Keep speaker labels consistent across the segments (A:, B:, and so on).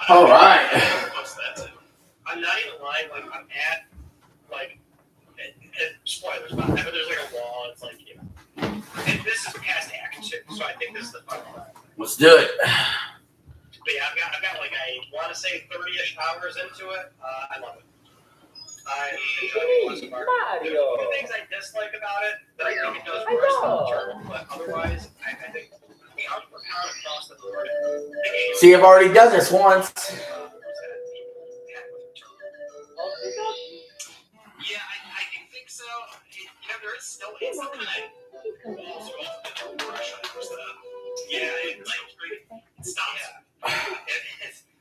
A: All right.
B: I'm not even lying. Like I'm at spoilers, but there's like a wall. It's like and this is past act two, so I think this is the final part.
A: Let's do it.
B: But yeah, I've got like I want to say 30-ish hours into it. I love it. I enjoy the few things I dislike about it that I think it does worse than Returnal, but otherwise, I think pound for pound across the board.
A: See, I've already done this once.
B: Yeah, I think so. There is still kind of it stops.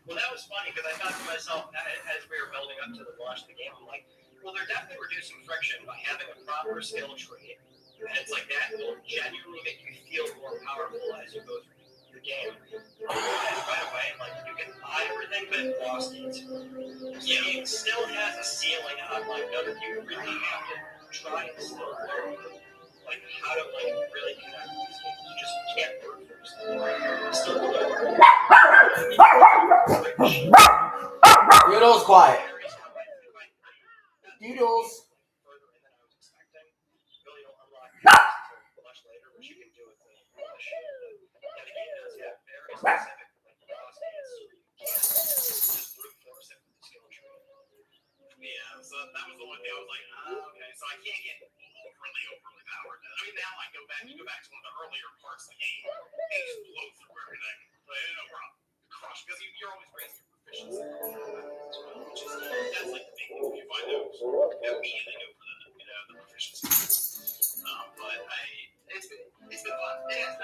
B: Well, that was funny because I thought to myself as we were building up to the launch of the game, I'm like, well, they're definitely reducing friction by having a proper skill tree, and it's like that will genuinely make you feel more powerful as you go through the game. And by the way, like you can buy everything, but it costs you. The game still has a ceiling on like none of you really have to try and still learn like how to like really connect with these games. You just can't work first. Still
A: Doodles, quiet. Doodles.
B: Yeah, so that was the one thing I was like, okay, so I can't get overly powered. I mean, now I go back to one of the earlier parts of the game, and you just blow through everything. Like, no problem. Crush, because you're always raising your proficiency. Which is, that's like the big thing. You find those immediately go for the proficiency. But it's been fun. And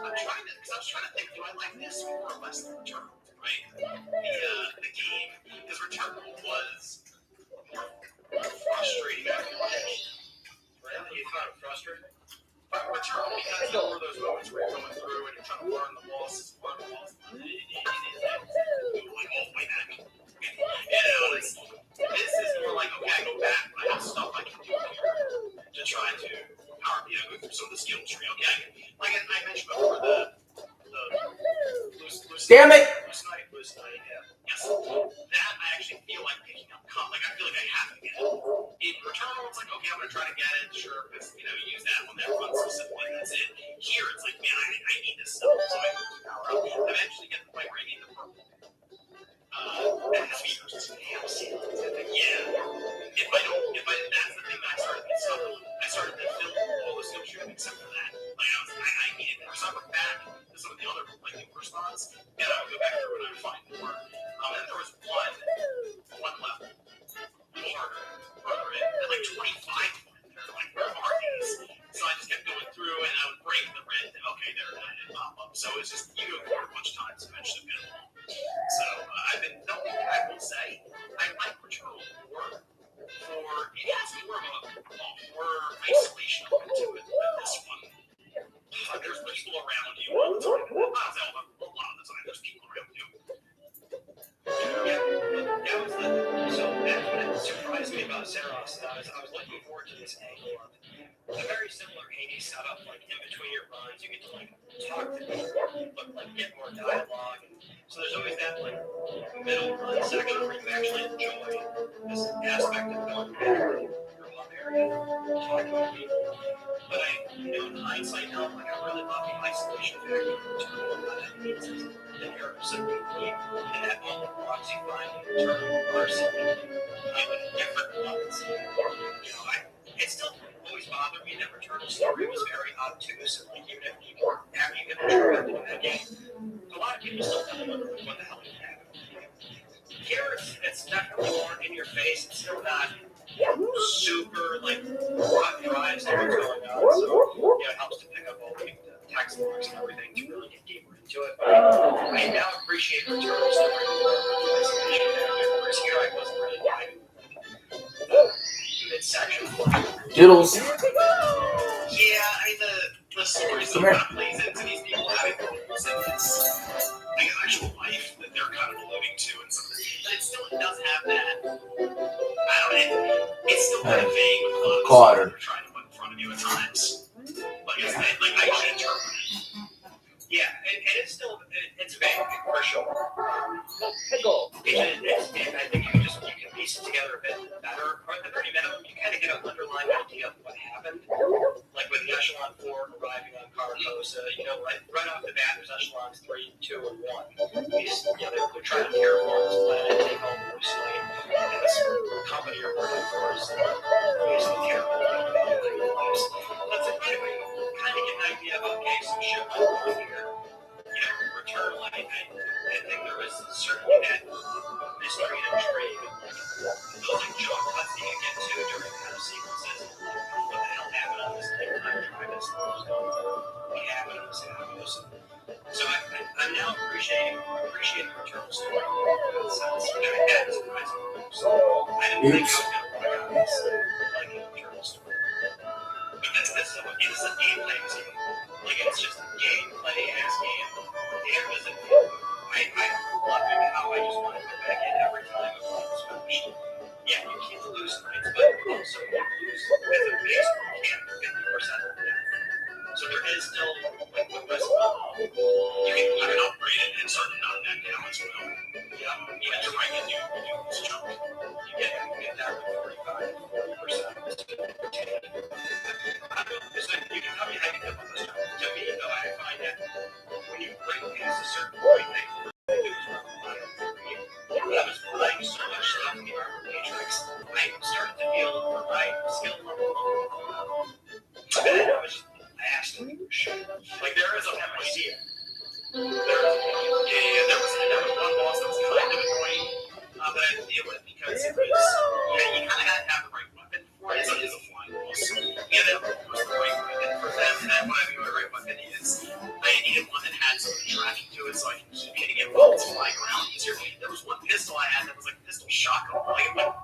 B: I'm trying to, because I was trying to think, do I like this more or less than Returnal? Right? The game, because Returnal was more frustrating. Really? You found it frustrating? But Returnal, because there were those moments where you're going through and you're trying to learn the walls. It is like all the way back. This is more like, okay, I go back, I have stuff I can do here to try to power me, go through some of the skill tree, okay? Like I mentioned before, the
A: Damn it!
B: Loose Night, yeah. Yes. That I actually feel like picking up. Like I feel like I have to get it. In Returnal, it's like, okay, I'm gonna try to get it, sure, because you use that one that runs specifically, and that's it. Here, it's like, man, I need this stuff, so I move to power up. Eventually get to the point where I need the purple. And that's that's the thing that I started to fill all the skill tree except for that. Like I needed more. So I went back to some of the other like newer spots, and I would go back through and I would find more. And there was one level further in, at like 25. They're like, where are these? So I just kept going through and I would break the red. Okay, there it didn't pop up. So it's just you go through it a bunch of times eventually get it all. So I've been I will say I like Returnal more. It has more of a horror isolation to it than this one. There's people around you all the time. Not Zelda, a lot of the time there's people around you. Yeah, that's what surprised me about Seros. I was looking forward to this angle of a very similar Hades setup, like in between your runs, you get to like talk to people, but like get more dialogue. So there's always that like middle run section where you actually enjoy this aspect of going back to your home area, talking to people. But in hindsight now, like I really love the isolation factor to what that means is that you're simply in that moment once you find you turn or something, even different ones. It still always bothered me that Returnal story was very obtuse, and like even if people after you get the trip into that game, a lot of people still don't know what the hell you have. Here it's definitely more in your face. It's still not super like rock drives and what's going on. So it helps to pick up all the text marks and everything to really get deeper into it. But I now appreciate Returnal story more. Whereas here I wasn't really diving mid-section.
A: Doodles.
B: Yeah, I mean the stories that kind of plays into these people having like actual life that they're kind of alluding to and something. But it does have that. I don't know. It's still kind of vague with a lot of the stuff they're trying to put in front of you at times. Like I should interpret it. Yeah, and it's still it's vague for sure. I think you can piece it together a bit better. Or at the very minimum, you kind of get an underlying idea of what happened. Like with the Echelon 4 arriving on Carcosa, right off the bat, there's Echelons 3, 2, and 1. They're trying to terraform this planet, take all loosely, and this company you're working for is basically terraforming things. That's a good way to kind of get an idea of, okay, some shit went wrong here. Return Light, I think there was certainly that mystery and intrigue. Those are jump cuts that you get to during kind of sequences. What the hell happened on this thing? Time drive, what happened on this house? So I'm now appreciating the Returnal story. That is surprising. I didn't think I was going to work on this like a Returnal story. But this is a gameplay scene. Like, it's just a gameplay ass game. It was a I love it how I just want to go back in every time I play this match. Yeah, you can't lose fights, but also you lose as a base, you can't 50% of it. So there is still like the rest of it. You can upgrade it and start knocking that down as well. Yeah, even to rank it, you lose jump. You get that with 45%. I don't know, so you can tell me how you feel about this jump. To me, though, I find that when you break past a certain point, they do is run when I was playing so much stuff in the Armor Matrix, I started to feel the right skill level. And then I asked him, like, there is a see it. There was one boss that was kind of annoying that I had to deal with because it was, you kind of had to have the right weapon for it. So it is a flying boss. That was the right weapon for them. And whatever the right weapon is, I needed one that had some tracking to it so I can keep hitting it while it's flying around easier. There was one pistol I had that was like a pistol shotgun. Like, it wouldn't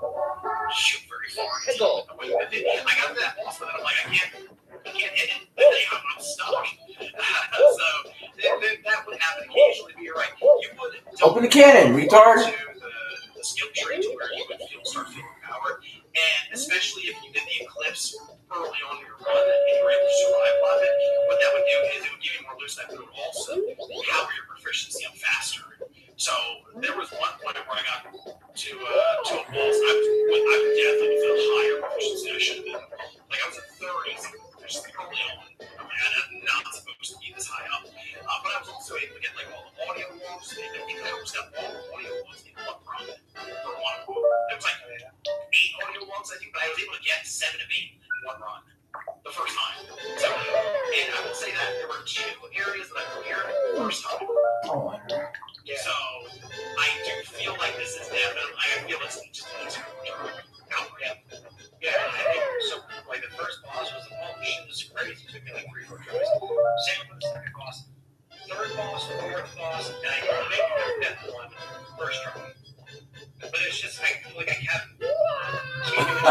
B: shoot very far. I got to that boss, but then I'm like, I can't hit it. I'm stuck. So that would happen occasionally, but you're right. You would
A: open the cannon, retard.
B: To the skill tree to where you would start feeling power, and especially if you did the Eclipse early on in your run and you were able to survive a lot of it, what that would do is it would give you more loose that would also power your proficiency up faster. So there was one point where I got to a boss. I was definitely with a higher proficiency I should have been. Like, I was at 30s proficiency early on. I'm not supposed to be this high up. But I was also able to get like all the audio logs. I almost got all the audio logs in one run for one of them. It was like 8 audio logs, I think, but I was able to get 7 of 8 in one run the first time. So, and I will say that there were 2 areas that I cleared the first time.
A: Oh,
B: yeah. So I do feel like this is definitely. I feel it's just easier to outright. Yeah, I think so. Like the first boss was, oh shit, this is crazy. It took me like 3 or 4 tries. Same with the second boss, third boss, fourth boss, and I maybe the fifth one first try. But it's just I feel like I kept keeping it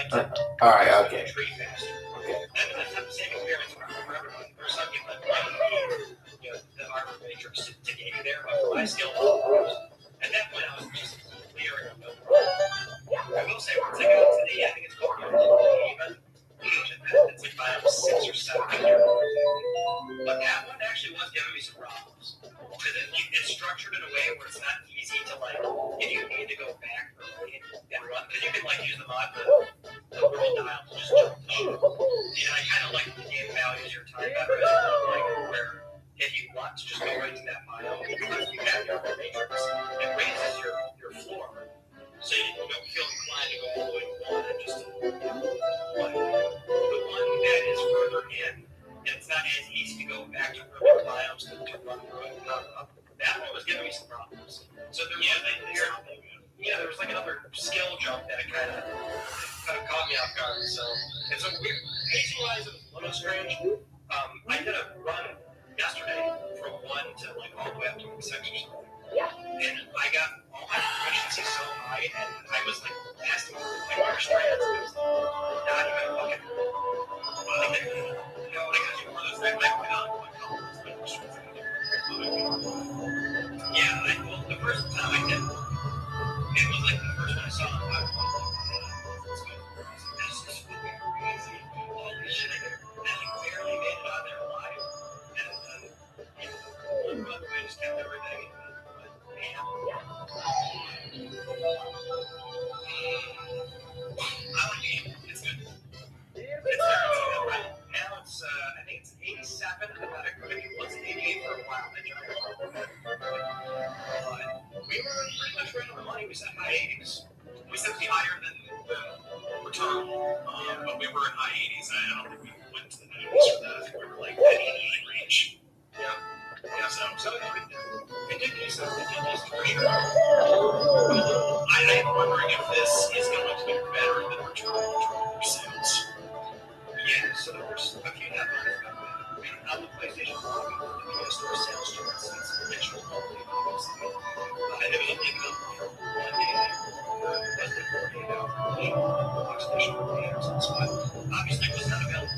B: first.
A: All right, okay.
B: Tree faster. Okay. And that's not the same experience for everyone. There's some people that the Armor Matrix to get you there, but my skill level. At that point, I was just clearing a build. I will say, once I got to the, I think it's called even. It's like 5 or 6 or 7. But that one actually was giving me some problems. Because it's structured in a way where it's not easy to, like, if you need to go back early and run, because you can, like, use the mod, the world dial to just jump the shit. And I kind of like the game values your time better as like, where if you want to just go right to that mile, because you have your matrix, it raises your floor. So you don't feel inclined to go all the way to 1 and just one. The one that is further in, and it's not as easy to go back to urban biomes to run through it. That one was giving me some problems. So there was like another skill jump that kind of caught me off guard. So it's a weird, pacing-wise, it was a little strange. I did a run yesterday from 1 to like all the way up to 6 or something. And I got all my proficiency so high, and I was like testing like our strands. It was not even fucking. One of those things I went on. Yeah, the first time I did, it was like the first one I saw. I was like, this is fucking crazy. Holy shit, I barely made
C: significantly higher than Return, but we were in high 80s. I don't think we went to the 90s for that. I think we were like that 88 range. Yeah, so it did decent. For sure. I'm wondering if this is going to be better than Return sales. Yeah, so there's a few headlines about that. I mean, on the PlayStation 4, the PS4 sales charts, it's initial only, obviously. And it was a big number from one day less than 48 hours. PlayStation 4 games and stuff. Obviously, it was not available.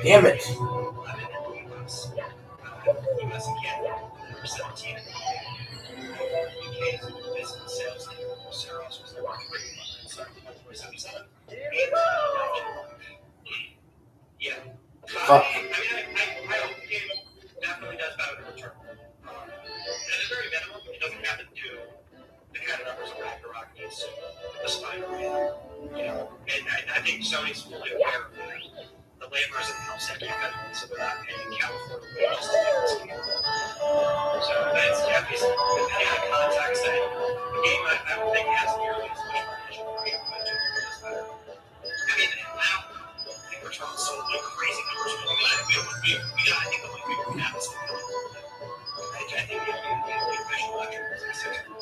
A: Damn it.
C: 11 in the US. US and Canada, number 17 in the UK's business sales leader, Saros, was number 3, so 1.77. Yeah.
A: Fuck.
C: I hope the game definitely does better than Return. At a very minimum, it doesn't have to do the kind of numbers of Ragnarok needs to, the Spider-Man, and I think Sony's fully aware of that. The laborers in Helsinki have been so they're not paying California wages to make this game. So that's definitely, depending on context, the game I don't think has nearly as much financial pressure, but it is better. I mean, I think we're trying to sold like crazy numbers. I think the only people we have is I think we have the official lecture was like 600,000.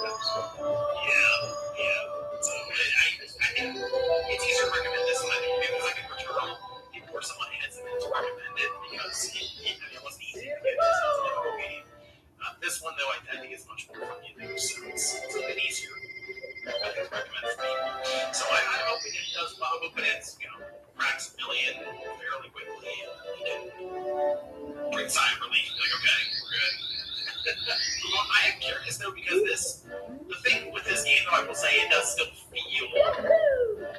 C: Yeah. So I think it's easier to recommend this one. Because I think Returnal, people were somewhat hesitant to recommend it because it wasn't easy to get. It's a difficult game. This one, though, I think is much more fun to do, so it's a bit easier. I think to recommend for sure. So I'm hoping it does well, but it's, cracks $1 million fairly quickly, and you can bring sign of relief. Like, okay, we're good. Well, I am curious, though, because the thing with this game, though, I will say, it does still feel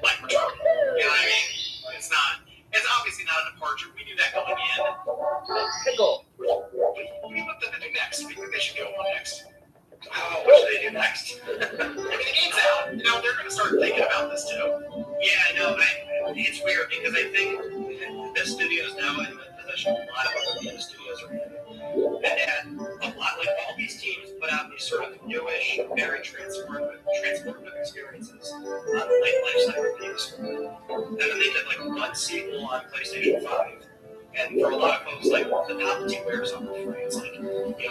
C: like Return. You know what I mean? It's obviously not a departure. We knew that going in.
D: Pickle.
C: What do you want them to do next? What do you think they should go on next? Oh, what should they do next? I mean, the game's out. They're going to start thinking about this, too. Yeah, I know. It's weird because I think the studios now in the position a lot of other game studios are in. And a lot, like all these teams put out these sort of newish, very transformative experiences on the late life cycle games. And then they did like one sequel on PlayStation 5. And for a lot of folks, like the novelty wears off, right? It's like, we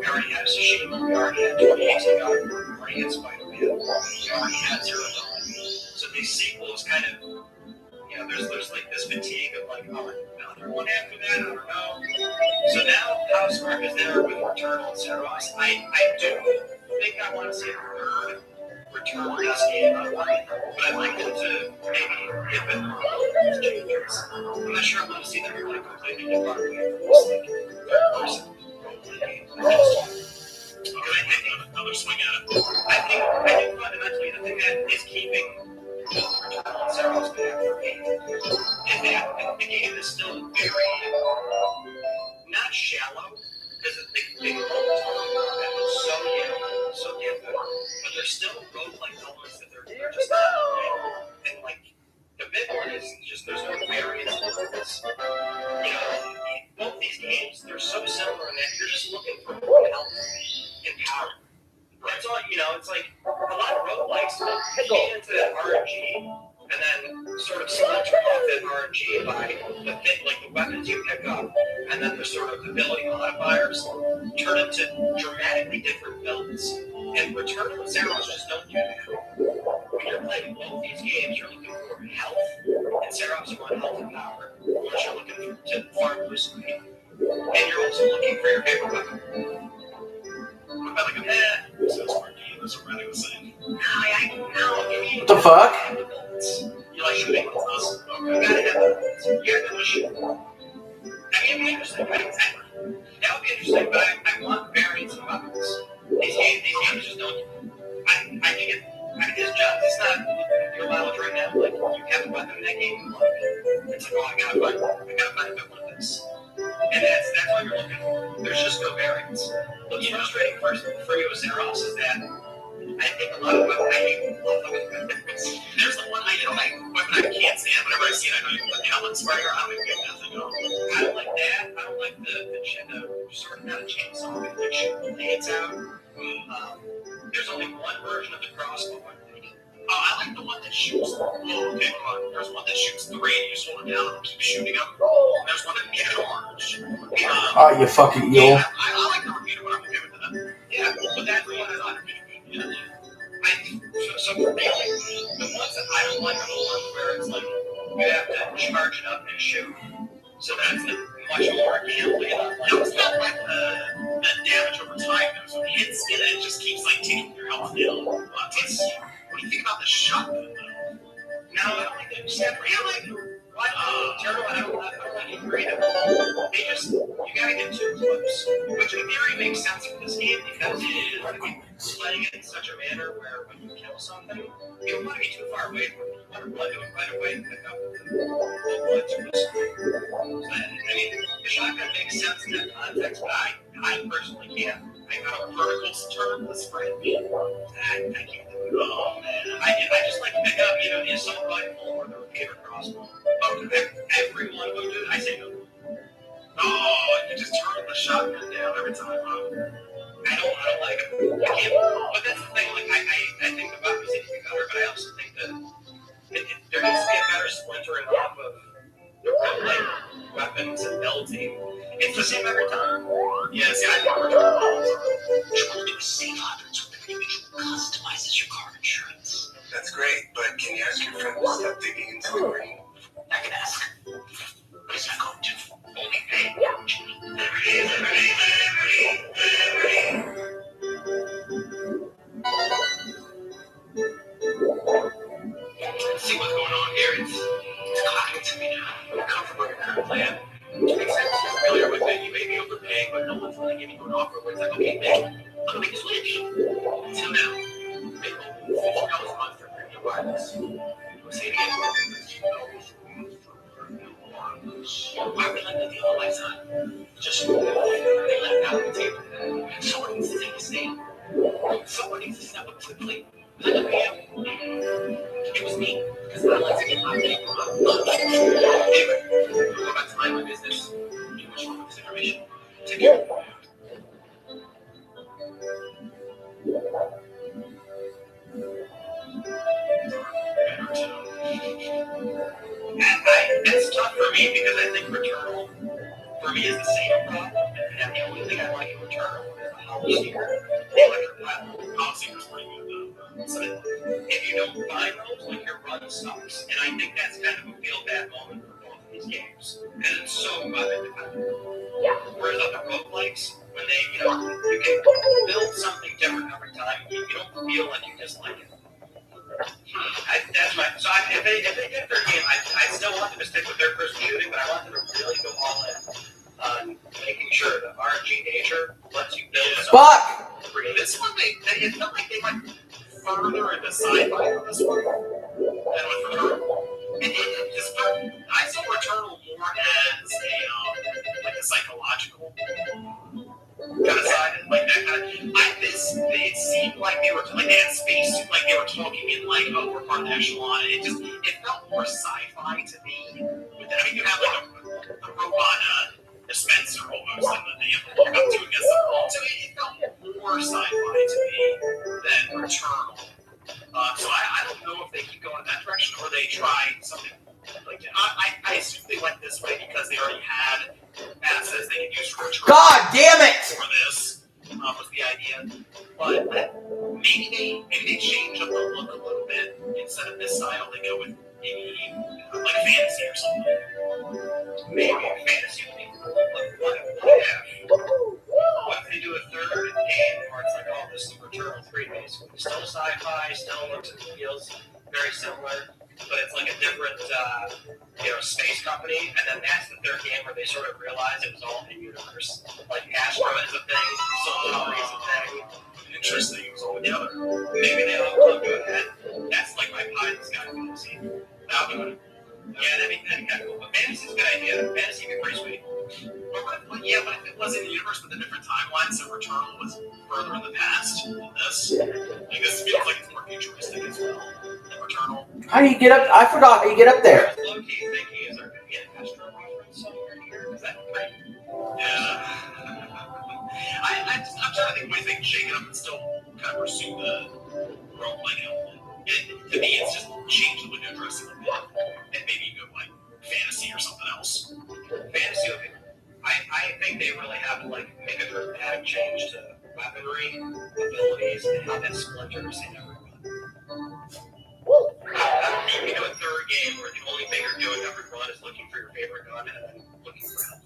C: already had Tsushima, we already had 2018 God of War, we already had Spider-Man, we already had Zero Dawn. So these sequels kind of, there's like this fatigue of like, oh, another one after that, I don't know. So now Housemarque is there with Returnal and Saros. I do think I want to see a third Returnal-esque game online, but I'd like them to maybe give it more changes. I'm not sure I want to see them like completely depart away from this like third-person role-playing game. Because I think another swing at it. I think fundamentally the thing that is keeping Returnal and Saros back for me is that the game is still very not shallow, because they hold that is so damn good, but there's still roguelike elements that they're just not playing. And like the big one is just there's no variance in this. Both these games they're so similar in that you're just looking for more health and power. That's all it's like a lot of roguelikes get into that RNG and then sort of splinter off that RNG by the weapons you pick up, and then the sort of ability modifiers turn into dramatically different builds. And Returnal and Saros just don't do that. When you're playing both these games, you're looking for health, and Saros you want health and power. Whereas you're looking to farm loosely, and you're also looking for your favorite weapon. What about so smart game, that's what Riley was saying.
A: What the fuck?
C: You like shooting us? Okay. You gotta have the you have to shoot. I mean, it'd be interesting, right? That would be interesting, but I want variants of weapons. These games just don't. I think it's not your mileage right now. Like, you have a weapon in that game, you love it. It's like, I gotta find a good one of this. And that's what you're looking for. There's just no variants. What's frustrating for you with Saros is that I think a lot of weapons, there's the one weapon I can't stand. Whenever I see it, I know you can put the Helen sprayer on it and get nothing on. I don't like that. I don't like the sort of not a chainsaw, but like shoot the blades out. There's only one version of the crossbow. You I like the one that shoots. Oh, okay, hold on. There's one that shoots 3 and you just hold it down and keep shooting them. And there's one that charge.
A: Oh, you fucking eel.
C: Yeah, I like the repeater one. I'm okay with that. Yeah, but that's the one that's not repeated. Yeah. So for me, like, the ones that I don't like are the ones where it's like you have to charge it up and shoot. So that's like much more gambling. Now it's not like the damage over time though. So it hits and it just keeps like taking your health down. What do you think about the shotgun though? No, I don't like that. Yeah, really? What? Turtle, I don't like it either. They just, you gotta get too close. Which in theory makes sense for this game because you're playing it in such a manner where when you kill something, you don't want to be too far away from it. You want to run to it right away and pick up the blood source. I mean, the shotgun makes sense in that context, but I personally can't. I got a vertical turretless friend. I can't do it. Oh man, I just like to pick up, the assault rifle or the repeater crossbow. Oh, every one of them do. I say no. Oh, you just turn the shotgun down every time. I don't like it. I can't. But that's the thing. Like I think the weapons need to be better, but I also think that there needs to be a better splintering off of the like weapons and building. It's the same every time. Yes, I think we're trying to save hundreds with an individual customizes your car insurance.
E: That's great, but can you ask your friend to stop digging into the green?
C: I can ask. But it's not going to. Only pay. See what's going on here. It's clocking to me now. I'm comfortable with that plan. Which makes sense. You're familiar with it. You may be overpaying, but no one's really giving you an offer where it's like, okay, man, I'm gonna make a switch. Until now, pay $50 a month for premium wireless. Say it again. Why we let the deal a lifetime? Just they let it out on the table. Someone needs to take a stand. Someone needs to step up to the plate. Was I the PM? It was me, because I like to get my name on. Anyway, go back to my business. You wish for this information. Take care. It's tough for me because I think Returnal for me is the same problem. And the only thing I like in Returnal is the Hollow Seeker. The electric platform. Hollow Seeker's pretty good though. So if you don't find those, like your run stops. And I think that's kind of a feel bad moment for both of these games. Because it's so weapon dependent. Whereas other roguelikes, when they, you can build something different every time, you don't feel like you dislike it. That's right. So if they get their game, I still want them to stick with their person shooting, but I want them to really go all in on making sure the RNG nature lets you build something.
A: Fuck!
C: This one, it felt like they went further into sci-fi on this one than with Returnal. I saw Returnal more as a psychological kind of side, like that kind of. It seemed like they were like they had space, like they were talking in like, oh, we're part of the echelon, and it felt more sci-fi to me. With that, I mean, you have like a robot dispenser almost, and then you have to look up to against the wall. So it felt more sci-fi to me than Returnal. So I don't know if they keep going in that direction or they try something like that. I assume they went this way because they already had assets they could use for Returnal.
A: God damn it!
C: For this was the idea, but maybe they change up the look a little bit. Instead of this style, they go with maybe like fantasy or something. Maybe fantasy would be cool, but what if they do a third game where it's like, oh, this is Returnal 3 basically. Still sci-fi, still looks and feels very similar, but it's like a different space company, and then that's the third game where they sort of realize it was all in universe. Like Astro is a thing, Solari is a thing. Interesting, it was all together. Maybe they all go ahead. That's like my pie in the sky fantasy. That'll do it. Yeah, that'd be kind of cool. But fantasy's a good idea. Fantasy would be pretty sweet. But if it was in the universe with a different timeline, so Returnal was further in the past than this. Like this feels like it's more futuristic as well than Returnal.
A: How do you get up? I forgot how you get up there.
C: Low-key thinking, is there going to be an Astro reference somewhere here? Is that great? Yeah. I'm trying to think of ways they can shake it up and still kind of pursue the roguelike element. And to me, it's just change the window dressing a bit, and maybe you go like fantasy or something else. Fantasy, I think they really have to like make a dramatic change to weaponry, abilities, and how that splinters in everyone. You do a third game where the only thing you're doing every run is looking for your favorite gun and then looking for health.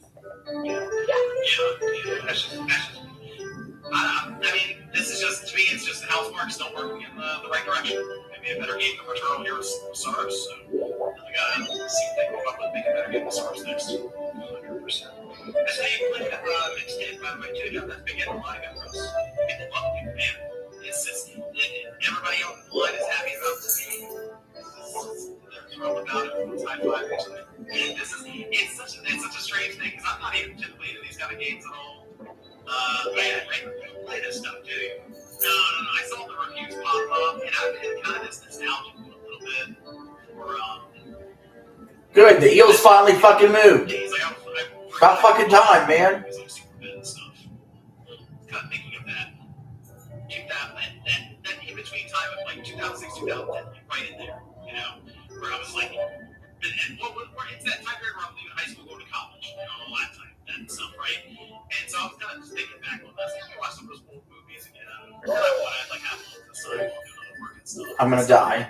C: Yeah, that's just I mean, this is just, to me, it's just house marks still working in the right direction. Maybe a better game than Returnal here with SARS, so we gotta see if they can come up with making a better game than SARS next. 100%. I say you played Mixtape by my two job, that's been getting a lot of good press. People love it, man. It's just, everybody on the line is happy about this game. They're thrilled about it. It's high-fiving. It's such a strange thing, because I'm not even typically into these kind of games at all. I don't play this stuff, do you? No. I saw the reviews pop up, and I've been kind of this nostalgic a little bit for,
A: Good, the Eels finally fucking moved.
C: like,
A: About fucking time, man.
C: Stuff. Kind of thinking of that 2000, that in between time of like 2006, 2010, like right in there, you know, where I was like, it's that time period where I'm leaving high school, going to college, you know, all that time, that stuff, right? And so I was kind of just thinking back on this. I watched some of those old movies again. And I wanted like have a little side while doing other work and stuff.
A: I'm gonna die.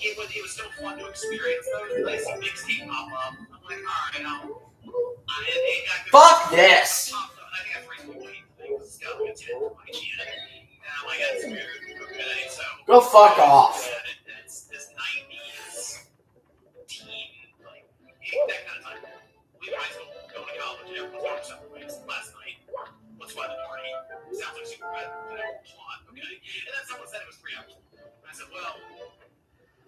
C: It was so fun to experience those. I see mixtape pop up. I'm like, all right,
A: Fuck this.
C: I think that's reasonably things. It's got like a 10 for my GN. And I'm like, that's weird. Okay, so
A: Go fuck off.
C: It's this 90s teen, like that kind of time. Leave high school, going to college, everyone's going separate ways. Last night, let's find the party. Sounds like super bad, plot, okay? And then someone said it was 3 hours. And I said, well,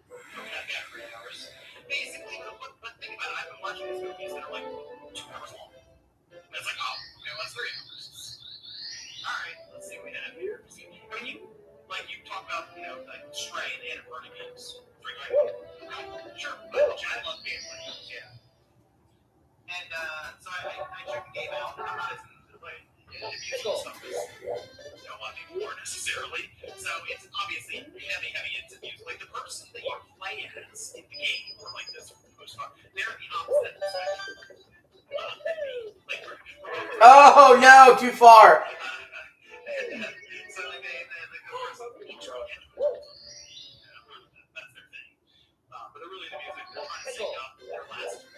C: okay, I got 3 hours. Basically, but think about it, I've been watching these movies that are like 2 hours long. And it's like, oh, okay, well, that's 3 hours. Alright, let's see what we have here. I mean, you talk about, like Stray and the Annapurna games. Sure, I love gameplay, yeah. And so I checked the game out. I'm not as into like musical stuff as a lot of people are necessarily. So it's obviously heavy into music. Like the person that you play as in the game, or like this most fun, they're the opposite spectrum.
A: Oh no, too far.
C: So like the person each that's their thing. But really the music they're trying to sync up their last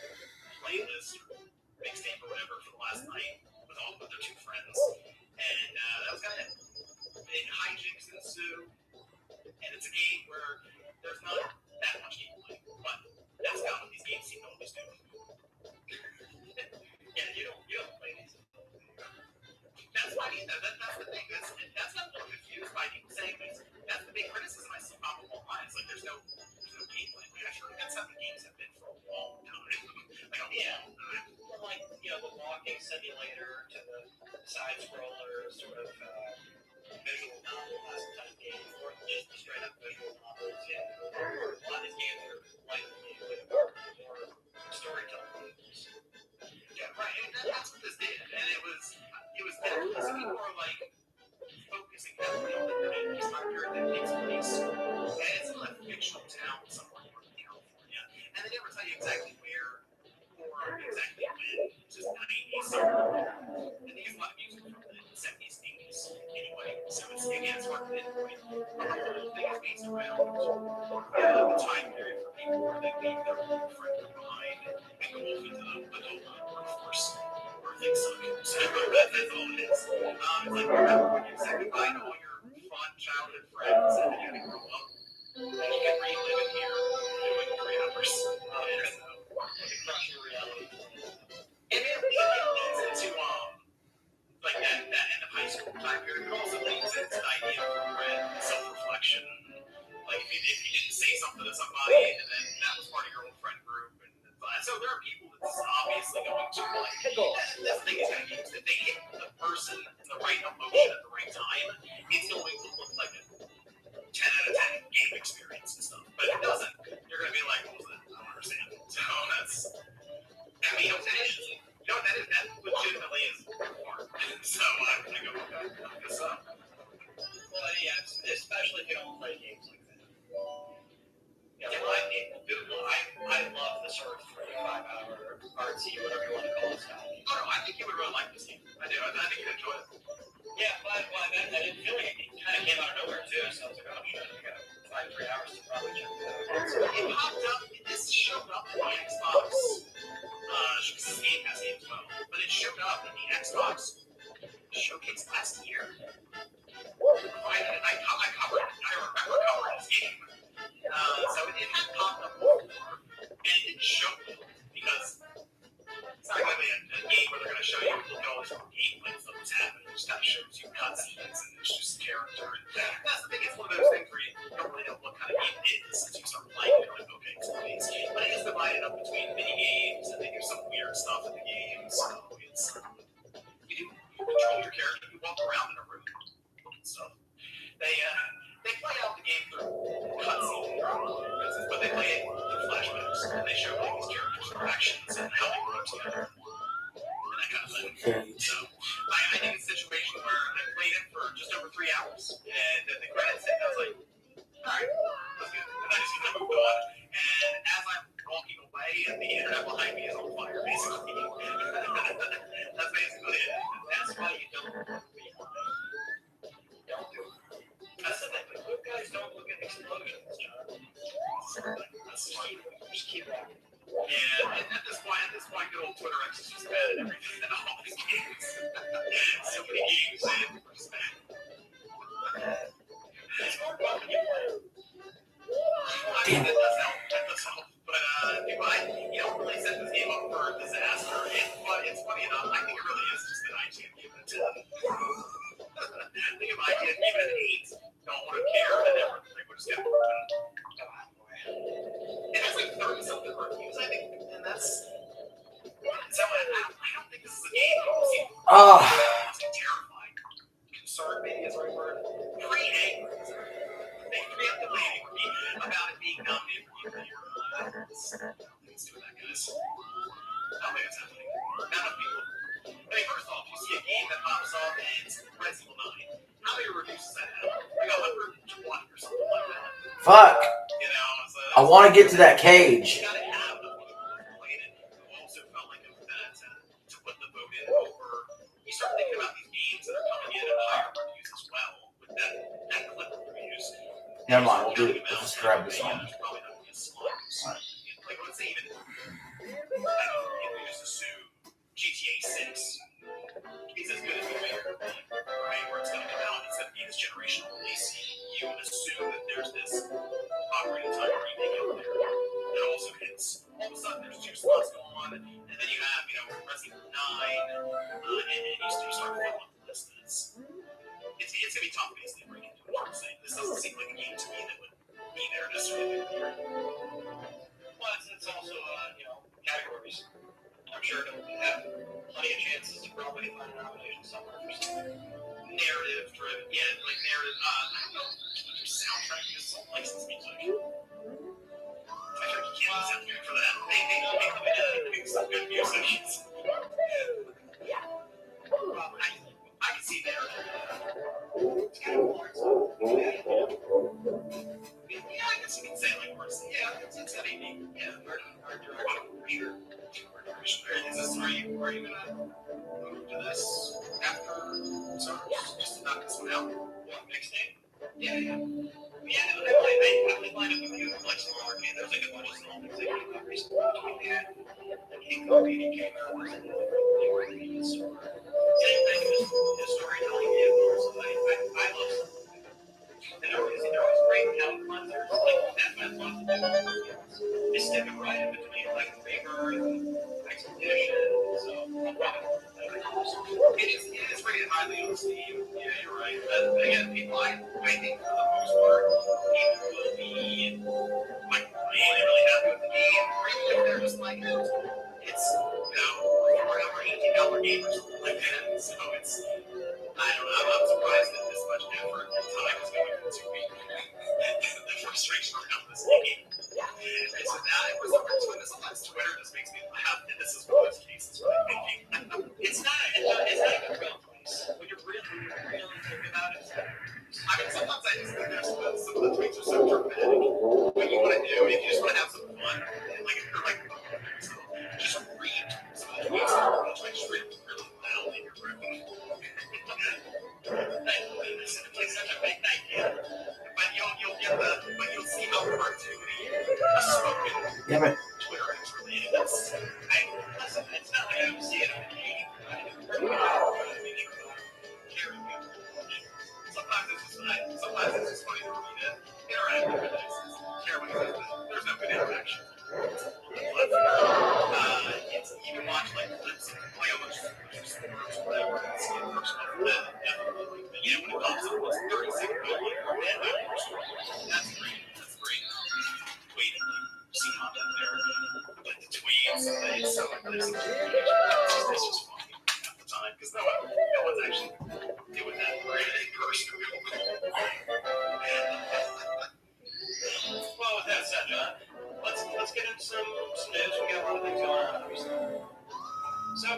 C: playlist or mixtape or whatever for the last night with their 2 friends, and that was kind of it. And hijinks ensue, and it's a game where there's not that much gameplay, but that's kind of what these games seem to always do. Yeah, you don't play these. That's why that's the thing. That's not what I'm confused by people saying this. That's the big criticism I see pop up online. It's like there's no gameplay. Like, actually, that's how the games have been for a long time. Like, the walking simulator to the side scroller sort of visual novel type game, or just the straight up visual novels. Yeah, a lot of these games are like more storytelling. Yeah, right. And that's what this did, and it was because people are like focusing heavily on the 90s time period that takes place, and it's in a fictional town somewhere in California, and they never tell you exactly where or exactly when. It's just 90s somewhere, and they use a lot of music from the 70s, 80s anyway. So it's working in the whole thing is based around the time period for people where they leave their friends behind and go off into the adult workforce. Things suck. So that's all it is. It's like remember when you said goodbye to all your fun childhood friends and then you had to grow up. And you can relive it here doing 3 hours. It's crushing reality. And it leads into like that end of high school time period. It also leads into the idea of regret and self-reflection. Like if you didn't say something to somebody and then that was part of your old friend group. So there are people that's obviously going to like this thing is going to use. If they hit the person in the right emotion at the right time, it's going to look like a 10 out of 10 game experience and stuff. But if it doesn't, you're going to be like, what was that? I don't understand. So that's, I mean, what that is. You know what that is? That legitimately is art. So I'm going to go with that. Well, yeah, especially if you don't
B: artsy, whatever you want to call it, style.
C: Oh no, I think you would really like this game. I do. I think you'd enjoy it.
B: Yeah, well, I didn't feel like it kind of came out of nowhere too, so I was like, oh shit, I gotta find 3 hours to probably check it out.
C: So it popped up. This showed up in the Xbox. This game has games as well, but it showed up in the Xbox showcase last year. I covered it. I remember covering this game. So it had popped up before, and it didn't show me because it's not really a game where they're going to show you look at all this gameplay stuff that's happening. It just kind of shows you cutscenes and it's just character. And that's the thing. It's one of those things where you don't really know what kind of game it is until you start playing it. You're like, okay, it's one of these. But it is divided up between mini games and they do some weird stuff in the game. So it's you control your character. You walk around in a room and stuff. They play out the game through cutscenes, but they play it through flashbacks, and they show like these characters' interactions and how they work together, and that kind of thing. So I think it's a situation where I played it for just over 3 hours, and then the credits hit, and I was like, all right, that's good. And I just kind of moved on, and as I'm walking away, the internet behind me is on fire, basically. That's basically it. That's why you don't want to be behind. Don't do it. That's the thing, good guys don't look at explosions, John. That's why you just keep walking. Yeah, and at this point, good old Twitter X is just bad at everything. All these games. So many games in. It's more fun when you play. I mean, that does help. But, you don't really set this game up for disaster. It's funny enough, I think it really is just an IGN game at 10. I think if IGN gave it an 8, don't want to care, and they would just get moving. And it's like 30-something reviews, I think, and that's. So I don't think this is a game that will seem terrifying. Concerned, maybe is the right word. Pre-angry. They preemptively angry about it being nominated for Game of the Year. I don't think it's doing that, guys. I don't think it's happening. Not enough people. I mean, first off, you see a game that pops up and it's Resident Evil 9. How many reviews does that have? Like 120 or something like that.
A: Fuck.
C: You know, so
A: I want to get to that cage.
C: you gotta have enough people who played it who also felt like it was that to put the vote in over. You start thinking about these games that are coming in at higher reviews as well with that clip of reviews.
A: Never mind, we'll do it. Let's just grab this one.
C: There's probably not gonna be a slot. Like, let's say even, I don't know, we just assume GTA 6 is as good as we figure it would be, right? Where it's going to come out, it's going to be this generational release. You would assume that there's this operating time remake out there that also hits. All of a sudden, there's 2 slots going on, and then you have, Resident Evil 9, and you start filling up the list. It's going to be tough, basically, to break into what I'm saying. This doesn't seem like a game to me that would be there necessarily.
B: Well, it's also, categories. I'm sure it'll have plenty of chances to probably find a nomination somewhere for something.
C: Narrative driven, yeah, like narrative. I don't know. Soundtrack is some licensed music. I feel like you can't use soundtrack for that. They come in and make some good music. Well, I can see narrative. It's kind of hard. Yeah, I guess you can say like words. Yeah, it's got a unique, art direction for sure. Are you gonna move to this after summer? Just to knock this one out?
B: What, mixtape?
C: Yeah.
B: Yeah, I played line up with you like some arcade. There was like a bunch of small things that came out recently. We had the King Kong meeting came out. There's another really good story. Same thing, just storytelling vehicles. I love something. And they're always great palate cleansers. Like, that's my fun to do. They stick them right in between, like, Rebirth and Expedition. So,
C: It is rated highly on Steam. Yeah, you're right. But again, people, I think for the most part, people will be like really happy with the game. Or even if they're just like, it's $4 game or something like that. So it's, I don't know. I'm surprised that this much effort and time is going into the frustration around this game. And so now it was over Twitter. Sometimes Twitter just makes me laugh, and this is one of those cases where I'm thinking,
B: it's not even a real place. When you really think about it,
C: I mean, sometimes I just think there's some of the tweets are so dramatic. What you want to do, if you just want to have some fun, and like if you're like, just read
B: Listen, it's not like I don't see it on occasion. Sometimes it's just funny to read it. Interact with it. Care what it says, but there's no good interaction. You can watch like clips and play on much sports, whatever. It's personal for them. But yeah, when it comes to those 36 million that's great. That's great. Tweet and see content there. But the tweets, it's so like this. It's just funny at the time because no one's actually doing that for a person. Well, with that said, John, let's get into some news. We got a lot of things going on, obviously. So,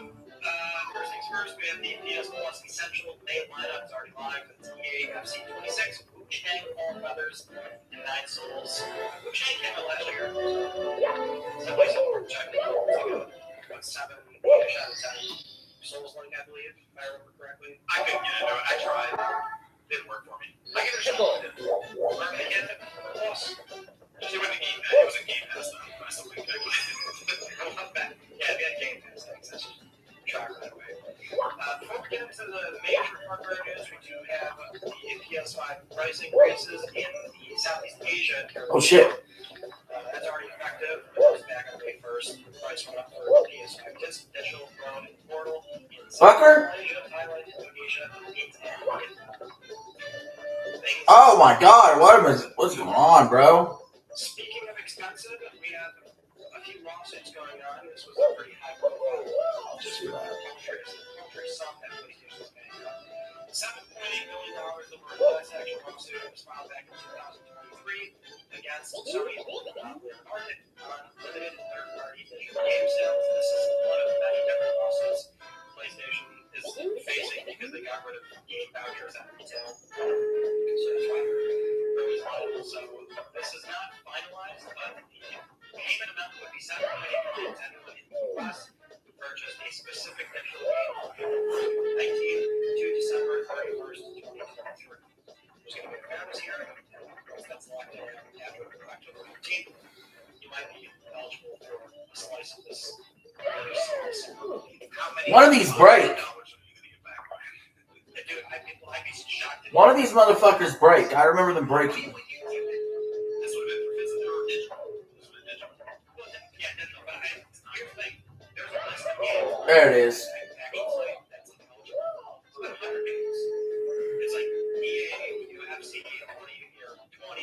B: first things first, we have the PS Plus Essential May lineup is already live. It's EA FC 26, Wu Chang, All Brothers, and Nine Souls. Wu Chang came out last year. Somebody said we're checking it out. About 7 out of 10. Souls Link, I believe, if I remember correctly. I couldn't get into it. I tried. Didn't work for me. I get a shot. We're going to get it. Plus. It was a Game Pass, though. I still think that way. Yeah, we had Game Pass. I should try right away. Before we get into the major hardware news, we do have the PS5 price increases in the Southeast Asia territory.
A: Oh shit.
B: That's already effective. It was back on May 1st. The price went up for PS5 Disc, Digital, Phone, and Portal.
A: Fucker?
B: Malaysia, Thailand, Indonesia, and
A: Oh my god, what's going on, bro?
B: Speaking of expensive, we have a few lawsuits going on. This was a pretty high profile just for poultry sump that PlayStation was paying up. $7.8 million over a class action lawsuit was filed back in 2023 against Sony Monopoly Market on limited third-party digital game sales. This is one of many different lawsuits PlayStation is facing because they got rid of game vouchers at retail. So that's why there was one. So this is not finalized, but the payment amount would be $7.8 million in the US to purchase a specific digital game from April 19th to December 31st, 2023. There's going to be a fairness hearing that's locked in after October 15th. You might be eligible for a slice of this.
A: One of these break. One of these motherfuckers break. I remember them breaking. There it is.
B: It's like EA, UFC, 20, 1,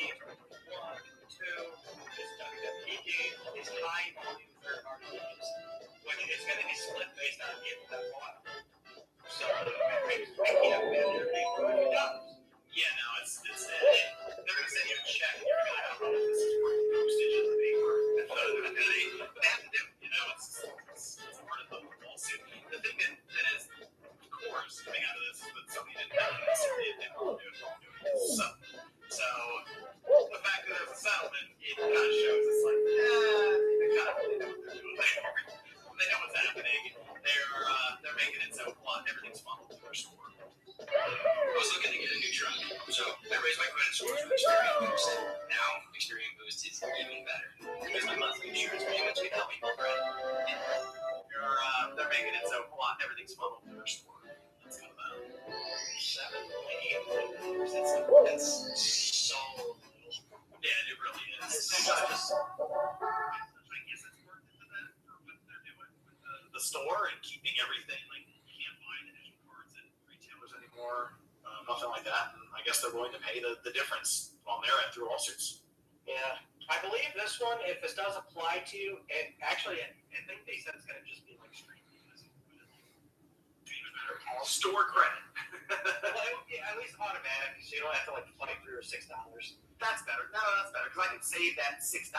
B: 2, this WWE game, all these high volume third party games, which is going to be split based on people that bought them. So, yeah, no, it's they're going to send you a check and you're going to be like, I don't know if this is worth the postage of the paper. They have to do it, you know, it's part of the lawsuit. The thing that is, of course, coming out of this is that somebody didn't have necessarily didn't want to do it. So the fact that there's a settlement, it kind of shows it's like, they kind of really know what they're doing. They know what's happening. They're making it so blunt, everything's funneled through their score. I was looking to get a new truck, so I raised my credit score with Experian Boost. Now Experian Boost is even better because my monthly insurance payments can help me build credit. They're making it so blunt, everything's funneled through their score. Let's go about $7.8 million. That's so little. Yeah, it really is. I guess it's worth it to that for what they're doing with the store and keeping everything. Like, you can't buy the digital cards at retailers anymore, nothing like that. And I guess they're willing to pay the difference on their end through lawsuits. Yeah, I believe this one, if this does apply to you, I think they said it's going to just be like streaming. Store credit. Well, at least automatic, so you don't have to like fight for your $6. That's better. No, that's better because I can save that $6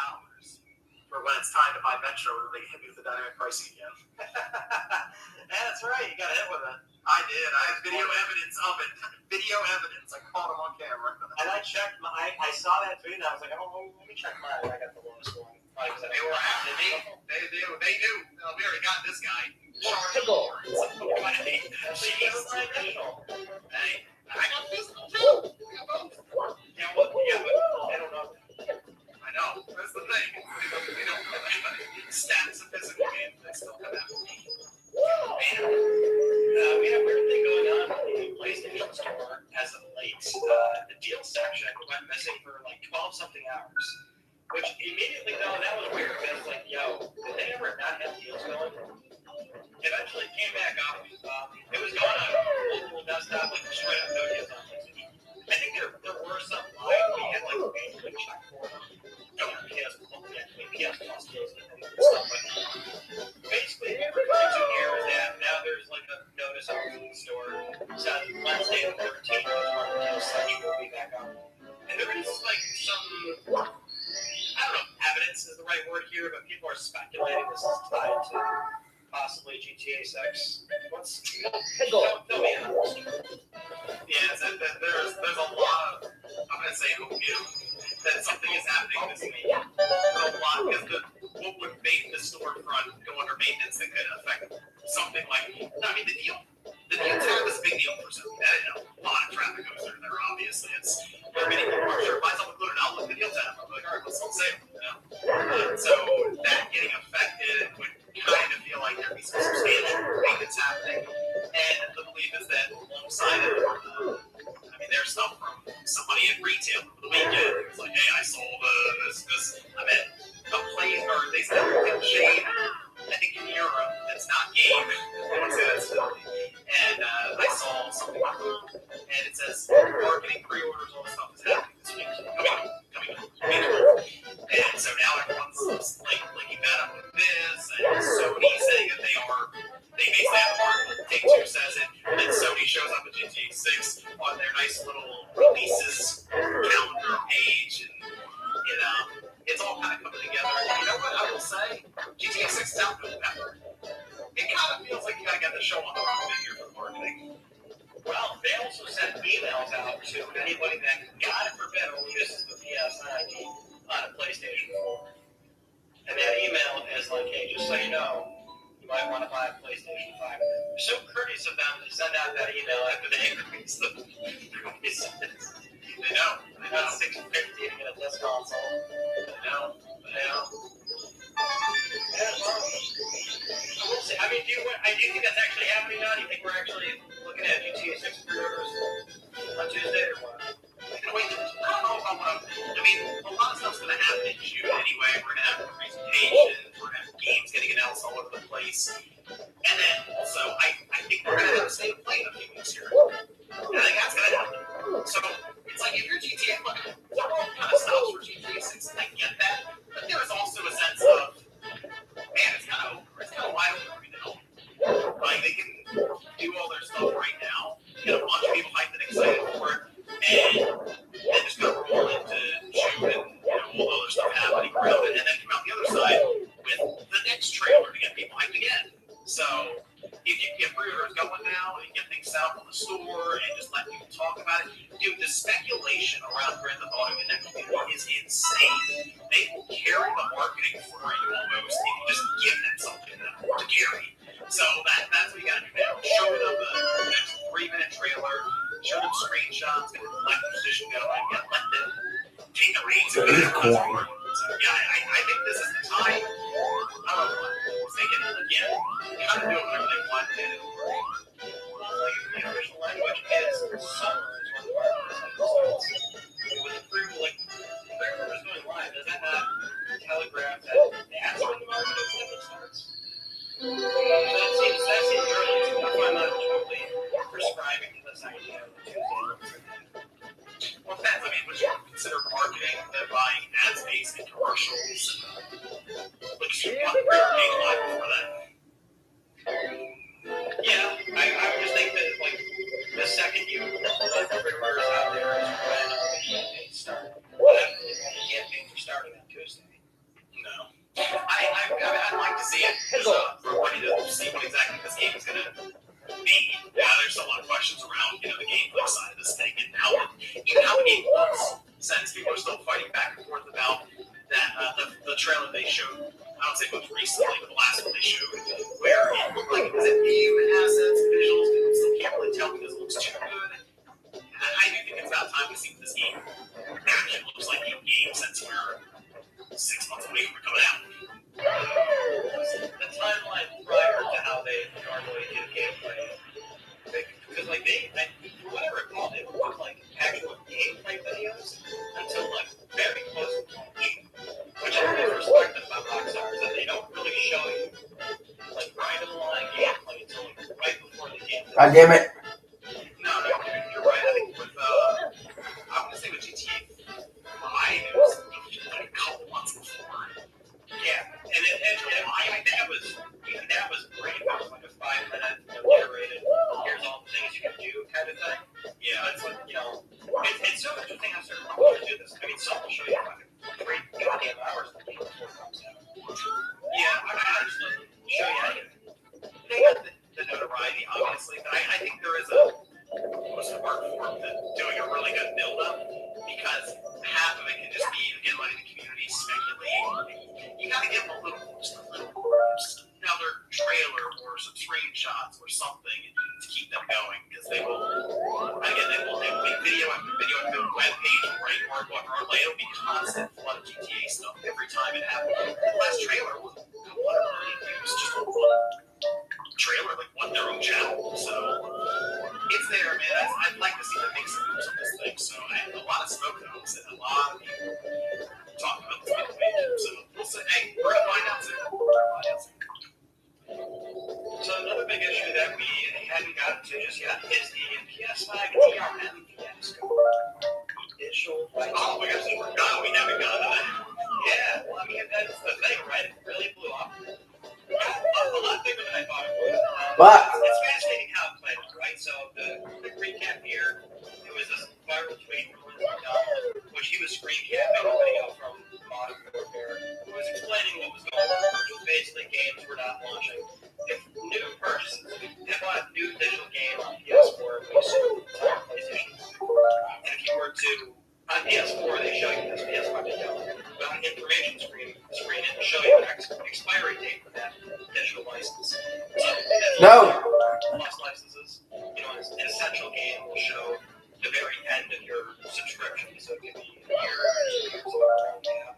B: for when it's time to buy Metro and they hit me with the dynamic pricing again. That's right. You got hit with it. I did. I have video evidence of it. Video evidence. I caught him on camera. And I checked I saw that tweet and I was like, oh, let me check mine. I got the lowest one. They were after me. They knew. We already got this guy.
D: Tickle.
B: Hey, I got this too. We got both. Yeah, but I don't know. I know. That's the thing. We don't have anybody.
C: stacks of physical games that still come out.
B: Man, we had a weird thing going on in the PlayStation Store as of late. The deal section went missing for like 12-something hours. Which immediately, though, that was weird because, like, yo, did they ever not have deals going? Eventually came back up. It was going on mobile desktop, like straight up no deals on PlayStation. I think there were some live. We had like a check for them. PS Plus deals and stuff. But basically, what we're coming to here is that now there's like a notice on the store says Wednesday the 13th is when the deal section will be back up. And there is like some, I don't know, evidence is the right word here, but people are speculating this is tied to possibly GTA 6. What's fill me in on this?
C: Yeah, there's a lot of, I'm going to say hope that something is happening this week. There's a lot, because what would make the storefront go under maintenance that could affect something like, the deal tab is a big deal for something. I didn't know. A lot of traffic goes through there, obviously. It's where many people are sure myself included. I'll look at the deal tab. I'm like, all right, what's on sale? So that getting affected would kind of feel like there'd be some substantial maintenance happening. And the belief is that alongside it, there's stuff from somebody in retail over the weekend. It's like, hey, I sold this. I'm at a place, or they sell shade, I think in Europe, that's not game. I want to say that's still. And I saw something on it, and it says marketing pre-orders, all this stuff is happening this week. Coming up. And so now everyone's like linking that up with this, and Sony saying that they basically have a market. Take-Two says it, and then Sony shows up at GTA 6 on their nice little releases calendar page, and it's all kind of coming together. And you know what I will say? GTA 6 is out in November. It kind of feels like you gotta get the show on the road here for marketing.
B: Well, they also sent emails out to anybody that, God forbid, only uses the PS9 on a PlayStation 4. And that email is like, hey, just so you know, you might want to buy a PlayStation 5. They're so courteous of them to send out that email after they increase the prices.
C: They know.
B: That's $650 to get a disc console.
C: They know.
B: Yeah, well, we'll see. I mean, do you think that's actually happening now? Do you think we're actually looking at GTA 6 pre-orders on Tuesday or what?
C: Wait, I don't know if I want to. A lot of stuff's going to happen in June anyway. We're going to have presentations. We're going to have games getting announced all over the place. And then also, I think we're going to have a state of play in a few weeks here. And I think that's going to happen. So it's like if you're GTA, look, the world kind of stops for GTA 6. I get that. But there is also a sense of, man, it's kind of wide open right now. Like, they can do all their stuff right now, get a bunch of people hyped and excited for it, and just kind of roll into June and all the other stuff happening around it, and then come out the other side with the next trailer to get people hyped again. So if you get pre-orders going now and get things out on the store and just let people talk about it, dude, the speculation around Grand Theft Auto in that community is insane. They will carry the marketing for you almost if you just give them something to carry. So that's what you gotta do now. Show them the next 3-minute trailer, show them screenshots, get the collector position going, let them take the reins and get it. So yeah, I think this is the time. I don't know what I'm thinking again. Kind of do whatever they want to do.
B: Well, the official language is summer is when the market starts. With the pre-orders going live, does that not telegraph that that's when the market starts? So that seems early. That's why I'm not totally prescribing to this idea of Tuesday.
C: Well, depends. Would you consider marketing and buying ad space and commercials? Like, you want to pay live before that?
B: Yeah, I would just think that, like, the second you put the pre-orders out there is when the campaigns start. The campaigns are starting on Tuesday.
C: No. I'd like to see it. We're ready to see what exactly this game is going to be. Yeah, there's a lot of questions around, the gameplay side of this thing and how the game looks. Since people are still fighting back and forth about that, the trailer they showed, I don't say most recently, but the last one they showed, where it looked like it was human assets, visuals, people still can't really tell because it looks too good. I do think it's about time we see what this game actually looks like in game since we're 6 months away from it coming out.
A: God damn it.
C: No, you're right. I think with I'm gonna say with GTA 5, it was like a couple months before. Yeah, and that was great. That was like a 5-minute narrated. Here's all the things you can do kind of thing. Yeah, it's like it's so interesting how certain people do this. I mean, some will show you fucking 3 goddamn hours of the game before it comes out. Yeah, I just show you how you. They got the notoriety, obviously, but I think there is a art form to doing a really good build-up because half of it can just be again letting the community speculate. You gotta give them a little another trailer or some screenshots or something to keep them going because they will make video after video after web page right or whatnot. It'll be constant flood of GTA stuff every time it happens. The last trailer was a couple hundred million views, just one trailer, like one their own channel. So it's there, man. I'd like to see them make some moves on this thing. So a lot of smoke cones and a lot of people talk about this video page. So we'll say, hey, we're gonna find out soon. So another big issue that we hadn't gotten to just yet is the PS5 DRM fiasco. Digital. Oh my gosh, we're done. We haven't gotten to that. Yeah, well, I mean that's the thing, right? It really blew up. A lot bigger than I thought it would.
A: But
C: It's fascinating how it played out, right? So the quick recap here, it was this viral tweet from Lindsay McDonald, which he was screen capping a video from Modern Warfare, who was explaining what was going on, which was basically games were not launching. If new purchases, they bought a new digital game on PS4, we assume it's on PlayStation 2. And if you were to, on PS4, they show you this PS5 video, but on the information screen, it will show you an expiry date for that digital license. So,
A: no.
C: Plus licenses, an essential game will show the very end of your subscription. So it could be a year, 2 years, however long you have.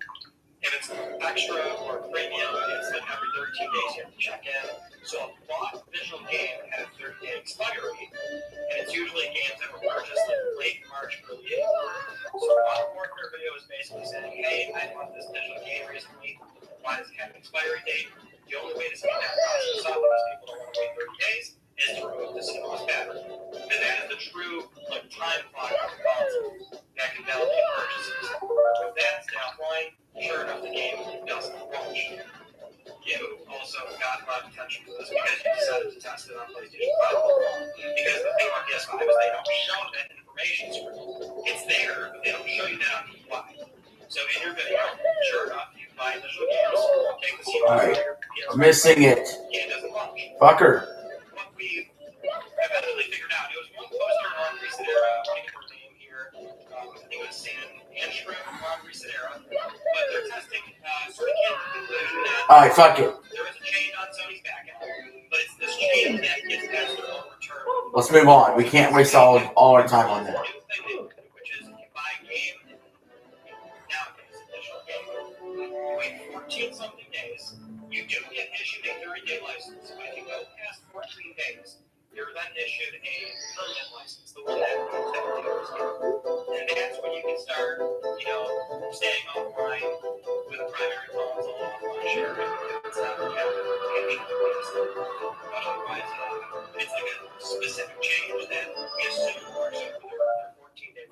C: If it's extra or premium, it's like every 13 days you have to check in. So a bought digital game had a 30-day expiry, and it's usually games that were purchased like late March, early April. So Modern Warfare video is basically saying, hey, I bought this digital game recently. Why does it have an expiry date? The only way to speed that process up, because people don't want to wait 30 days, is to remove the CMOS battery. And that is the true time clock on the console that can validate purchases. With that stay offline, sure enough, the game doesn't launch. You also got a lot of attention for this because you decided to test it on PlayStation 5. Because the thing about PS5 is they don't show that information screen. It's there, but they don't show you that on the UI. So in your video, sure enough, you buy digital games, take the CMOS battery,
A: I'm missing it.
C: game doesn't launch.
A: Fucker.
C: What we eventually figured out, it was one poster on Resetera, I can't remember her name here, I think it was Sam Anstrom on Resetera, but they're testing, sort of came to the conclusion that
A: Alright, fuck it.
C: there is a chain on Sony's back end, but it's this chain that gets past their own return.
A: Let's move on. We can't waste all our time on that.
C: Which is if you buy a game, nowadays, digital game, you wait 14 something days, you do get issued a 30-day license, but if you go past 14 days, you're then issued a permanent license, the one that years ago. And that's when you can start, staying offline with a primary console, offline sharing, it's not but otherwise, it's like a specific change that we assume works over their 14-day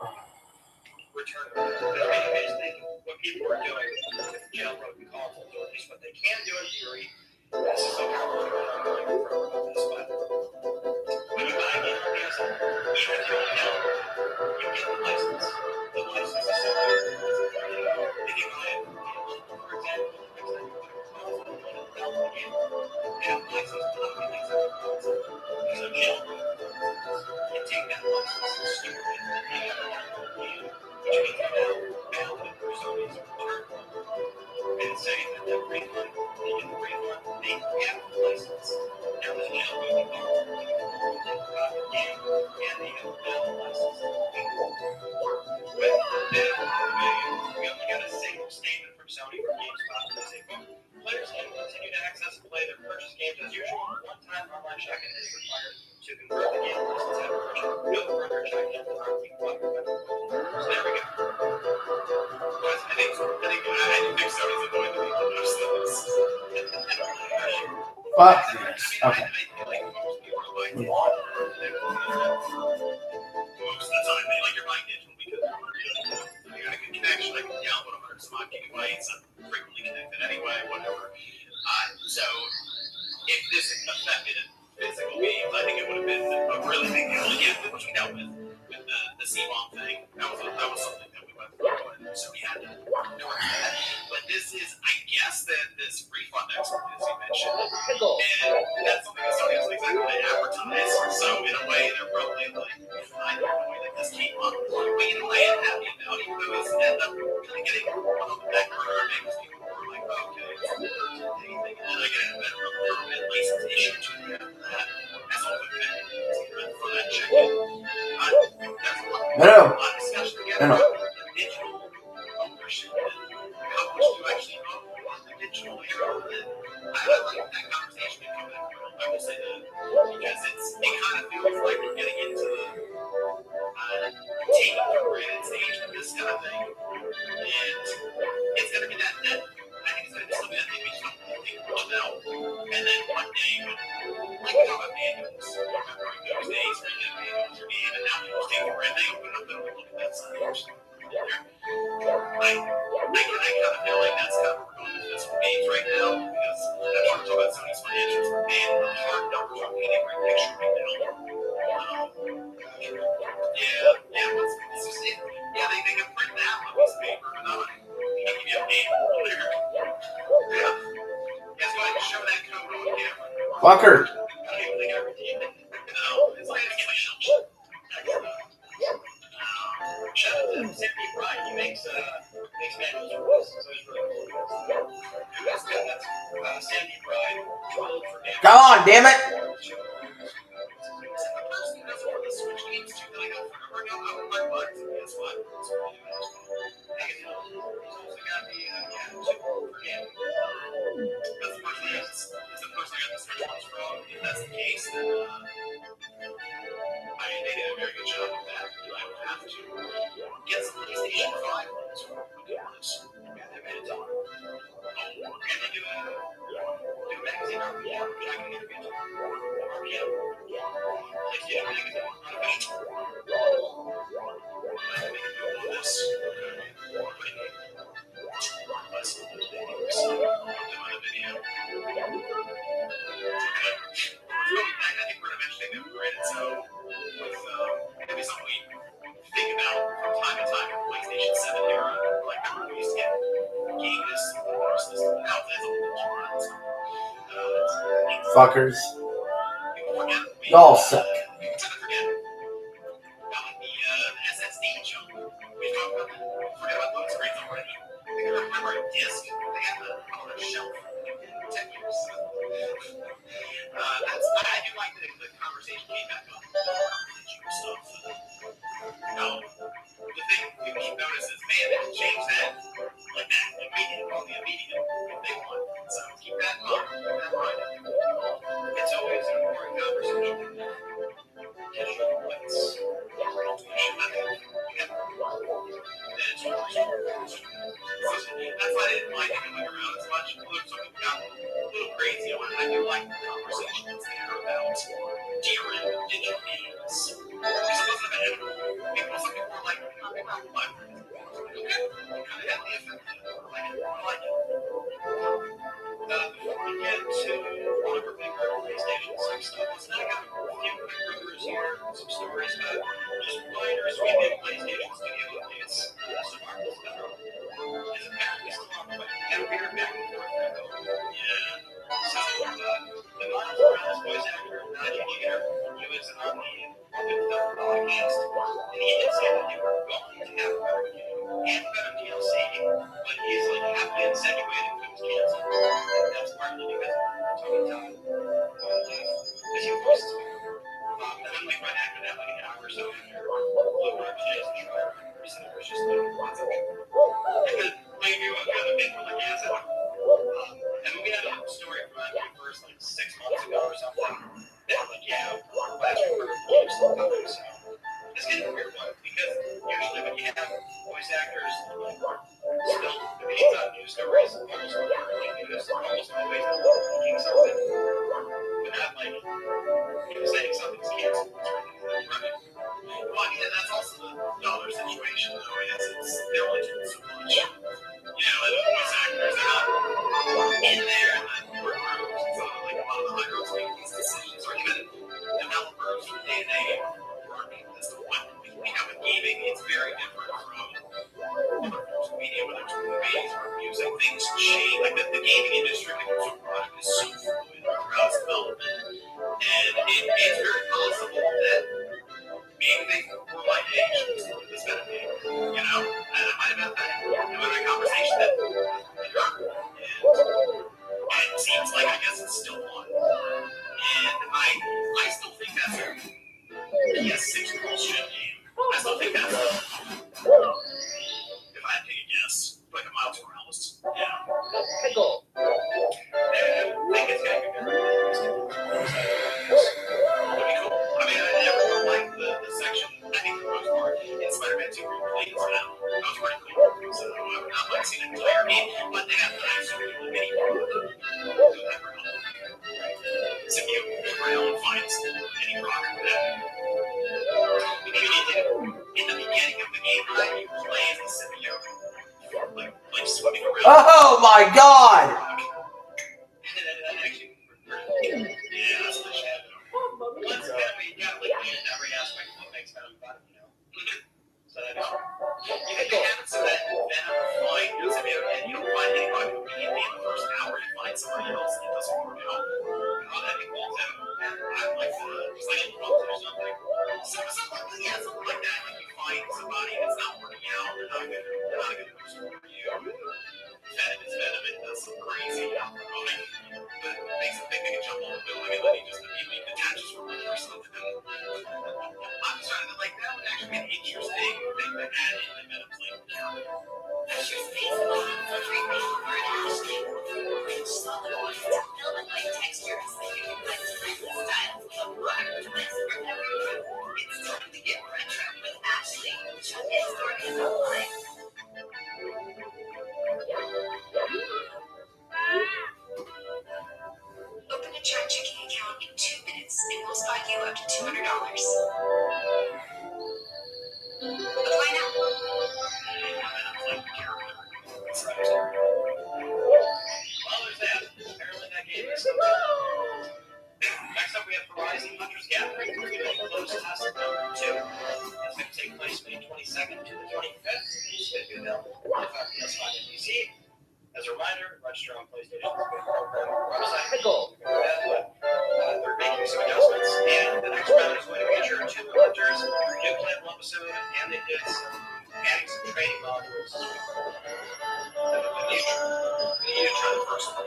C: return. Basically, what people are doing with jailbroken consoles, or at least what they can do in theory, this is so complicated, I'm going further about this, but when you buy a game on PS4, even if you're down, you get the license. The license is so if you buy it, for example, next time you put your console, you want to download the game, that license will not be linked to the console. So jailbroken you take that license and store it, and you have to download the game, which means you're now bound for Sony's return and say that the refund, they get the refund, they have the license. Now there's a jailbroken console, you can take the game, and they have a valid license. With that, we only got a single statement from Sony from GameSpot that say, players can continue to access and play their purchased games as usual. One-time online check-in is required to convert the game license at purchase. No further check-ins are required. So there we go. I think Sony's annoyed that we can use those.
A: Fuck this. Okay.
C: I feel like most people are like, most of the time, they like your mind digital because I got a good connection. I can download 100 some odd gigabytes. I'm frequently connected anyway, whatever. So if this affected physical games, I think it would have been a really big deal. Yeah, which we dealt with the C-bomb thing. That was something that we went through, and so we had to do that. But this is, I guess, that this refund expert, as you mentioned, and that's something that Sony doesn't exactly advertise. So in a way, they're probably like, I don't know why this came up. But you know, I am happy about it. Even though it's ended up kind of getting on the back burner because people were like, okay, it's anything, and then I get a better permanent license issue to that. That's all good for that check-in.
A: No.
C: Discussion again
A: No.
C: about digital ownership and how much do you actually own the digital era. I like that conversation to come back. I will say that because it kind of feels like we're getting into taking the granted stage of this kind of thing, and it's going to be that. I think it's going to be something that we just don't really think much about. And then one day, like how about manuals? Remember those days where you did manuals for game, and now people take the brand, they open up and look at that side. I kind of feel like that's kind of where we're going with this for games right now, because I'm sure we're talking about Sony's financials, and the hard numbers are painting a great picture right now. They can print that on a piece of paper, but not they can give you a manual there. Yeah. Guys, go ahead and show that code on camera.
A: Fucker.
C: It's like a shelf. Shout out to Sandy Bryan. He makes manuals for us, so he's really cool. That's good. That's Sandy Bryan.
A: Go on, damn it.
C: That's the case, then they did a very good job of that. I would have to get some PlayStation 5 ones for this. And they made it on. And they do a magazine RPM. I can get a bit of RPM. Like, yeah, I can do this. I think we're going to eventually get granted, so maybe something we think about from time to time in the PlayStation 7 era, like remember we used to get game this system. Now that's a little bit
A: Fuckers. Y'all suck.
C: We tend to forget about the SSD jump. We talked about that. Forget about load screens already. I remember a disc. They had on a shelf in 10 years. I do like the conversation came back on digital stuff. The thing people should notice is, man, they can change that like that immediately on the immediate if they want. So keep that in mind. It's always an important conversation. Digital rights. That's why I didn't mind it going around as much. Some people got a little crazy on it. I do like the conversations there about DRM digital games. Because it wasn't bad. Some people were like, okay, kind of had the effect. I like it. Before we get to one of our bigger PlayStation 6 stuff, I got a few quick rumors here, some stories about just reminders we did PlayStation Studio updates. So Marvel's better. Is apparently still on the way. And we're back and forth there, though. Yeah. So, the Miles Morales voice actor, Najee Jeter, he was on the podcast, and he did say that they were going to have a better game and better DLC, but he's like happily insinuating if it was canceled. That's partly because of Tony Todd. Because your voice is weird. And then like right after that, like an hour or so after Blue Rock Chase and Schreiber, it was just like lots of people. And then like you got a big one like acid. And we had a story from that first like 6 months ago or something. That like, yeah, last year we were still coming, so it's getting a weird one because usually when you have voice actors like still debating on news stories, almost never news, almost always making something, but not like saying something's canceled. that's fair. Yes, 6 bullshit game. I still think that's if I had to take a guess, like a Miles Morales. Yeah.
D: Pickle.
C: I think it's gonna be very interesting. That'd be cool. I mean, I never liked the section. I think for the most part, in Spider-Man 2, where you played as Venom, that was pretty cool. So I would not like to see the entire game, but they have nice mini symbiote around finds any rock for that. In the beginning of the game, you play as the symbiote, like swimming around.
A: Oh my god!
C: That actually, yeah, that's the shadow. Once Venom, you got like in every aspect of what makes Venom fun, you know. So that is. You think they have it so that Venom find a symbiote and you don't find anybody immediately in the first hour. You find somebody else and it doesn't work out. Oh, that'd be cool too. I'd like to, just like in Roblox or something. Something like that. Like you find somebody that's not working out, they're not a good person for you. Venom is Venom, it does some crazy but makes them think they can jump on the building and then he just immediately detaches from it or something. I'm trying to, like, that would actually be an interesting thing to add in the Venom thing.
F: As your face moves for treatment for an ashley, solid oils to filament-like textures that you can find timeless styles with a black twist for everyone. It's time to get retro with Ashley. Shop in store and online. Open a Chime checking account in 2 minutes and we'll spot you up to $200. Apply now.
C: Well, there's that. Apparently that game is something. Next up, we have Horizon Hunter's Gathering. We're going to close test number 2. That's going to take place May 22nd to the 25th. It's going to be available on PS5 and PC. As a reminder, register on PlayStation's program website.
D: Pickle.
C: They're making some adjustments, and the next round is going to feature 2 hunters, new playable episode, and they did adding some training modules as well. You need to try the first one.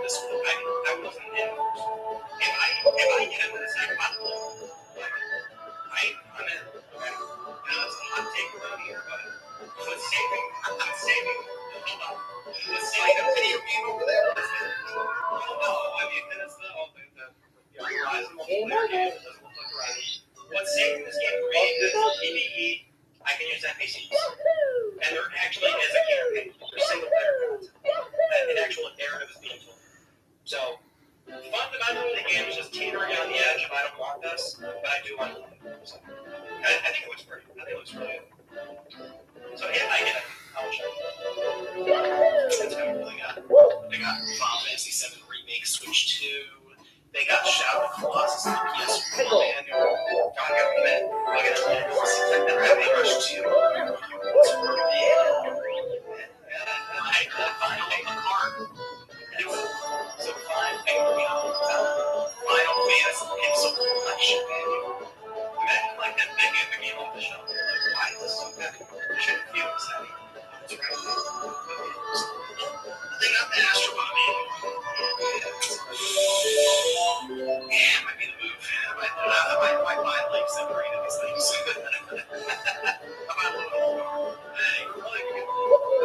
C: This one, I wasn't in first. If I get into the second, I'm in. I'm in. Okay. Now it's a hot take around here, but what's saving? I'm saving. Hold on. What's saving a video game over there? No, I mean, that's the Horizon multiplayer game. It doesn't look like Horizon. What's saving this game for me is PvE. I can use NPCs. And there actually is a campaign. There's single player content. An actual narrative is being told. So, fundamentally, the game is just teetering on the edge of I don't want this, but I do want it. So, I think it looks pretty. I think it looks really good. So, if I get it, I'll show you. That's kind of what they got. They got Final Fantasy VII Remake Switch 2. They got Shadow of the Colossus on the PS4 manual. God, I got that. Look at that. And Heavy Rush 2. It's really Final card. So fine, Final Fantasy Pixel Collection manual. Imagine like that big epic game off the shelf. Like, why is this so heavy? It shouldn't feel this heavy. It's right. They got the Astrobot manual. Yeah, might be the move. I might buy like 7 or 8 of these things. I might look over.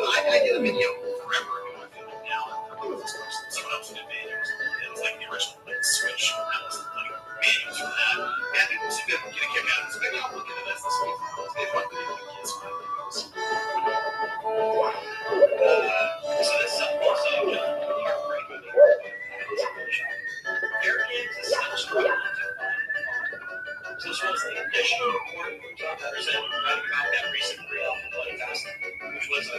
C: I did a video forever ago. I feel like now I'm doing this person. Someone else did manuals. It was like the original like Switch. That was like manuals for that. And people seem to get a kick out of this. Maybe I'll look into this week. It's been fun video with kids when it goes. So this is also heartbreak movie. Air Games is still struggling to find a farm. So this was the additional report from Tom Henderson writing about that recent pre-alpha playtest, which was a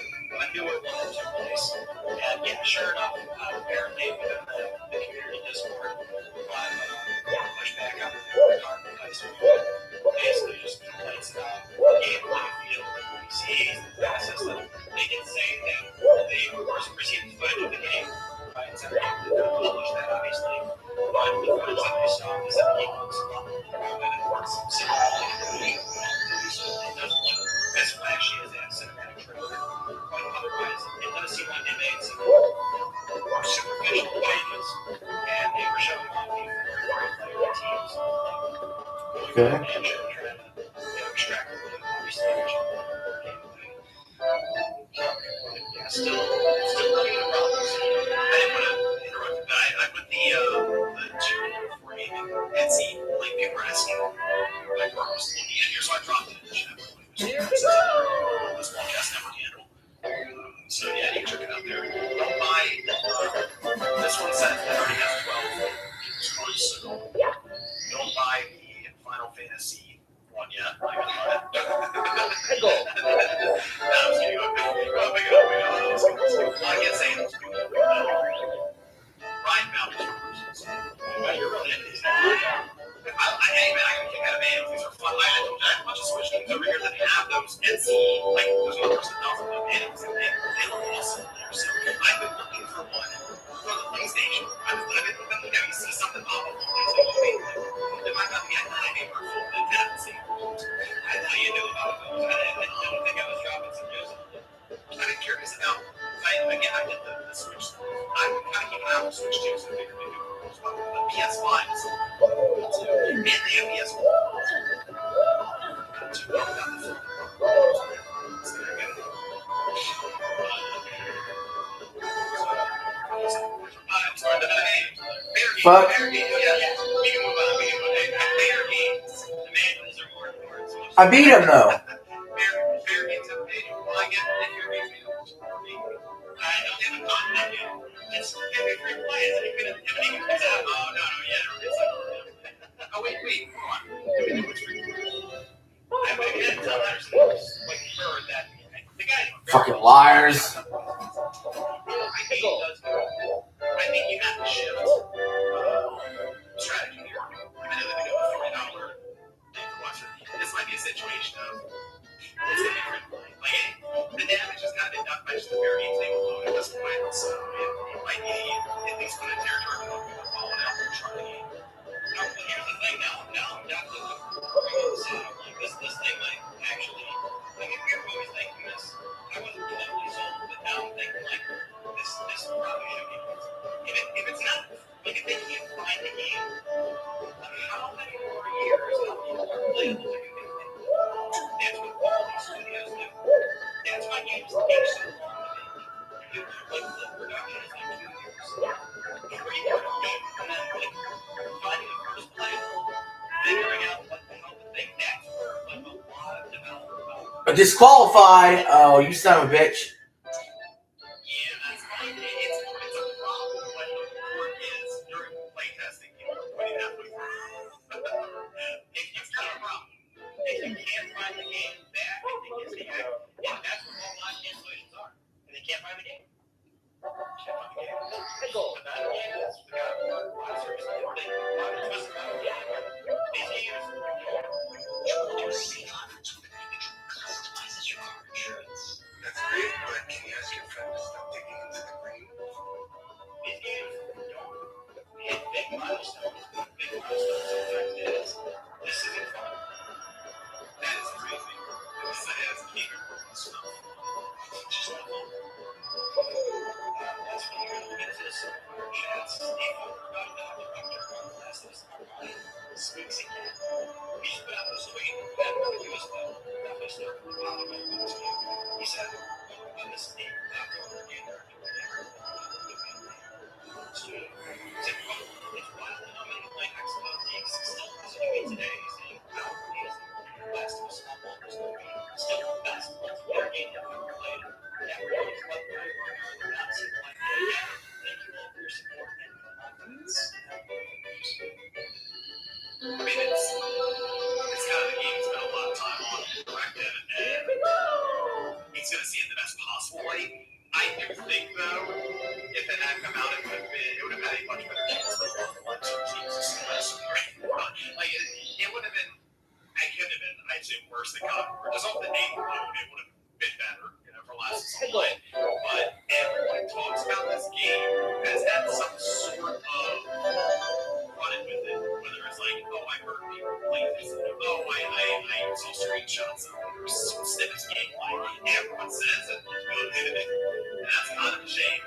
C: newer one that took place. And yeah, sure enough, apparently within the community Discord, push back on the carbon price. Basically just complaints about gameplay, feel, PCs, the process. They did say that they received footage of the game. Right, so they didn't publish that, obviously. But the footage that they saw was that the game looks a lot more than it works similarly to the movie. So it doesn't look as flashy as that cinematic trailer. But otherwise, it does seem like they made some more superficial changes. And they were showing off the 4 player teams.
A: Okay.
B: And trying to extract the hobby stage. Yeah, still running into problems. I didn't want to interrupt, but I put the 2 for gaming Etsy link they were asking like where I was looking at here, so I dropped it in the chat. This podcast network handle. So yeah, you can check it out there. Don't buy this one says it already has 12 cards, so don't buy the Final Fantasy one yet. I was kidding. I can't say it. Ryan Mount. You're really into these. Hey man, I can kick out of bands. These are fun. I have a bunch of Switch games over here that have those Etsy, like those numbers that thousands of bands, and they look awesome there. So I've been looking for one for the PlayStation. I've been looking to see something pop up on PlayStation. It might not be at 9 or full tendency. I thought you knew about those. I don't think I was dropping some news on it. I've been curious about. I did the Switch. I'm kind of keeping an eye on the Switch too, so maybe the PS5s. And the PS4.
A: Fuck. I beat him though.
B: Oh, wait, hold on.
A: Fucking liars.
B: I think you have to shift strategy here. I know that we do a $40 thing for watching. This might be a situation of it's a different like the damage has not been done by just the very table load at this point, so it might be at least put a territory where people fall out and try the game. Here's the thing now I'm definitely like this thing like actually like if you're always thinking this, I wasn't totally sold, but now I'm thinking like this probably should be if it's not like if they can't find the game, how many more years are playable to do? That's what all these studios do. That's why games take so long to make. Like the production is like 2 years. Creating a game and then like finding a first play, figuring out what the hell to think next for like a lot of developers.
A: Disqualified. Oh, you son of a bitch.
B: Yeah, that's fine. It's a problem when the report is during playtesting, when you have to it's not a problem. If you can't find the game back, I think it's the act. Yeah, that's what all live cancellations are. And they can't find the game. Can't find the game. But not a game that's got a lot of service. They twist around the game. These games,
F: You see hundreds of individual customizes your car insurance.
E: That's great, but can you ask your friend to stop digging into the green?
B: these games don't hit big milestones. Big milestones sometimes is this isn't fun. That is crazy. This is capable stuff. It's just not fun. That's when you're going to get into some chats. They forgot about the doctor on the last of us. Speaks again. He just put out this tweet that he was definitely starting to follow me with this game. He said, on this thing, after the game, they're it's wild how many like Xbox games still doing today. Saying how amazing Last of Us is still the best multiplayer game I've ever played. Never knows what they're working on. They're not seem like they thank you all for your support and confidence. I mean, it's kind of the game spent a lot of time on it, directed, and he's going to see it the best possible light. I do think, though, if it had come out, it would have had a much better chance than one teams. Like, it would have been, it could have been, I'd say, worse than God. Just off the name alone, it would have been better, for Last of Us. But everyone talks about this game has had some sort of run with it. Whether it's like, oh, I heard people play this, oh, I saw screenshots of it, or some snippets gameplay. Everyone says it looks good, and that's kind of a shame.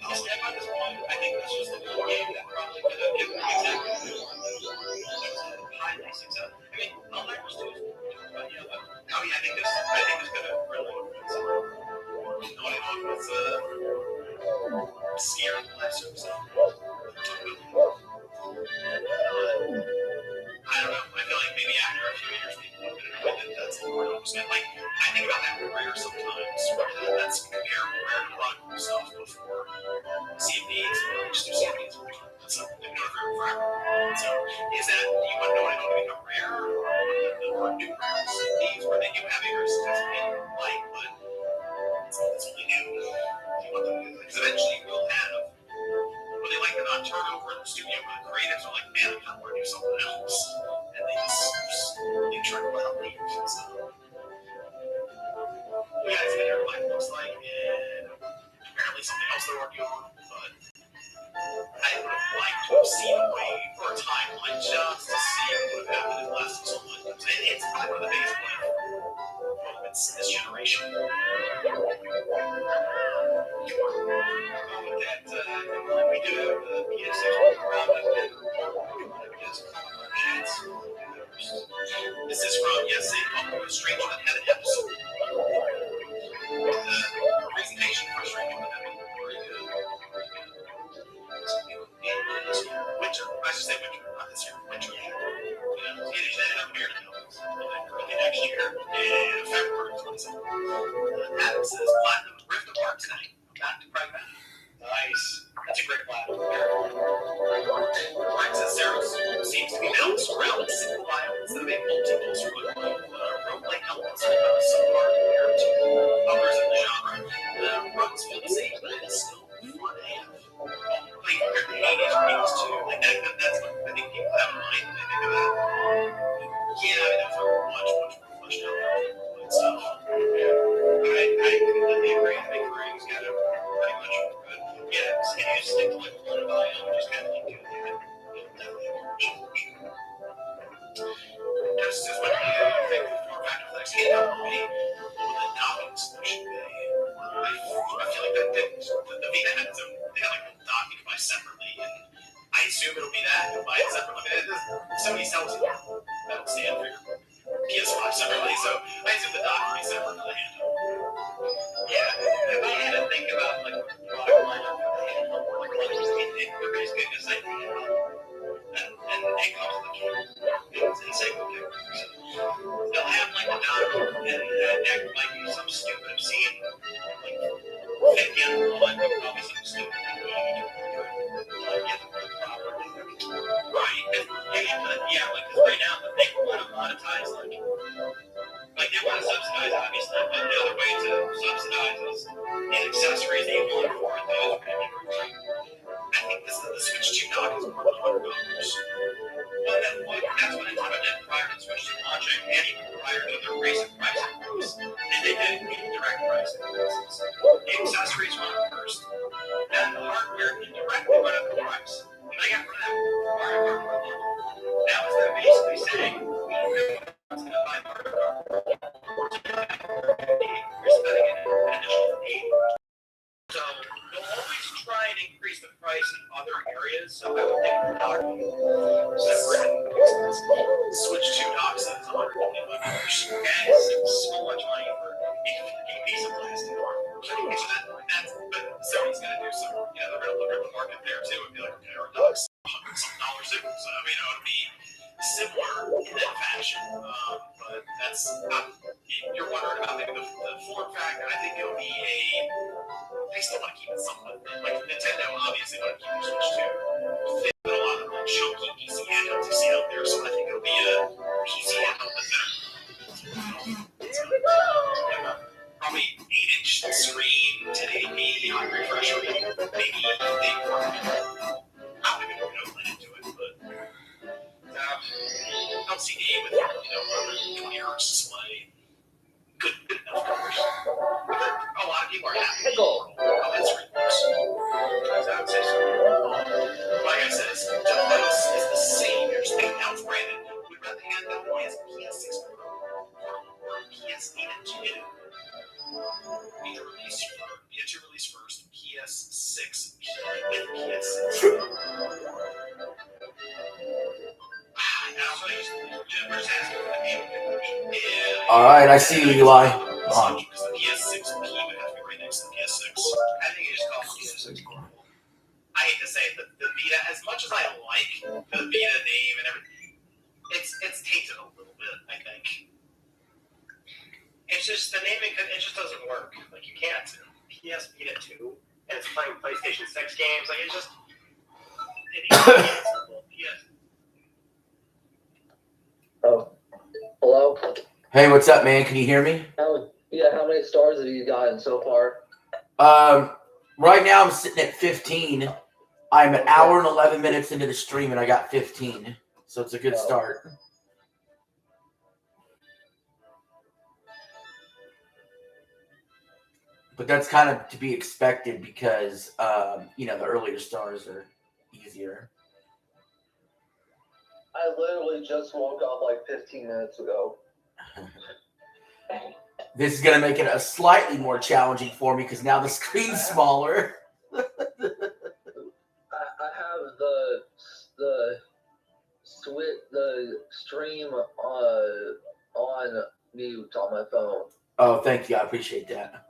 B: I'll stand by this point. I think this was the one game that probably could have given exactly
C: So, I don't know. I feel like maybe after a few years, people will know that that's a more normal stuff. Like, I think about that with Rare sometimes. That's comparable Rare to a lot of cool stuff before CFDs. Just do CFDs. That's something they've known forever. So, is that, do you want to know when it's going to become rare? Or new rare CFDs where they do have errors that they like, but it's only new. Because eventually we'll have. But they like to not turn over in the studio, but the creatives are like, man, I kind of want to do something else. And they just try to help me. So, yeah, it's what their life looks like, and apparently something else they're working on. But I would have liked to have seen a way for a timeline just to see what would have happened in the last so much. And it's probably one of the biggest moments this generation. We do have the PS6 This is from, yes, a Stranger Than Heaven episode. The presentation for Stranger Than Heaven was very good. Winter, I should say winter, not this year, winter. It ended up here early next year, in February 27th. Adam says, Platinum ripped apart tonight. Back to Pragmatic. Nice. That's a great platinum. Mike says Zeros seems to be balanced around a single file instead of a multiple roguelike elements so far compared to others in the genre. The runs feel the same, but it's still fun AF. Like compared to Hades or Hades 2, like that's what I think people have in mind when they think of that. Yeah, I mean, that's much more fleshed out and stuff. I completely agree. I think Ring's got a pretty much good. Yeah, if you stick to like one volume, just kind of like do that, it'll definitely change. Just as what do you think the form factor for the next game will be? Will the docking solution be? I feel like that didn't. The Vita had its own, they had like a docking device separately, and I assume it'll be that. You'll buy it separately. Somebody sells it. That'll stand for your PS5 separately, so I assume the dock will be separate for the handheld. Yeah, if I had to think about like product lineup for the handheld, it really is good because I think and it comes with the key. It's a single key. So they'll have like the dock and deck might be some stupid obscene like 50 on one, probably some stupid thing get the proper. Right. Yeah, like because right now they want to monetize like they want to subsidize obviously, but the other way to subsidize is the accessories that you want for it. Those are going to be great. I think the Switch 2 dock is more than $100. Well, that's what I thought of that prior to Switch 2 launching, and even prior to their recent price increase. And they did direct price increases. The accessories went up first, and the hardware indirectly went up the price. And I got rid of that hardware. Now is them basically saying, we don't to buy hardware. You're spending an additional $8. So they'll always try and increase the price in other areas. So I would think the dock separate. Switch 2 docks is $125. And it's so much money for a piece of plastic. But Sony's going to do some, they're going to look at the market there too and be like, okay, our docks $100 too. So, it'll be similar in that fashion. But that's, you're wondering about maybe the form factor. I think it'll be they still want to keep it somewhat. Like Nintendo obviously want to keep the Switch 2. They put a lot of chunky PC handhelds you see out there, so I think it'll be a PC handheld that's probably 8-inch screen, 1080p, high refresh rate. Maybe they not maybe we're going to blend into it, but LCD with 120 Hz display. Good enough numbers. A lot of people are happy. Oh, that's right. Like I said, the device is the same. You're just paying out branded. We'd rather hand that one as PS6 Pro or PS8 and 2. Need to release first. PS6 with PS6.
A: Alright, I see you, Eli. Come on.
C: The PS6 would have to be right next to the PS6. I think you just call it PS6. I hate to say that the Vita, as much as I like the Vita name and everything, it's tainted a little bit. I think it's just the naming. It just doesn't work. Like you can't PS Vita 2 and it's playing PlayStation 6 games. Like it's just PS.
D: Oh, hello.
A: Hey, what's up, man? Can you hear me?
D: How many stars have you gotten so far?
A: Right now I'm sitting at 15. I'm an hour and 11 minutes into the stream, and I got 15. So it's a good start. But that's kind of to be expected because, the earlier stars are easier.
D: I literally just woke up like 15 minutes ago.
A: This is going to make it a slightly more challenging for me because now the screen's smaller.
D: I have the stream on mute on my phone.
A: Oh, thank you. I appreciate that.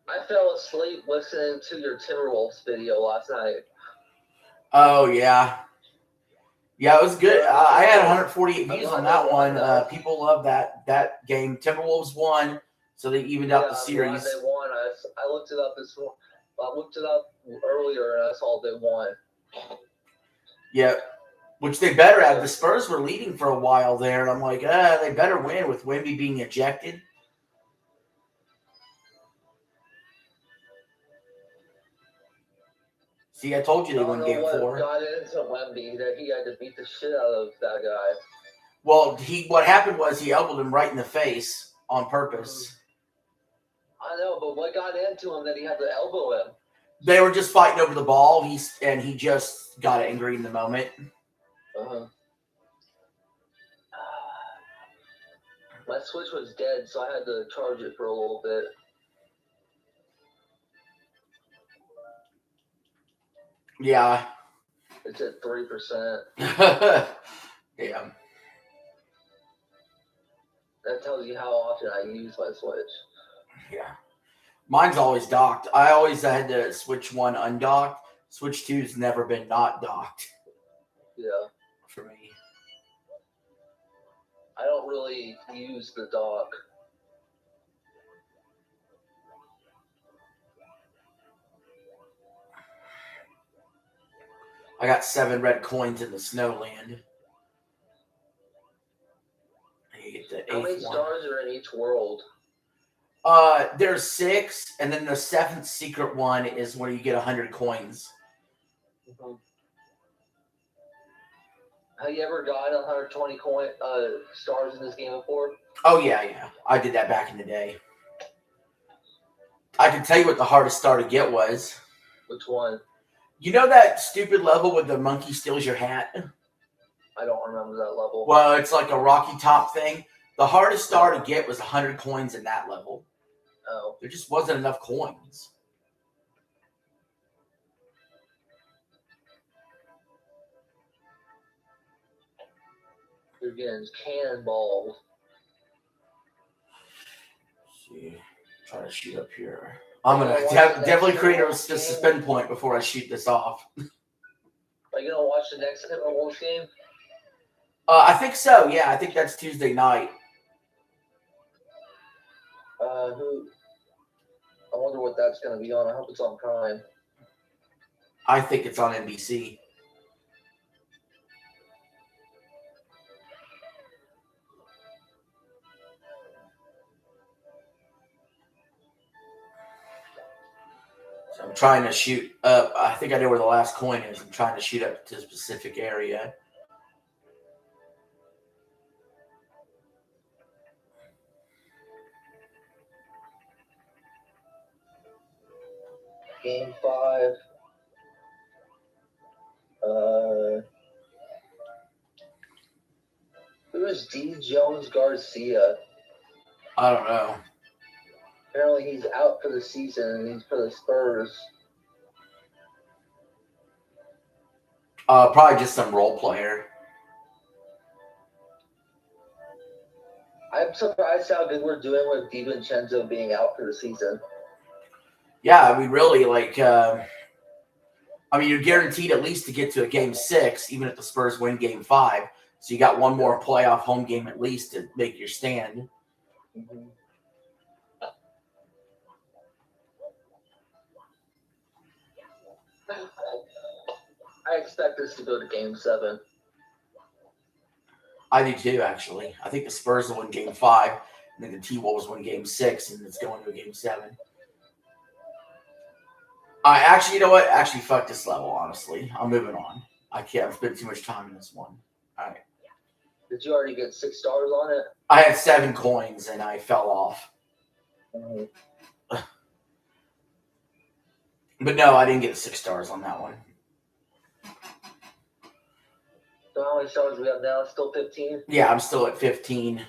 D: I fell asleep listening to your Timberwolves video last night.
A: Oh, yeah. Yeah, it was good. I had 148 views on that one. People love that game. Timberwolves won, so they evened out the series.
D: They won. I looked it up I looked it up earlier, and I saw they won.
A: Yeah, which they better have. The Spurs were leading for a while there, and I'm like, they better win with Wemby being ejected. See, I told you they won game 4.
D: Got into Wemby that he had to beat the shit out of that guy.
A: Well, what happened was he elbowed him right in the face on purpose.
D: I know, but what got into him that he had to elbow him?
A: They were just fighting over the ball. He just got angry in the moment.
D: My Switch was dead, so I had to charge it for a little bit.
A: Yeah.
D: It's at 3%.
A: Yeah.
D: That tells you how often I use my Switch.
A: Yeah. Mine's always docked. I always had to Switch 1 undocked. Switch 2's never been not docked.
D: Yeah.
A: For me.
D: I don't really use the dock.
A: I got 7 red coins in the Snowland. You get the 8th
D: How many
A: one.
D: stars are in each world?
A: There's 6, and then the 7th secret one is where you get 100 coins.
D: Mm-hmm. Have you ever gotten 120 stars in this game before?
A: Oh, yeah. I did that back in the day. I can tell you what the hardest star to get was.
D: Which one?
A: You know that stupid level where the monkey steals your hat?
D: I don't remember that level.
A: Well, it's like a Rocky Top thing. The hardest star to get was 100 coins in that level.
D: Oh.
A: There just wasn't enough coins.
D: You're getting cannonballed.
A: See, try to shoot up here. I'm gonna definitely create a spin point before I shoot this off.
D: Are you gonna watch the next Timberwolves game?
A: I think so. Yeah, I think that's Tuesday night.
D: Who? I wonder what that's gonna be on. I hope it's on Prime.
A: I think it's on NBC. So I'm trying to shoot up. I think I know where the last coin is. I'm trying to shoot up to a specific area.
D: Game 5. Who is D. Jones Garcia?
A: I don't know.
D: Apparently he's out for the season and he's for the Spurs.
A: Probably just some role player.
D: I'm surprised how good we're doing with DiVincenzo being out for the season.
A: Yeah, we really I mean, you're guaranteed at least to get to a game 6, even if the Spurs win game 5. So you got one more playoff home game at least to make your stand.
D: Mhm. I expect this to go to game 7.
A: I do too, actually. I think the Spurs will win game 5. I think the T-Wolves win game 6, and it's going to a game 7. Actually, you know what? Actually, fuck this level, honestly. I'm moving on. I can't spend too much time in this one. All right.
D: Did you already get 6 stars on it?
A: I had 7 coins, and I fell off.
D: Mhm.
A: But no, I didn't get 6 stars on that one.
D: So how many stars do we have now? Still 15?
A: Yeah, I'm still at 15.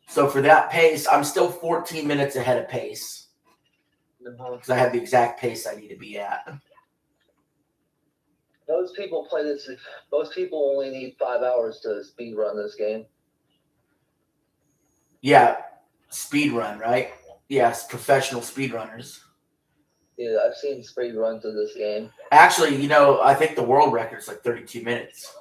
A: So for that pace, I'm still 14 minutes ahead of pace because I have the exact pace I need to be at.
D: Most people play this. Most people only need 5 hours to speed run this game.
A: Yeah, speed run, right? Yes, professional speedrunners.
D: Yeah, I've seen speed runs of this game.
A: Actually, you know, I think the world record's like 32 minutes.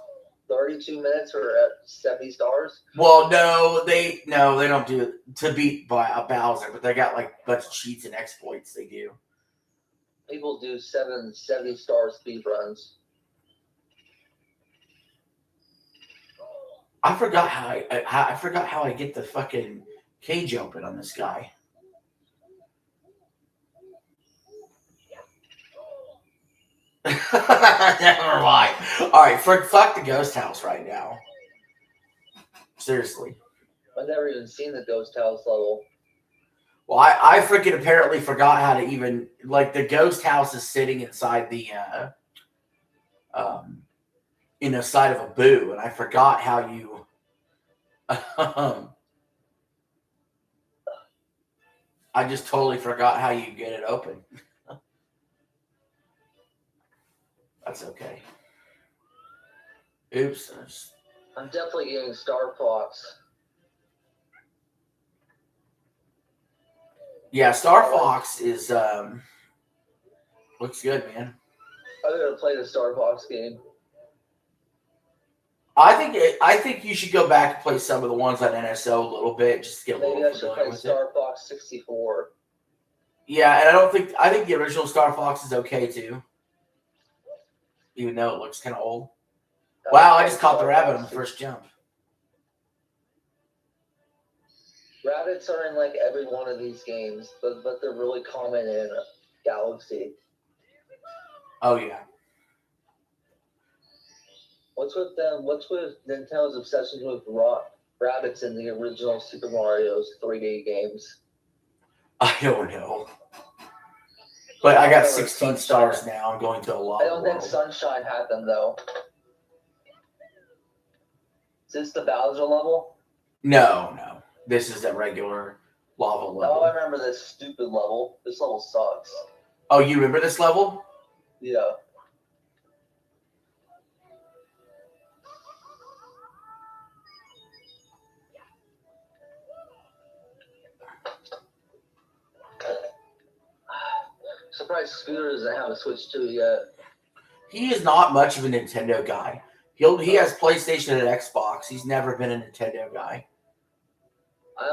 D: 32 minutes or at 70 stars?
A: Well, no, they don't do it to beat by a Bowser, but they got like a bunch of cheats and exploits they do.
D: People do 70-star speed runs.
A: I forgot how I get the fucking cage open on this guy. Never mind. All right, fuck the ghost house right now. Seriously.
D: I've never even seen the ghost house level.
A: Well, I freaking apparently forgot how to even like the ghost house is sitting inside the in the side of a boo, and I forgot how you I just totally forgot how you get it open. That's okay. Oops.
D: I'm definitely getting Star Fox.
A: Yeah, Star Fox is looks good, man.
D: I'm gonna play the Star Fox game.
A: I think you should go back and play some of the ones on NSO a little bit, just to get a
D: Maybe
A: little
D: I should
A: familiar
D: play
A: with it.
D: Star Fox 64.
A: Yeah, and I think the original Star Fox is okay too, even though it looks kind of old. Wow, I just caught the rabbit on the first jump.
D: Rabbits are in like every one of these games, but they're really common in Galaxy.
A: Oh yeah.
D: What's with them? What's with Nintendo's obsession with rabbits in the original Super Mario's 3D games?
A: I don't know. But I got
D: Whatever,
A: 16
D: Sunshine.
A: stars now. I'm going to a lot
D: I don't think
A: world.
D: Sunshine had them though. Is this the Bowser level?
A: No. This is a regular lava
D: No, I
A: level.
D: remember this stupid level. This level sucks.
A: Oh, you remember this level?
D: Yeah. Surprised Scooter doesn't have a Switch 2 yet.
A: He is not much of a Nintendo guy. He has PlayStation and Xbox. He's never been a Nintendo guy.
D: I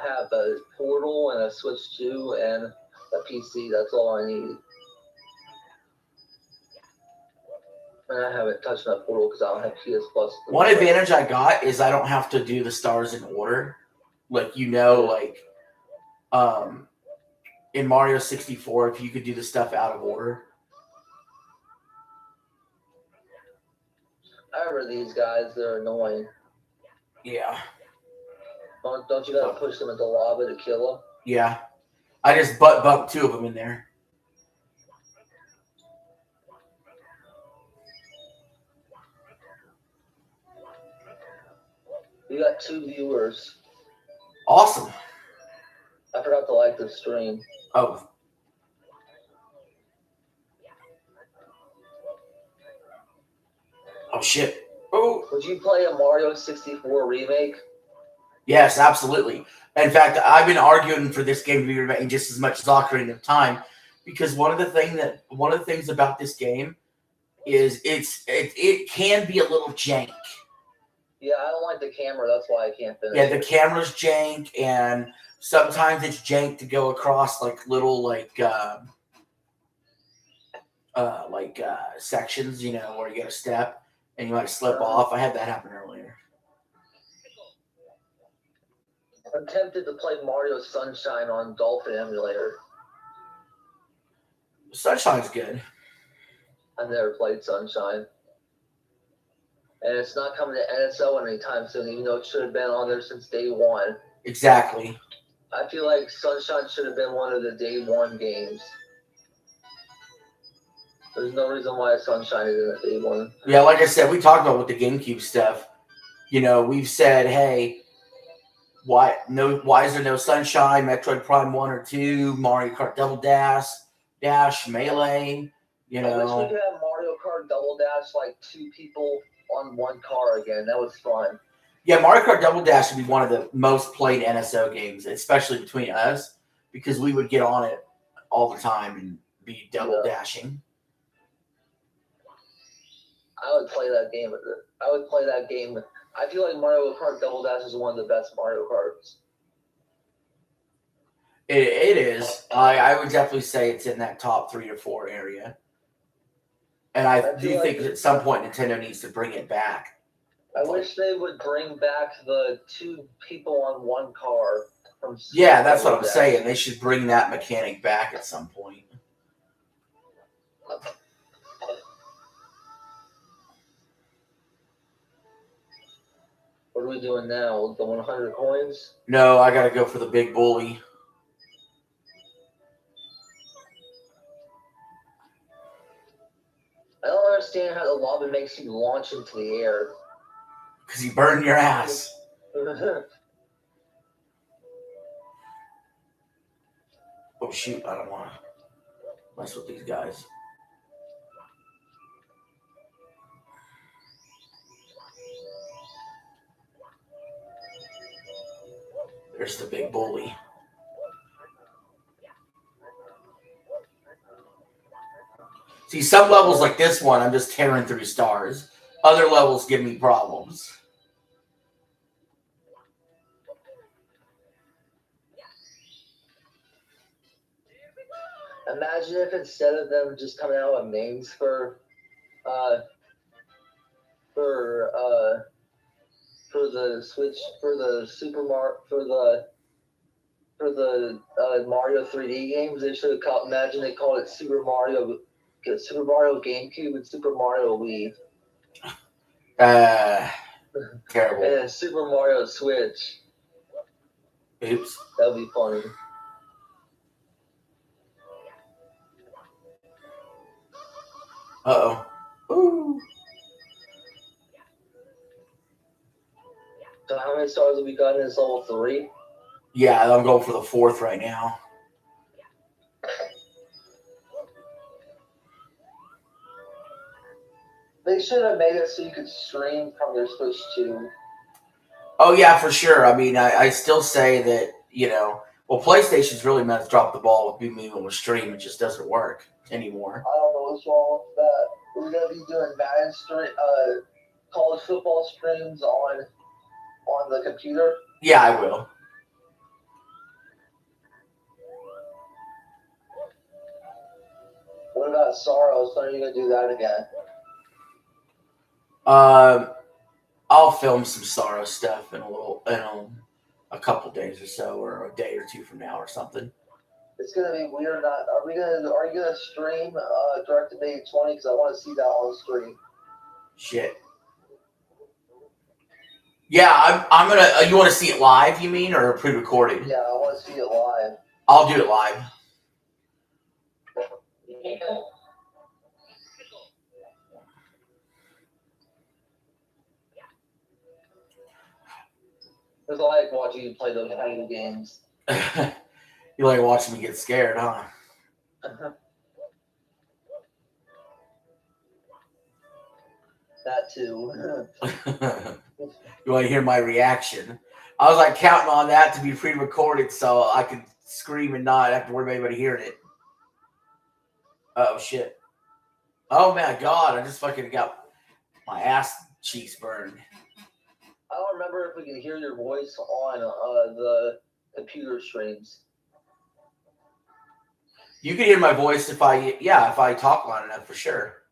D: have a Portal and a Switch 2 and a PC. That's all I need. And I haven't touched my Portal because I don't have PS Plus.
A: One advantage I got is I don't have to do the stars in order. Like, in Mario 64, if you could do the stuff out of order.
D: I remember these guys. They're annoying.
A: Yeah.
D: Don't you gotta push them into lava to kill them?
A: Yeah. I just bumped 2 of them in there.
D: We got 2 viewers.
A: Awesome.
D: I forgot to like the stream.
A: Oh. Oh, shit. Oh.
D: Would you play a Mario 64 remake?
A: Yes, absolutely. In fact, I've been arguing for this game to be remade just as much as Ocarina of Time, because one of the things about this game is it can be a little jank.
D: Yeah, I don't like the camera. That's why I can't finish
A: Yeah, the
D: it.
A: camera's jank, and sometimes it's jank to go across like little sections, where you get a step and you might slip off. I had that happen earlier.
D: I'm tempted to play Mario Sunshine on Dolphin Emulator.
A: Sunshine's good.
D: I've never played Sunshine. And it's not coming to NSO anytime soon, even though it should have been on there since day one.
A: Exactly.
D: I feel like Sunshine should have been one of the day one games. There's no reason why Sunshine isn't a day one.
A: Yeah, like I said, we talked about with the GameCube stuff. We've said, hey, why is there no Sunshine, Metroid Prime 1 or 2, Mario Kart Double Dash, Melee,
D: I wish we could have Mario Kart Double Dash like two people on one car again. That was fun.
A: Yeah, Mario Kart Double Dash would be one of the most played NSO games, especially between us, because we would get on it all the time and be double dashing.
D: I would play that game. I feel like Mario Kart Double Dash is one of the best Mario Karts.
A: It is. I would definitely say it's in that top 3 or 4 area. And I do think at some point Nintendo needs to bring it back.
D: I wish they would bring back the two people on one car from.
A: Yeah, that's what I'm saying. They should bring that mechanic back at some point.
D: What are we doing now? The 100 coins?
A: No, I got to go for the big bully.
D: I don't understand how the lava makes you launch into the air.
A: Because you burn your ass. Oh, shoot. I don't want to mess with these guys. There's the big bully. See, some levels like this one, I'm just tearing through stars. Other levels give me problems.
D: Imagine if instead of them just coming out with names for the Switch, for the Mario 3D games, they should have imagine they called it Super Mario GameCube and Super Mario Wii.
A: Terrible.
D: And Super Mario Switch.
A: Oops.
D: That would be funny.
A: Uh-oh. Ooh.
D: So how many stars have we gotten in this level 3?
A: Yeah, I'm going for the 4th right now.
D: They should have made it so you could stream from their Switch too.
A: Oh, yeah, for sure. I mean, I still say that, PlayStation's really meant to drop the ball with being able to stream. It just doesn't work anymore.
D: I don't know what's wrong with that. We're going to be doing Madden college football streams on the computer.
A: Yeah, I will.
D: What about Sorrows? When are you going to do that again?
A: I'll film some Sorrow stuff in a couple days or so, or a day or two from now, or something.
D: It's gonna be weird. Are you gonna stream Direct to May 20? Because I want to see that on screen.
A: Shit. Yeah, I'm gonna. You want to see it live? You mean, or pre-recorded?
D: Yeah, I want to see it live.
A: I'll do it live.
D: Yeah. Because I like watching you play those kind of games.
A: You like watching me get scared, huh?
D: That too.
A: You want to hear my reaction? I was like counting on that to be pre-recorded so I could scream and not have to worry about anybody hearing it. Oh shit. Oh my god, I just fucking got my ass cheeks burned.
D: I don't remember if we can hear your voice on the computer streams.
A: You can hear my voice if I talk loud enough for sure.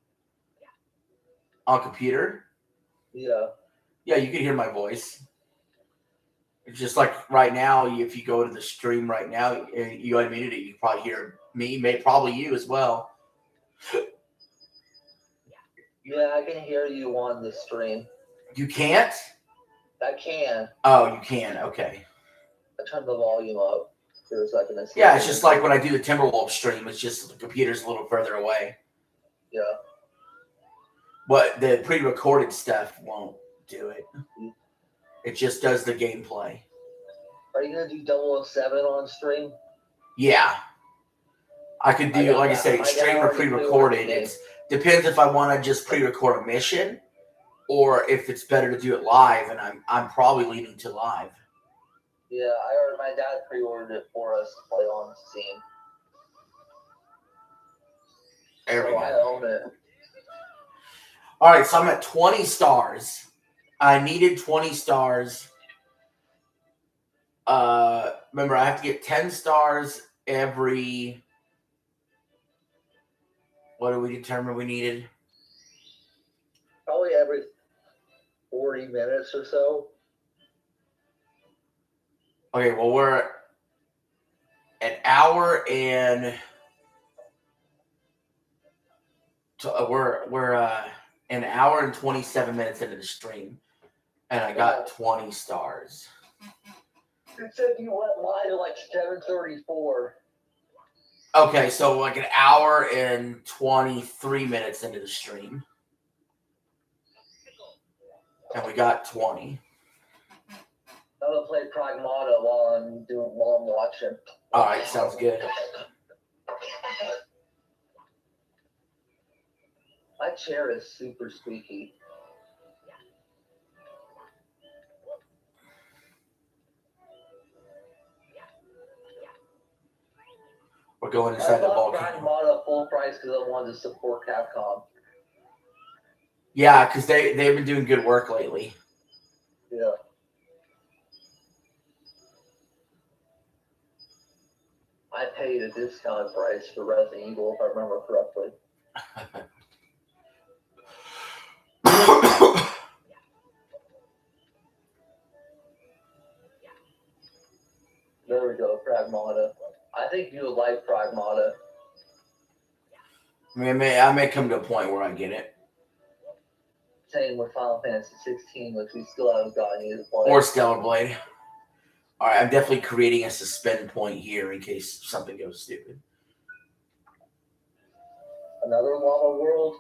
A: On computer?
D: Yeah.
A: Yeah, you can hear my voice. It's just like right now, if you go to the stream right now, you unmuted it, you can probably hear me, probably you as well.
D: Yeah, I can hear you on the stream.
A: You can't?
D: I can.
A: Oh, you can. Okay.
D: I turned the volume up for a second.
A: Yeah, it's just like when I do the Timberwolf stream, it's just the computer's a little further away.
D: Yeah.
A: But the pre-recorded stuff won't do it. It just does the gameplay.
D: Are you going to do 007 on stream?
A: Yeah. I could do, like I said, stream or pre-recorded. It depends if I want to just pre-record a mission or if it's better to do it live, and I'm probably leaning to live.
D: Yeah, I heard my dad pre-ordered it for us to play on Steam.
A: There we go.
D: I own it.
A: All right, so I'm at 20 stars. I needed 20 stars. Remember, I have to get 10 stars every... What did we determine we needed?
D: Probably every 40 minutes or so.
A: Okay, well, we're an hour and... We're an hour and 27 minutes into the stream, and I got 20 stars.
D: It said you went live at like 7:34.
A: Okay, so like an hour and 23 minutes into the stream, and we got 20.
D: I'm gonna play Pragmata while I'm watching.
A: All right, sounds good.
D: My chair is super squeaky.
A: We're going inside the
D: bought
A: volcano.
D: Pragmata full price because I wanted to support Capcom.
A: Yeah, because they've been doing good work lately.
D: Yeah. I paid a discounted price for Resident Evil, if I remember correctly. There we go, Pragmata. I think you would like Pragmata.
A: I may come to a point where I get it.
D: Same with Final Fantasy 16, which we still haven't gotten either play.
A: Or Stellar Blade. All right, I'm definitely creating a suspend point here in case something goes stupid.
D: Another lava world?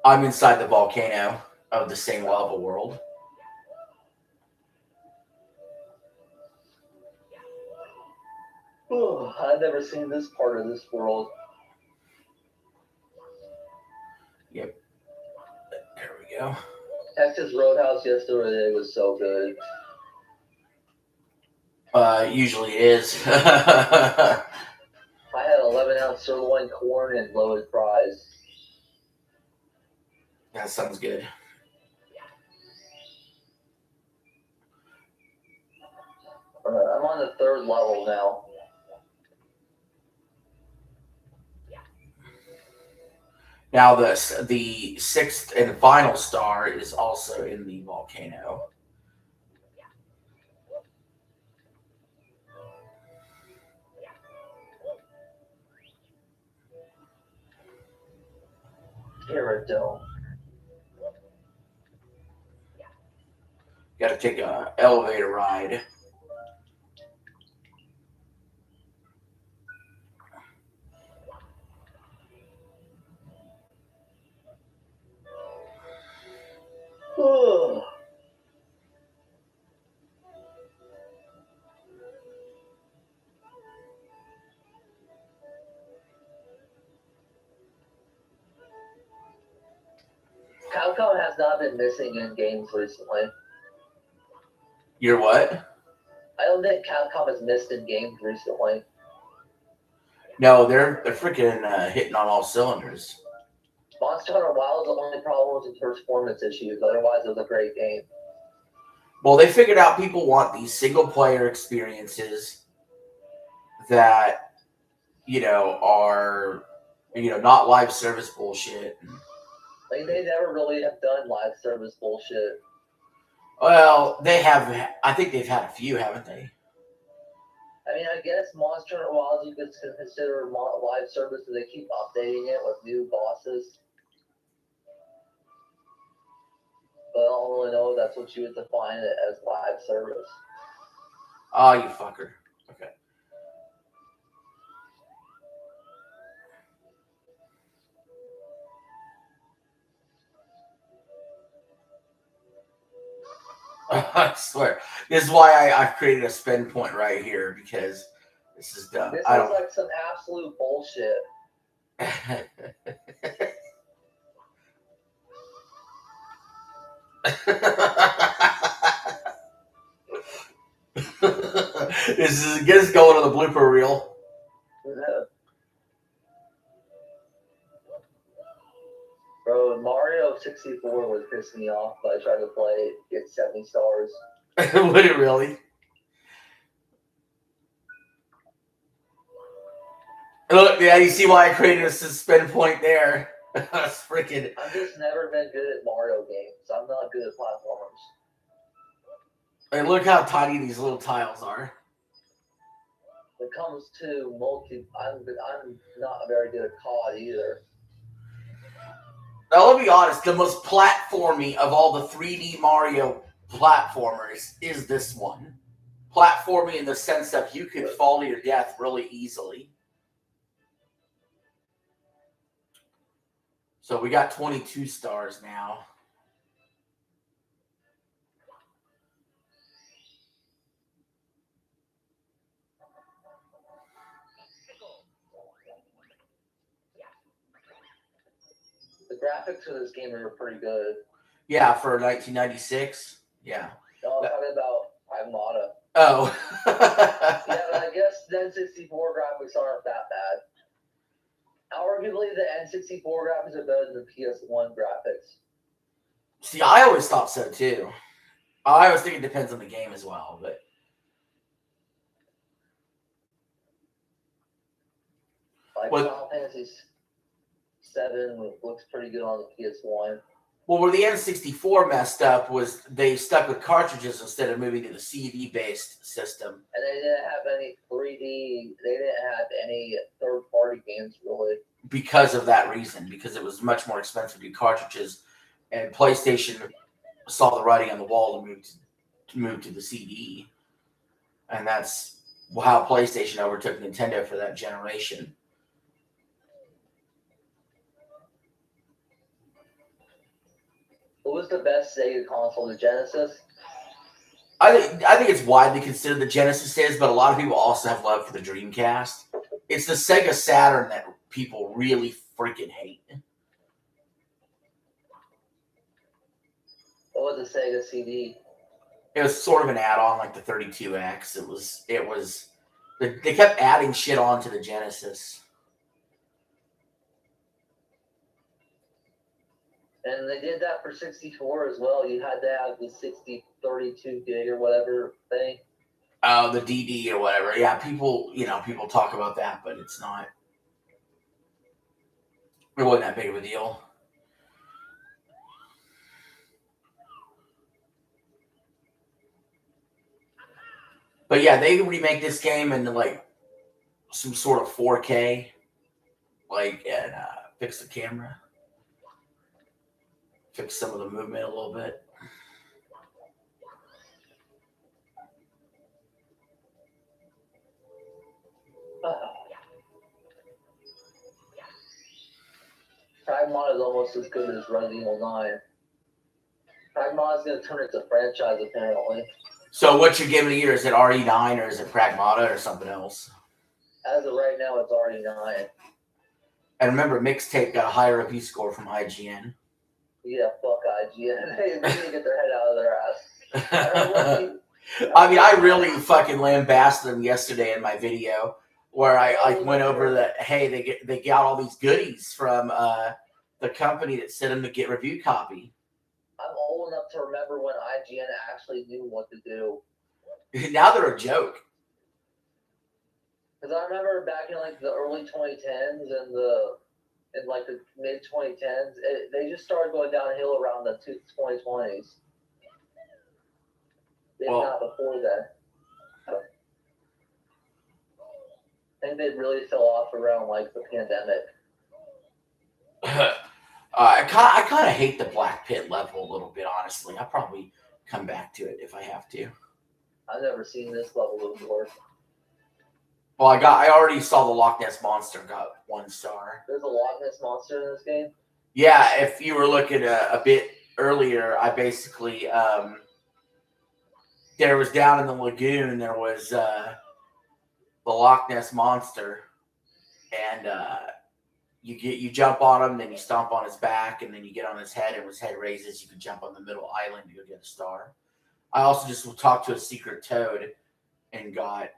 A: I'm inside the volcano of the same lava world.
D: Oh, I've never seen this part of this world.
A: Yep. There we go.
D: Texas Roadhouse yesterday was so good.
A: Usually it is.
D: I had 11-ounce sirloin corn and loaded fries.
A: That sounds good.
D: I'm on the 3rd level now.
A: Now the 6th and final star is also in the volcano.
D: Aerodome.
A: Got to take a elevator ride.
D: Oh. Capcom has not been missing in games recently.
A: You're what?
D: I don't think Capcom has missed in games recently.
A: No, they're freaking hitting on all cylinders.
D: Monster Hunter Wilds, the only problem was its performance issues. Otherwise, it was a great game.
A: Well, they figured out people want these single player experiences that, are, not live service bullshit.
D: Like, they never really have done live service bullshit.
A: Well, they have. I think they've had a few, haven't they?
D: I mean, I guess Monster Hunter Wilds you could consider live service, and they keep updating it with new bosses. But I don't really know if that's what you would define it as live service.
A: Oh, you fucker. Okay. I swear. This is why I've created a spin point right here, because this is dumb.
D: This
A: I
D: is
A: don't.
D: like some absolute bullshit.
A: Get us going on the blooper reel.
D: Bro, Mario 64 would piss me off, but I tried to play it, get 70 stars.
A: Would it really? Look, yeah, you see why I created a spin point there. That's freaking.
D: I've just never been good at Mario games. I'm not good at platformers.
A: And look how tiny these little tiles are.
D: When it comes to I'm not very good at COD either.
A: Now, let me be honest. The most platformy of all the 3D Mario platformers is this one. Platforming in the sense that you could fall to your death really easily. So we got 22 stars now.
D: The graphics for this game are pretty good.
A: Yeah, for 1996. Yeah.
D: No, I'm talking about Pragmata.
A: Oh.
D: Yeah, but I guess the N64 graphics aren't that bad. Arguably, the N64 graphics are better than the PS1 graphics.
A: See, I always thought so too. I always think it depends on the game as well, but
D: Like Final Fantasy 7 looks pretty good on the PS1.
A: well, where the N64 messed up was they stuck with cartridges instead of moving to the CD-based system.
D: And they didn't have any 3D. They didn't have any third-party games really.
A: Because of that reason, because it was much more expensive to do cartridges, and PlayStation saw the writing on the wall to move to the CD, and that's how PlayStation overtook Nintendo for that generation.
D: What was the best Sega console? The Genesis?
A: I think it's widely considered the Genesis is, but a lot of people also have love for the Dreamcast. It's the Sega Saturn that people really freaking hate.
D: What was the Sega CD?
A: It was sort of an add-on like the 32X. It was they kept adding shit on to the Genesis.
D: And they did that for 64 as well. You had to have the 32 gig or whatever thing.
A: Oh, the DD or whatever. Yeah, people talk about that, but it's not. It wasn't that big of a deal. But yeah, they remake this game into like some sort of 4K, like, and fix the camera, fix some of the movement a little bit.
D: Pragmata is almost as good as Resident Evil 9. Pragmata is going to turn into a franchise, apparently.
A: So what you're giving a year, is it RE9 or is it Pragmata or something else?
D: As of right now, it's already 9.
A: And remember, Mixtape got a higher review score from IGN.
D: Yeah, fuck IGN. They need to get their head out of their ass.
A: I mean, I really fucking lambasted them yesterday in my video where I went over that. Hey, they got all these goodies from the company that sent them to get review copy.
D: I'm old enough to remember when IGN actually knew what to do.
A: Now they're a joke.
D: Because I remember back in like the early 2010s and like the mid 2010s, they just started going downhill around the 2020s. If
A: Well-
D: not before then. I think they really fell off around like the pandemic.
A: I kind of hate the Black Pit level a little bit, honestly. I'll probably come back to it if I have to.
D: I've never seen this level before.
A: Well, I already saw the Loch Ness Monster got 1 star.
D: There's a Loch Ness Monster in this game?
A: Yeah, if you were looking a bit earlier, I basically there was down in the lagoon, there was the Loch Ness Monster, and you jump on him, then you stomp on his back, and then you get on his head, and when his head raises, you can jump on the middle island to go get a star. I also just talked to a secret toad and got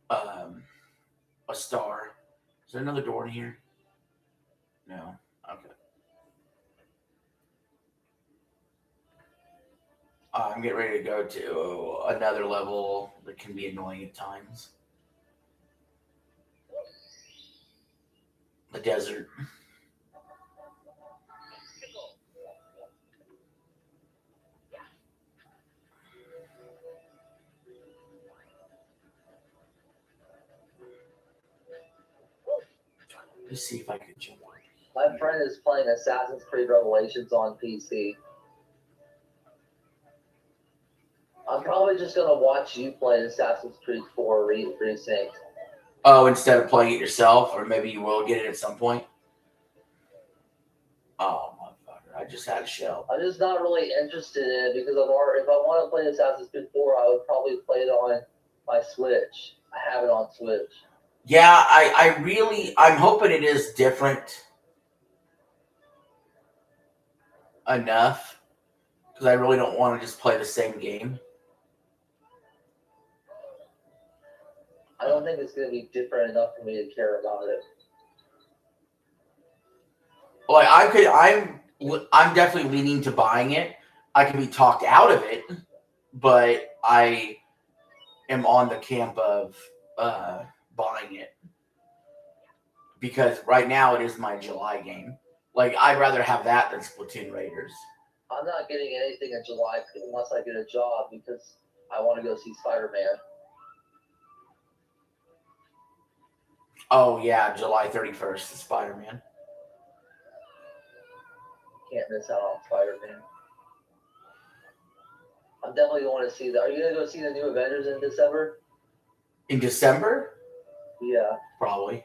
A: a star. Is there another door in here? No. Okay. I'm getting ready to go to another level that can be annoying at times. The desert. Let's see if I can jump on.
D: My friend is playing Assassin's Creed Revelations on PC. I'm probably just gonna watch you play Assassin's Creed 4 Resync.
A: Oh, instead of playing it yourself, or maybe you will get it at some point. Oh, motherfucker! I just had a shell.
D: I'm just not really interested in it because if I want to play Assassin's Creed 4, I would probably play it on my Switch. I have it on Switch.
A: Yeah, I'm hoping it is different enough because I really don't want to just play the same game.
D: I don't think it's going to be different enough for me to care about it.
A: Like I'm definitely leaning to buying it. I can be talked out of it, but I am on the camp of buying it because right now it is my July game. Like I'd rather have that than Splatoon Raiders.
D: I'm not getting anything in July unless I get a job because I want to go see Spider-Man.
A: Oh yeah, July 31st is Spider-Man.
D: Can't miss out on Spider-Man. I'm definitely going to see that. Are you going to go see the new Avengers in December?
A: In December?
D: Yeah.
A: Probably.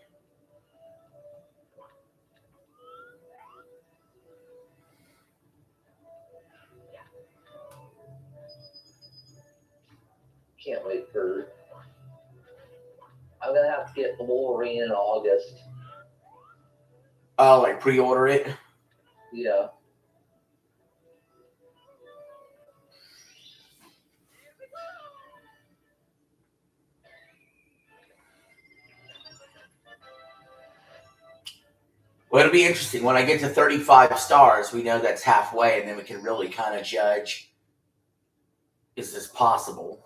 D: Can't wait for... I'm going to have to get Wolverine in August.
A: Oh, like pre-order it?
D: Yeah.
A: Well, it'll be interesting. When I get to 35 stars, we know that's halfway, and then we can really kind of judge, is this possible?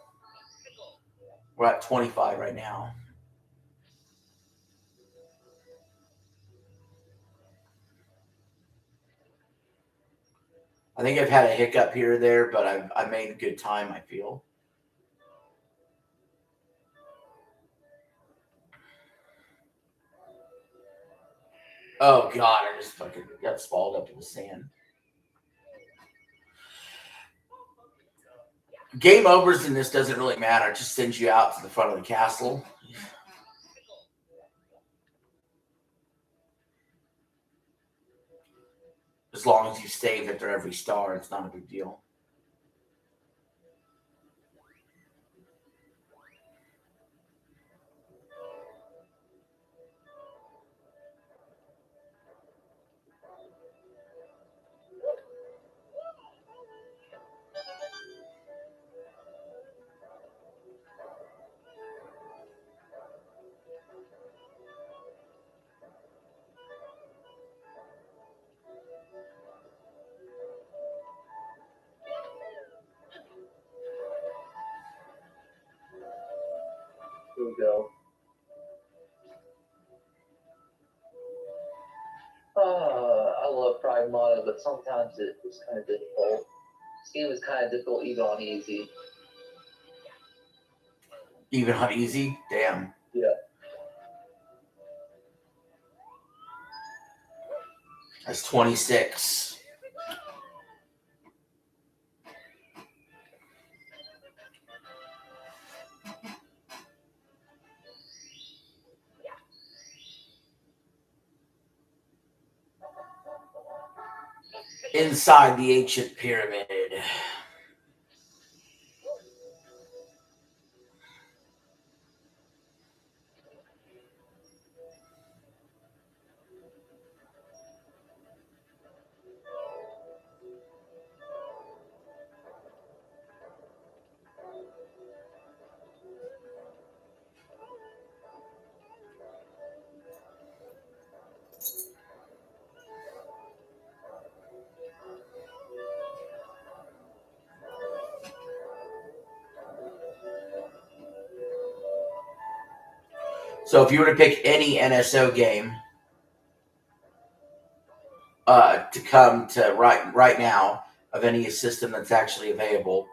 A: We're at 25 right now. I think I've had a hiccup here or there, but I've made a good time, I feel. Oh, God, I just fucking got spalled up in the sand. Game overs in this doesn't really matter. It just sends you out to the front of the castle. As long as you save after every star, it's not a big deal.
D: go. I love Pragmata, but sometimes it's kind of difficult. This game is kind of difficult even on easy.
A: Even on easy? Damn.
D: Yeah.
A: That's 26. Inside the ancient pyramid. So if you were to pick any NSO game to come to right now of any system that's actually available,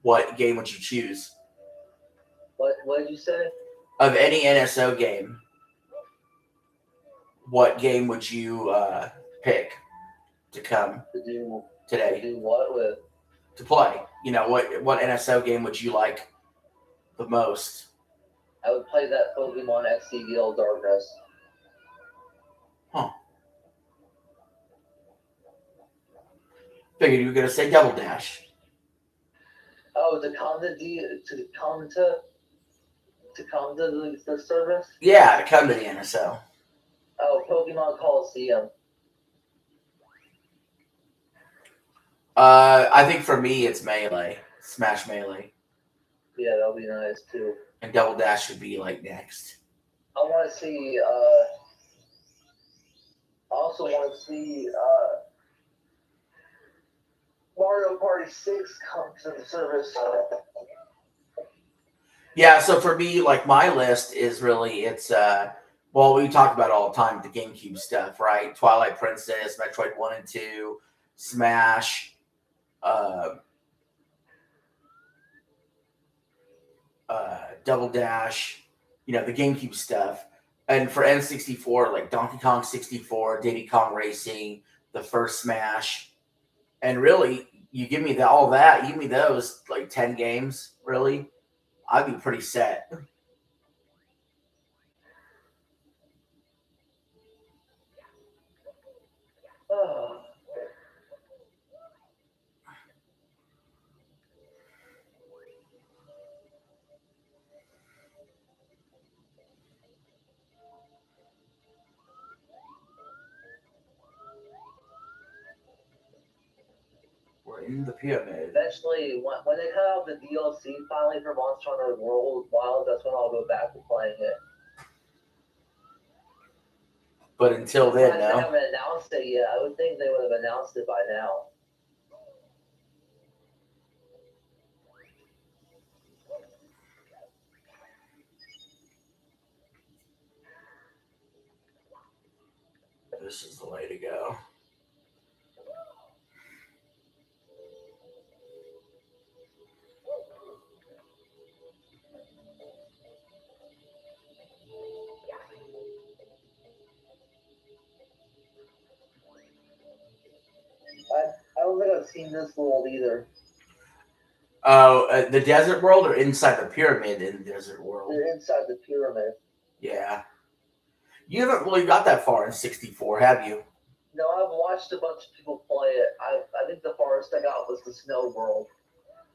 A: what game would you choose?
D: What did you say?
A: Of any NSO game, what game would you pick to come
D: To do
A: today
D: what with?
A: to play? You know, what NSO game would you like the most?
D: I would play that Pokemon XD Gale Darkness.
A: Figured you were gonna say Double Dash.
D: Oh, to come to the service?
A: Yeah, to come to the NSO.
D: Oh, Pokemon Coliseum.
A: I think for me it's Melee, Smash Melee,
D: Yeah, that'll be nice too.
A: and Double Dash should be like next.
D: I want to see. I also want to see Mario Party 6 come to the service.
A: Yeah, so for me, like my list is really well, we talk about all the time the GameCube stuff, right? Twilight Princess, Metroid 1 and 2, Smash, Double Dash, you know, the GameCube stuff. And for N64, like Donkey Kong 64, Diddy Kong Racing, the first Smash. And really, you give me all that, you give me those like 10 games, really, I'd be pretty set.
D: Oh.
A: We're in the pyramid.
D: Eventually, when they cut out the DLC finally for Monster Hunter World Wild, that's when I'll go back to playing it.
A: But until then,
D: They
A: no.
D: haven't announced it yet. I would think they would have announced it by now.
A: This is the way to go.
D: I don't think I've seen this world either.
A: Oh, the desert world or inside the pyramid in the desert world?
D: They're inside the pyramid.
A: Yeah. You haven't really got that far in 64, have you?
D: No, I've watched a bunch of people play it. I think the farthest I got was the snow world.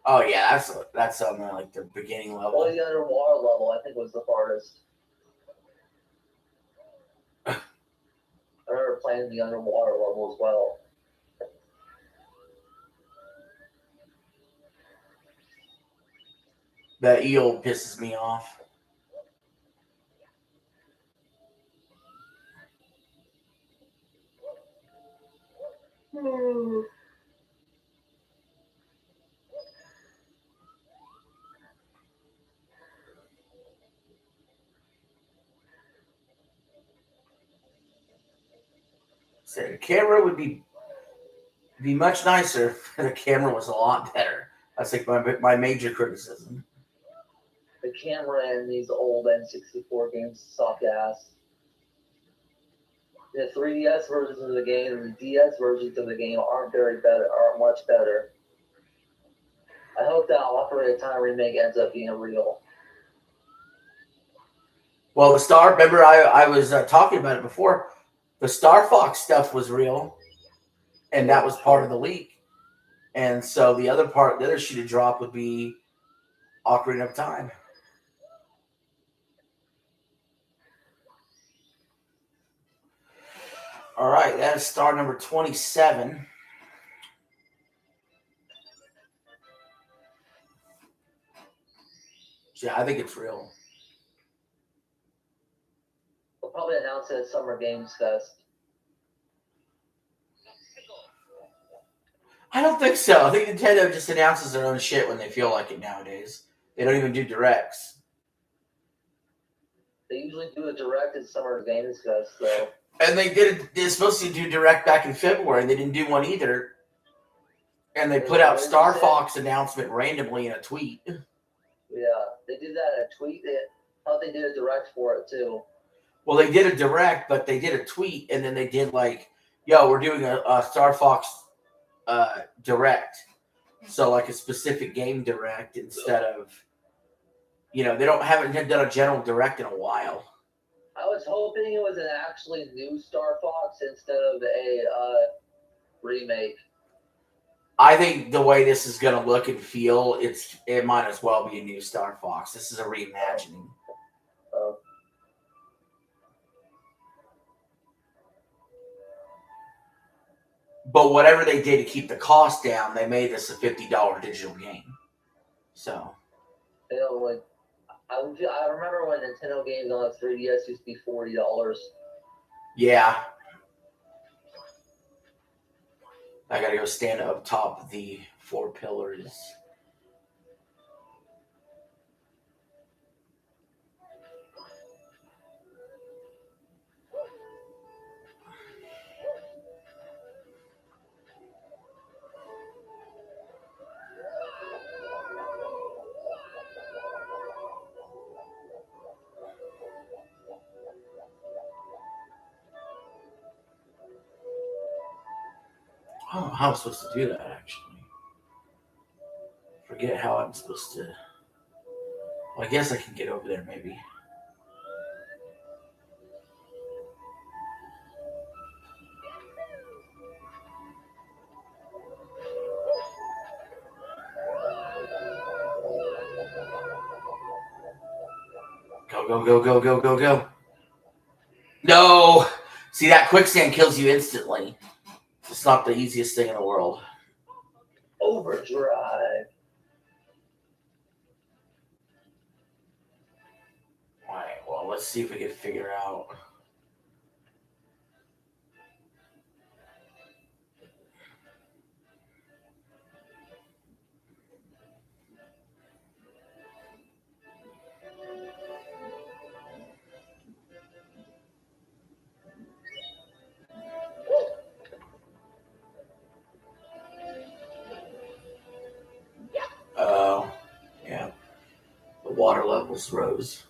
A: Oh yeah, that's on like the beginning level.
D: Or the underwater level, I think was the farthest. I remember playing the underwater level as well.
A: That eel pisses me off. So the camera would be much nicer if the camera was a lot better. That's like my major criticism.
D: The camera in these old N64 games suck ass. The 3DS versions of the game and the DS versions of the game aren't much better. I hope that Ocarina of Time remake ends up being real.
A: Well, the Star, remember I was talking about it before. The Star Fox stuff was real, and that was part of the leak. And so the other shoe to drop would be Ocarina of Time. All right, that is star number 27. Yeah, I think it's real.
D: They'll probably announce it at Summer Games Fest.
A: I don't think so. I think Nintendo just announces their own shit when they feel like it nowadays. They don't even do directs.
D: They usually do a direct at Summer Games Fest, though.
A: And they're supposed to do direct back in February, and they didn't do one either. And they put out Star Fox announcement randomly in a tweet.
D: Yeah, they did that in a tweet. I thought they did a direct for it, too.
A: Well, they did a direct, but they did a tweet, and then they did like, yo, we're doing a Star Fox direct. So like a specific game direct instead of, they haven't done a general direct in a while.
D: I was hoping it was an actually new Star Fox instead of a remake.
A: I think the way this is going to look and feel, it might as well be a new Star Fox. This is a reimagining. But whatever they did to keep the cost down, they made this a $50 digital game. So,
D: I remember when Nintendo games on the 3DS used to be $40.
A: Yeah. I gotta go stand up top of the 4 pillars. I don't know how I'm supposed to do that, actually. Forget how I'm supposed to. Well, I guess I can get over there, maybe. Go. No! See, that quicksand kills you instantly. It's not the easiest thing in the world.
D: Overdrive.
A: Alright, well, let's see if we can figure out. Oh, yeah. The water levels rose.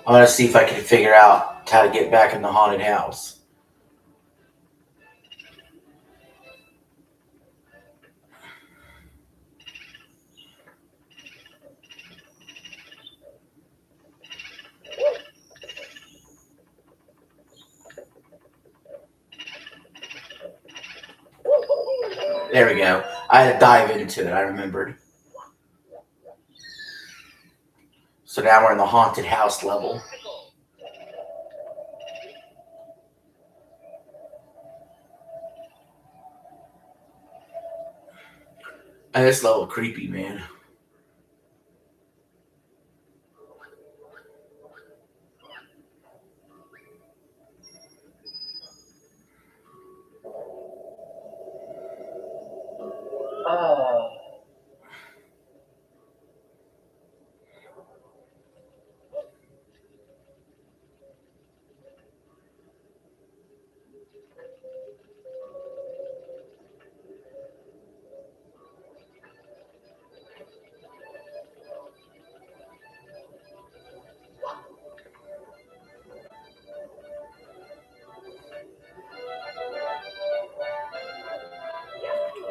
A: I'm going to see if I can figure out how to get back in the haunted house. There we go. I had to dive into it, I remembered. So now we're in the haunted house level. And this level creepy, man.
D: Ah.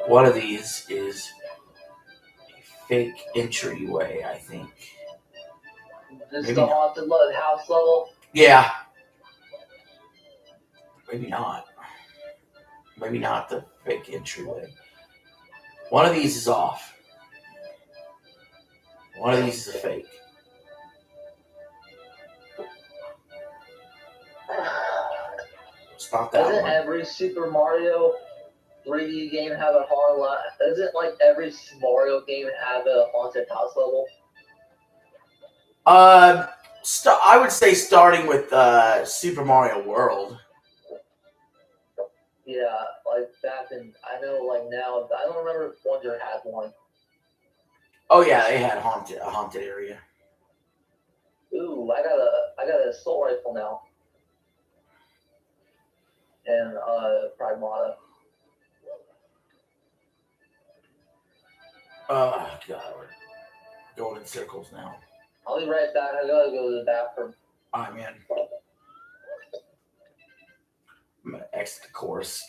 A: One of these is a fake entryway, I think.
D: This is
A: Maybe
D: the
A: not.
D: haunted house level.
A: Yeah. Maybe not. Maybe not the fake entryway. One of these is off. One of these is a fake. It's not that
D: Doesn't
A: one.
D: every Super Mario 3D game have a haunted? Doesn't like every Mario game have a haunted house level?
A: I would say starting with Super Mario World.
D: Yeah, like back in, I know like now, I don't remember if Wonder had one.
A: Oh yeah, they had a haunted area.
D: Ooh, I got a assault rifle now. And Pragmata.
A: Oh god, we're going in circles now.
D: I'll be right back. I gotta go to the bathroom.
A: Alright, man. I'm gonna exit the course.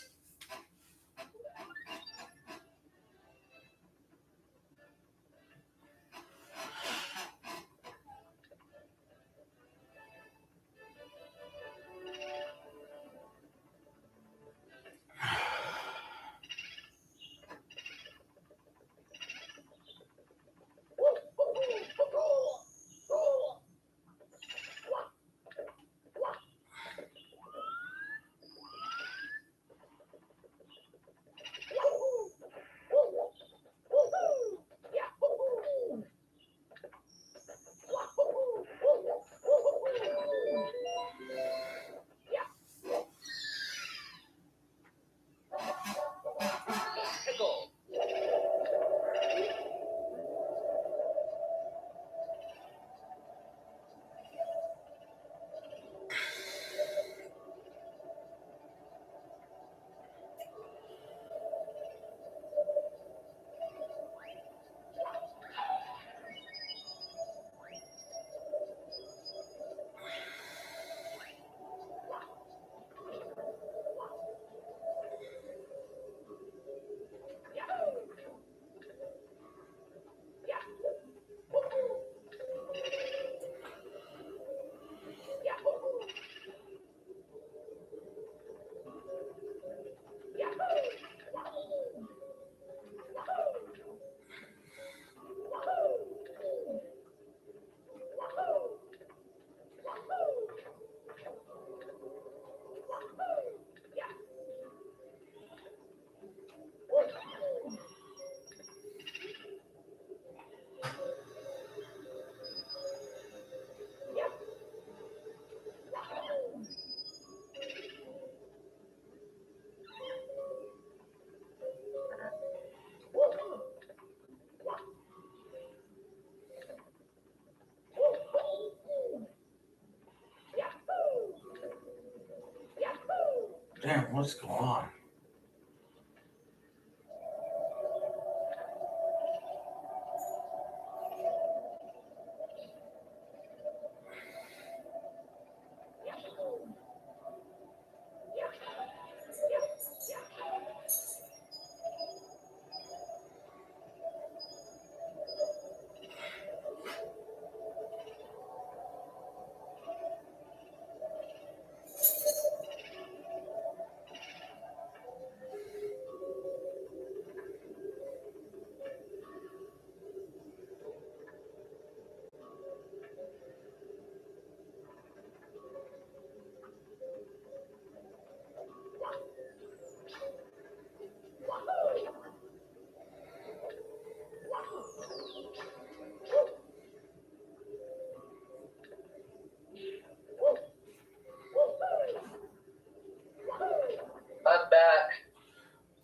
A: Damn, what's going on?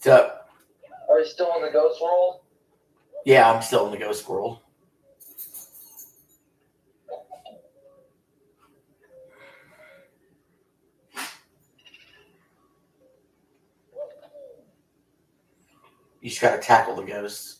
A: So,
D: Are you still in the ghost world?
A: yeah, I'm still in the ghost world. You just gotta tackle the ghosts.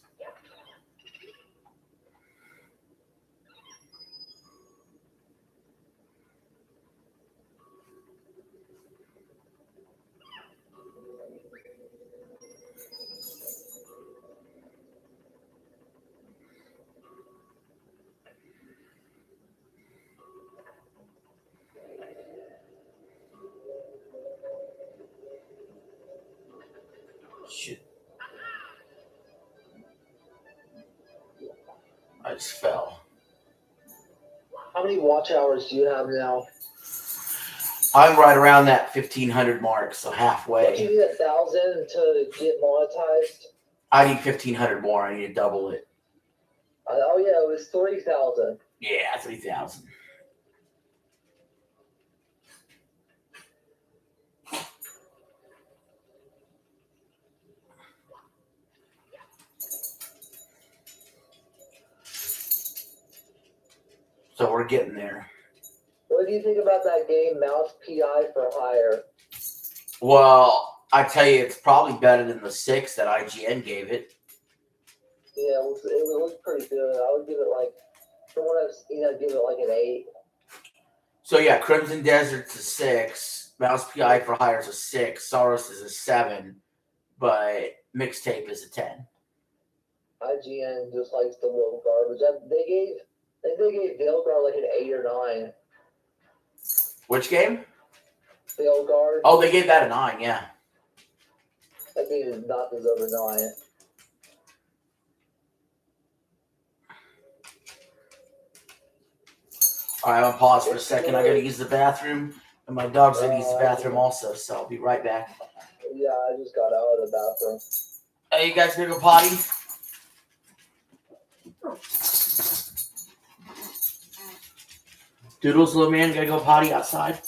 A: Shit. I just fell.
D: How many watch hours do you have now?
A: I'm right around that 1,500 mark, so
D: Don't you
A: halfway.
D: need 1,000 to get monetized?
A: I need 1,500 more. I need to double it.
D: Oh yeah, it was 3,000.
A: Yeah, 3,000. So we're getting there.
D: What do you think about that game, Mouse PI for Hire?
A: Well, I tell you, it's probably better than the 6 that IGN gave it.
D: Yeah, it looked pretty good. I would give it like, from what I've seen, I'd give it like an 8.
A: So yeah, Crimson Desert's a 6. Mouse PI for Hire is a 6. Soros is a 7. But Mixtape is a 10.
D: IGN just likes the little garbage. They gave Veilguard like an 8 or 9.
A: Which game?
D: Veilguard,
A: Oh, they gave that a 9, yeah.
D: that game does not deserve a 9.
A: All right, I'm gonna pause for a second. I gotta use the bathroom, and my dog's gonna use the bathroom also, so I'll be right back.
D: Yeah, I just got out of the bathroom.
A: Hey, you guys gonna go potty? Doodles, little man, gotta go potty outside.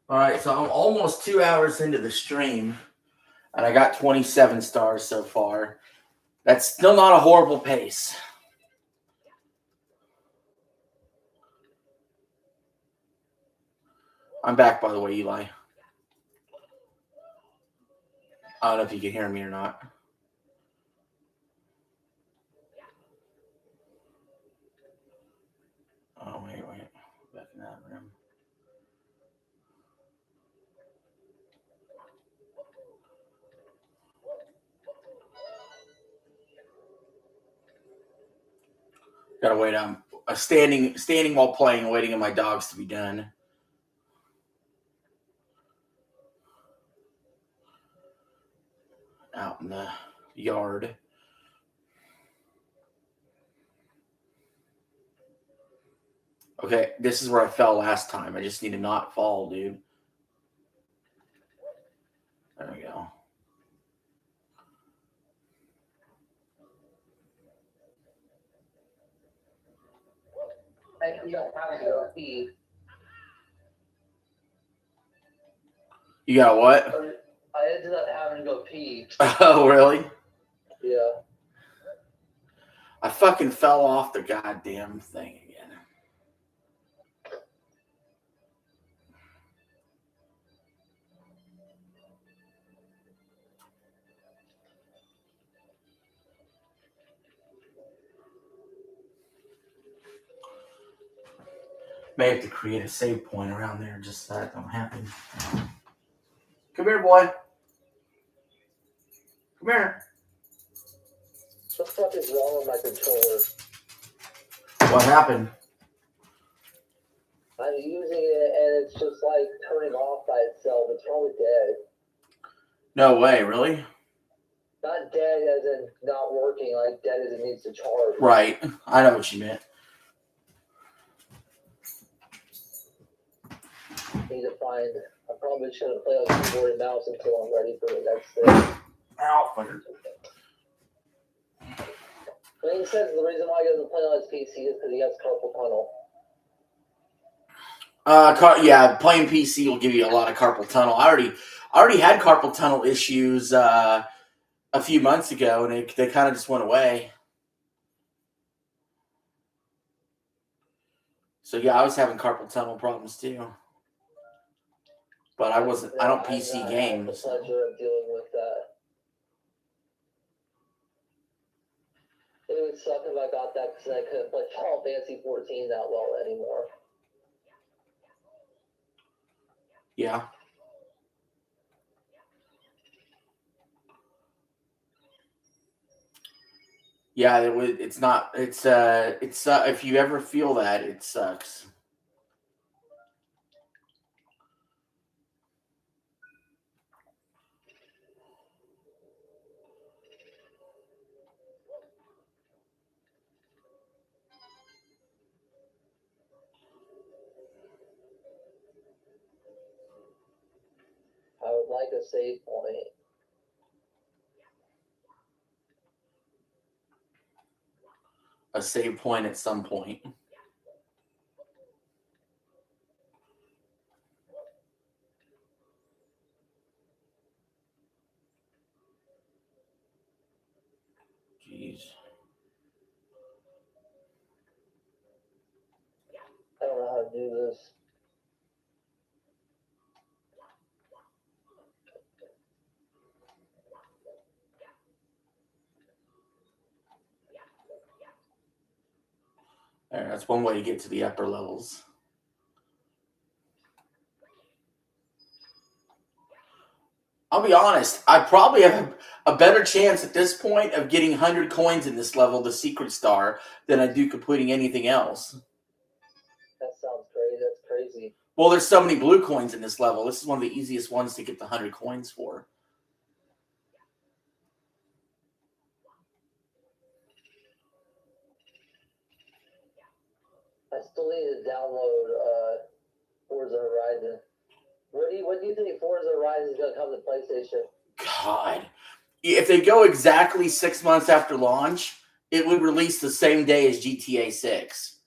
A: All right, so I'm almost 2 hours into the stream, and I got 27 stars so far. That's still not a horrible pace. I'm back, by the way, Eli. I don't know if you can hear me or not. Oh, wait. Back in that room. Gotta wait. standing while playing, waiting on my dogs to be done. Out in the yard. Okay, this is where I fell last time. I just need to not fall, dude. There we go.
D: I ended up having to go pee.
A: You got what?
D: I ended up having to go pee.
A: Oh, really?
D: Yeah.
A: I fucking fell off the goddamn thing again. May have to create a save point around there just so that don't happen. Come here, boy. Come here.
D: What the fuck is wrong with my controller?
A: What happened?
D: I'm using it and it's just like turning off by itself. It's probably dead.
A: No way, really?
D: Not dead as in not working, like dead as it needs to charge.
A: Right. I know what you meant.
D: Need to find. I probably shouldn't play on keyboard and mouse until I'm ready for the next thing.
A: Ow, fucker.
D: Wayne says the reason why he doesn't play on his PC is because he has carpal tunnel.
A: Yeah, playing PC will give you a lot of carpal tunnel. I already had carpal tunnel issues a few months ago, and they kind of just went away. So yeah, I was having carpal tunnel problems too. But I don't PC game.
D: I had the pleasure of dealing with that. It would suck if I got that because I couldn't play Final Fantasy 14 that well anymore.
A: Yeah. Yeah, it's not. It's if you ever feel that, it sucks.
D: I would like a save point.
A: A save point at some point. Jeez.
D: I don't know how to do this.
A: There, that's one way to get to the upper levels. I'll be honest, I probably have a better chance at this point of getting 100 coins in this level, the secret star, than I do completing anything else.
D: That sounds crazy. That's crazy.
A: Well, there's so many blue coins in this level. This is one of the easiest ones to get the 100 coins for.
D: I still need to download Forza Horizon. When do you think Forza Horizon is going to come to PlayStation?
A: God. If they go exactly 6 months after launch, it would release the same day as GTA 6.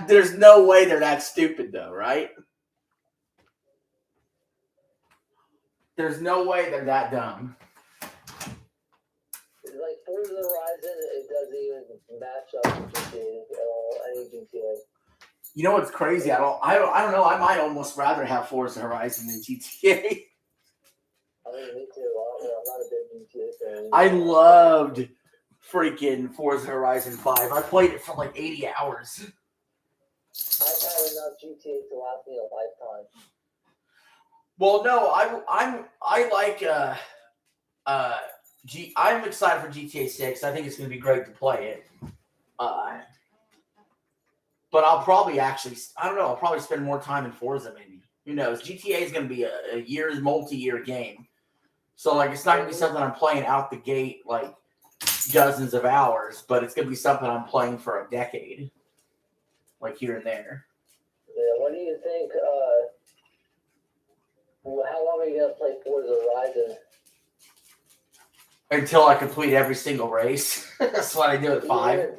A: There's no way they're that stupid, though, right? There's no way they're that dumb.
D: Like Forza Horizon, it doesn't even match up with GTA at all. Any GTA.
A: You know what's crazy? I don't know. I might almost rather have Forza Horizon than GTA.
D: I mean, me too. I'm not a big GTA fan.
A: I loved freaking Forza Horizon 5. I played it for like 80 hours.
D: I've had enough GTA to last me a lifetime.
A: Well, no, I like I'm excited for GTA 6. I think it's going to be great to play it. But I'll probably actually, I don't know, I'll probably spend more time in Forza maybe. Who knows? GTA is going to be a multi-year game. So, like, it's not going to be something I'm playing out the gate, like, dozens of hours, but it's going to be something I'm playing for a decade. Like, here and there.
D: Yeah, what do you think, how long are you going to play Forza Horizon?
A: Until I complete every single race. That's what I do at 5.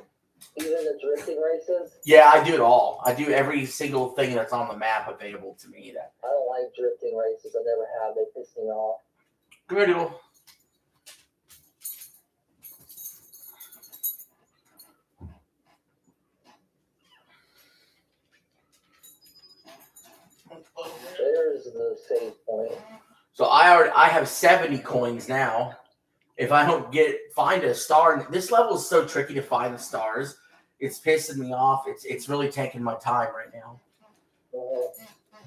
D: Even the drifting races?
A: Yeah, I do it all. I do every single thing that's on the map available to me.
D: I don't like drifting races. I never have. They piss me off.
A: Come here, Doodle.
D: There's the save point.
A: So I have 70 coins now. If I don't find a star, this level is so tricky to find the stars. It's pissing me off. It's really taking my time right now.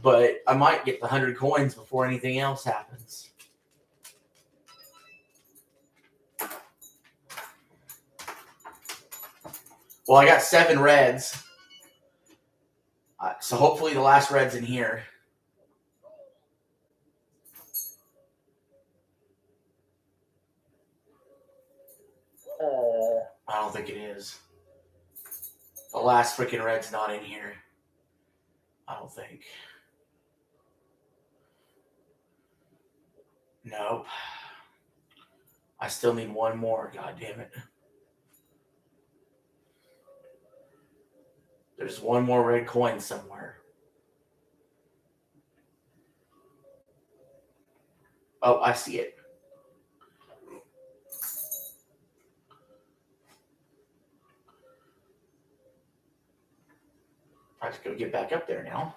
A: But I might get the 100 coins before anything else happens. Well, I got 7 reds. So hopefully the last red's in here. I don't think it is. The last freaking red's not in here. I don't think. Nope. I still need one more. God damn it. There's one more red coin somewhere. Oh, I see it. I just gotta get back up there now.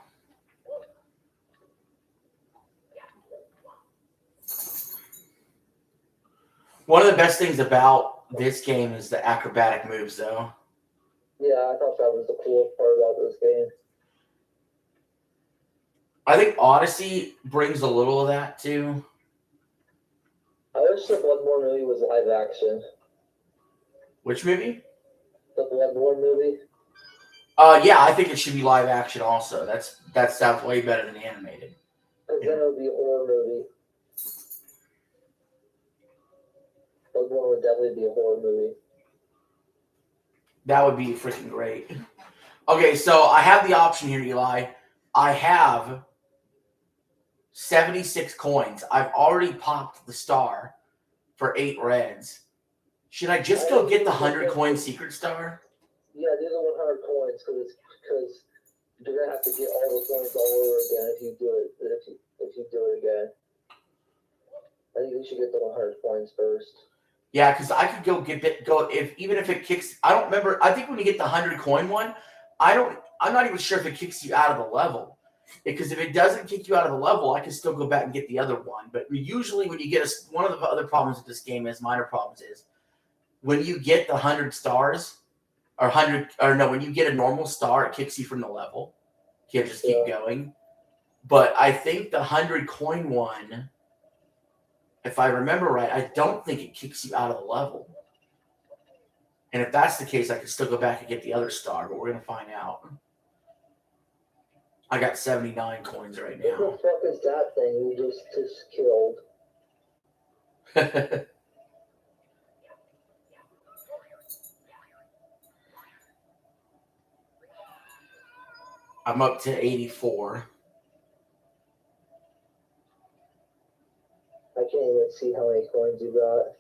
A: One of the best things about this game is the acrobatic moves, though.
D: Yeah, I thought that was the coolest part about this game.
A: I think Odyssey brings a little of that, too.
D: I wish the Bloodborne movie was live action.
A: Which movie?
D: The Bloodborne movie?
A: Yeah, I think it should be live action also. That sounds way better than animated.
D: Because then it would be a horror movie. Bloodborne would definitely be a horror movie.
A: That would be freaking great. Okay, so I have the option here, Eli. I have 76 coins. I've already popped the star for 8 reds. Should I just go get the 100 coin secret star?
D: Yeah, do the 100 coins because you're gonna have to get all the coins all over again if you do it. If you do it again, I think you should get the 100 coins first.
A: Yeah, because I could even if it kicks. I don't remember. I think when you get the 100 coin one, I'm not even sure if it kicks you out of the level. Because if it doesn't kick you out of the level, I can still go back and get the other one. But usually, when you get one of the other problems with this game minor problems is when you get the 100 stars. When you get a normal star, it kicks you from the level. You can't just keep going. But I think the 100 coin one, if I remember right, I don't think it kicks you out of the level. And if that's the case, I can still go back and get the other star, but we're going to find out. I got 79 coins right now.
D: What the fuck is that thing you just killed?
A: I'm up to 84.
D: I can't even see how many coins you got.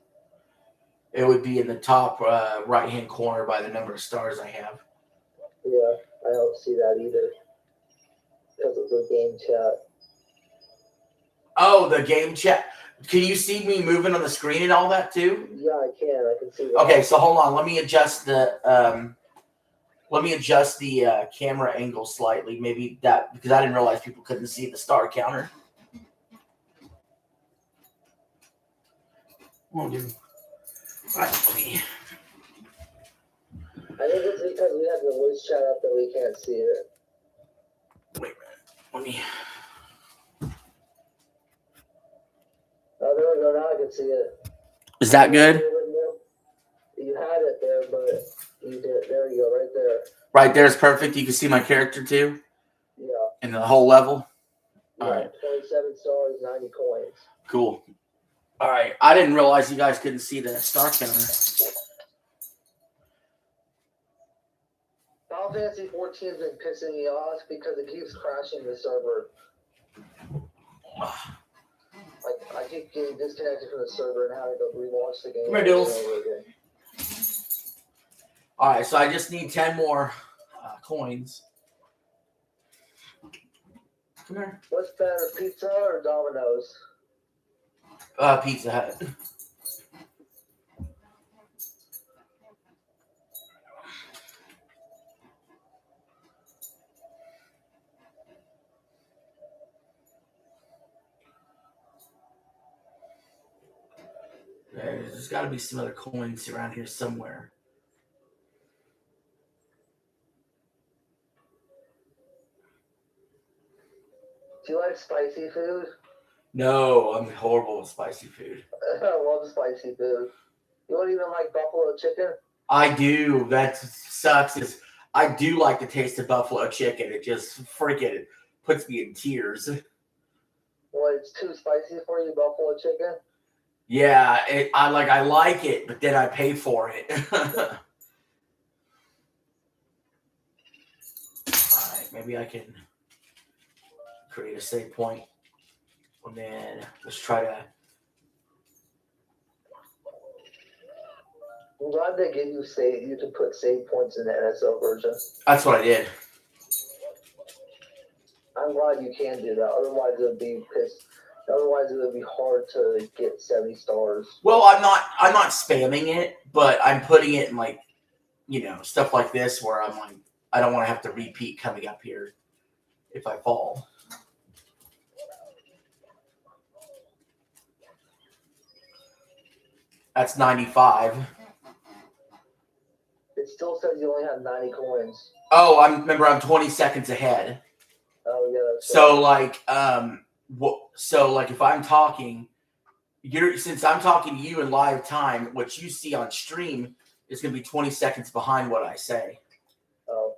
A: It would be in the top right-hand corner by the number of stars I have.
D: Yeah, I don't see that either. Because of the game chat.
A: Oh, the game chat. Can you see me moving on the screen and all that too?
D: Yeah, I can. I can see that.
A: Okay, so hold on. Let me adjust the camera angle slightly. Maybe that because I didn't realize people couldn't see the star counter. Won't do. All right, let me.
D: I think it's because we have the voice chat up that we can't see it.
A: Wait a minute. Let me.
D: Oh, there we go. Now I can see it.
A: Is that good?
D: You had it there, but you did. There we
A: Right there's perfect. You can see my character too
D: Yeah.
A: in the whole level.
D: Yeah.
A: All right.
D: 27 stars, 90 coins.
A: Cool. All right. I didn't realize you guys couldn't see the star counter.
D: Final Fantasy 14 has been pissing me off because it keeps crashing the server. Like, I keep getting disconnected from the server and having to relaunch the game
A: Come here, Doodles.
D: over again.
A: All right. So I just need 10 more coins. Come here.
D: What's better, pizza or Domino's?
A: Pizza Hut. There's got to be some other coins around here somewhere.
D: Do you like spicy food?
A: No, I'm horrible with spicy food.
D: I love spicy food. You don't even like buffalo chicken?
A: I do. That sucks. Is I do like the taste of buffalo chicken. It just freaking puts me in tears.
D: What, it's too spicy for you, buffalo chicken?
A: Yeah, I like it, but then I pay for it. All right, maybe I can create a save point, and then let's try to.
D: I'm glad they give you you can put save points in the NSO version.
A: That's what I did.
D: I'm glad you can do that. Otherwise, it would be pissed. Otherwise, it would be hard to get 70 stars.
A: Well, I'm not spamming it, but I'm putting it in like, stuff like this where I'm like, I don't want to have to repeat coming up here if I fall. That's 95.
D: It still says you only have 90 coins.
A: Oh, I'm 20 seconds ahead.
D: Oh yeah. That's
A: So
D: right.
A: like, if I'm talking, since I'm talking to you in live time, what you see on stream is going to be 20 seconds behind what I say.
D: Oh,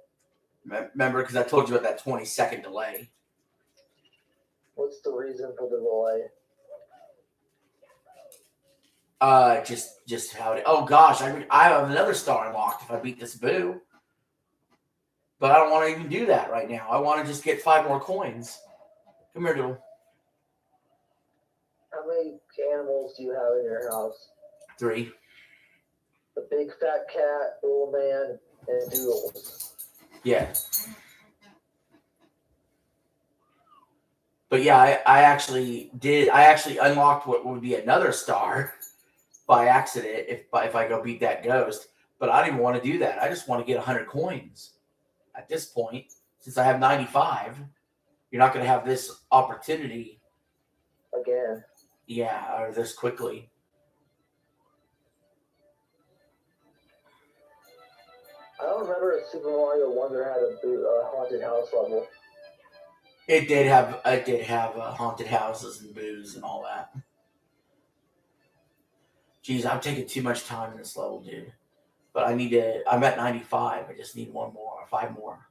A: Remember, because I told you about that 20-second delay.
D: what's the reason for the delay?
A: Just how it. Oh gosh, I have another star unlocked if I beat this boo. But I don't want to even do that right now. I want to just get 5 more coins. Come here, Doodle.
D: How many animals do you have in your house?
A: 3.
D: The big fat cat, little man, and Doodles.
A: Yeah. But yeah, I actually unlocked what would be another star by accident if I go beat that ghost. But I didn't want to do that. I just want to get 100 coins. At this point, since I have 95, you're not going to have this opportunity.
D: Again.
A: Yeah, or this quickly.
D: I don't remember if Super Mario Wonder had a haunted house level.
A: It did have haunted houses and boos and all that. Jeez, I'm taking too much time in this level, dude. But I'm at 95. I just need 1 more or 5 more.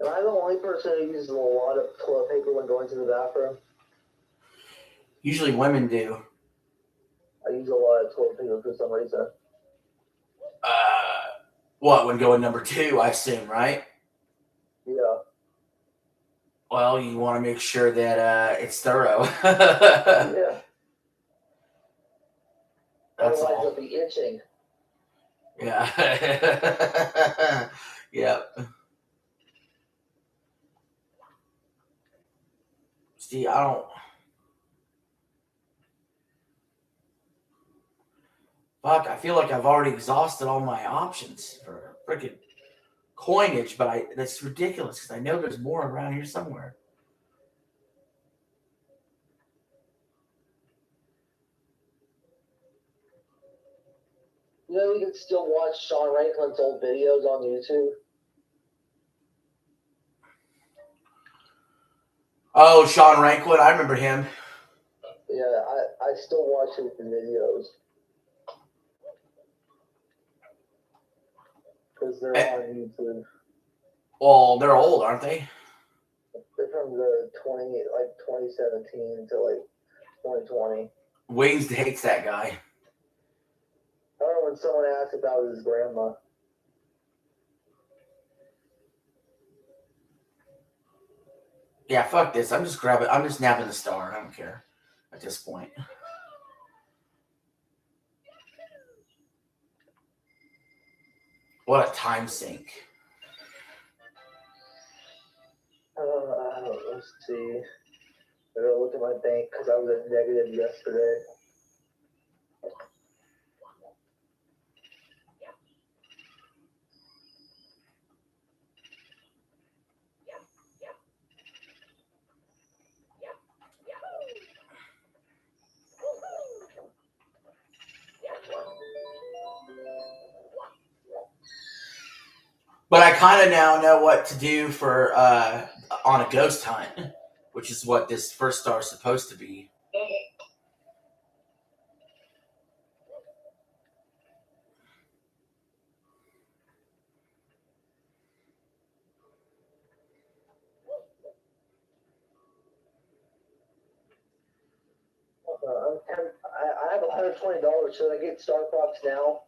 D: Am I the only person who uses a lot of toilet paper when going to the bathroom?
A: Usually women do.
D: I use a lot of toilet paper for some reason.
A: What, when going number 2, I assume, right?
D: Yeah.
A: Well, you want to make sure that it's thorough.
D: Yeah.
A: That's
D: Otherwise,
A: all.
D: it'll be itching.
A: Yeah. Yep. See, I don't. Fuck, I feel like I've already exhausted all my options for freaking coinage, but that's ridiculous because I know there's more around here somewhere.
D: You know, you can still watch Sean Ranklin's old videos on YouTube.
A: Oh, Sean Ranklin, I remember him.
D: Yeah, I I still watch his videos because they're on YouTube.
A: Well, they're old, aren't they?
D: They're from the 2017 to like 2020.
A: Wings hates that guy.
D: I remember when someone asked about his grandma.
A: Yeah, fuck this. I'm just napping the star. I don't care at this point. What a time sink.
D: Let's see. I gotta look at my bank because I was at negative yesterday.
A: But I kind of now know what to do for on a ghost hunt, which is what this first star is supposed to be.
D: I have $120. Should I get Star Fox now?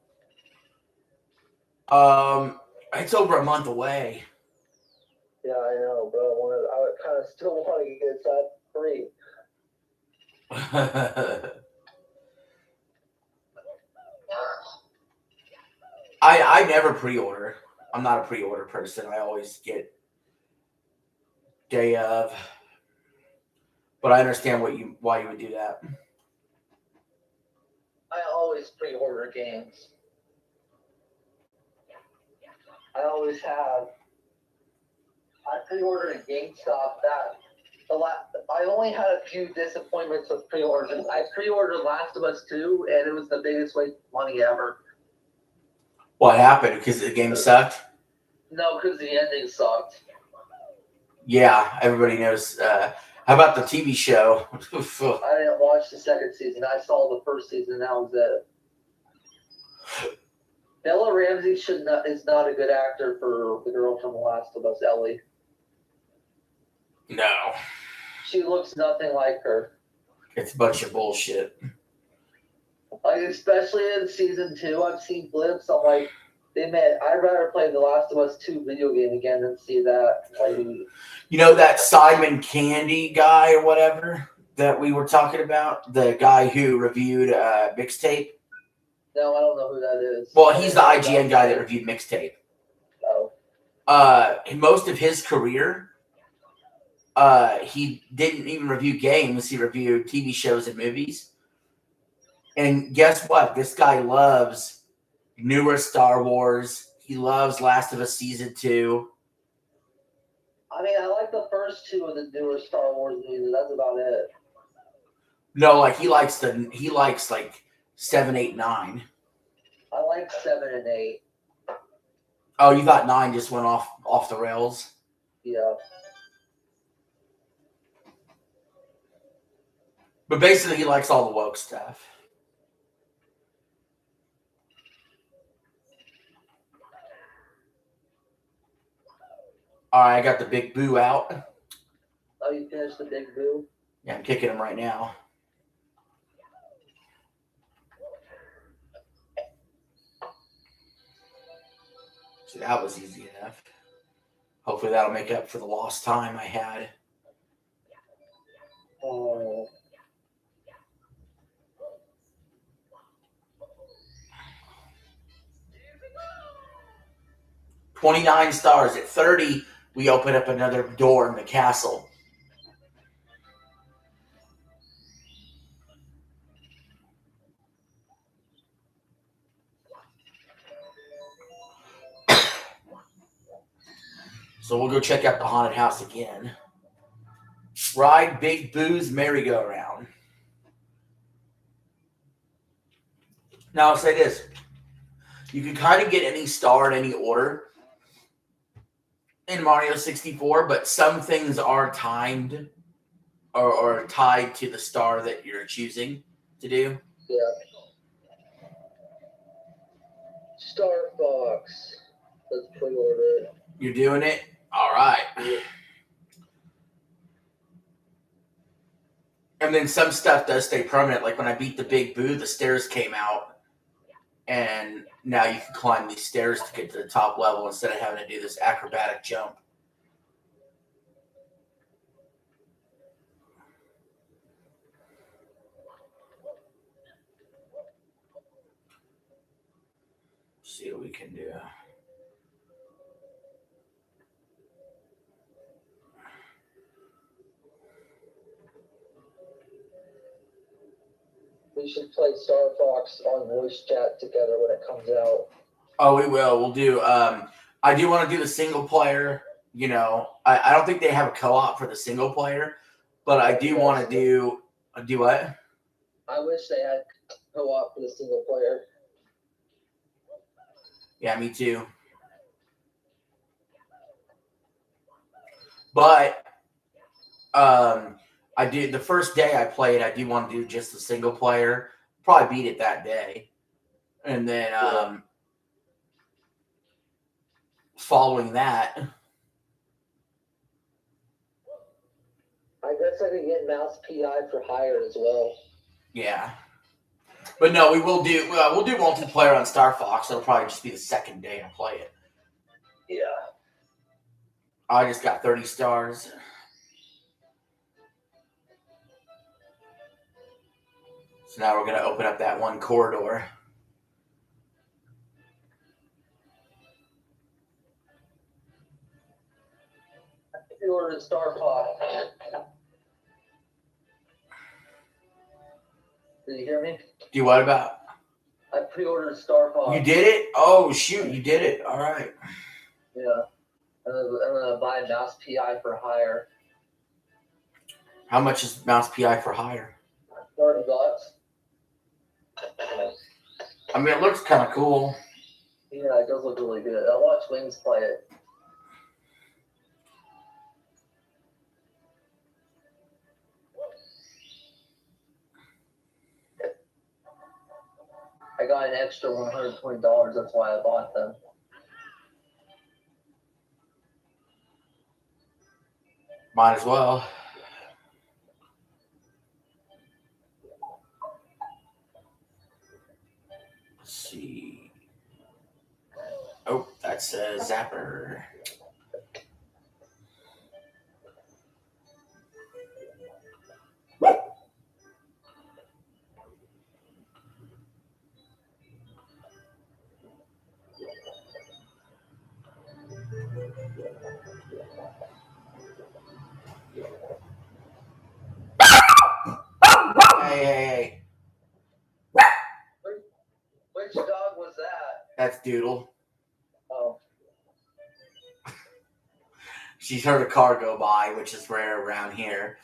A: It's over a month away.
D: Yeah, I know, but I kind of still want to get it free.
A: I never pre-order. I'm not a pre-order person. I always get day of. But I understand why you would do that.
D: I always pre-order games. I always have. I pre-ordered at GameStop I only had a few disappointments with pre-orders. I pre-ordered Last of Us 2, and it was the biggest waste of money ever.
A: What happened? Because the game sucked?
D: No, because the ending sucked.
A: Yeah, everybody knows. How about the TV show?
D: I didn't watch the second season. I saw the first season. That was it. Bella Ramsey is not a good actor for the girl from The Last of Us, Ellie.
A: No.
D: She looks nothing like her.
A: It's a bunch of bullshit.
D: Like, especially in season 2, I've seen blips. I'm like, I'd rather play The Last of Us 2 video game again than see that. Like,
A: you know that Simon Candy guy or whatever that we were talking about? The guy who reviewed Mixtape?
D: No, I don't know who that is.
A: Well, he's the IGN guy that reviewed Mixtape.
D: Oh.
A: Most of his career, he didn't even review games. He reviewed TV shows and movies. And guess what? This guy loves newer Star Wars. He loves Last of Us Season 2.
D: I mean, I like the first 2 of the newer Star Wars movies. That's about it.
A: No, like he likes like 7, 8, 9.
D: I like 7 and 8.
A: Oh, you thought 9 just went off the rails?
D: Yeah.
A: But basically, he likes all the woke stuff. All right, I got the Big Boo out.
D: Oh, you finished the Big Boo?
A: Yeah, I'm kicking him right now. So that was easy enough. Hopefully that'll make up for the lost time I had.
D: Oh.
A: $29 stars. At 30, we open up another door in the castle. So we'll go check out the haunted house again. Ride Big Boo's merry-go-round. Now I'll say this. You can kind of get any star in any order in Mario 64, but some things are timed or tied to the star that you're choosing. to do?
D: Yeah. Star Fox. Let's pre-order it.
A: You're doing it? All right.
D: Yeah.
A: And then some stuff does stay permanent. Like when I beat the Big Boo, the stairs came out. And now you can climb these stairs to get to the top level instead of having to do this acrobatic jump. See what we can do.
D: We should play Star Fox on voice chat together when it comes out.
A: Oh, we will. We'll do. I do want to do the single player. You know, I don't think they have a co-op for the single player, but I do want to do. Do what?
D: I wish they had co-op for the single player.
A: Yeah, me too. But I did the first day I played. I do want to do just the single player. Probably beat it that day, and then following that,
D: I guess I could get Mouse PI for hire as well.
A: yeah. But no, we will do. We'll do multiplayer on Star Fox. It'll probably just be the second day I play it.
D: Yeah.
A: I just got 30 stars. So now we're going to open up that one corridor.
D: If you ordered Star Fox. Did you hear me?
A: Do what about?
D: I pre-ordered Star Fox.
A: You did it? Oh, shoot. You did it. All right.
D: Yeah. I'm gonna buy Mouse PI for hire.
A: How much is Mouse PI for hire?
D: $30.
A: I mean, it looks kind of cool.
D: Yeah, it does look really good. I watched Wings play it. I got an extra $120. That's why I bought them.
A: Might as well. Let's see. Oh, that's a zapper. Hey.
D: Which dog was that?
A: That's Doodle.
D: Oh.
A: She's heard a car go by, which is rare around here.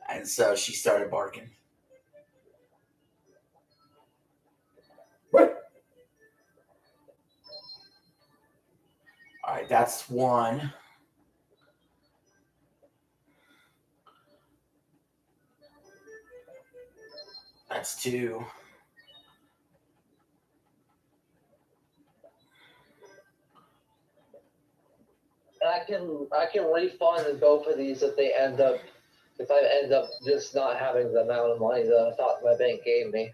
A: And so she started barking. All right, that's one. That's two.
D: And I can refund both of these if I end up just not having the amount of money that I thought my bank gave me.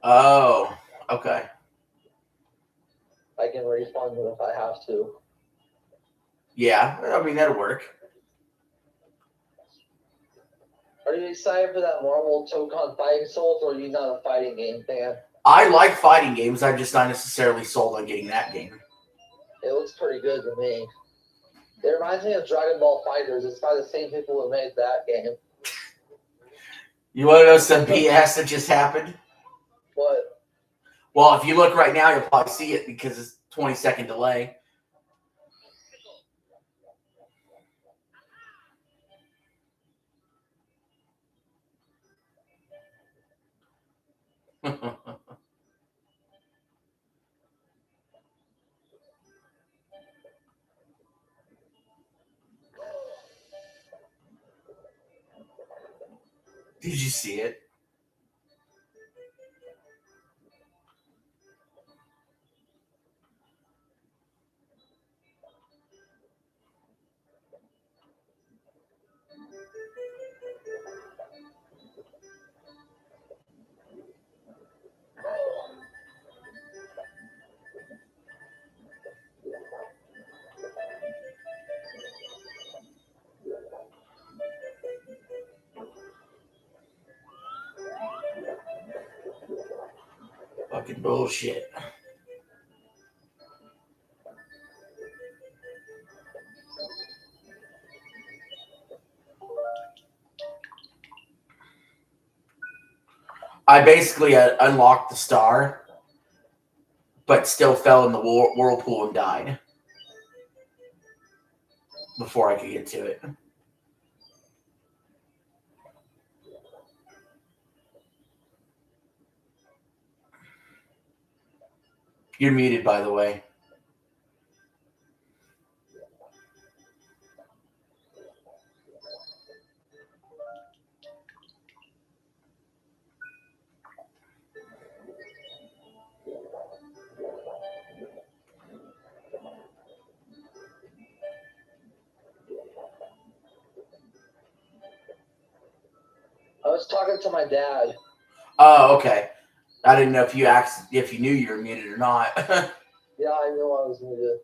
A: Oh, okay.
D: I can refund them if I have to.
A: Yeah, I mean, that'll work.
D: Are you excited for that Marvel Tokon Fighting Souls, or are you not a fighting game fan?
A: I like fighting games. I'm just not necessarily sold on getting that game.
D: It looks pretty good to me. It reminds me of Dragon Ball Fighters. It's by the same people who made that game.
A: You want to know some BS that just happened?
D: What?
A: Well, if you look right now, you'll probably see it because it's 20-second delay. Did you see it? Fucking bullshit. I basically unlocked the star, but still fell in the whirlpool and died before I could get to it. You're muted, by the way.
D: I was talking to my dad.
A: Oh, okay. I didn't know if you knew you were muted or not.
D: Yeah, I knew I was muted.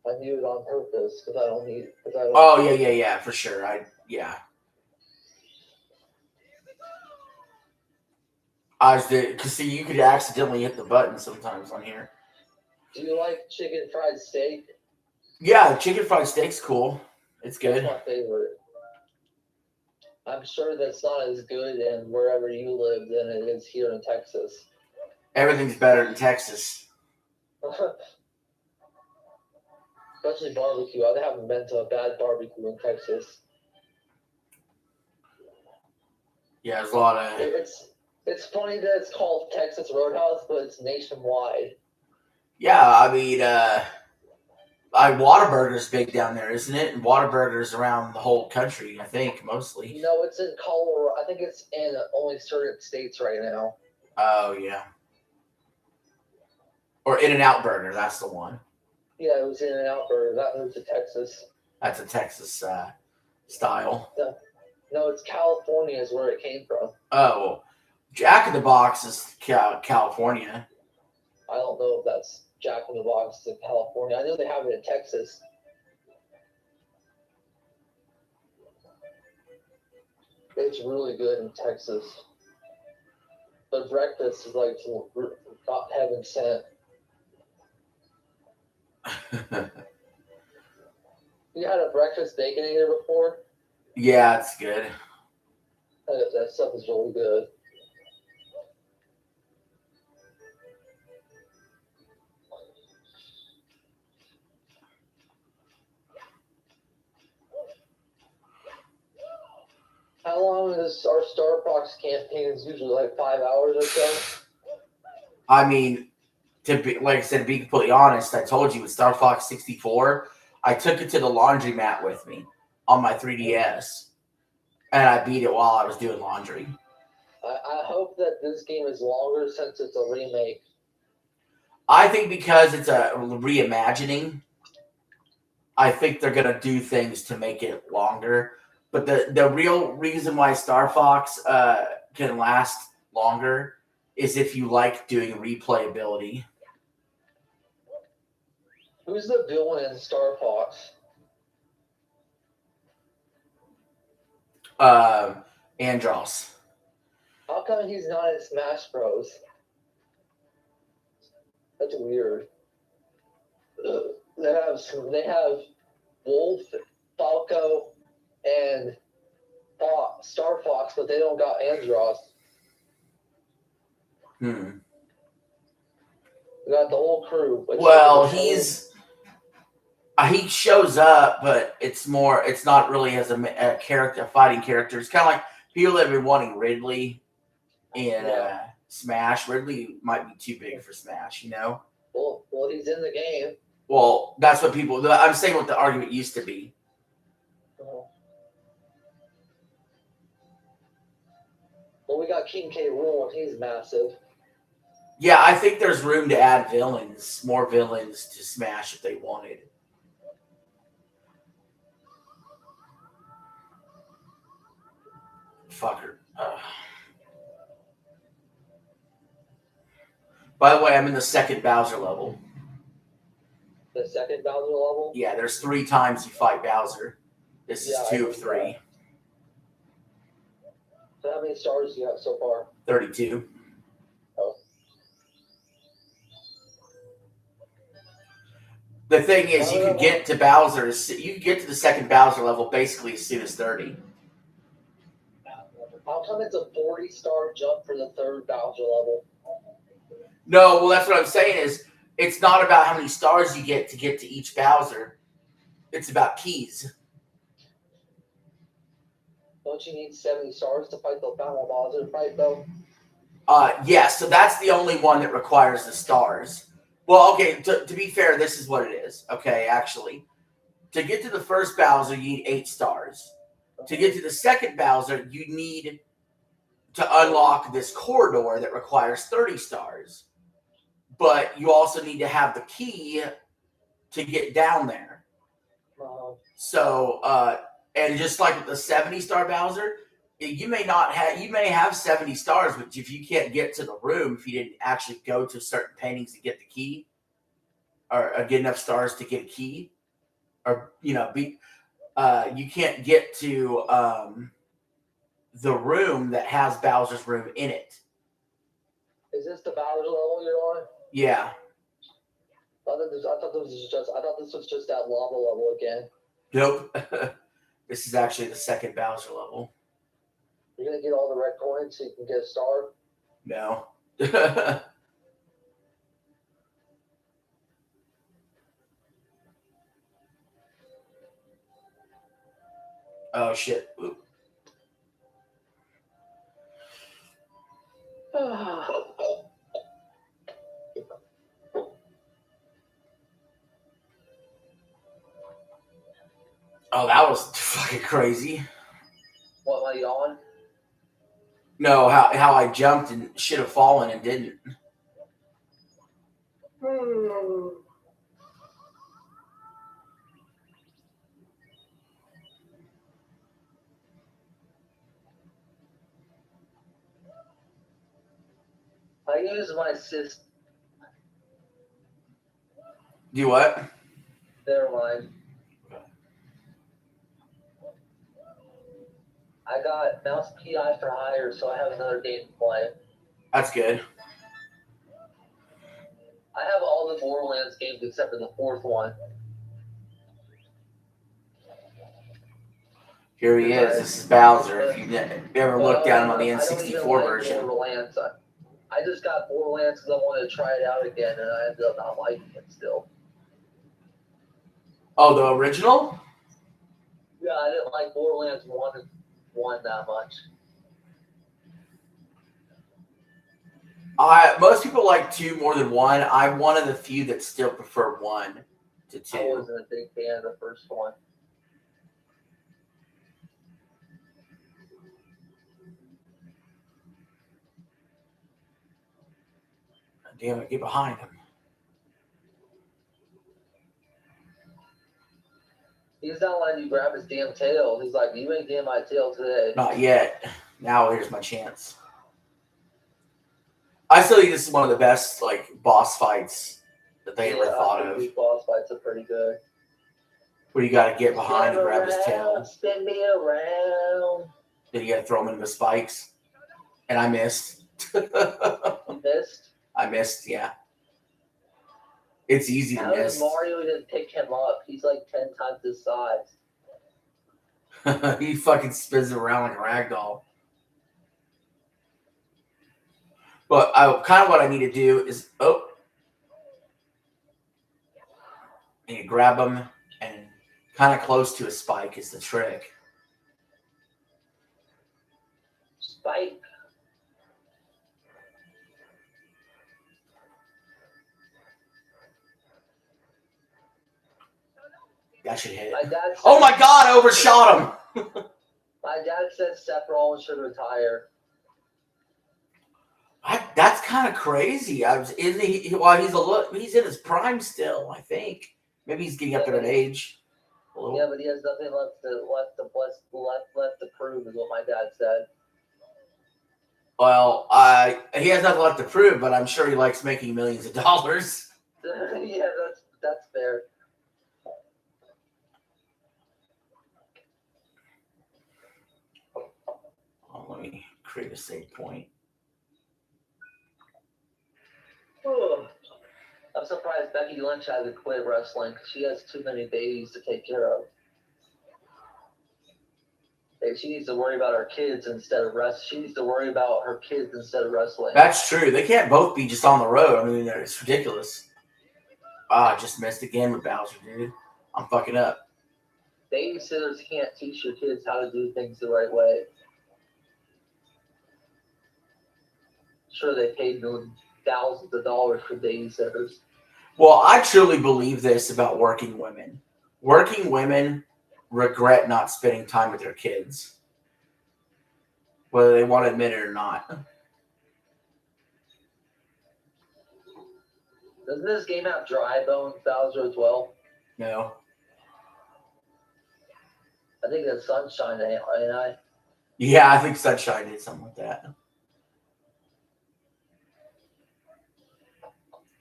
D: I knew it on purpose because I don't need.
A: Oh yeah, for sure. Because see, you could accidentally hit the button sometimes on here.
D: Do you like chicken fried steak?
A: Yeah, chicken fried steak's cool. It's
D: That's
A: good.
D: my favorite. I'm sure that's not as good in wherever you live than it is here in Texas.
A: Everything's better in Texas.
D: Especially barbecue. I haven't been to a bad barbecue in Texas.
A: Yeah, there's a lot of.
D: It's funny that it's called Texas Roadhouse, but it's nationwide.
A: Yeah, I mean, Whataburger's big down there, isn't it? And Whataburger's around the whole country, I think, mostly.
D: No, it's in Colorado. I think it's in only certain states right now.
A: Oh yeah. Or In-N-Out Burger, that's the one.
D: Yeah, it was In-N-Out Burger. That moved to Texas.
A: That's a Texas style.
D: No, it's California is where it came from.
A: Oh, well, Jack in the Box is California.
D: I don't know if that's Jack in the Box in California. I know they have it in Texas. It's really good in Texas. But breakfast is like not heaven sent. You had a breakfast baconator before?
A: Yeah, it's good.
D: That stuff is really good. How long is our Star Fox campaign? It's usually like 5 hours or so.
A: I mean, like I said, to be completely honest, I told you with Star Fox 64, I took it to the laundromat with me on my 3DS, and I beat it while I was doing laundry.
D: I hope that this game is longer since it's a remake.
A: I think because it's a reimagining, I think they're going to do things to make it longer. But the real reason why Star Fox can last longer is if you like doing replayability.
D: Who's the villain in Star Fox?
A: Andros.
D: How come he's not in Smash Bros? That's weird. They have Wolf, Falco, and Star Fox, but they don't got Andros. We got the whole crew.
A: Well, he shows up, but it's not really as a character, a fighting character. It's kind of like people that have been wanting Ridley in Smash. Ridley might be too big for Smash, you know?
D: Well, he's in the game.
A: Well, that's what I'm saying what the argument used to be.
D: we got King K. Rool, and he's massive.
A: Yeah, I think there's room to add villains, more villains to Smash if they wanted. Fucker. By the way, I'm in the second Bowser level.
D: The second Bowser level?
A: Yeah, there's 3 times you fight Bowser. This is
D: Yeah,
A: 2
D: I
A: of
D: think
A: 3.
D: So how many stars do you have so far?
A: 32.
D: Oh.
A: The thing is, you can get to Bowser. You can get to the second Bowser level basically as soon as 30.
D: How come it's a 40-star jump for the third Bowser level?
A: No, well, that's what I'm saying is it's not about how many stars you get to each Bowser. It's about keys.
D: Don't you need 70 stars to fight the final Bowser fight, though?
A: Yeah, so that's the only one that requires the stars. Well, okay, to be fair, this is what it is. Okay, actually. To get to the first Bowser, you need 8 stars. To get to the second Bowser, you need to unlock this corridor that requires 30 stars. But you also need to have the key to get down there. So, and just like with the 70-star Bowser, you may have 70 stars, but if you can't get to the room, if you didn't actually go to certain paintings to get the key, or get enough stars to get a key, or you can't get to the room that has Bowser's room in it.
D: Is this the Bowser level you're on?
A: Yeah.
D: I thought this was just that lava level again.
A: Nope. This is actually the second Bowser level.
D: You're gonna get all the red coins so you can get a star?
A: No. Oh shit. Oop. Oh, that was fucking crazy.
D: What, am I on?
A: No, how I jumped and should have fallen and didn't.
D: I use my system.
A: Do what?
D: Never mind. I got mouse PI for hire, so I have another game to play.
A: That's good.
D: I have all the Borderlands games except for the 4th one.
A: Here he is. This is Bowser. If you ever looked at him on the N64 version.
D: Borderlands. I just got Borderlands because I wanted to try it out again, and I ended up not liking it still.
A: Oh, the original?
D: Yeah, I didn't like Borderlands 1 that much.
A: Most people like 2 more than 1. I'm one of the few that still prefer 1 to 2.
D: I wasn't a big fan of the first one.
A: Damn it, get behind him.
D: He's not letting you grab his damn tail. He's like, you ain't getting my tail today.
A: Not yet. Now here's my chance. I still think this is one of the best boss fights that they ever thought of.
D: These boss fights are pretty good.
A: Where you got to get behind and grab his tail.
D: Spin me around.
A: Then you got to throw him into the spikes. And I missed.
D: You missed?
A: I missed, yeah. It's easy to
D: How
A: miss.
D: did Mario didn't pick him up? He's like 10 times his size.
A: He fucking spins around like a ragdoll. But kind of what I need to do is, I need to grab him and kind of close to a spike is the trick.
D: Spike.
A: That should hit.
D: My dad said,
A: Oh my god, I overshot him!
D: my dad said Seth Rollins should retire.
A: That's kind of crazy. Isn't he? Well, he's in his prime still. I think maybe he's getting up there in age. A little.
D: Yeah, but he has nothing left to prove, is what my dad said.
A: Well, he has nothing left to prove, but I'm sure he likes making millions of dollars.
D: Yeah, that's fair.
A: Oh, let me create a save point.
D: I'm surprised Becky Lynch hasn't quit wrestling because she has too many babies to take care of. Hey, she needs to worry about her kids instead of wrestling. She needs to worry about her kids instead of wrestling.
A: That's true. They can't both be just on the road. I mean, it's ridiculous. I just missed again with Bowser, dude. I'm fucking up.
D: Babysitters can't teach your kids how to do things the right way. Sure, they paid thousands of dollars for babysitters.
A: Well, I truly believe this about working women. Working women regret not spending time with their kids, whether they want to admit it or not.
D: Doesn't this game have Dry Bones Bowser as well?
A: No.
D: I think that's Sunshine, ain't I?
A: Yeah, I think Sunshine did something like that.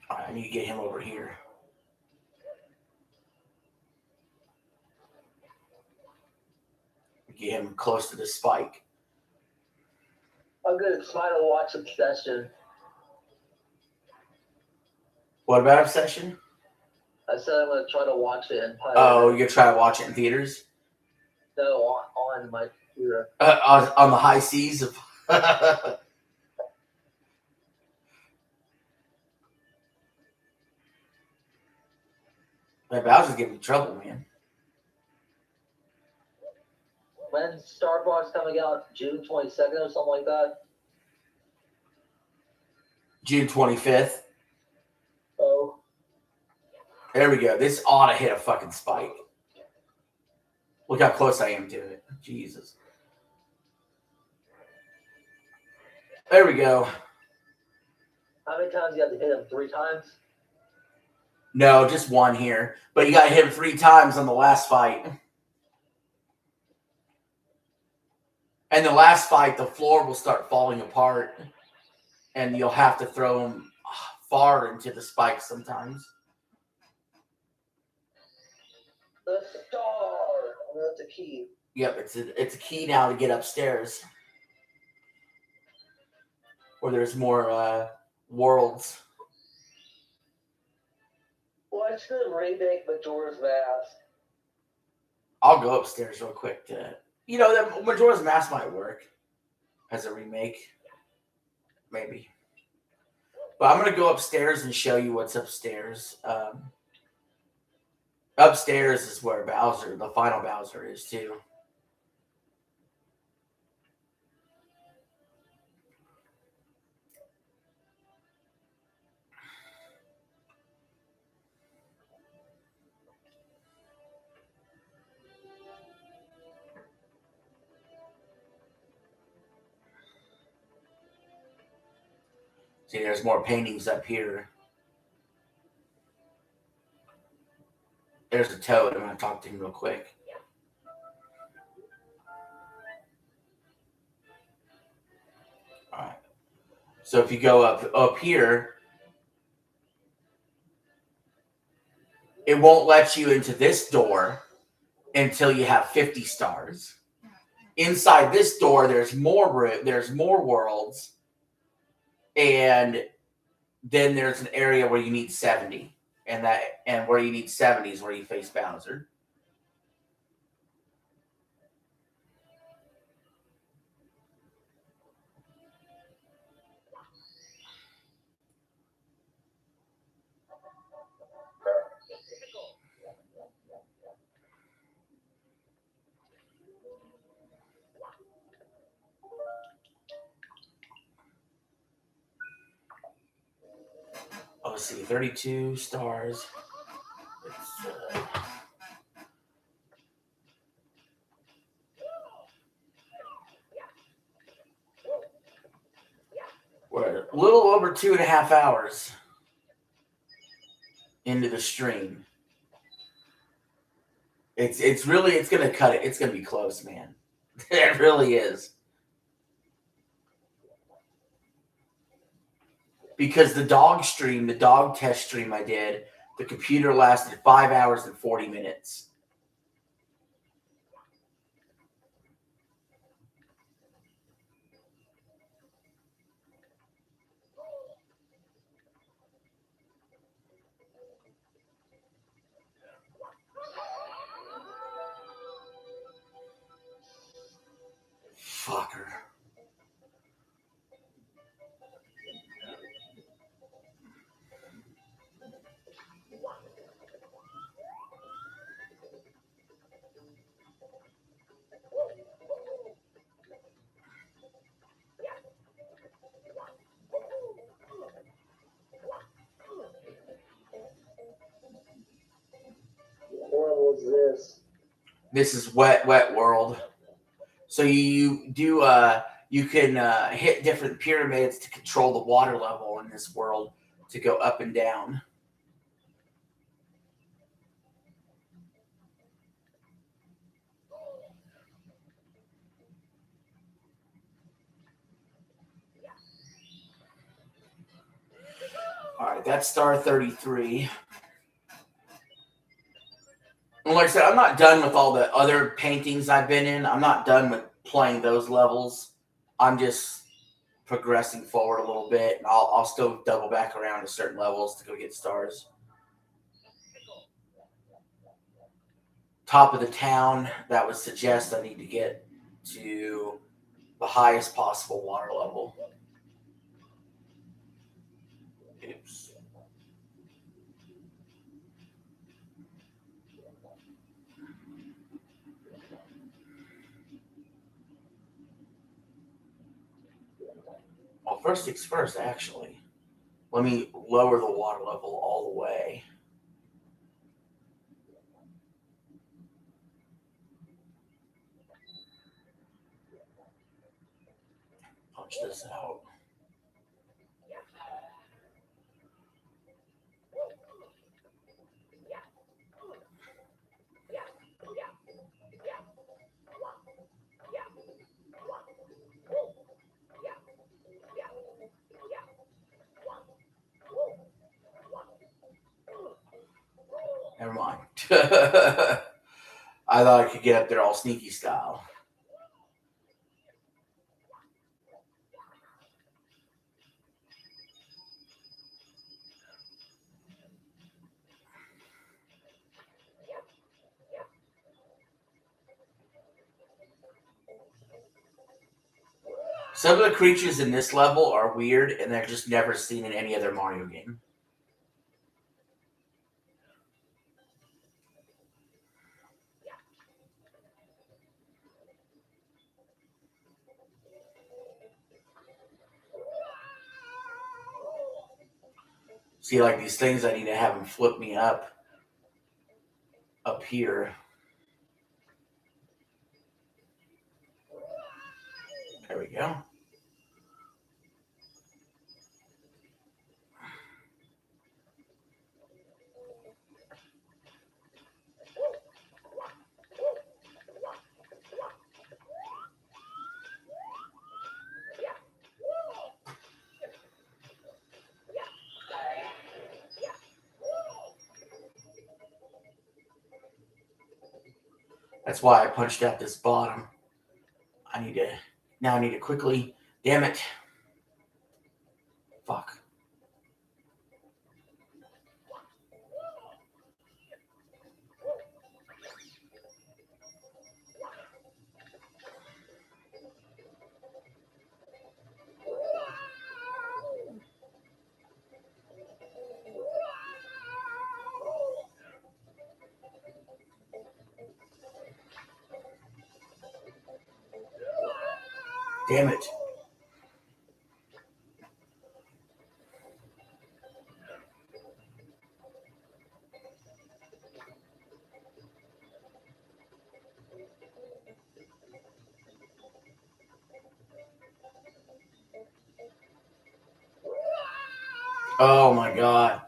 A: All right, I need to get him over here. Get him close to the spike.
D: I'm good at Smile Watch Obsession.
A: What about Obsession?
D: I said I'm going to try to watch it in pilot.
A: Oh, you're going to try to watch it in theaters?
D: No, on my computer.
A: On the high seas of... Man, Bowser's giving me trouble, man.
D: When's Star Wars coming out? June 22nd or something like that?
A: June 25th.
D: Oh.
A: There we go. This ought to hit a fucking spike. Look how close I am to it. Jesus. There we go.
D: How many times do you have to hit him? 3 times?
A: No, just one here. But you got to hit him 3 times on the last fight. And the last fight, the floor will start falling apart. And you'll have to throw him far into the spikes sometimes.
D: The star. Oh, that's a key.
A: Yep, it's a key now to get upstairs. Where there's more worlds.
D: Watch them remake Majora's Mask.
A: I'll go upstairs real quick to... You know, the Majora's Mask might work as a remake. Maybe. But I'm going to go upstairs and show you what's upstairs. Upstairs is where Bowser, the final Bowser, is too. See, there's more paintings up here. There's a Toad. I'm going to talk to him real quick. All right. So if you go up here, it won't let you into this door until you have 50 stars. Inside this door, there's more worlds. And then there's an area where you need 70. And where you need 70 is where you face Bowser. Oh, let's see, 32 stars. We're a little over 2.5 hours into the stream. It's gonna cut it. It's gonna be close, man. It really is. Because the dog test stream I did, the computer lasted 5 hours and 40 minutes. Fucker.
D: What level is this?
A: This is wet world. So you do you can hit different pyramids to control the water level in this world to go up and down. All right, that's star 33. And like I said, I'm not done with all the other paintings I've been in. I'm not done with playing those levels. I'm just progressing forward a little bit, and I'll still double back around to certain levels to go get stars. Top of the town, that would suggest I need to get to the highest possible water level. Oops. Well, first things first, actually. Let me lower the water level all the way. Punch this out. Never mind. I thought I could get up there all sneaky style. Some of the creatures in this level are weird, and they're just never seen in any other Mario game. See, like these things, I need to have them flip me up here. There we go. That's why I punched out this bottom. I need to quickly, damn it. Fuck. Damn it. Oh my god.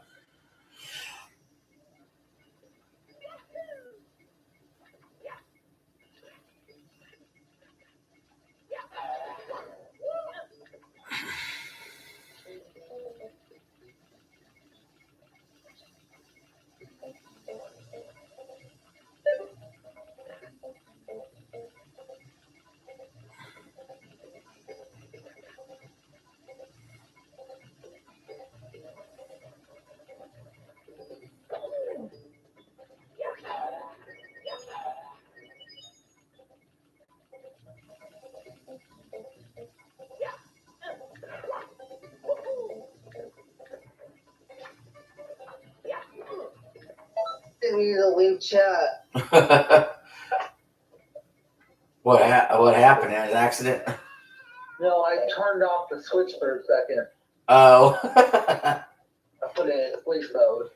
D: Didn't need to leave chat.
A: What happened? An accident?
D: No, I turned off the switch for a second.
A: Oh.
D: I put it in sleep mode.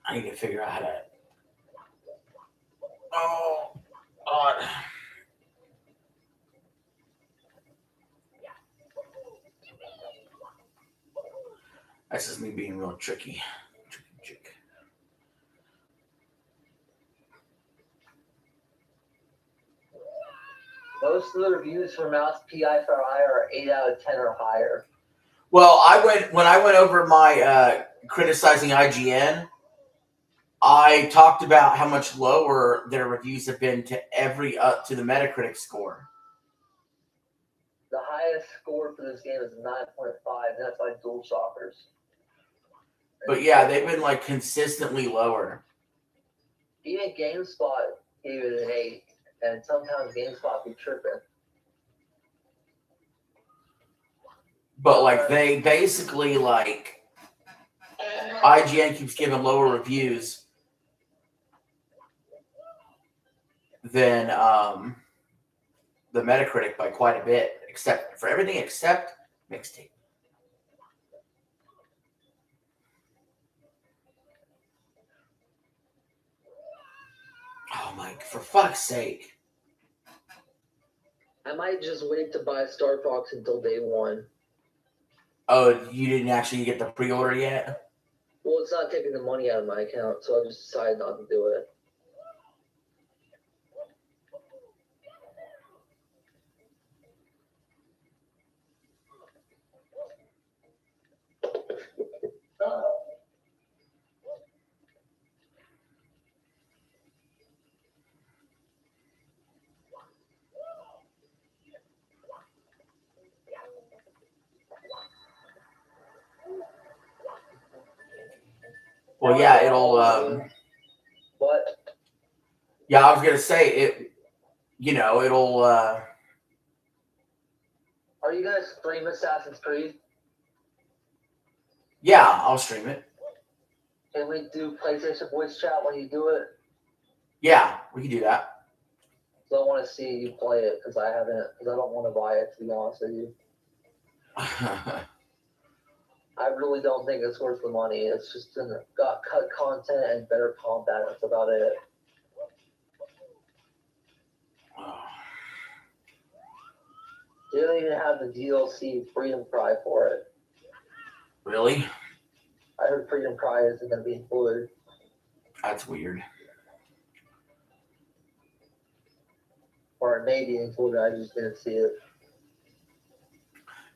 A: I need to figure out how to. Oh, God. That's just me being real tricky. Tricky.
D: Most of the reviews for Mouse PI for I are 8 out of 10 or higher.
A: Well, when I went over my criticizing IGN, I talked about how much lower their reviews have been to to the Metacritic score.
D: The highest score for this game is 9.5, and that's by DualShockers.
A: But yeah, they've been like consistently lower.
D: Even GameSpot gave it an 8, and sometimes GameSpot be tripping.
A: But like they basically like IGN keeps giving lower reviews than the Metacritic by quite a bit, except for everything except mixtape. Oh my! For fuck's sake!
D: I might just wait to buy Star Fox until day 1.
A: Oh, you didn't actually get the pre-order yet?
D: Well, it's not taking the money out of my account, so I just decided not to do it.
A: Well, yeah, it'll.
D: What?
A: Yeah, I was gonna say it. You know, it'll.
D: Are you gonna stream Assassin's Creed?
A: Yeah, I'll stream it.
D: Can we do PlayStation voice chat when you do it?
A: Yeah, we can do that.
D: So I want to see you play it because I haven't. Because I don't want to buy it, to be honest with you. I really don't think it's worth the money. It's just got cut content and better combat. That's about it. They don't even have the DLC Freedom Cry for it.
A: Really?
D: I heard Freedom Cry isn't going to be included.
A: That's weird.
D: Or it may be included. I just didn't see it.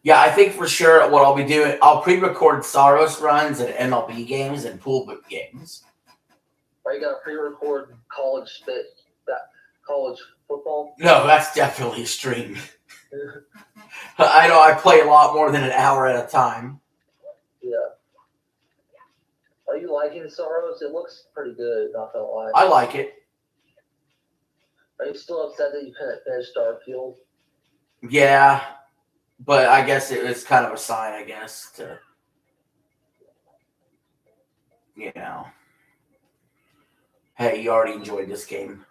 A: Yeah, I think for sure what I'll be doing, I'll pre-record Saros runs and MLB games and pool book games.
D: Are you going to pre-record college football?
A: No, that's definitely a stream. I know I play a lot more than an hour at a time.
D: Yeah. Are you liking Saros? It looks pretty good, not gonna lie.
A: I like it.
D: Are you still upset that you couldn't finish Starfield?
A: Yeah, but I guess it was kind of a sign, I guess, to, you know, hey, you already enjoyed this game.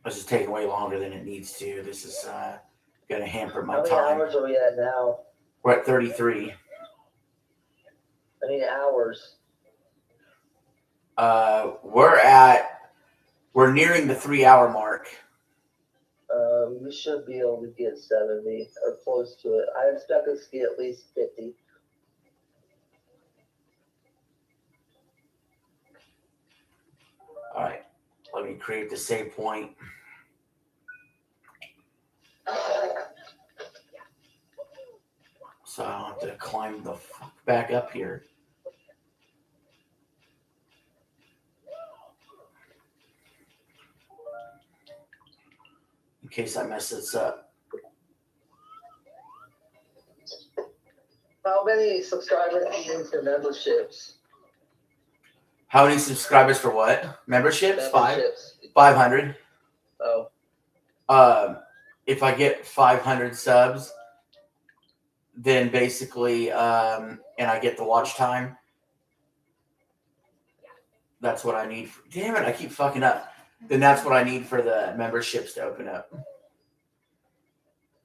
A: This is taking way longer than it needs to. This is going to hamper my
D: How many
A: time.
D: hours are we at now?
A: We're at 33.
D: I mean, hours.
A: We're nearing the 3-hour mark.
D: We should be able to get 70 or close to it. I expect us to get at least 50.
A: All right. Let me create the save point. So I don't have to climb the fuck back up here. In case I mess this up.
D: How many subscribers do you need for memberships?
A: How many subscribers for what? Memberships? 500.
D: Oh,
A: If I get 500 subs, then basically, and I get the watch time, that's what I need. Damn it, I keep fucking up. Then that's what I need for the memberships to open up.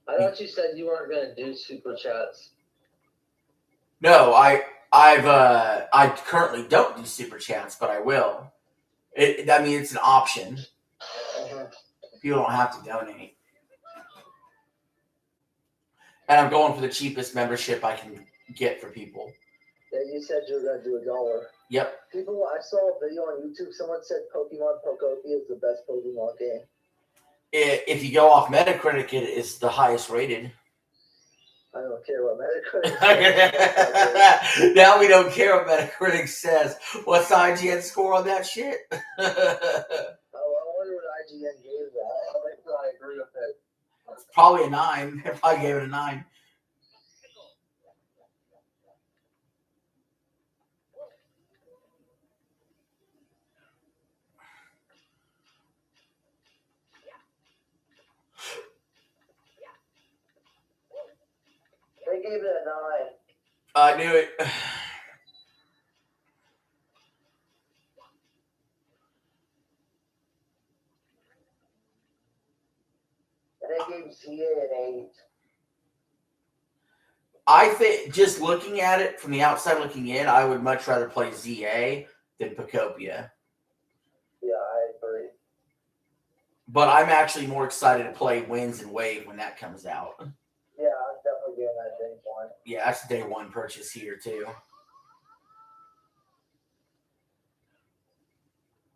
D: I thought you said you weren't going to do super chats.
A: No, I currently don't do super chats, but I will. I mean, it's an option. People don't have to donate. And I'm going for the cheapest membership I can get for people.
D: Yeah, you said you were going to do $1.
A: Yep.
D: People, I saw a video on YouTube. Someone said Pokemon Pokopia is the best Pokemon game.
A: If you go off Metacritic, it is the highest rated.
D: I don't care what Metacritic says.
A: Now we don't care what Metacritic says. What's the IGN score on that shit?
D: I wonder what IGN gave that. I agree with it.
A: It's probably a 9. If I gave it a 9.
D: They gave it a 9.
A: I knew it.
D: And they gave ZA an 8.
A: I think, just looking at it from the outside looking in, I would much rather play ZA than Pokopia.
D: Yeah, I agree.
A: But I'm actually more excited to play Winds and Wave when that comes out.
D: Yeah, I'm definitely getting that day 1.
A: Yeah, that's a day 1 purchase here, too.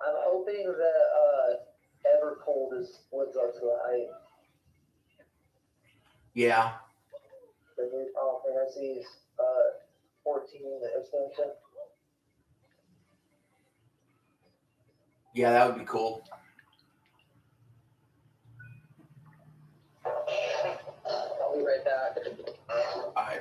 D: I'm hoping that Evercold lives up to the hype.
A: Yeah.
D: The new Final Fantasy's 14 extension.
A: Yeah, that would be cool.
D: I'll be right back.
A: All right.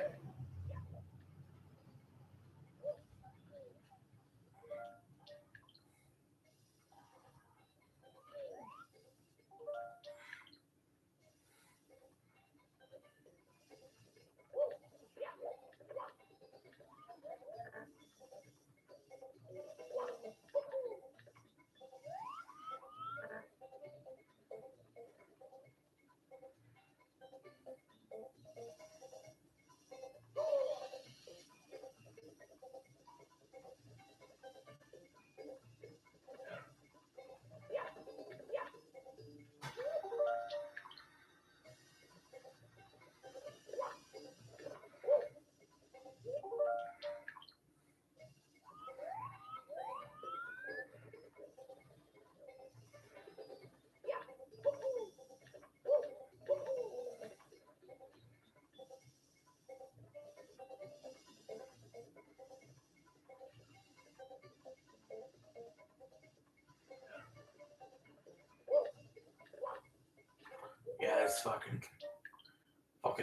A: Yeah, it's fucking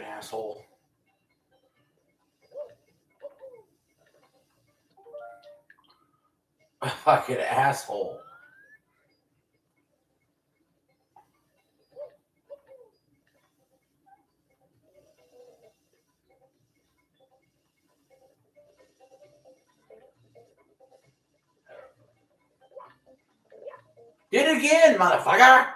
A: asshole. Fucking asshole. Did it again, motherfucker.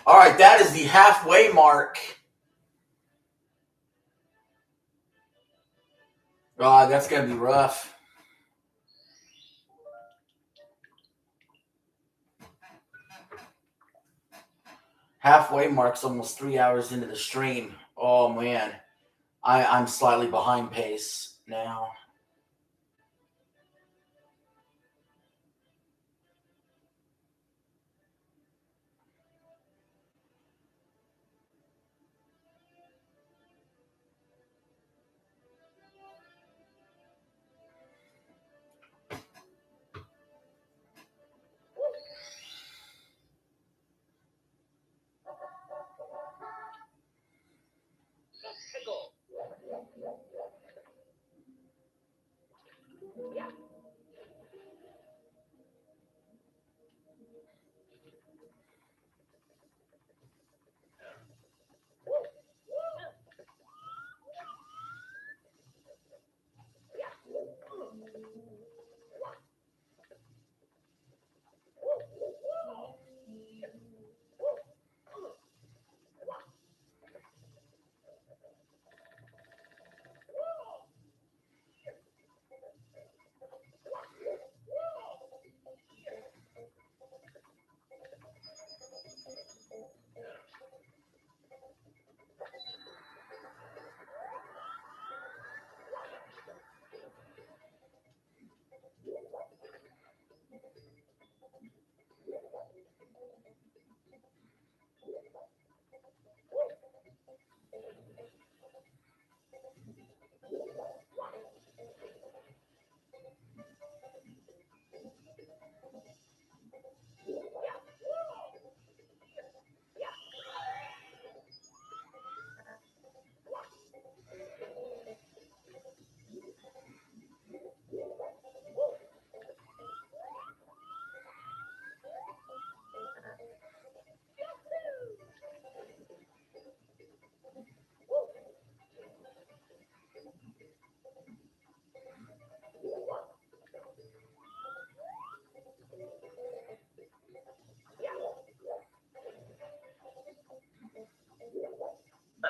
A: All right, that is the halfway mark. God, that's going to be rough. Halfway mark's almost 3 hours into the stream. Oh, man. I'm slightly behind pace now.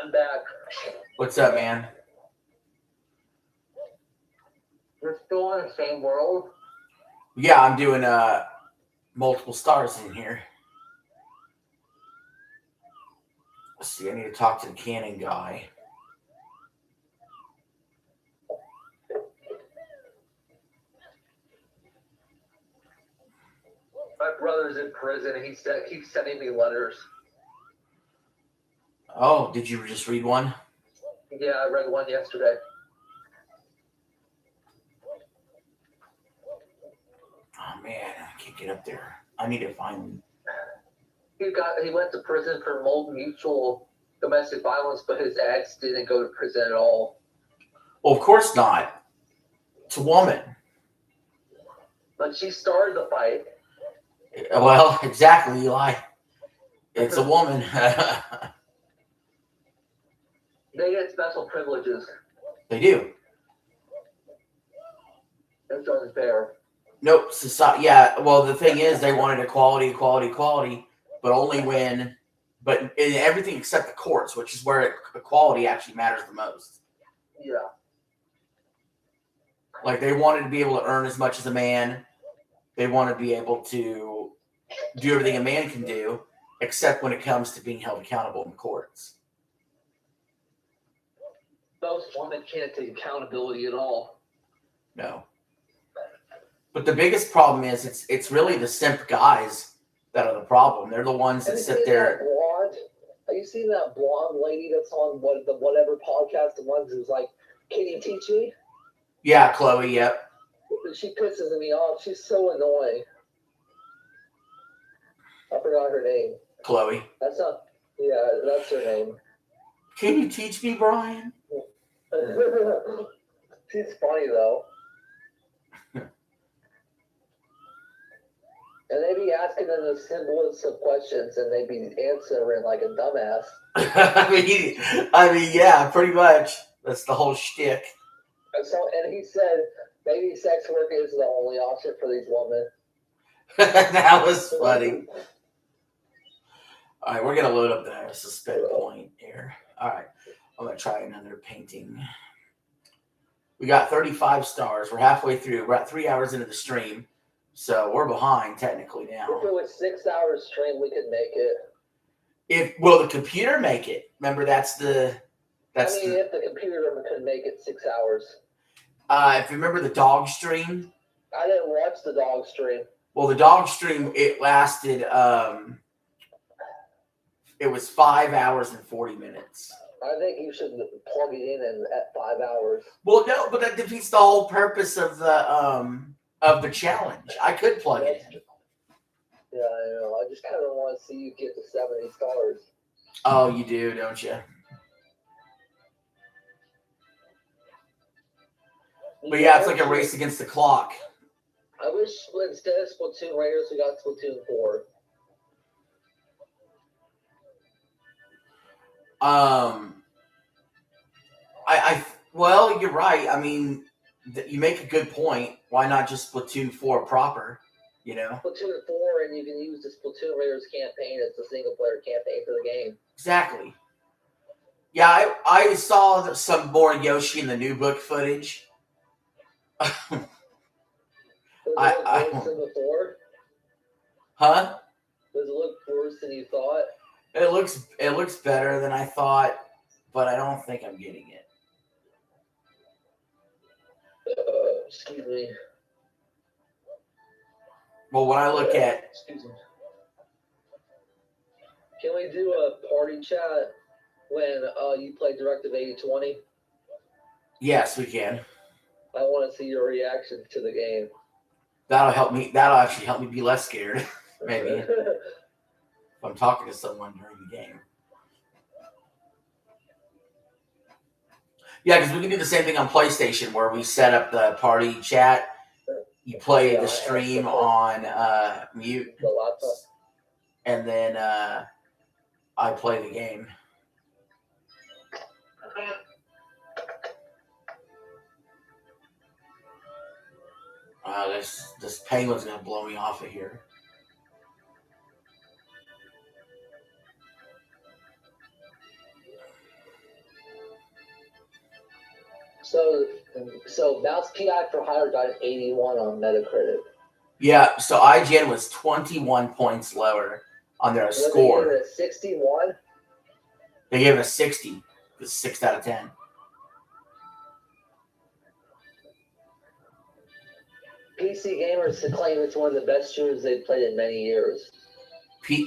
D: I'm back.
A: What's up, man?
D: You're still in the same world?
A: Yeah, I'm doing multiple stars in here. Let's see, I need to talk to the Canon guy.
D: My brother's in prison and he keeps sending me letters.
A: Oh, did you just read one?
D: Yeah, I read one yesterday.
A: Oh man, I can't get up there. I need to find.
D: He went to prison for mutual domestic violence, but his ex didn't go to prison at all.
A: Well, of course not. It's a woman.
D: But she started the fight.
A: Well, exactly, Eli. It's a woman.
D: They get special privileges.
A: They do.
D: That's unfair.
A: Nope. Society. Yeah. Well, the thing is, they wanted equality, but only when, but in everything except the courts, which is where equality actually matters the most.
D: Yeah.
A: Like they wanted to be able to earn as much as a man. They want to be able to do everything a man can do, except when it comes to being held accountable in the courts.
D: Most women can't take accountability at all.
A: No. But the biggest problem is it's really the simp guys that are the problem. They're the ones that sit there.
D: Have you seen that blonde lady that's on whatever podcast, the ones who's like, "Can you teach me?"
A: Yeah, Chloe. Yep.
D: She pisses me off. She's so annoying. I forgot her name.
A: Chloe.
D: That's her name.
A: Can you teach me, Brian?
D: She's funny though. And they be asking them the simplest of questions, and they be answering like a dumbass.
A: I mean, yeah, pretty much. That's the whole shtick.
D: And he said maybe sex work is the only option for these women.
A: That was funny. All right, we're gonna load up the suspend point here. All right, I'm gonna try another painting. We got 35 stars. We're halfway through. We're at 3 hours into the stream, so we're behind technically
D: If
A: now.
D: it was 6 hours stream, we could make it.
A: Will the computer make it? Remember, that's
D: if the computer could make it 6 hours.
A: If you remember the dog stream.
D: I didn't watch the dog stream.
A: Well, the dog stream, it lasted. It was 5 hours and 40 minutes.
D: I think you should plug it in at 5 hours.
A: Well, no, but that defeats the whole purpose of the challenge. I could plug it in.
D: Yeah, I know. I just kind of want to see you get to 70 stars.
A: Oh, you do, don't you? But yeah, it's like a race against the clock.
D: I wish instead of Splatoon Raiders, we got Splatoon 4.
A: Well, you're right. I mean, you make a good point. Why not just Splatoon 4 proper? You know,
D: Splatoon 4, and you can use the Splatoon Raiders campaign as the single player campaign for the game.
A: exactly. Yeah, I saw some more Yoshi in the new book footage.
D: Does it look worse than before?
A: Huh?
D: Does it look worse than you thought?
A: It looks better than I thought, but I don't think I'm getting it.
D: Excuse me.
A: Well, when I look at
D: Excuse me. Can we do a party chat when you play Directive 8020?
A: yes, we can.
D: I want to see your reaction to the game.
A: That'll help me. That'll actually help me be less scared. Maybe if I'm talking to someone during the game. Yeah, because we can do the same thing on PlayStation where we set up the party chat. You play the stream on mute,
D: The laptop.
A: and then I play the game. This penguin's gonna blow me off of here.
D: So Mouse PI for Hire got an 81 on Metacritic.
A: Yeah, so IGN was 21 points lower on their score.
D: They gave it a 61.
A: They gave it a 60. It's 6 out of 10.
D: PC Gamers claim it's one of the best shooters they've played in many years.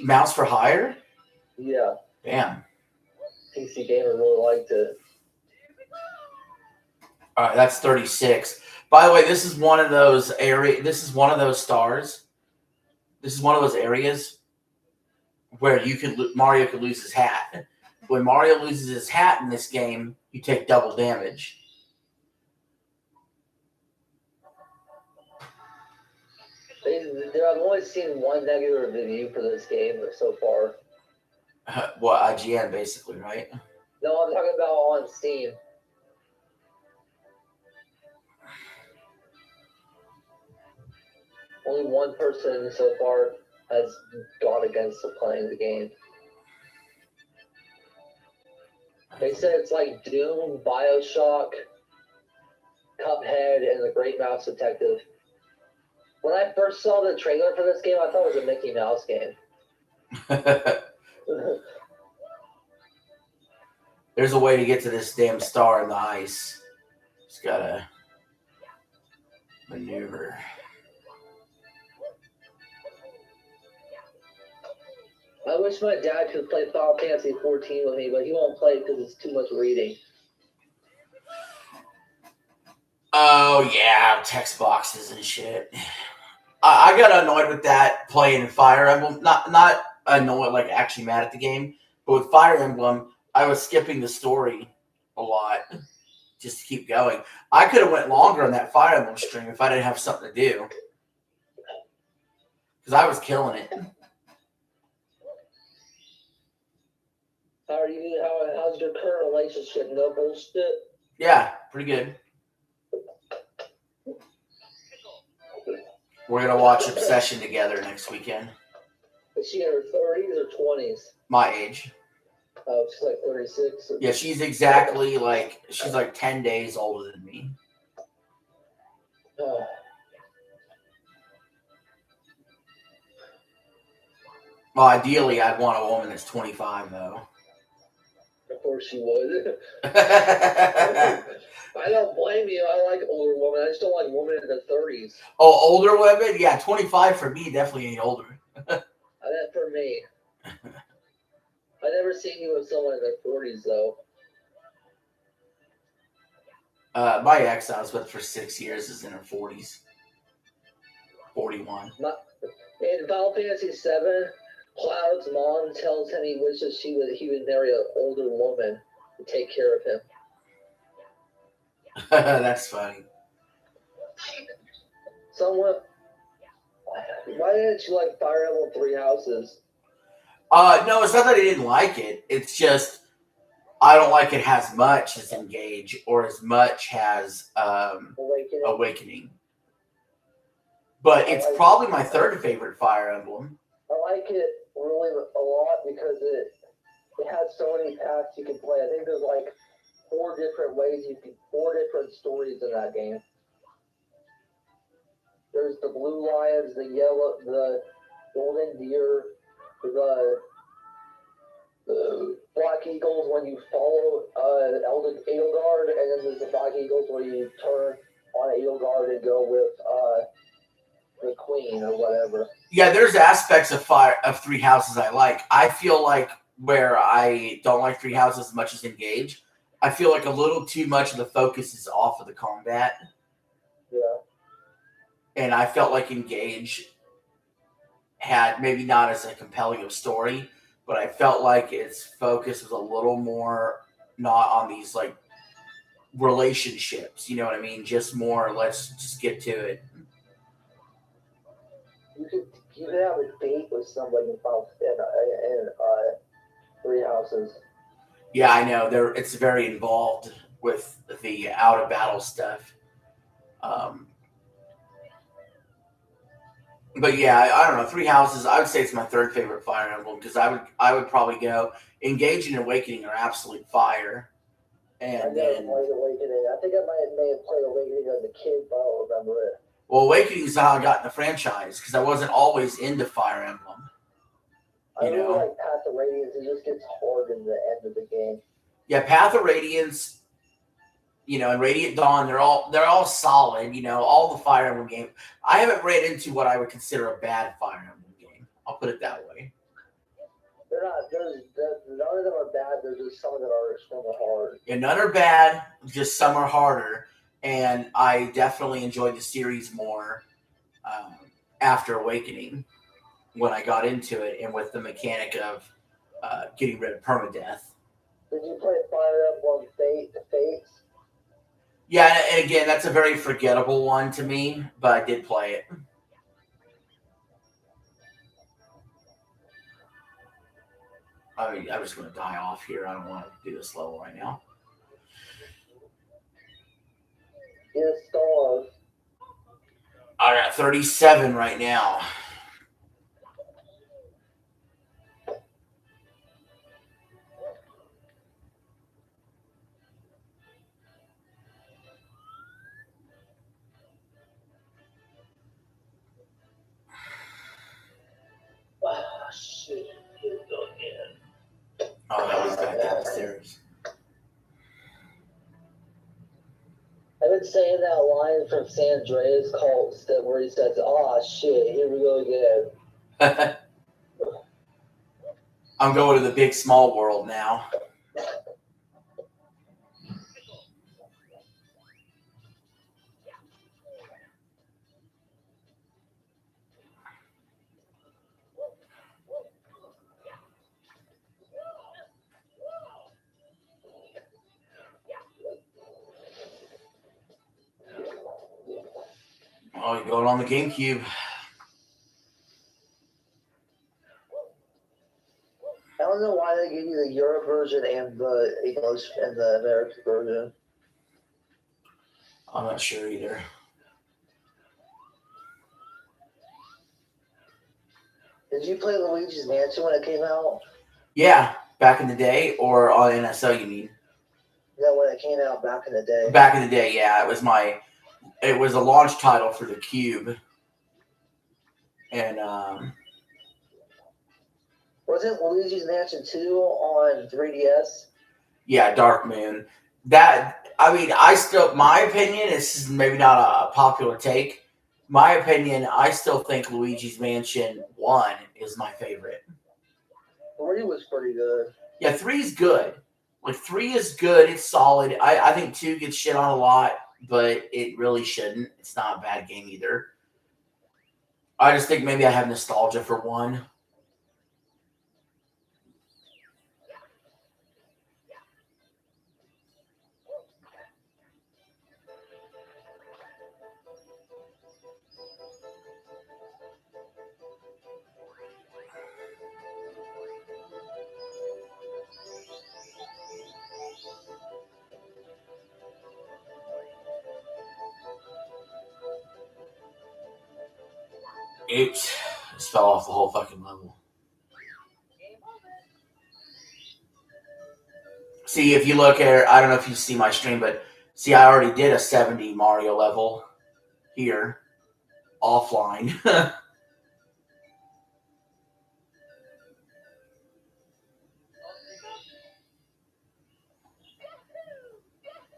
A: Mouse for Hire?
D: Yeah,
A: Damn.
D: PC Gamer really liked it.
A: All right, that's 36. By the way, this is one of those This is one of those stars. This is one of those areas where Mario could lose his hat. When Mario loses his hat in this game, you take double damage.
D: I've only seen one negative review for this game so far.
A: What, IGN, basically, right?
D: No, I'm talking about on Steam. Only one person so far has gone against playing the game. They said it's like Doom, Bioshock, Cuphead, and The Great Mouse Detective. When I first saw the trailer for this game, I thought it was a Mickey Mouse game.
A: There's a way to get to this damn star in the ice. Just gotta maneuver.
D: I wish my dad could play Final Fantasy 14 with me, but he won't play it because it's too much reading.
A: Oh yeah, text boxes and shit. I got annoyed with that playing Fire Emblem. Not annoyed, like actually mad at the game, but with Fire Emblem, I was skipping the story a lot just to keep going. I could have went longer on that Fire Emblem stream if I didn't have something to do, because I was killing it.
D: How are you? How's your current relationship? No bullshit.
A: Yeah, pretty good. We're gonna watch Obsession together next weekend.
D: Is she in her 30s or 20s?
A: My age.
D: Oh, she's like 36.
A: Yeah, she's exactly like 10 days older than me. Well, ideally, I'd want a woman that's 25, though.
D: Of course she would. I don't blame you. I like older women. I just don't like women in their 30s.
A: Oh, older women? Yeah, 25 for me, definitely ain't older.
D: That for me. I never seen you with someone in their 40s, though.
A: My ex I was with for 6 years is in her 40s. 41.
D: In Final Fantasy VII, Cloud's mom tells him he wishes he would marry an older woman to take care of him.
A: That's funny.
D: Someone. Why didn't you like Fire Emblem Three Houses?
A: No, it's not that I didn't like it. It's just I don't like it as much as Engage or as much as Awakening. But it's probably my third favorite Fire Emblem.
D: I like it really a lot because it has so many paths you can play. I think there's like 4 different stories in that game. There's the Blue Lions, the Yellow, the Golden Deer, the Black Eagles when you follow Edelgard, and then there's the Black Eagles where you turn on Edelgard and go with the Queen or whatever.
A: Yeah, there's aspects of Three Houses I like. I feel like where I don't like Three Houses as much as Engage, I feel like a little too much of the focus is off of the combat.
D: Yeah.
A: And I felt like Engage had maybe not as a compelling of story, but I felt like its focus was a little more not on these like relationships. You know what I mean? Just more, let's just get to it.
D: You could have a date with somebody in Three Houses.
A: Yeah, I know. It's very involved with the out of battle stuff. But yeah, I don't know. Three Houses, I would say it's my third favorite Fire Emblem because I would probably go Engage and Awakening are absolute fire. And
D: I never played Awakening. I think I may have played Awakening as a kid, but I don't remember it.
A: Well, Awakening is how I got in the franchise because I wasn't always into Fire Emblem.
D: I really like Path of Radiance. It just gets hard in the end of the game.
A: Yeah, Path of Radiance, and Radiant Dawn, they're all solid. All the Fire Emblem games. I haven't ran into what I would consider a bad Fire Emblem game. I'll put it that way.
D: They're not. None of them are bad. There's just some that are extremely hard.
A: Yeah, none are bad. Just some are harder. And I definitely enjoyed the series more after Awakening when I got into it and with the mechanic of getting rid of permadeath.
D: Did you play Fire Emblem Fates?
A: Yeah, and again, that's a very forgettable one to me, but I did play it. I'm just going to die off here. I don't want to do this level right now.
D: Get stars.
A: I got 37 right now.
D: Oh, shit.
A: Oh, that was back downstairs.
D: I've been saying that line from San Andreas where he says, "Oh shit, here we go again."
A: I'm going to the big small world now. Oh, you're going on the GameCube.
D: I don't know why they give you the Euro version and the English and the American version.
A: I'm not sure either.
D: Did you play Luigi's Mansion when it came out?
A: Yeah, back in the day, or on NSO, you mean?
D: No, when it came out back in the day.
A: Back in the day, yeah, it was a launch title for the Cube, and
D: Wasn't Luigi's Mansion 2 on 3DS?
A: yeah, Dark Moon. My opinion, this is maybe not a popular take. My opinion, I still think Luigi's Mansion 1 is my favorite.
D: 3 was pretty good.
A: Yeah, 3 is good. Like 3 is good. It's solid. I think 2 gets shit on a lot, but it really shouldn't. It's not a bad game either. I just think maybe I have nostalgia for 1. Oops. Just fell off the whole fucking level. See, if you look at, I don't know if you see my stream, but see, I already did a 70 Mario level here, offline.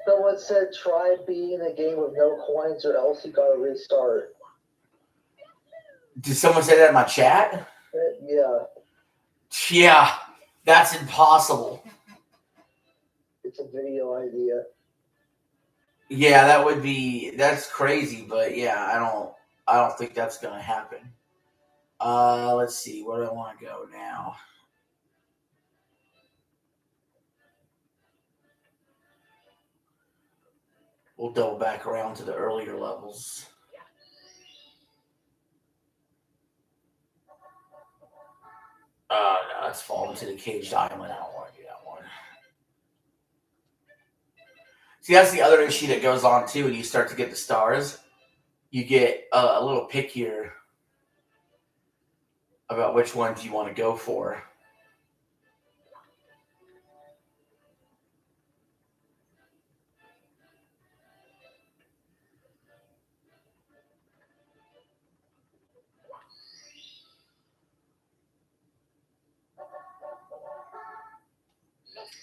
D: Someone said try being a game with no coins or else you gotta restart.
A: Did someone say that in my chat?
D: Yeah,
A: Yeah, that's impossible.
D: it's a video idea.
A: Yeah, that's crazy, but yeah, I don't think that's gonna happen. Let's see, where do I want to go now? We'll double back around to the earlier levels. No, let's fall into the caged island. I don't want to do that one. See, that's the other issue that goes on too. When you start to get the stars, you get a little pickier about which ones you want to go for.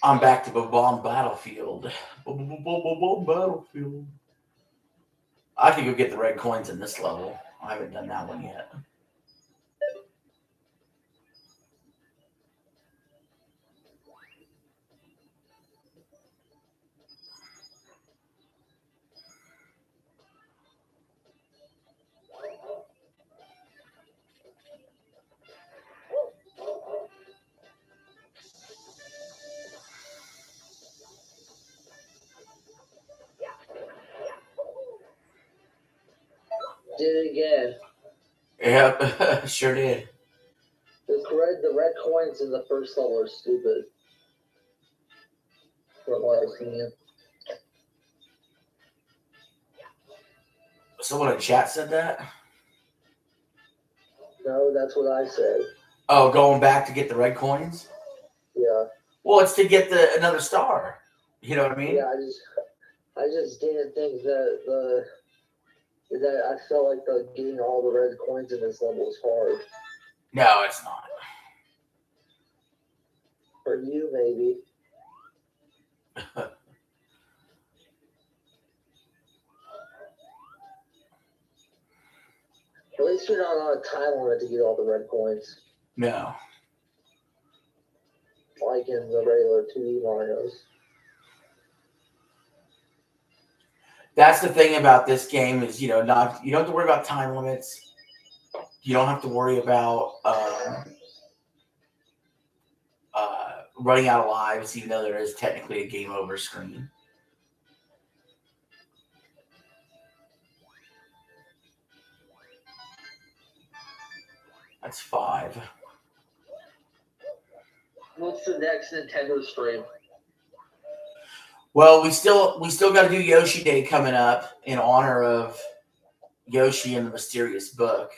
A: I'm back to Bob-omb Battlefield. Bob-omb Battlefield. I could go get the red coins in this level. I haven't done that one yet.
D: Did it again.
A: Yep, sure did.
D: The red coins in the first level are stupid. From what I've seen.
A: Someone in chat said that?
D: No, that's what I said.
A: Oh, going back to get the red coins?
D: Yeah.
A: Well, it's to get another star. You know what I mean?
D: Yeah, I just didn't think that I felt like getting all the red coins in this level was hard.
A: No, it's not.
D: For you, maybe. At least you're not on a time limit to get all the red coins,
A: No.
D: like in the regular 2D Marios.
A: That's the thing about this game is, you don't have to worry about time limits. You don't have to worry about running out of lives, even though there is technically a game over screen. That's 5.
D: What's the next Nintendo stream?
A: Well, we still got to do Yoshi Day coming up in honor of Yoshi and the Mysterious Book.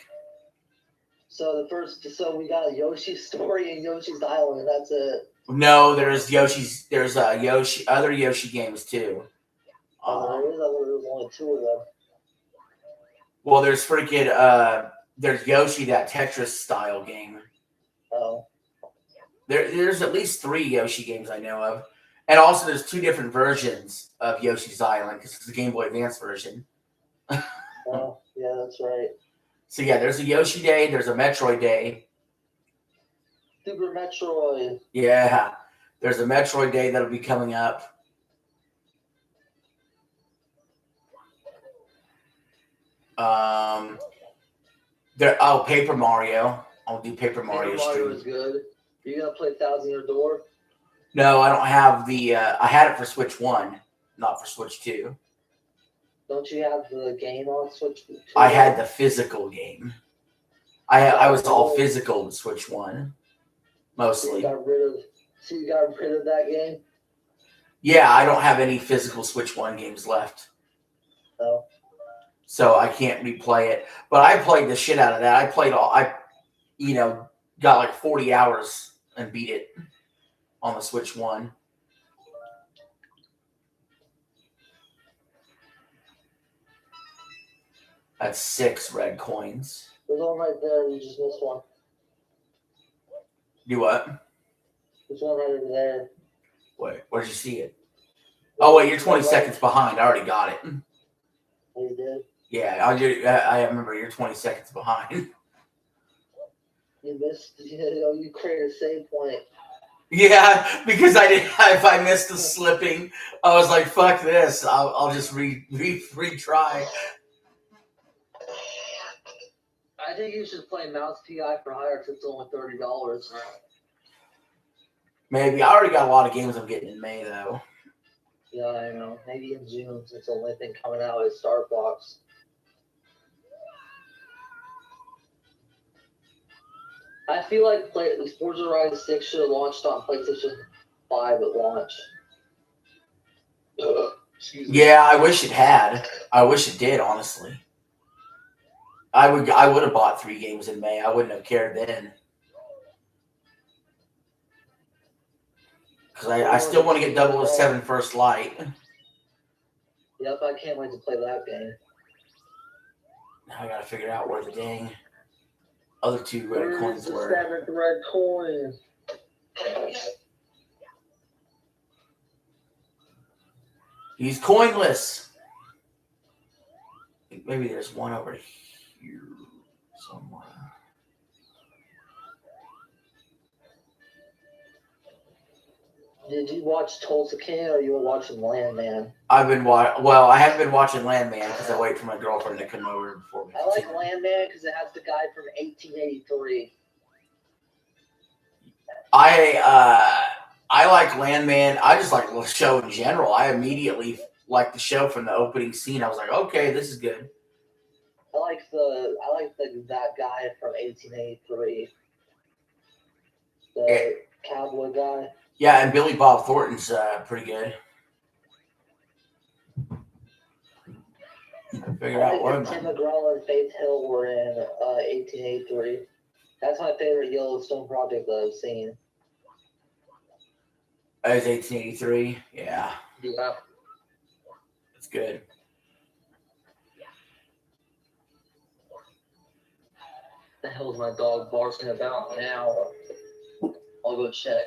D: So we got Yoshi's Story and Yoshi's Island, and that's it.
A: No, there's Yoshi's. There's Yoshi. Other Yoshi games too.
D: There is. I thought there was only 2 of them.
A: Well, there's freaking there's Yoshi, that Tetris style game.
D: Oh,
A: There's at least 3 Yoshi games I know of, and also there's 2 different versions of Yoshi's Island because it's the Game Boy Advance version.
D: oh, yeah, that's right.
A: So yeah, there's a Yoshi Day. There's a Metroid Day.
D: Super Metroid.
A: Yeah, there's a Metroid Day that'll be coming up. Paper Mario. I'll do Paper Mario
D: Paper Mario
A: stream.
D: is good. You gonna play Thousand Year Door?
A: No, I don't have the. I had it for Switch 1, not for Switch 2.
D: Don't you have the game on Switch 2?
A: I had the physical game. I was all physical with Switch 1,
D: So you
A: mostly.
D: got rid of that game?
A: Yeah, I don't have any physical Switch 1 games left.
D: No.
A: So I can't replay it. But I played the shit out of that. I played got like 40 hours and beat it on the Switch 1. That's 6 red coins.
D: There's one right there. You just missed one.
A: Do what?
D: There's one right over there.
A: Wait, where'd you see it? Oh, wait, you're 20 seconds behind. I already got it.
D: Oh, you did?
A: Yeah, I remember you're 20 seconds behind.
D: You missed. You created a save point.
A: Yeah, because if I missed the slipping, I was like, fuck this. I'll just retry.
D: I think you should play Mouse PI for hire because it's only $30.
A: Maybe. I already got a lot of games I'm getting in May, though.
D: Yeah, I know. Maybe in June, since the only thing coming out is Star Fox. I feel like Forza Horizon 6 should have launched on PlayStation 5 at launch. Excuse me.
A: Yeah, I wish it had. I wish it did, honestly. I would have bought 3 games in May. I wouldn't have cared then. Because I still want to get 007 First Light.
D: Yep, I can't wait to play that game.
A: Now I gotta figure out where the dang other 2 red coins
D: the
A: were.
D: 7th red coin?
A: He's coinless. I think maybe there's one over here somewhere.
D: Did you watch Tulsa King or you were watching Landman?
A: I haven't been watching Landman because I wait for my girlfriend to come over before we
D: I like
A: continue.
D: Landman because it has the guy from 1883.
A: I like Landman. I just like the show in general. I immediately liked the show from the opening scene. I was like, okay, this is good.
D: I like that guy from 1883. The cowboy guy.
A: Yeah, and Billy Bob Thornton's pretty good. Figure out where
D: Tim McGraw and Faith Hill were in 1883. That's my favorite Yellowstone project that I've seen.
A: That was 1883. Yeah,
D: Yeah.
A: it's good.
D: The hell's my dog barking about now? I'll go check.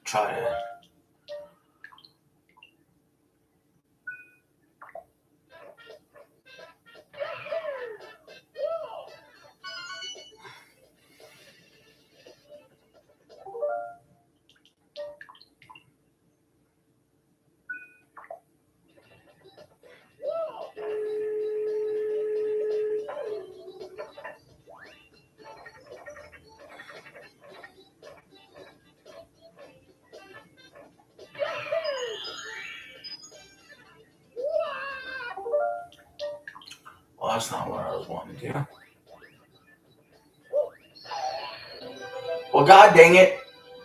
A: Try to. that's not what I was wanting to do. Well, god dang it.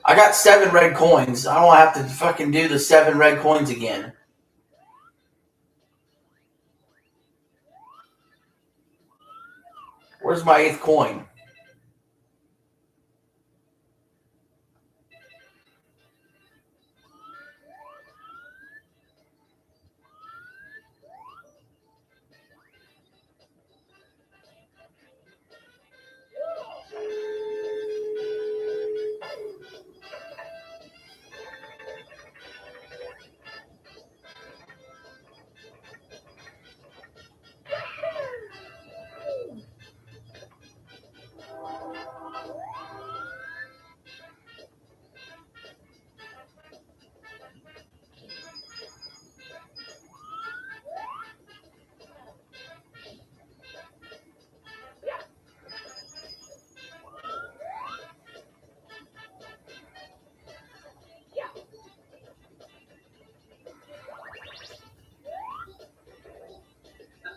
A: I got 7 red coins. I don't have to fucking do the 7 red coins again. Where's my 8th coin?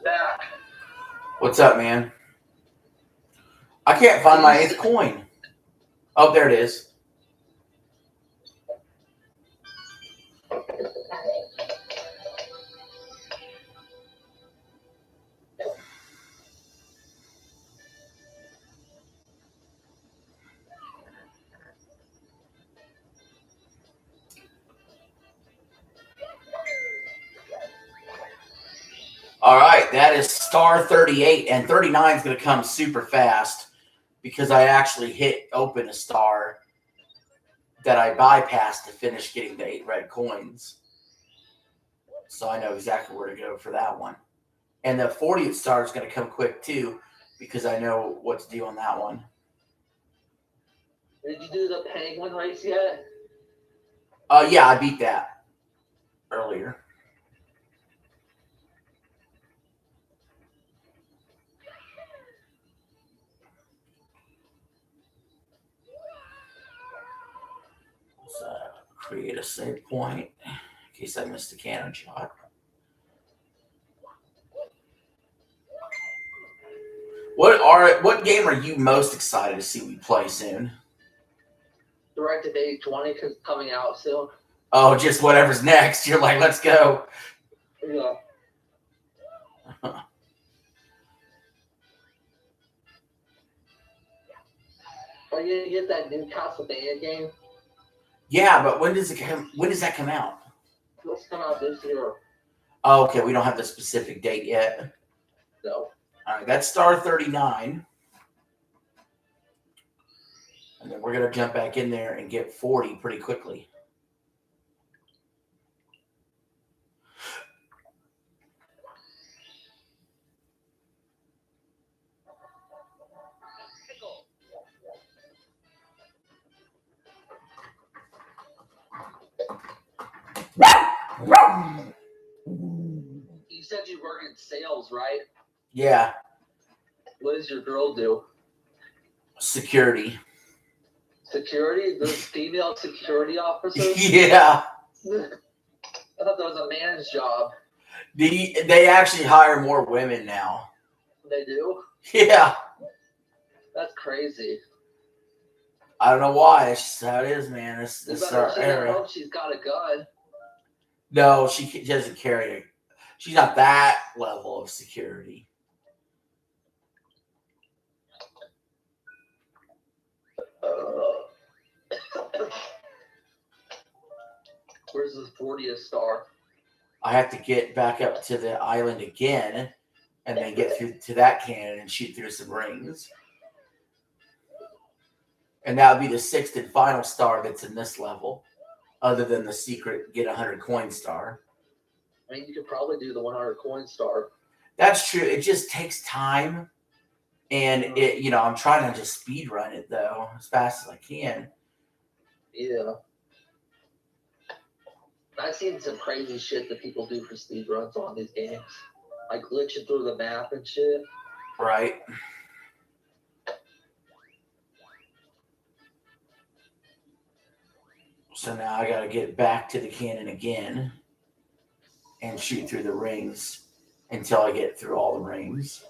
D: Back.
A: What's up, man? I can't find my 8th coin. Oh, there it is. All right, that is star 38, and 39 is going to come super fast because I actually hit open a star that I bypassed to finish getting the 8 red coins. So I know exactly where to go for that one. And the 40th star is going to come quick too because I know what to do on that one.
D: Did you do the penguin race yet?
A: Yeah, I beat that earlier. So create a save point in case I missed a cannon shot. What game are you most excited to see we play soon?
D: Directed A20 because coming out soon.
A: Oh, just whatever's next. You're like, let's go.
D: Yeah. Are you gonna get that new Castlevania game?
A: Yeah, but when does that come out?
D: Let's come out this year.
A: Oh, okay, we don't have the specific date yet.
D: No.
A: All right, that's star 39. And then we're going to jump back in there and get 40 pretty quickly.
D: You said you work in sales, right?
A: Yeah,
D: What does your girl do?
A: security.
D: Security? There's female security officers?
A: Yeah.
D: I thought that was a man's job.
A: They actually hire more women now.
D: They do?
A: Yeah.
D: That's crazy.
A: I don't know why. It's just how it is, man. This
D: You
A: is
D: better
A: our
D: check
A: era.
D: out. She's got a gun.
A: No, she doesn't carry it. She's not that level of security.
D: Where's this 40th star?
A: I have to get back up to the island again and then get through to that cannon and shoot through some rings. And that would be the 6th and final star that's in this level, other than the secret get 100 coin star.
D: I mean, you could probably do the 100 coin star.
A: That's true. It just takes time. And I'm trying to just speed run it though, as fast as I can.
D: Yeah. I've seen some crazy shit that people do for speed runs on these games. Like glitching through the map and shit.
A: Right. So now I got to get back to the cannon again and shoot through the rings until I get through all the rings.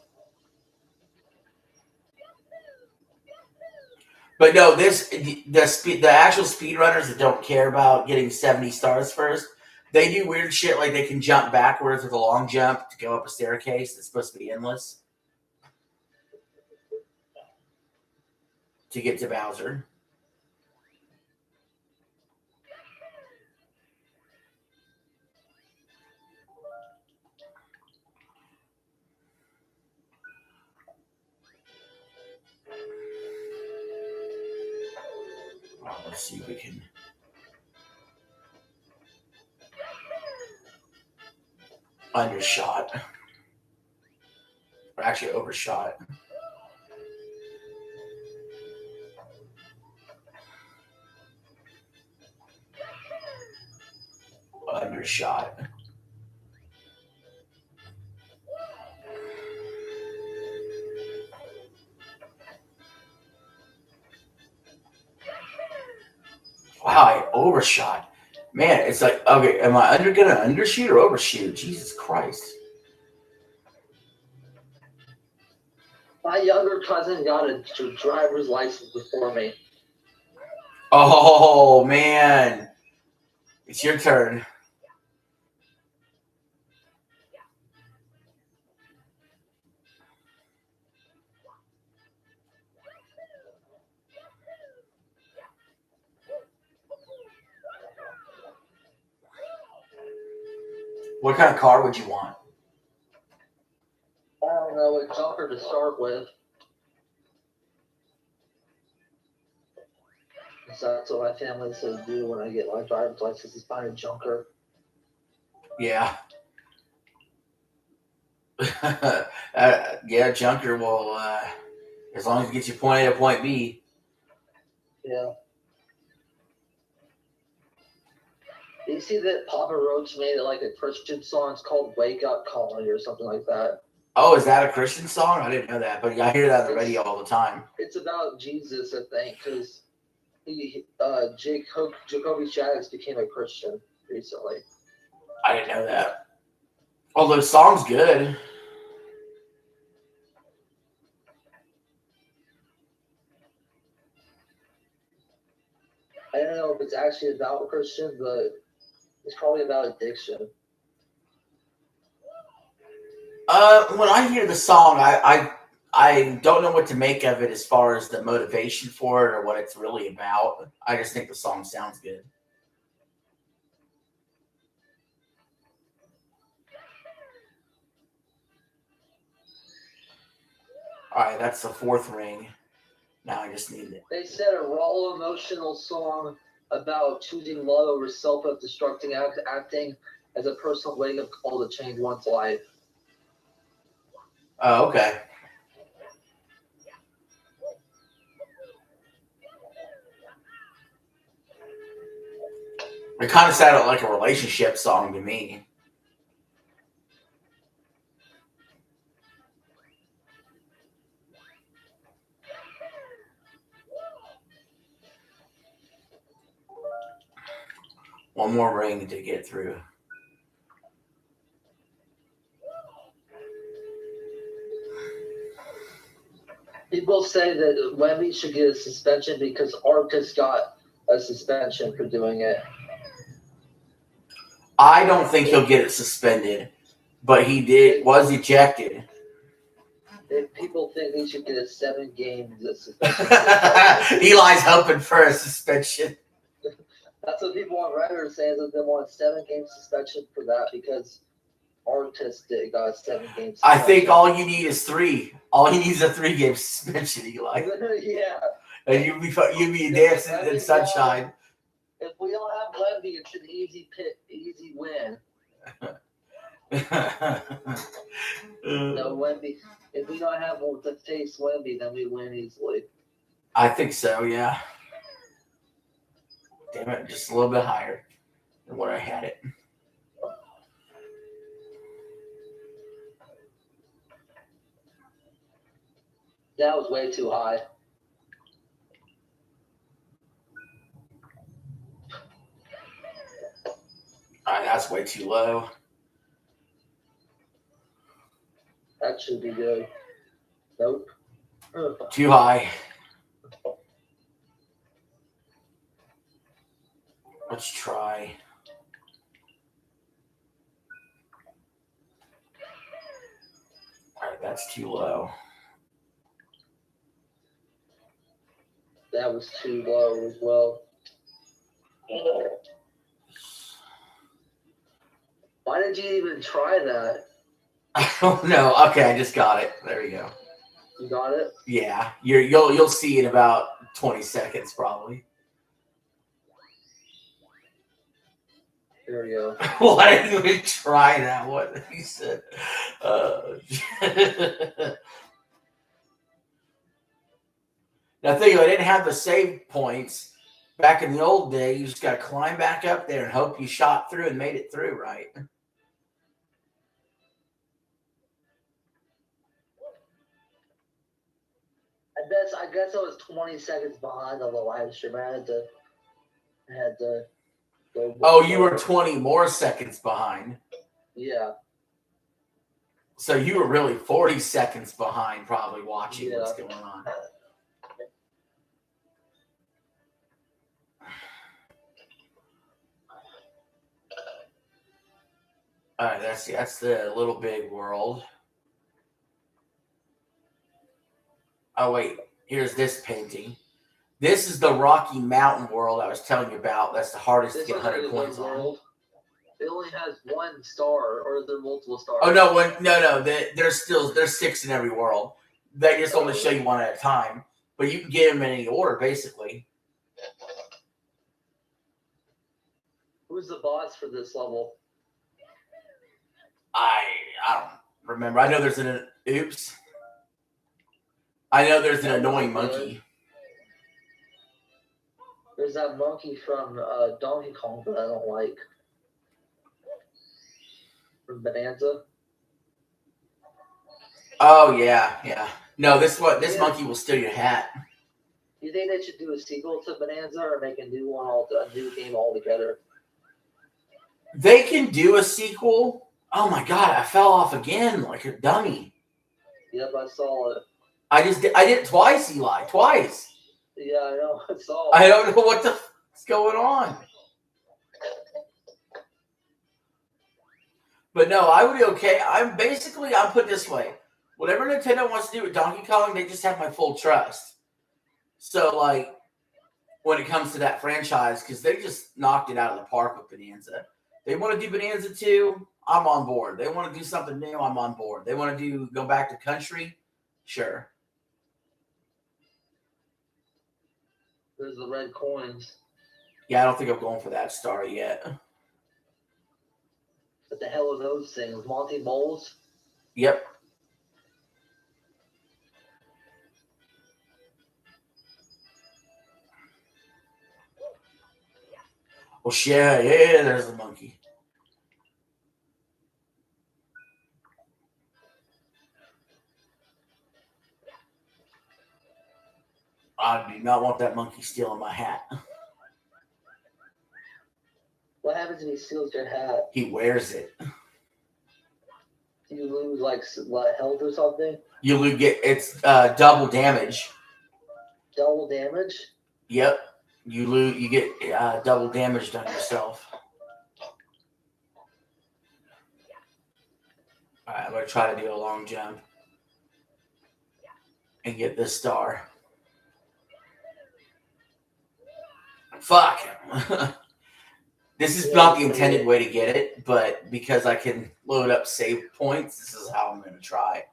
A: But no, the actual speedrunners that don't care about getting 70 stars first, they do weird shit like they can jump backwards with a long jump to go up a staircase that's supposed to be endless to get to Bowser. Well, let's see if we can. Undershot. Or actually overshot. Undershot. Wow, I overshot. Man, it's like, okay, am I gonna undershoot or overshoot? Jesus Christ.
D: My younger cousin got a driver's license before me.
A: Oh, man. It's your turn. What kind of car would you want?
D: I don't know, a jumper to start with. So that's what my family says do when I get my driver's license is find a junker.
A: Yeah. Yeah, junker will, as long as it gets you point A to point B.
D: Yeah. You see that Papa Roach made it like a Christian song? It's called Wake Up Calling or something like that.
A: Oh, is that a Christian song? I didn't know that, but I hear that on the radio all the time.
D: It's about Jesus, I think, because Jacoby Shaddix became a Christian recently.
A: I didn't know that. Although the song's good.
D: I don't know if it's actually about Christian, but it's probably about addiction.
A: When I hear the song, I don't know what to make of it as far as the motivation for it or what it's really about. I just think the song sounds good. All right, that's the fourth ring. Now I just need it.
D: They said a raw, emotional song about choosing love over self-destructing acting as a personal wake-up call to change one's life.
A: Oh, okay. It kind of sounded like a relationship song to me. One more ring to get through.
D: People say that Wemby should get a suspension because Arcus got a suspension for doing it.
A: I don't think he'll get it suspended, but he was ejected.
D: If people think he should get a 7 games suspension.
A: Eli's hoping for a suspension.
D: That's what people on Reddit are saying, that they want a 7-game suspension for that because Arcus got a 7-game suspension.
A: I think all you need is 3. All he needs is a 3-game suspension, Eli.
D: Yeah.
A: And you'd be dancing in sunshine.
D: If we don't have Wemby, it's an easy win. No, Wemby. If we don't have one to face Wemby, then we win easily.
A: I think so, yeah. Damn it, just a little bit higher than what I had it.
D: That was way too high.
A: All right, that's way too low.
D: That should be good. Nope.
A: Too high. Let's try. All right, that's too low.
D: That was too low as well. Why did you even try that?
A: I don't know. Okay, I just got it. There we go.
D: You got it?
A: Yeah, you'll see in about 20 seconds probably.
D: There we go.
A: Why didn't you even try that? What he said. Now think, if I didn't have the save points back in the old day, you just got to climb back up there and hope you shot through and made it through, right?
D: I guess I was 20 seconds behind on the live stream. I had to go.
A: Oh, you were 20 more seconds behind.
D: Yeah.
A: So you were really 40 seconds behind probably watching what's going on. All right, that's the Little Big World. Oh, wait. Here's this painting. This is the Rocky Mountain world I was telling you about. That's the hardest to get 100 points on.
D: It only has one star, or is there multiple stars?
A: Oh, no. No. There's 6 in every world. They just only show you one at a time. But you can get them in any order, basically.
D: Who's the boss for this level?
A: I don't remember. I know there's an... Oops. I know there's an annoying monkey.
D: There's that monkey from Donkey Kong that I don't like. From Bonanza.
A: Oh yeah. No, this monkey will steal your hat.
D: Do you think they should do a sequel to Bonanza, or make a new game altogether?
A: They can do a sequel. Oh my god, I fell off again like a dummy.
D: Yep, I saw it.
A: I did it twice, Eli. Twice.
D: Yeah, I know. I saw it.
A: I don't know what the f***'s going on. But no, I would be okay. I'm put this way. Whatever Nintendo wants to do with Donkey Kong, they just have my full trust. So, like, when it comes to that franchise, because they just knocked it out of the park with Bonanza. They want to do Bonanza 2, I'm on board. They want to do something new, I'm on board. They want to go back to country, sure.
D: There's the red coins.
A: Yeah, I don't think I'm going for that star yet.
D: What the hell are those things? Monty Moles?
A: Yep. Oh, shit. Yeah, there's the monkey. I do not want that monkey stealing my hat.
D: What happens if he steals your hat?
A: He wears it.
D: Do you lose, like, health or something?
A: It's double damage.
D: Double damage?
A: Yep. You get double damage done yourself. All right, I'm going to try to do a long jump and get this star. Fuck. This is not the intended way to get it, but because I can load up save points, this is how I'm going to try.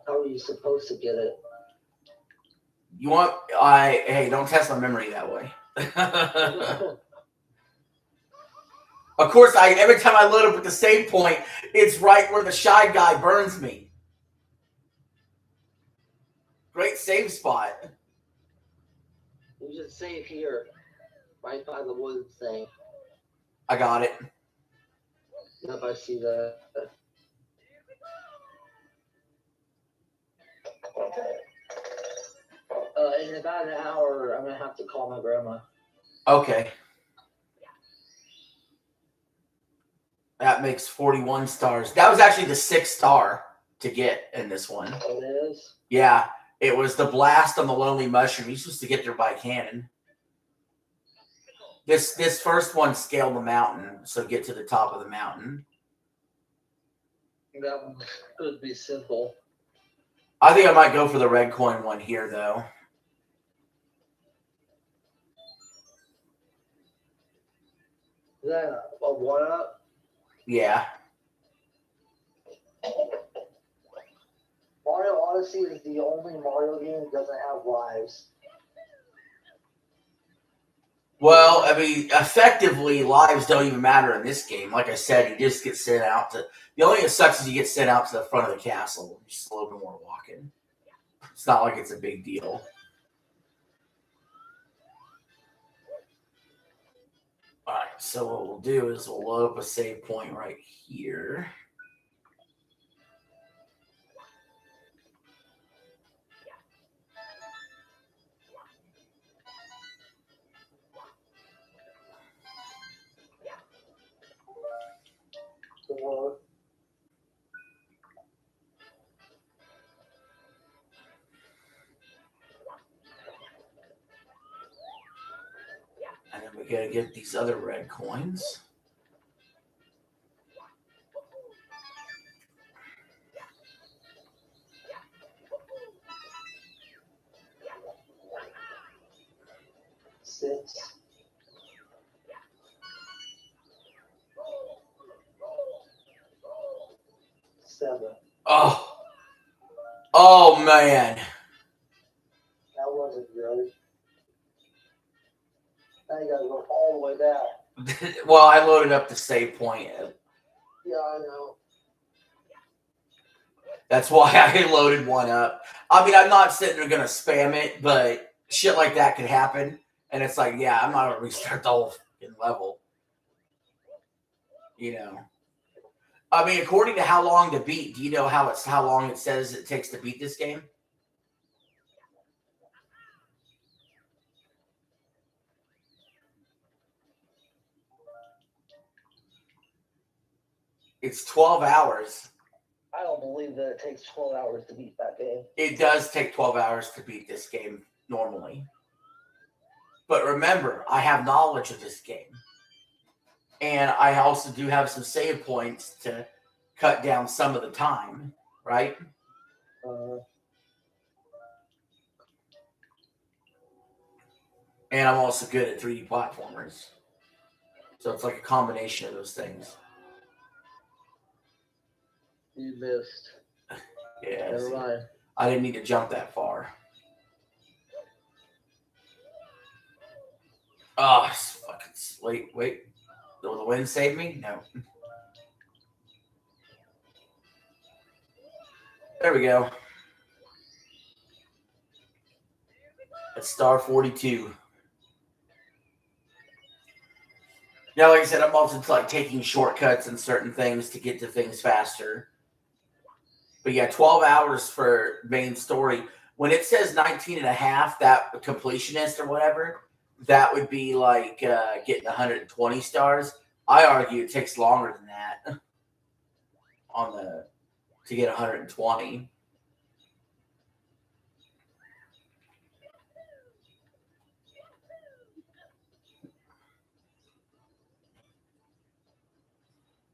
D: How are you supposed to get it?
A: Hey, don't test my memory that way. Of course, every time I load up with the save point, it's right where the Shy Guy burns me. Great save spot.
D: You just save here, right by the wood thing.
A: I got it.
D: Yep, I see that. In about an hour, I'm going to have to call my grandma.
A: Okay. That makes 41 stars. That was actually the 6th star to get in this one.
D: Oh, it is?
A: Yeah. It was the blast on the Lonely Mushroom. You're supposed to get there by cannon. This first one, scale the mountain, so get to the top of the mountain.
D: That one could be simple.
A: I think I might go for the red coin one here, though.
D: Is that a one-up?
A: Yeah.
D: Mario Odyssey is the only Mario game that doesn't have lives.
A: Well, I mean, effectively, lives don't even matter in this game. Like I said, you just get sent out to. The only thing that sucks is you get sent out to the front of the castle. Just a little bit more walking. It's not like it's a big deal. All right, so what we'll do is we'll load up a save point right here. And then we gotta get these other red coins.
D: Six. Seven.
A: Oh man.
D: That wasn't good. Now you gotta go all the way down.
A: Well, I loaded up the save point.
D: Yeah, I know.
A: That's why I loaded one up. I mean, I'm not sitting there gonna spam it, but shit like that could happen. And it's like, yeah, I'm not gonna restart the whole fucking level. You know. I mean, according to how long to beat, do you know how long it says it takes to beat this game? It's 12 hours.
D: I don't believe that it takes 12 hours to beat that game.
A: It does take 12 hours to beat this game normally. But remember, I have knowledge of this game. And I also do have some save points to cut down some of the time, right? And I'm also good at 3D platformers. So it's like a combination of those things.
D: You missed.
A: Yeah.
D: Never mind.
A: I didn't need to jump that far. Oh, fucking wait. Will the wind save me? No. There we go. It's star 42. Now, like I said, I'm also like taking shortcuts and certain things to get to things faster. But yeah, 12 hours for main story. When it says 19 and a half, that completionist or whatever, that would be like getting 120 stars. I argue it takes longer than that to get 120.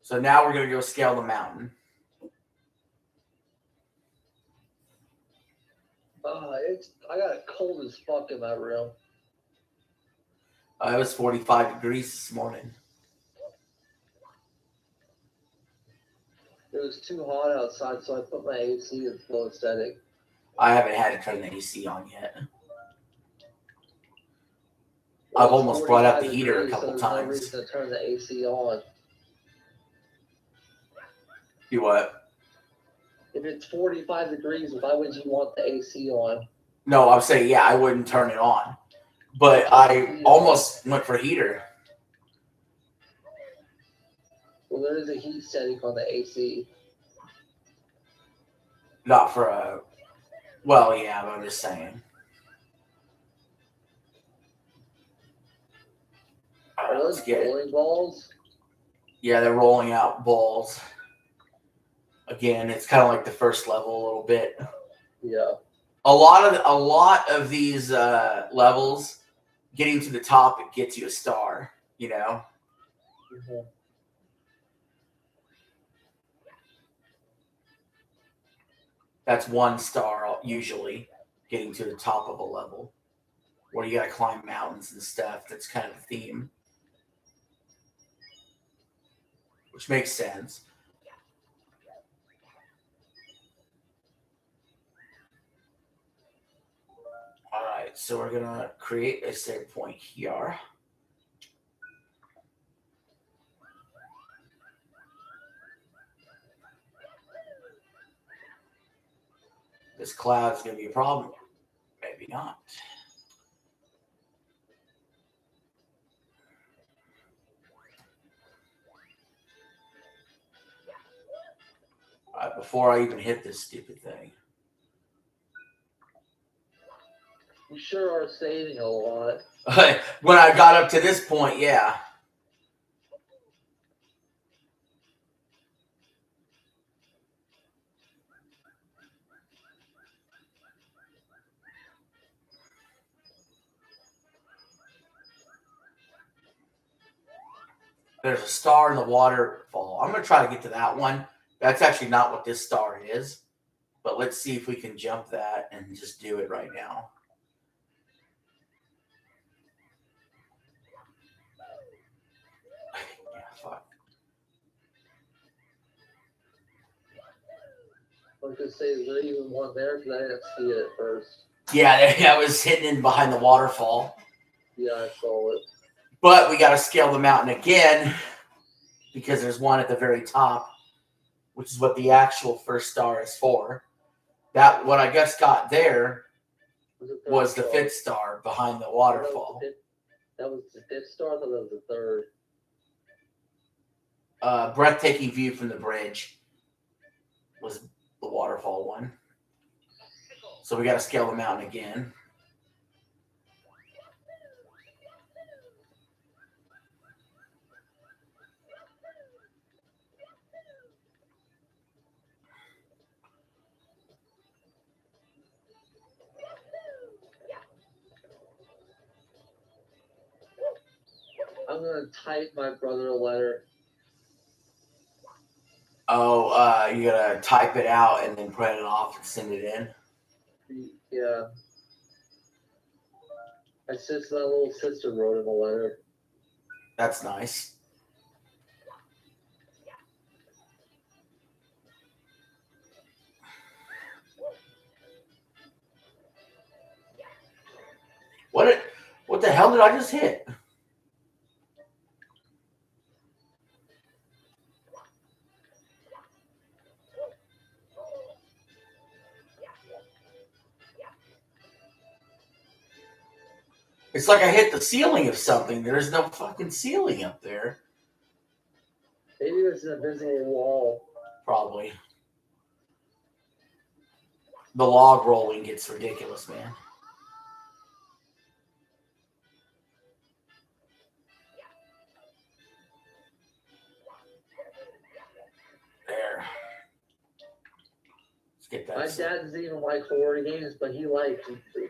A: So now we're gonna go scale the mountain.
D: I got it cold as fuck in my room.
A: It was 45 degrees this morning.
D: It was too hot outside, so I put my AC in full setting.
A: I haven't had to turn the AC on yet. I've almost brought up the heater a couple
D: so
A: times.
D: No reason to turn the AC on.
A: You what?
D: If it's 45 degrees, why would you want the AC on?
A: No, I'm saying, yeah, I wouldn't turn it on. But I almost went for heater.
D: Well, there is a heat setting on the AC.
A: Not for a... Well, yeah, but I'm just saying.
D: Are those bowling balls?
A: Yeah, they're rolling out balls. Again, it's kind of like the first level a little bit.
D: Yeah.
A: A lot of these levels getting to the top, it gets you a star, you know?
D: Mhm.
A: That's 1 star usually, getting to the top of a level. Where you gotta climb mountains and stuff. That's kind of the theme. Which makes sense. Alright, so we're gonna create a save point here. This cloud's gonna be a problem. Maybe not. Alright, before I even hit this stupid thing.
D: You sure are saving a lot.
A: When I got up to this point, yeah. There's a star in the waterfall. I'm going to try to get to that one. That's actually not what this star is. But let's see if we can jump that and just do it right now. Yeah, fuck.
D: I was gonna say, is there even one there? Because I didn't see it at first.
A: Yeah, I was hidden in behind the waterfall.
D: Yeah, I saw it.
A: But we got to scale the mountain again because there's one at the very top, which is what the actual first star is for. That what I just got there was the 5th star behind the waterfall.
D: That was the 5th star. I thought that was the 3rd.
A: Breathtaking view from the bridge was the waterfall one. So we got to scale the mountain again.
D: I'm gonna type my brother a letter.
A: Oh, you gotta type it out and then print it off and send it in.
D: Yeah. My little sister wrote him a letter.
A: That's nice. What the hell did I just hit? It's like I hit the ceiling of something. There's no fucking ceiling up there.
D: Maybe there's an invisible wall.
A: Probably. The log rolling gets ridiculous, man. There. Let's get that.
D: My dad doesn't even like horror games, but he likes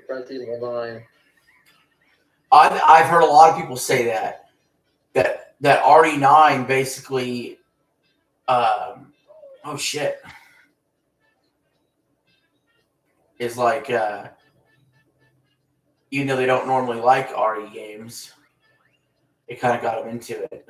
D: Resident Evil 9.
A: I've heard a lot of people say that RE9 basically, oh shit, is like, even though they don't normally like RE games, it kind of got them into it.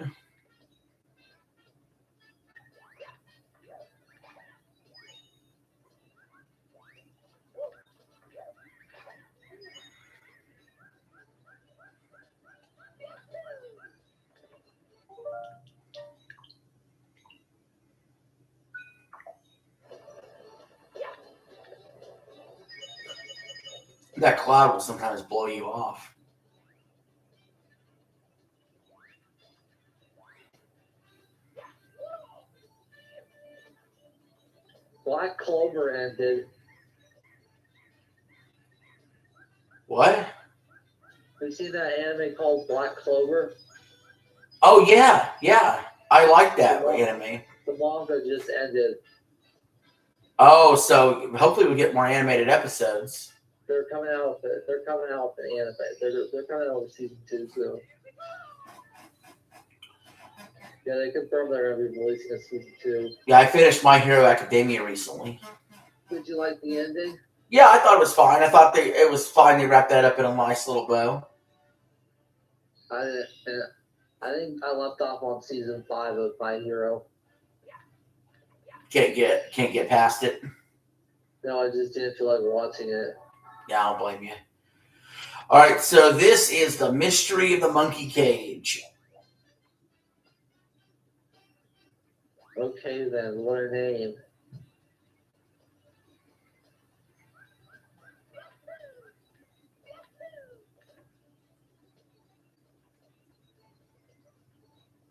A: That cloud will sometimes blow you off.
D: Black Clover ended.
A: What?
D: Have you seen that anime called Black Clover?
A: Oh yeah. I like that anime.
D: The manga just ended.
A: Oh, so hopefully we get more animated episodes.
D: They're coming out with it. They're coming out with the anime. They're coming out with season 2 soon. Yeah, they confirmed they're gonna be releasing a season 2.
A: Yeah, I finished My Hero Academia recently.
D: Did you like the ending?
A: Yeah, I thought it was fine. I thought it was fine. They wrapped that up in a nice little bow.
D: I think I left off on season 5 of My Hero.
A: Can't get past it.
D: No, I just didn't feel like watching it.
A: Yeah, I don't blame you. All right, so this is The Mystery of the Monkey Cage.
D: Okay then, what a name.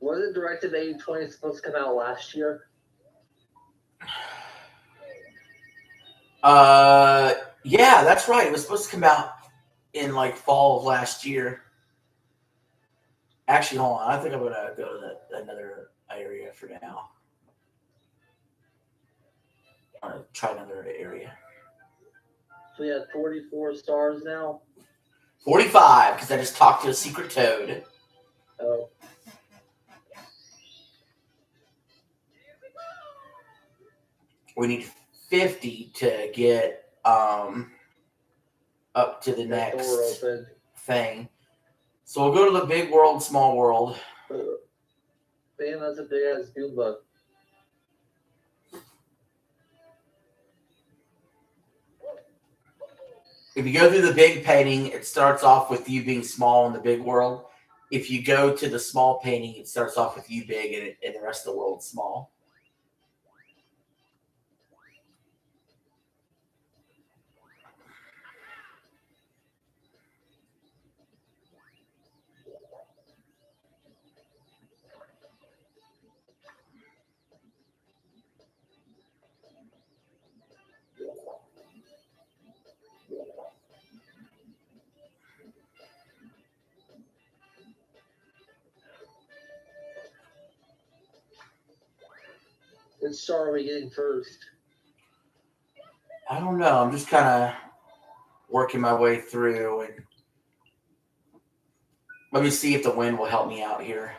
D: Wasn't Directive 8020 supposed to come out last year?
A: Yeah, that's right. It was supposed to come out in like fall of last year. Actually, hold on. I think I'm gonna go to another area for now. I'm gonna try another area.
D: So we have 44 stars now.
A: 45, because I just talked to a secret toad.
D: Oh,
A: We need 50 to get up to the
D: that door
A: next
D: open.
A: thing. So we'll go to the big world, small world.
D: Damn, that's a big ass Goomba.
A: If you go through the big painting, it starts off with you being small in the big world. If you go to the small painting, it starts off with you big and the rest of the world small.
D: Which star are we getting first?
A: I don't know. I'm just kind of working my way through, and let me see if the wind will help me out here.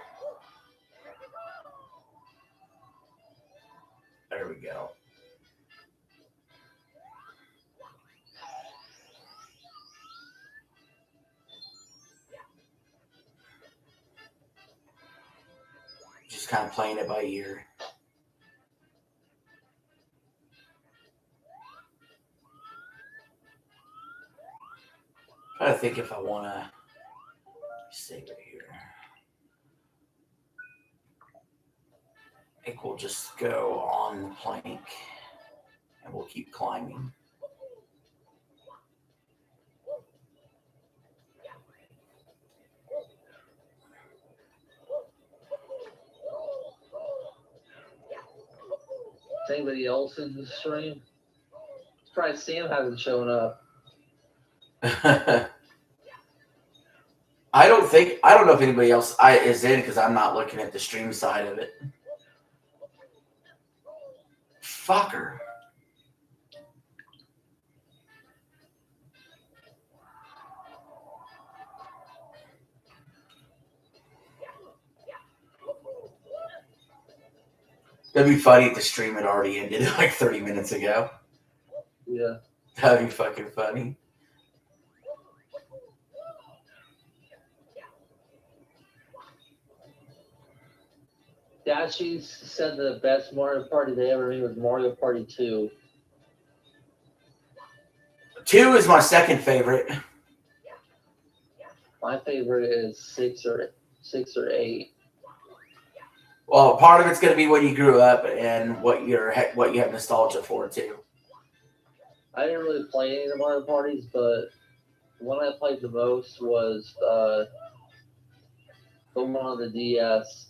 A: There we go. Just kind of playing it by ear. Try to think if I want to save it here. I think we'll just go on the plank and we'll keep climbing.
D: Is anybody else in the stream? Surprised Sam hasn't shown up.
A: I don't know if anybody else is in because I'm not looking at the stream side of it. Fucker. That'd be funny if the stream had already ended like 30 minutes ago.
D: Yeah.
A: That'd be fucking funny.
D: Dashi said the best Mario Party they ever made was Mario Party 2.
A: 2 is my second favorite.
D: My favorite is 6 or 8.
A: Well, part of it's going to be when you grew up and what you have nostalgia for too.
D: I didn't really play any of the Mario Parties, but the one I played the most was the one on the DS.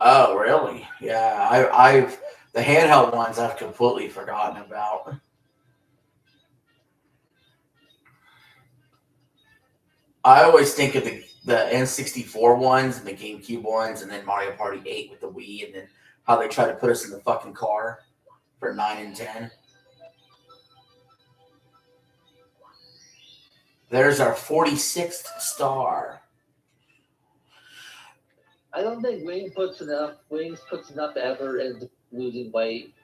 A: Oh, really? Yeah, I've the handheld ones I've completely forgotten about. I always think of the N64 ones and the GameCube ones, and then Mario Party 8 with the Wii, and then how they try to put us in the fucking car for 9 and 10. There's our 46th star.
D: I don't think Wings puts enough effort into losing weight.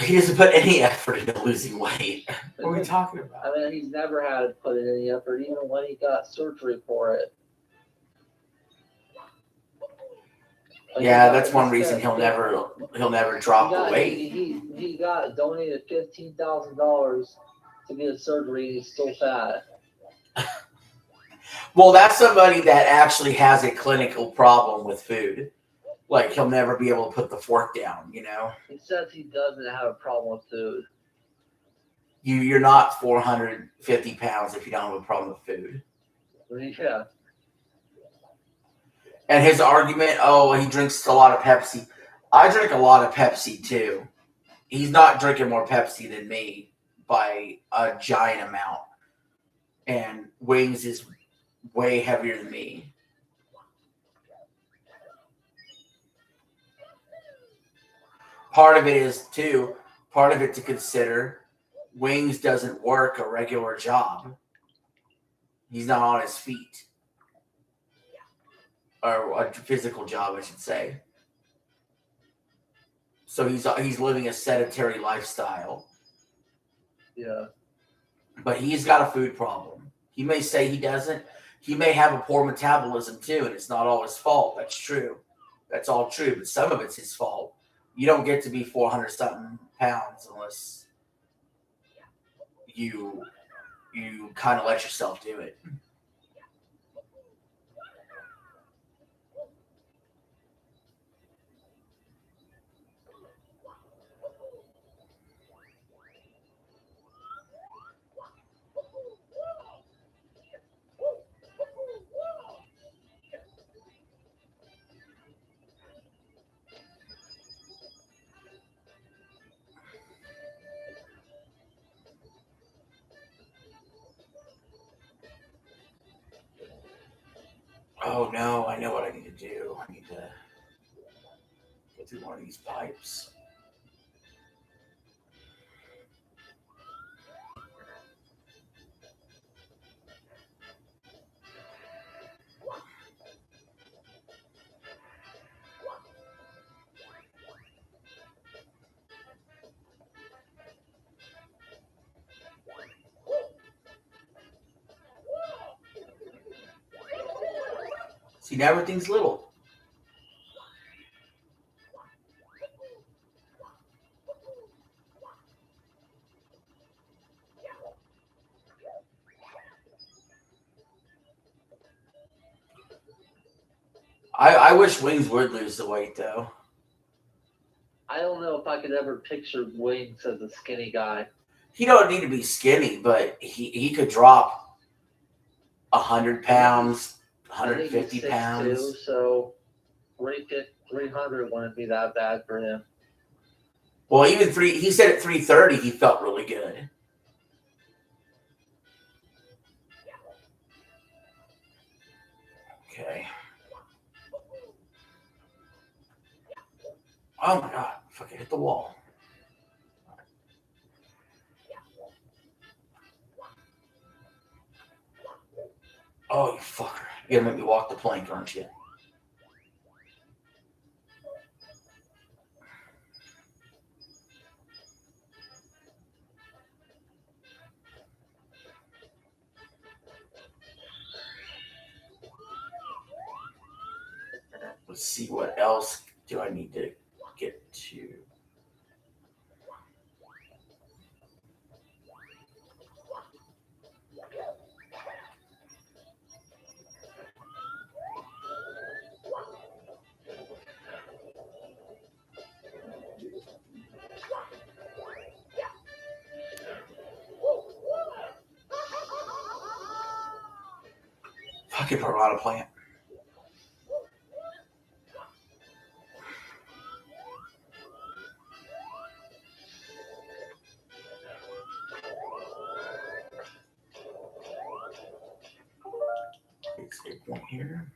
A: He doesn't put any effort into losing weight. What are we talking about?
D: I mean, he's never had to put in any effort, even when he got surgery for it. Like,
A: Yeah, that's one reason he'll never drop the weight.
D: He got donated $15,000 to get a surgery. And he's still fat.
A: Well, that's somebody that actually has a clinical problem with food. Like, he'll never be able to put the fork down, you know?
D: He says he doesn't have a problem with food.
A: You're not 450 pounds if you don't have a problem with food.
D: Yeah.
A: And his argument, oh, he drinks a lot of Pepsi. I drink a lot of Pepsi, too. He's not drinking more Pepsi than me by a giant amount. And Wings is way heavier than me. Part of it to consider, Wings doesn't work a regular job. He's not on his feet. Or a physical job, I should say. So he's living a sedentary lifestyle.
D: Yeah.
A: But he's got a food problem. He may say he doesn't. He may have a poor metabolism too, and it's not all his fault. That's true. That's all true, but some of it's his fault. You don't get to be 400-something pounds unless you kind of let yourself do it. Oh no, I know what I need to do. I need to get through one of these pipes. See, now everything's little. I wish Wings would lose the weight, though.
D: I don't know if I could ever picture Wings as a skinny guy.
A: He don't need to be skinny, but he could drop 100 pounds,
D: I think
A: 150
D: he's 6'2",
A: pounds.
D: so 300 wouldn't be that bad for him.
A: Well, even he said at 330 he felt really good. Okay. Oh my god, fucking hit the wall. Oh, you fucker. You're gonna make me walk the plank, aren't you? Let's see, what else do I need to get to? Fucking piranha plant. Escape one here.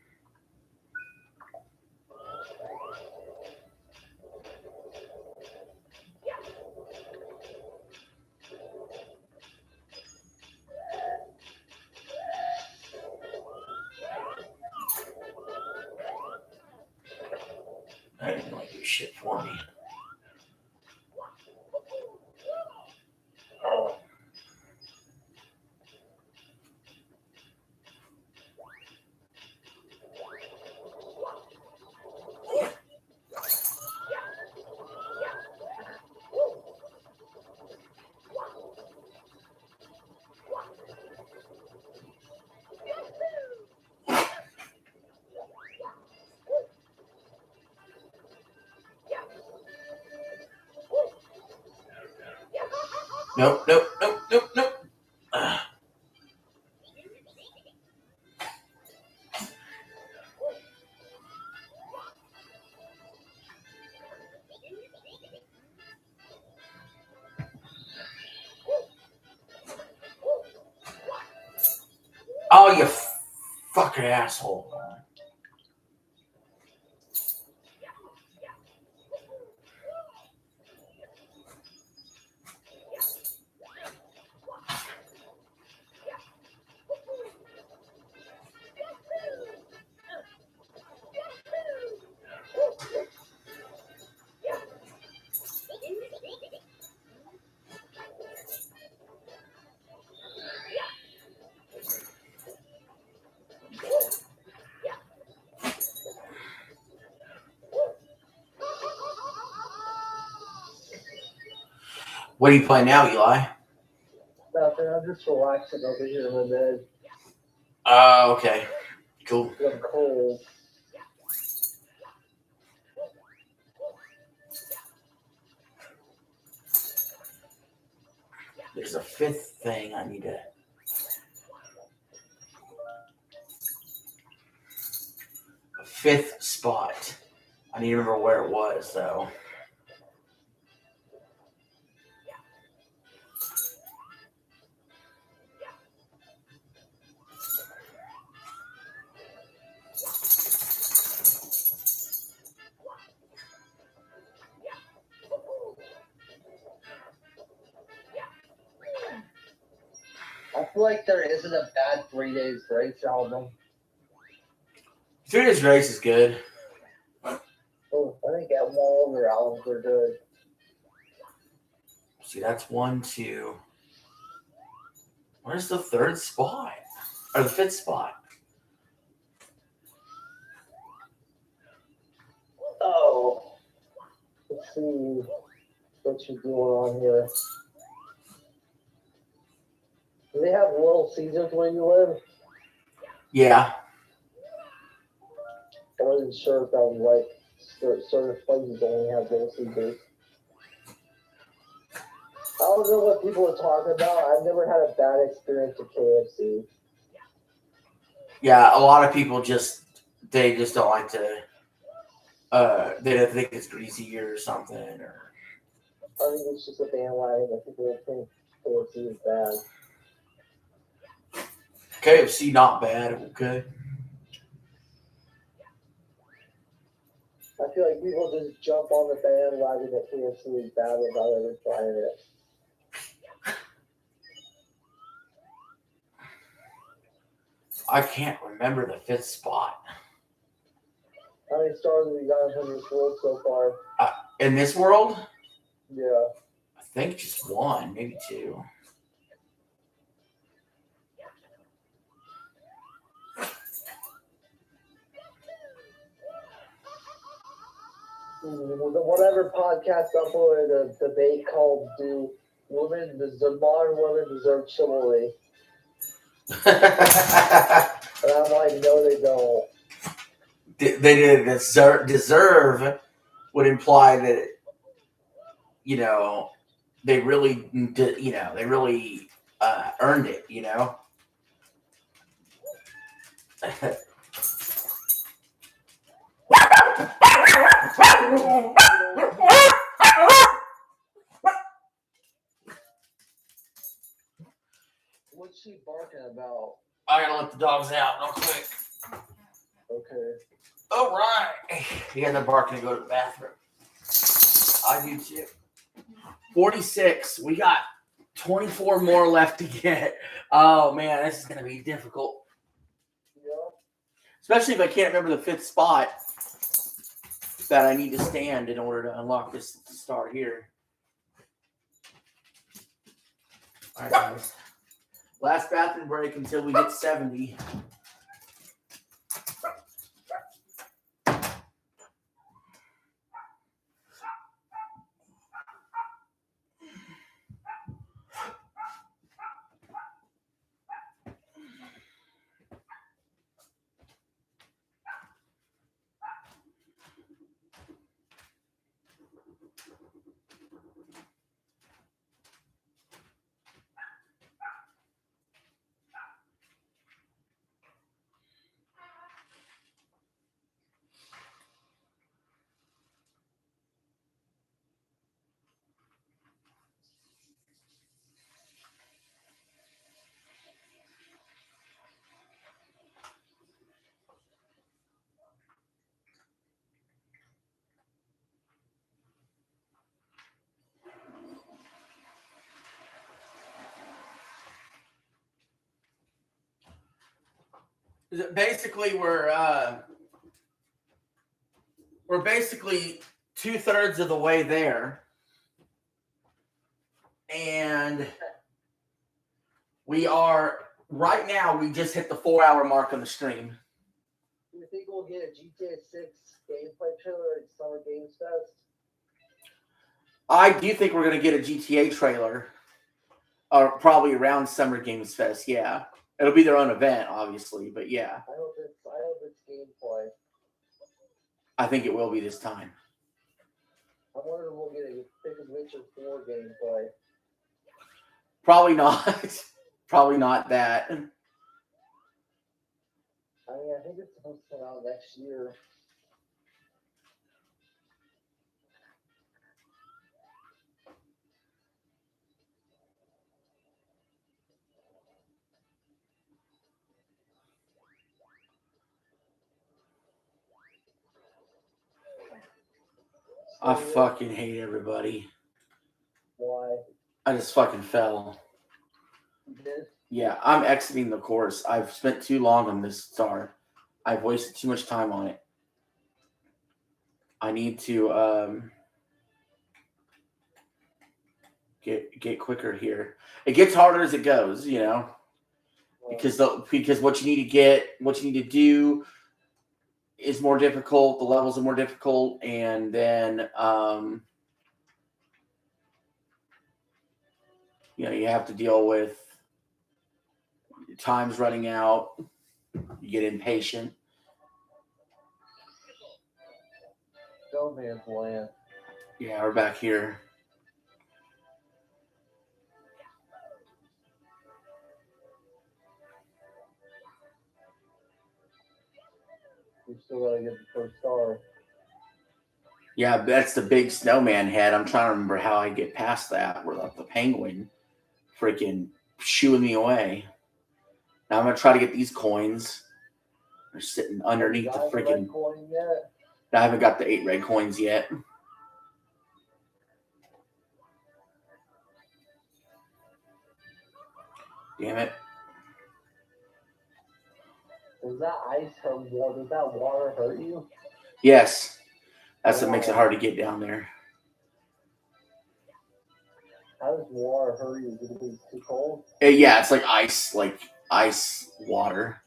A: I didn't really do shit for me. Nope. Oh, you fucking asshole. What are you playing now, Eli?
D: Nothing. I'm just relaxing over here in my bed.
A: Oh, okay. Cool.
D: I'm cold.
A: There's a fifth thing I need to. A fifth spot. I need to remember where it was, though.
D: I feel like there isn't a bad 3 Days Grace album.
A: 3 Days Grace is good.
D: Oh, I think all their albums are good.
A: See, that's 1, 2. Where's the third spot? Or the fifth spot?
D: Oh. Let's see what you're doing on here. Do they have Little Caesars where you live?
A: Yeah.
D: I wasn't sure if that was like certain places only have Little Caesars. I don't know what people are talking about. I've never had a bad experience with KFC.
A: Yeah, a lot of people they just don't like to, they don't think it's greasy or something. Or
D: I think it's just a bandwagon that people think KFC is bad.
A: KFC, not bad. Okay.
D: I feel like people just jump on the bandwagon that KFC is bad without ever trying it.
A: I can't remember the fifth spot.
D: How many stars have you gotten from this world so far?
A: In this world,
D: Yeah.
A: I think just 1, maybe 2.
D: Whatever podcast uploaded a debate called "Do Modern Women Deserve Chivalry?" And I'm like, no, they don't.
A: They did deserve would imply that, they really, earned it,
D: What's she barking about?
A: I gotta let the dogs out real quick.
D: Okay.
A: All right. Yeah, they're barking to go to the bathroom. I do too. 46. We got 24 more left to get. Oh, man, this is going to be difficult.
D: Yeah.
A: Especially if I can't remember the fifth spot. that I need to stand in order to unlock this star here. All right, guys. Last bathroom break until we hit 70. Basically, we're basically 2/3 of the way there, and we are right now. We just hit the 4-hour mark on the stream.
D: Do you think we'll get a GTA 6 gameplay trailer at Summer Games Fest?
A: I do think we're going to get a GTA trailer, or probably around Summer Games Fest. Yeah, it'll be their own event, obviously, but yeah,
D: I hope it's gameplay.
A: I think it will be this time.
D: I wonder if we'll get a Witcher 4 gameplay.
A: Probably not. Probably not that.
D: I mean, I think it's supposed to come out next year.
A: I fucking hate everybody.
D: Why?
A: I just fucking fell.
D: You did?
A: Yeah, I'm exiting the course. I've spent too long on this star. I've wasted too much time on it. I need to get quicker here. It gets harder as it goes, you know, because what you need to do is more difficult. The levels are more difficult, and then you have to deal with time's running out. You get impatient.
D: No man's land.
A: Yeah, we're back here.
D: We still gotta get the first star.
A: Yeah, that's the big snowman head. I'm trying to remember how I get past that. Where the penguin freaking shooing me away. Now I'm gonna try to get these coins. They're sitting underneath the freaking.
D: Coin yet?
A: I haven't got the 8 red coins yet. Damn it.
D: Does that ice hurt water? Does that water hurt you?
A: Yes. That's what makes it hard to get down there.
D: How does water hurt you? Is it too cold?
A: Yeah, it's like ice water.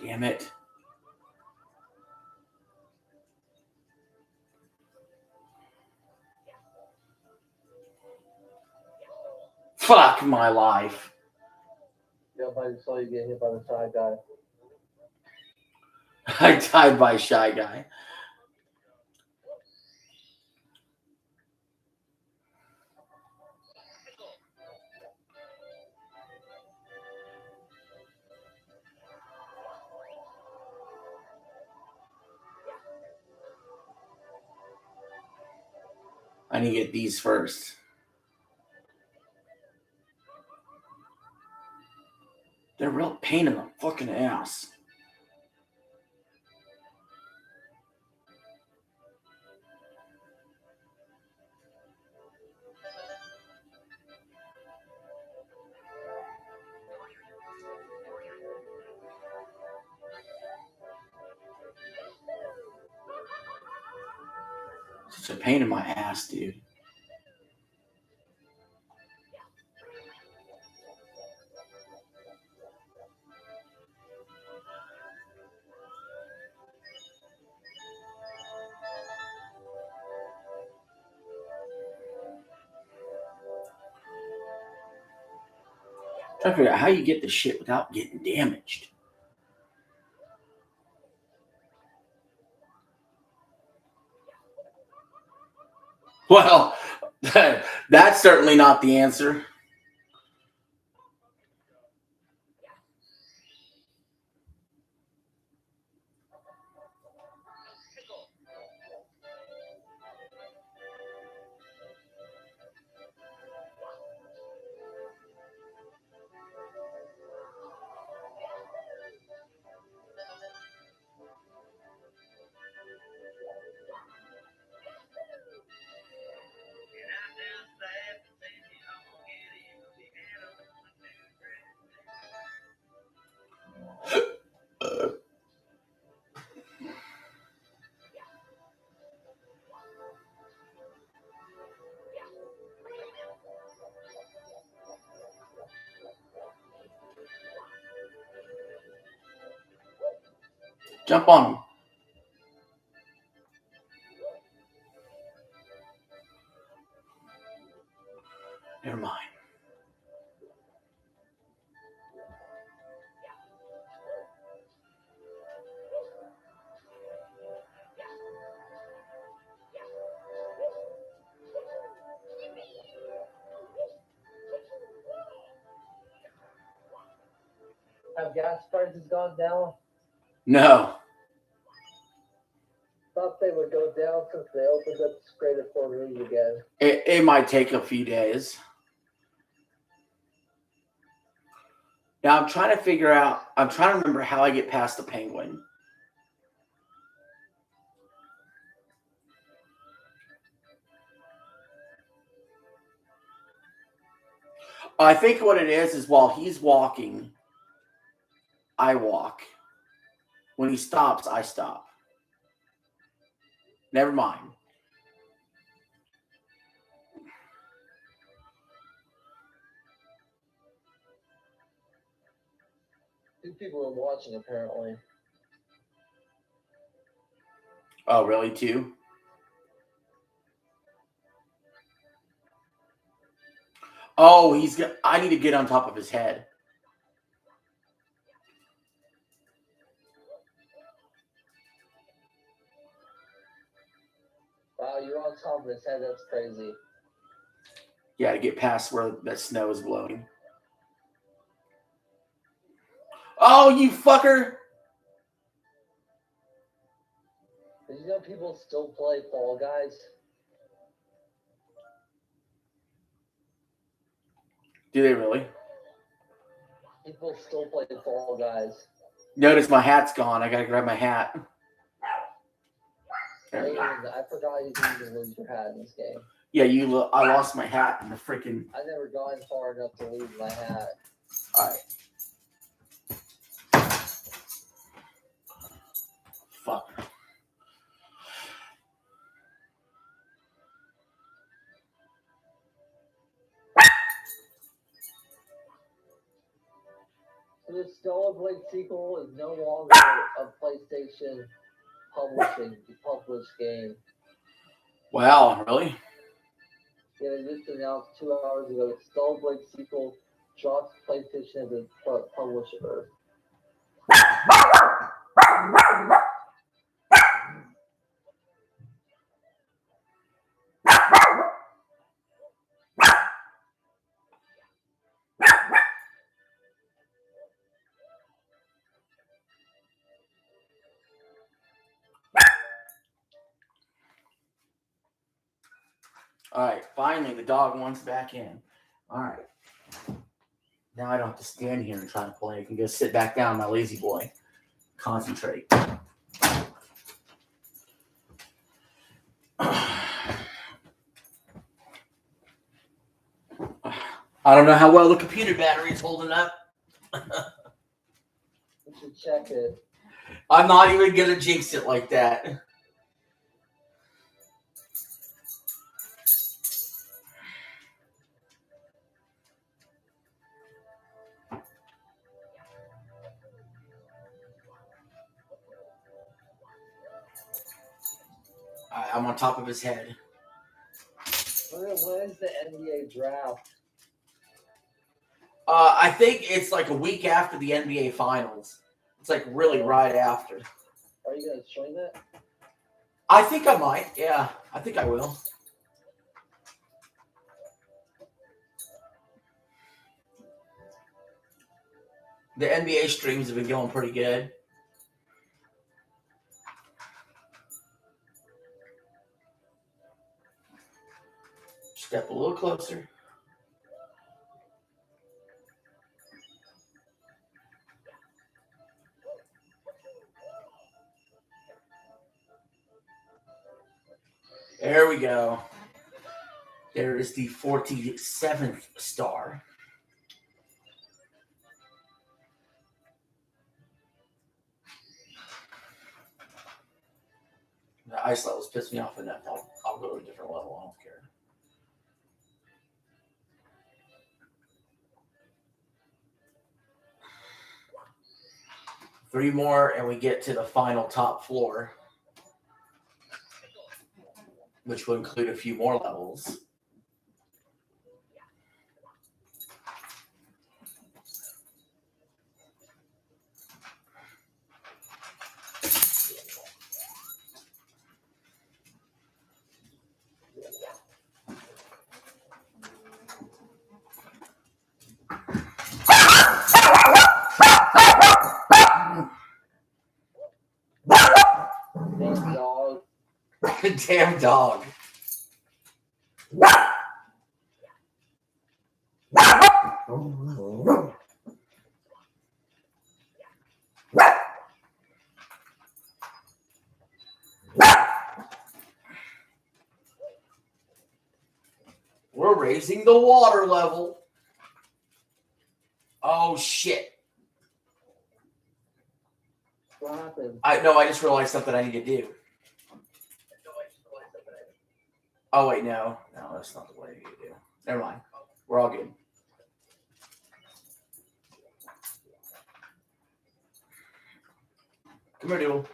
A: Damn it. Fuck my life.
D: Yeah, I saw you get hit by the side guy.
A: I died by Shy Guy. I need to get these first. They're a real pain in the fucking ass. It's a pain in my ass, dude. Trying to figure out how you get the shit without getting damaged. Well, that's certainly not the answer. Jump on him. Never mind.
D: Have gas prices gone down?
A: No.
D: Thought they would go down since they opened up Greater Fort Lee again.
A: It might take a few days. Now I'm trying to remember how I get past the Penguin. I think what it is while he's walking, I walk. When he stops, I stop. Never mind.
D: Two people are watching, apparently.
A: Oh, really? Two? Oh, I need to get on top of his head.
D: Wow, you're on top of his head. That's crazy.
A: Yeah, to get past where that snow is blowing. Oh, you fucker!
D: Did you know people still play Fall Guys?
A: Do they really?
D: People still play Fall Guys.
A: Notice my hat's gone. I gotta grab my hat.
D: I forgot you didn't even lose your hat in this game.
A: Yeah, I lost my hat in the freaking.
D: I never gone far enough to lose my hat.
A: All right. Fuck.
D: So the Stellar Blade sequel is no longer a PlayStation published game.
A: Wow, really?
D: Yeah, they just announced 2 hours ago the Stellar Blade sequel drops PlayStation as a publisher.
A: All right, finally, the dog wants back in. All right. Now I don't have to stand here and try to play. I can go sit back down, my lazy boy. Concentrate. I don't know how well the computer battery is holding up.
D: You should check it.
A: I'm not even going to jinx it like that. I'm on top of his head.
D: When is the NBA draft?
A: I think it's like a week after the NBA Finals. It's like really right after.
D: Are you gonna join that?
A: I think I might. Yeah, I think I will. The NBA streams have been going pretty good. Step a little closer. There we go. There is the 47th star. The ice levels piss me off enough. I'll go to a different level. I don't care. Three more, and we get to the final top floor, which will include a few more levels.
D: Damn dog.
A: Damn dog. We're raising the water level. Oh shit.
D: What happened?
A: I just realized something I need to do. Oh wait, no, that's not the way you do. Never mind. We're all good. Come here, Doodle.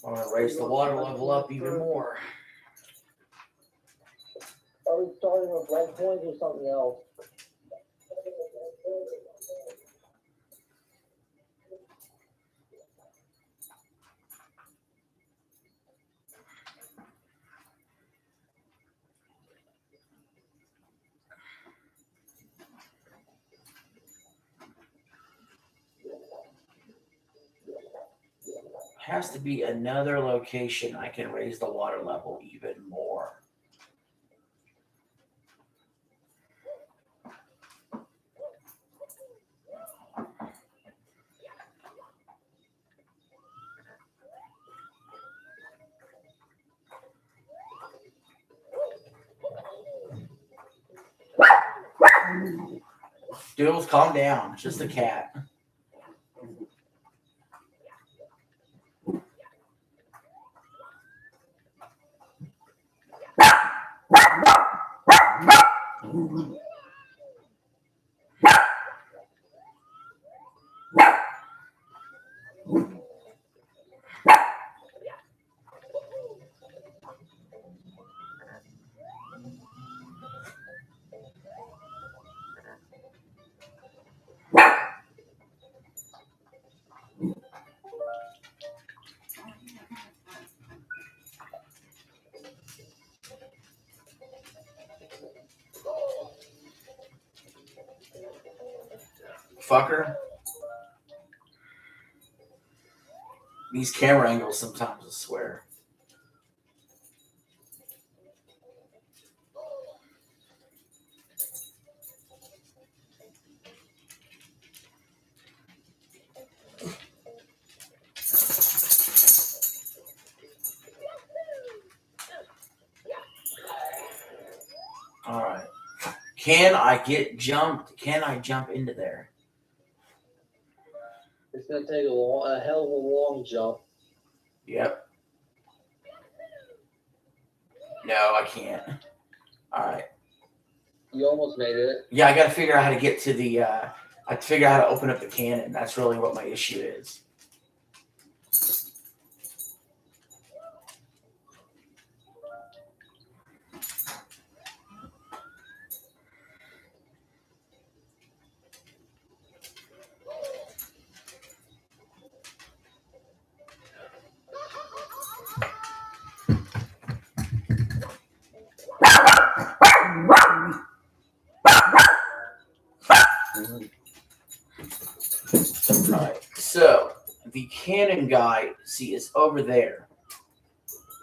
A: I want to raise the water level up even more.
D: Are we starting with red coins or something else?
A: Has to be another location I can raise the water level even more. Doodles, calm down. It's just a cat. Fucker. These camera angles sometimes, I swear. All right. Can I get jumped? Can I jump into there?
D: It's gonna take a hell of a long jump.
A: Yep. No, I can't. All right.
D: You almost made it.
A: Yeah, I got to figure out how to get to the. I have to figure out how to open up the cannon. That's really what my issue is. All right. So the cannon guy, see, is over there.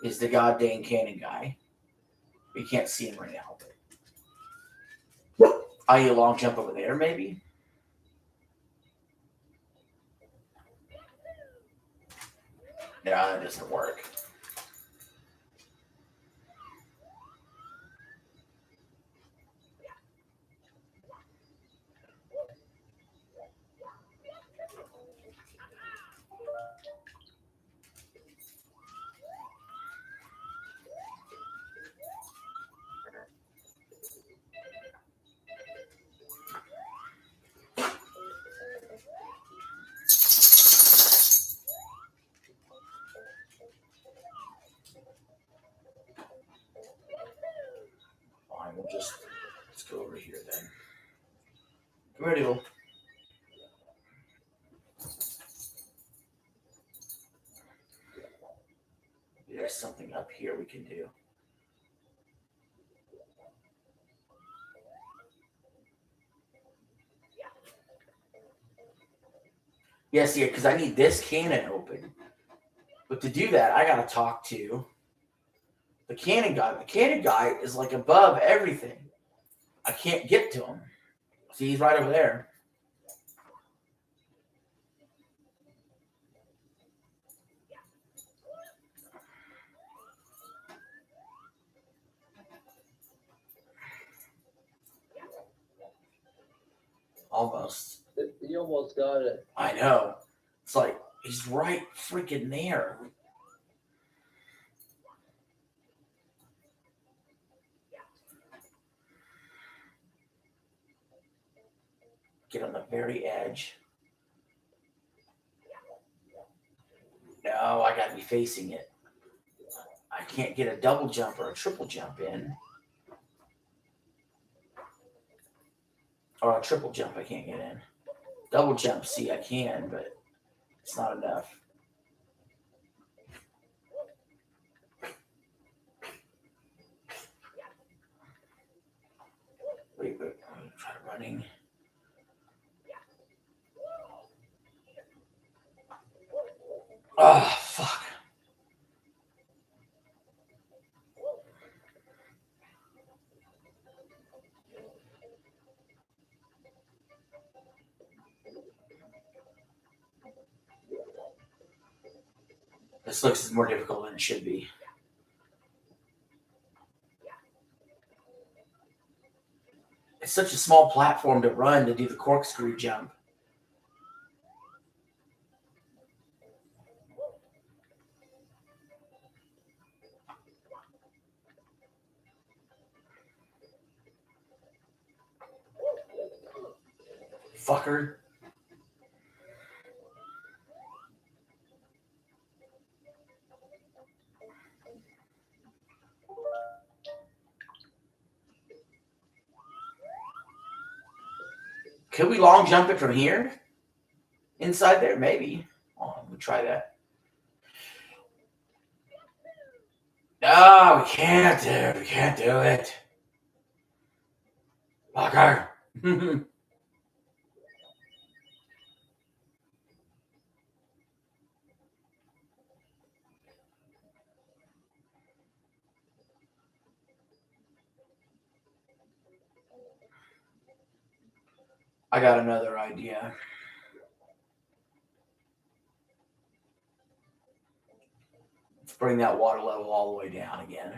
A: Is the goddamn cannon guy? We can't see him right now. Are you a long jump over there, maybe? No, that doesn't work. Fine, let's go over here then. Come here, Diggle. There's something up here we can do. Yes, yeah, because I need this cannon open. But to do that, I gotta talk to the cannon guy. The cannon guy is like above everything. I can't get to him. See, he's right over there. Almost.
D: You almost got it.
A: I know. It's like he's right freaking there. Get on the very edge. No, I gotta be facing it. I can't get a double jump or a triple jump in. Or a triple jump I can't get in. Double jump, see, I can, but it's not enough. Wait, I'm gonna try running. Oh, fuck. This looks more difficult than it should be. It's such a small platform to run to do the corkscrew jump. Fucker. Could we long jump it from here? Inside there? Maybe. Oh, let me try that. No, we can't, dude. We can't do it. Fucker. I got another idea. Let's bring that water level all the way down again.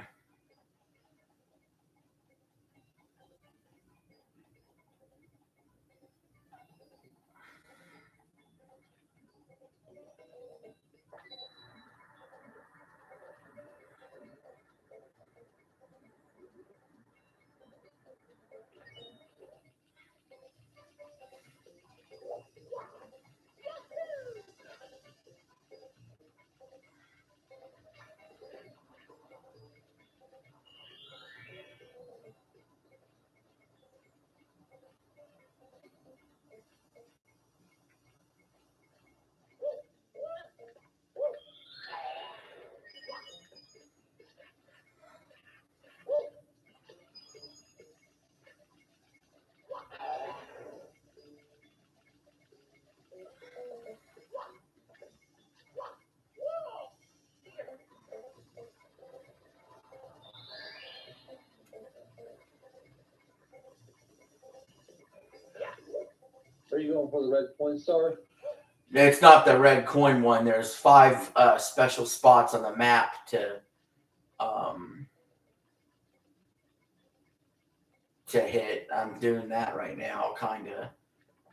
D: for the red point star?
A: It's not the red coin one. There's 5 special spots on the map to hit. I'm doing that right now, kind of,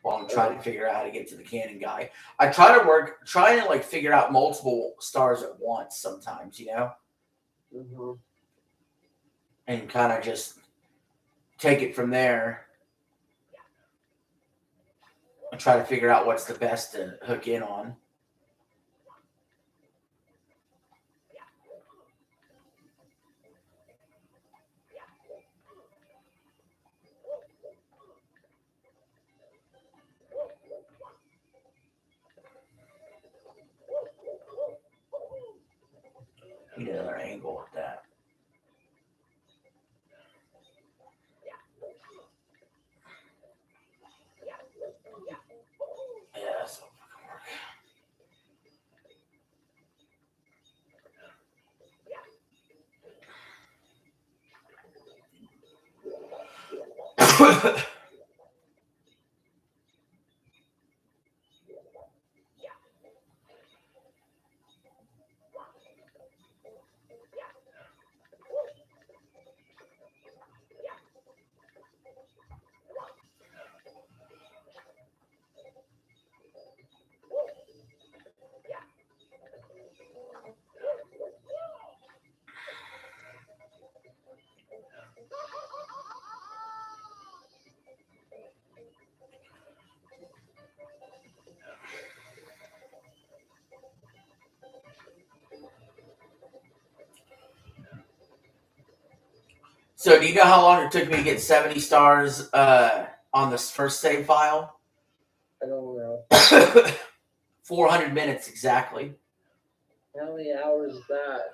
A: while I'm trying to figure out how to get to the cannon guy. I try to like figure out multiple stars at once sometimes, you know,
D: Mm-hmm.
A: and kind of just take it from there and try to figure out what's the best to hook in on. Need another angle with that. Yeah, that's not fucking work. So, do you know how long it took me to get 70 stars on this first save file?
D: I don't know.
A: 400 minutes exactly.
D: How many hours is that?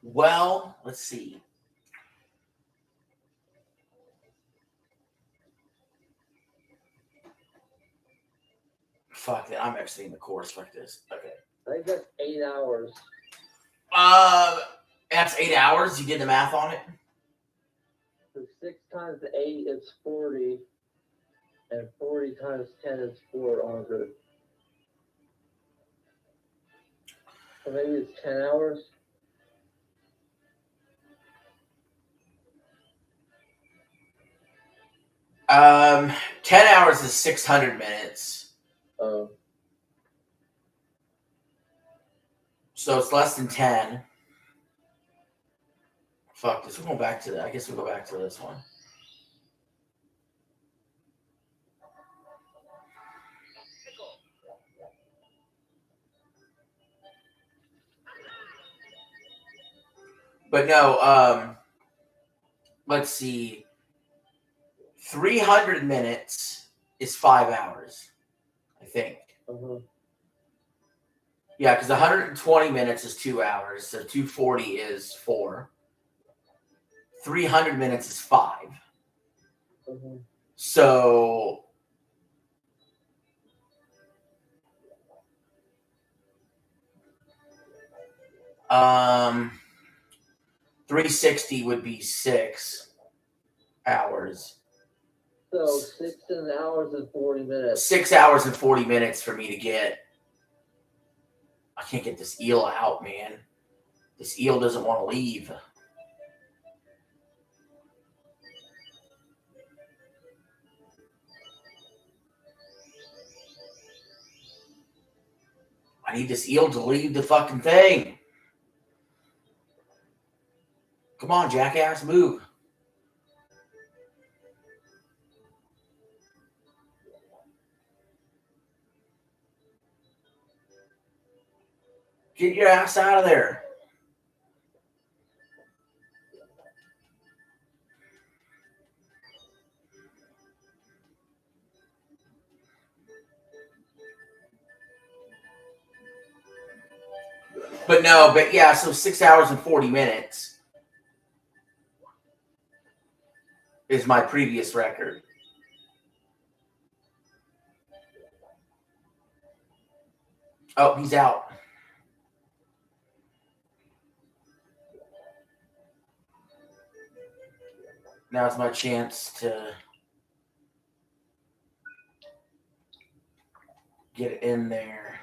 A: Well, let's see. Fuck it, I'm exiting the course. Fuck this. Okay.
D: I think that's 8 hours.
A: That's 8 hours. You did the math on it.
D: So 6 times 8 is 40, and 40 times 10 is 400. So maybe it's 10 hours.
A: 10 hours is 600 minutes. So it's less than 10. Fuck this. We're going back to that. I guess we'll go back to this one. But no, let's see. 300 minutes is 5 hours, I think.
D: Uh-huh.
A: Yeah, because 120 minutes is 2 hours, so 240 is 4. 300 minutes is 5.
D: Uh-huh.
A: So um 360 would be 6 hours.
D: So 6 hours and 40 minutes.
A: 6 hours and 40 minutes for me to get. I can't get this eel out, man. This eel doesn't want to leave. I need this eel to leave the fucking thing. Come on, jackass, move. Get your ass out of there. But no, but yeah, so 6 hours and 40 minutes is my previous record. Oh, he's out. Now's my chance to get it in there.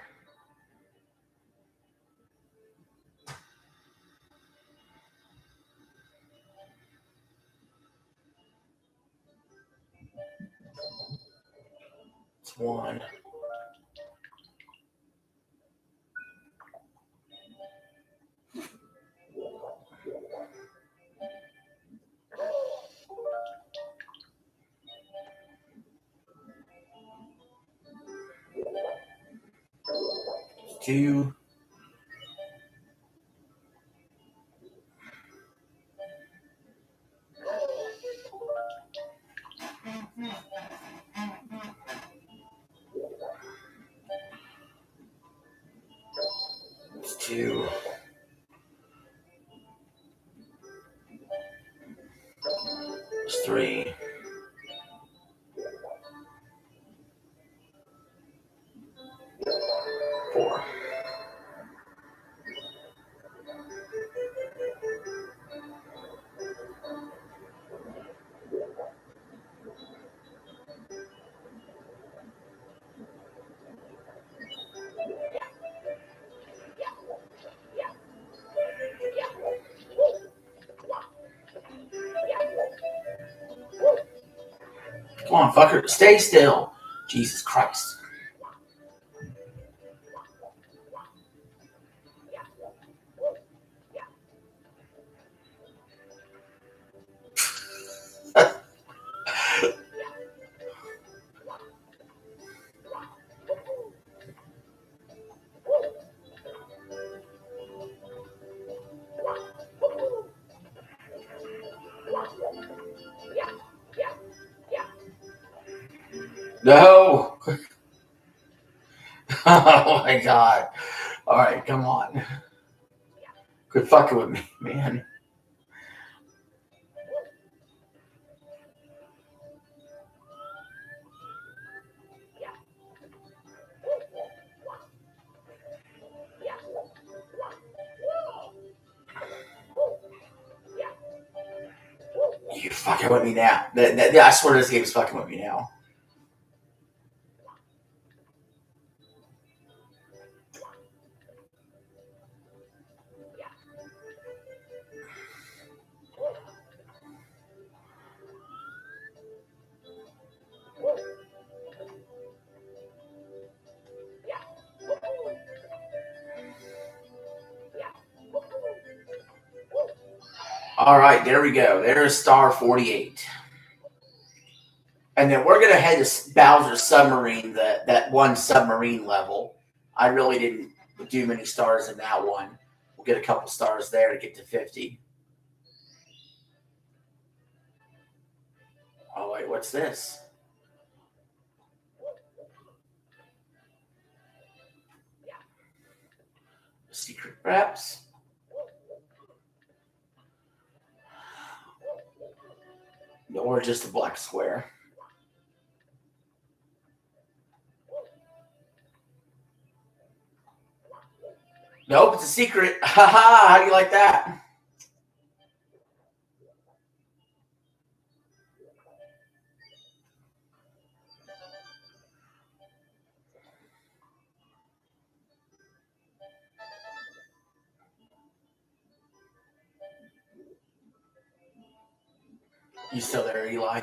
A: It's one. It's two. It's two. It's three. Four. Come on, fucker. Stay still. Jesus Christ. No. Oh my God. All right, come on. Quit fucking with me, man. You fucking with me now. I swear this game is fucking with me now. All right, there we go. There's star 48. And then we're going to head to Bowser's Submarine, that one submarine level. I really didn't do many stars in that one. We'll get a couple stars there to get to 50. Oh, wait, what's this? Secret, perhaps? Or just a black square. Nope, it's a secret. Haha, how do you like that? You still there, Eli?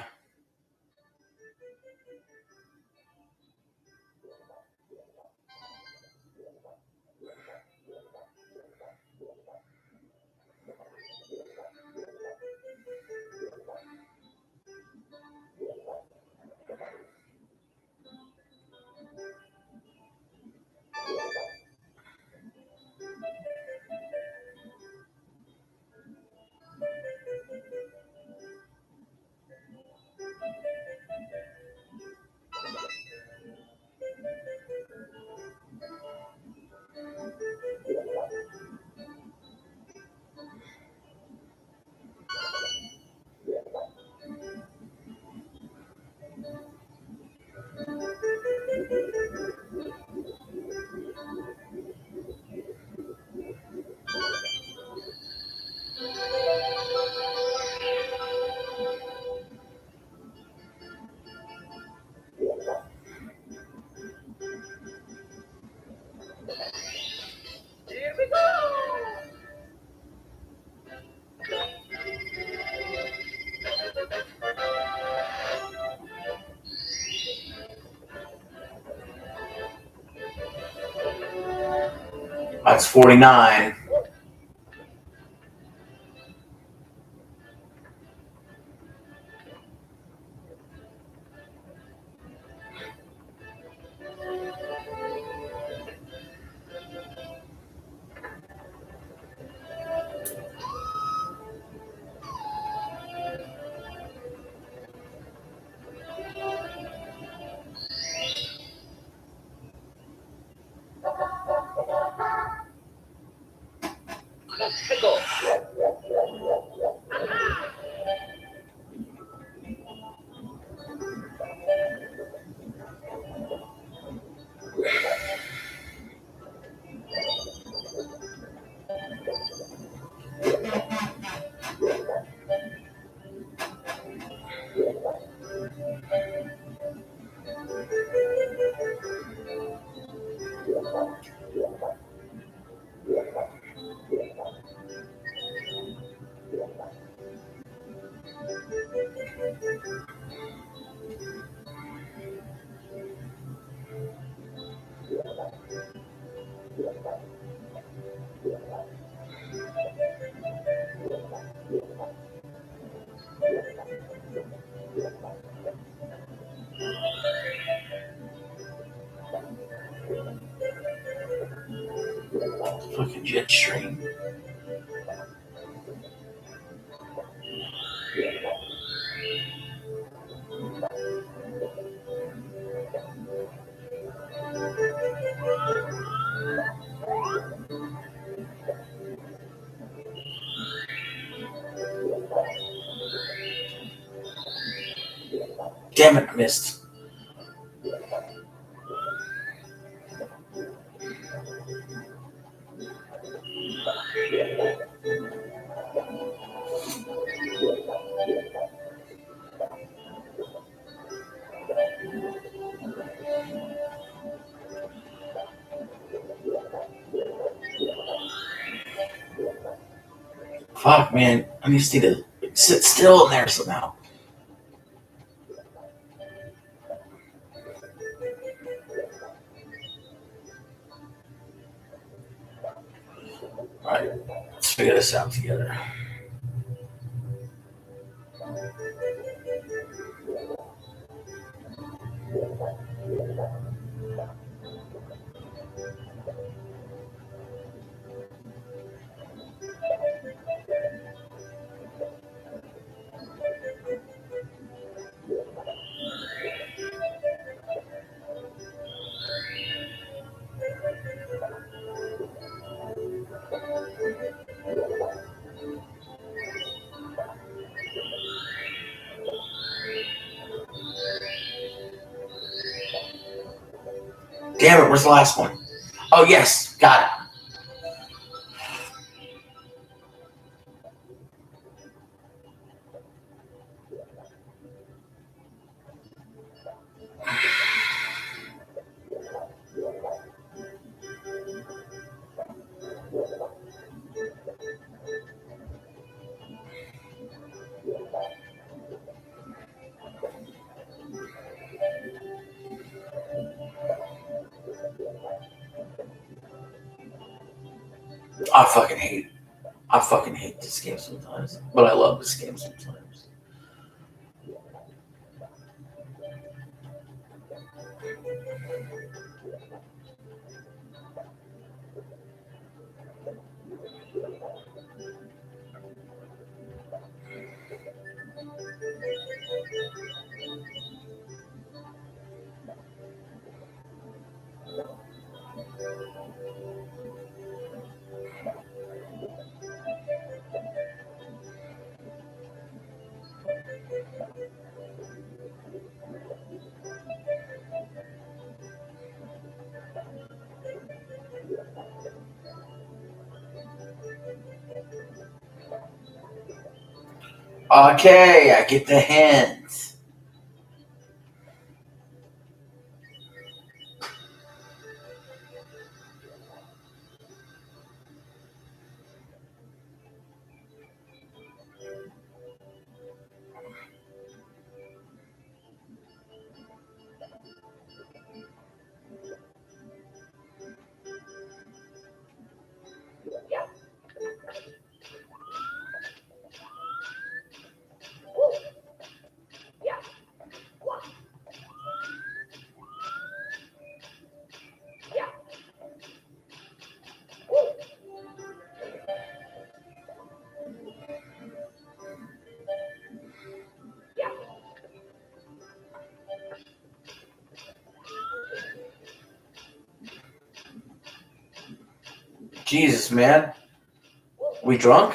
A: That's 49.
D: Pickle.
A: Fucking jet stream. Damn it, I missed. Fuck, man. I just need to sit still in there somehow. Alright, let's figure this out together. Damn it, where's the last one? Oh, yes, got it. I fucking hate this game sometimes, but I love this game sometimes. Okay, I get the hint. Jesus, man. We drunk?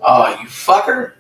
A: Oh, you fucker.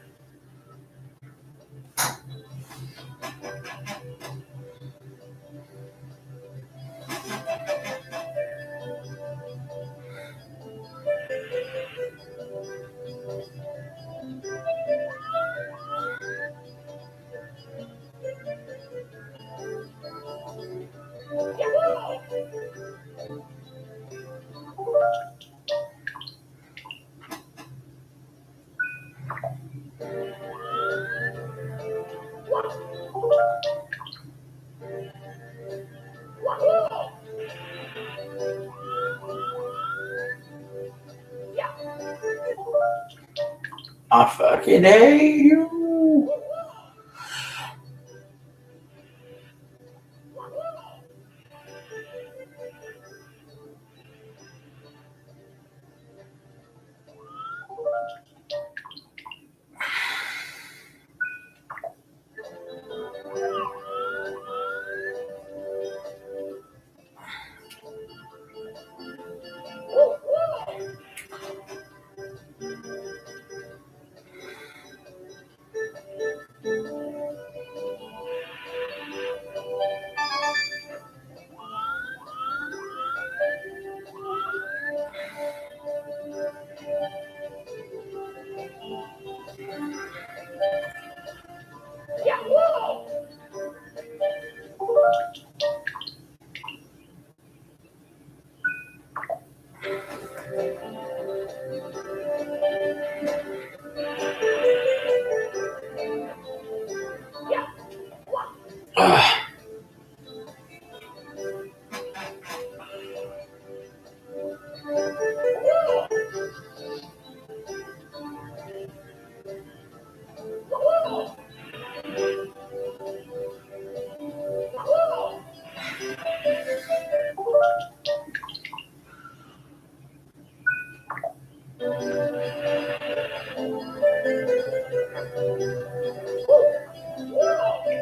A: I fucking hate you.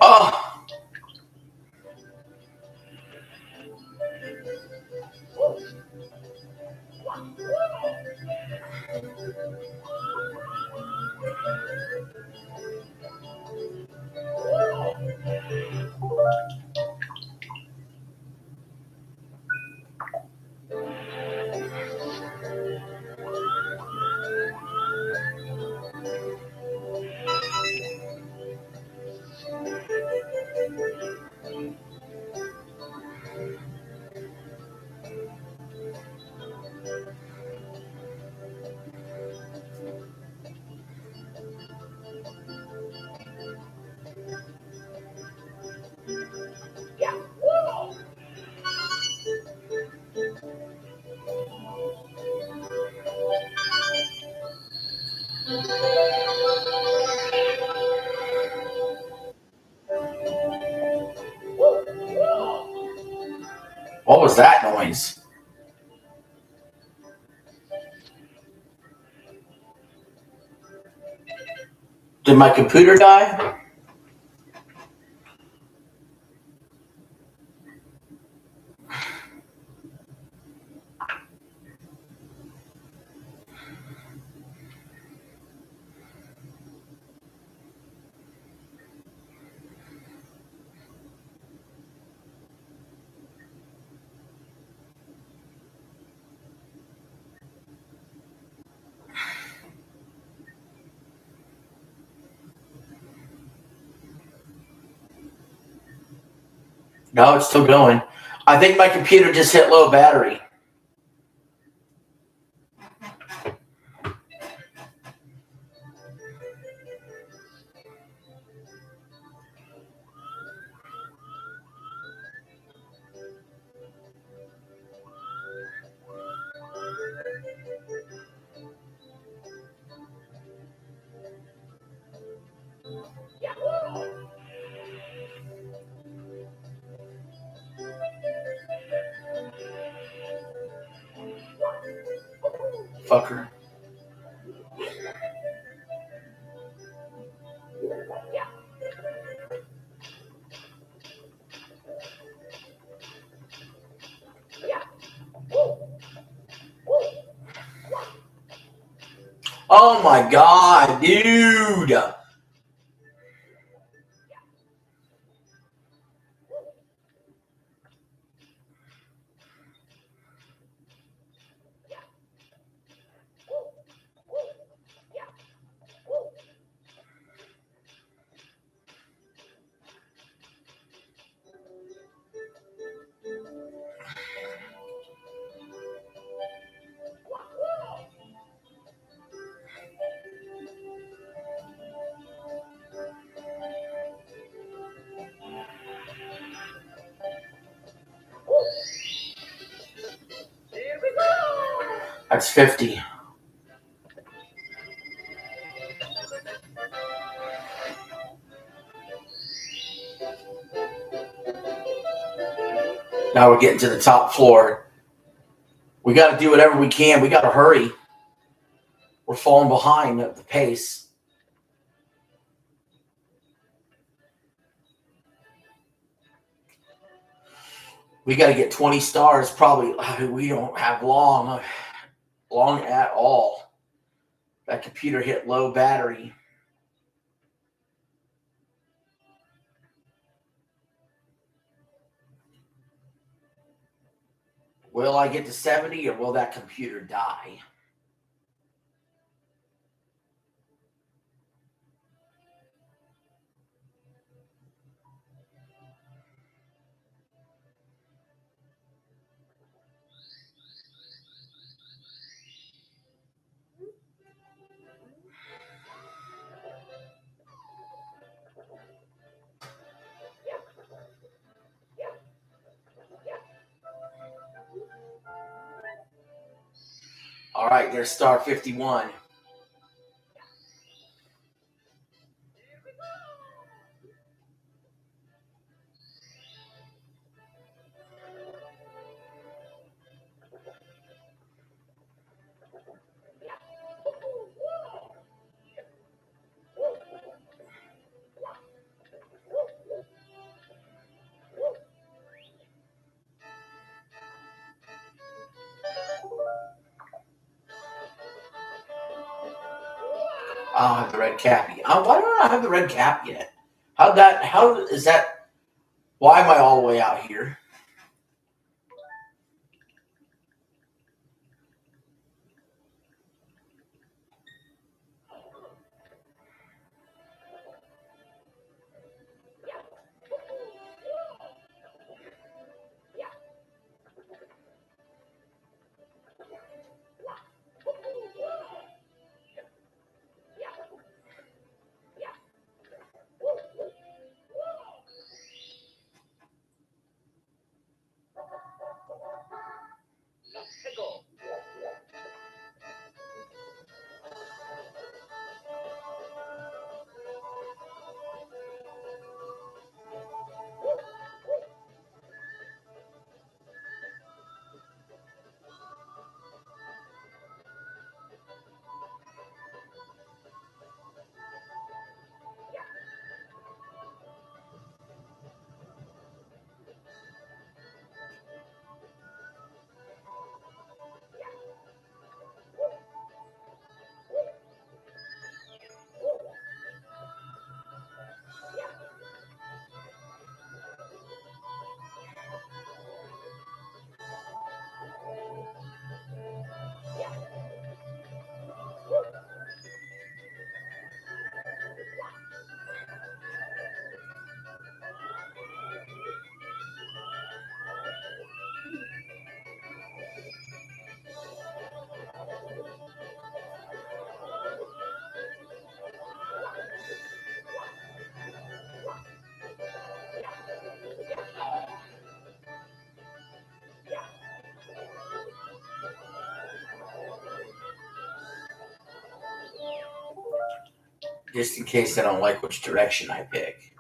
A: Oh. What was that noise? Did my computer die? No, it's still going. I think my computer just hit low battery. Fucker. Oh my god, dude. That's 50. Now we're getting to the top floor. We got to do whatever we can. We got to hurry. We're falling behind at the pace. We got to get 20 stars. Probably we don't have long at all. That computer hit low battery. Will I get to 70 or will that computer die? All right, there's star 51. I don't have the red cap yet. Why don't I have the red cap yet? How is that? Why am I all the way out here? just in case I don't like which direction I pick.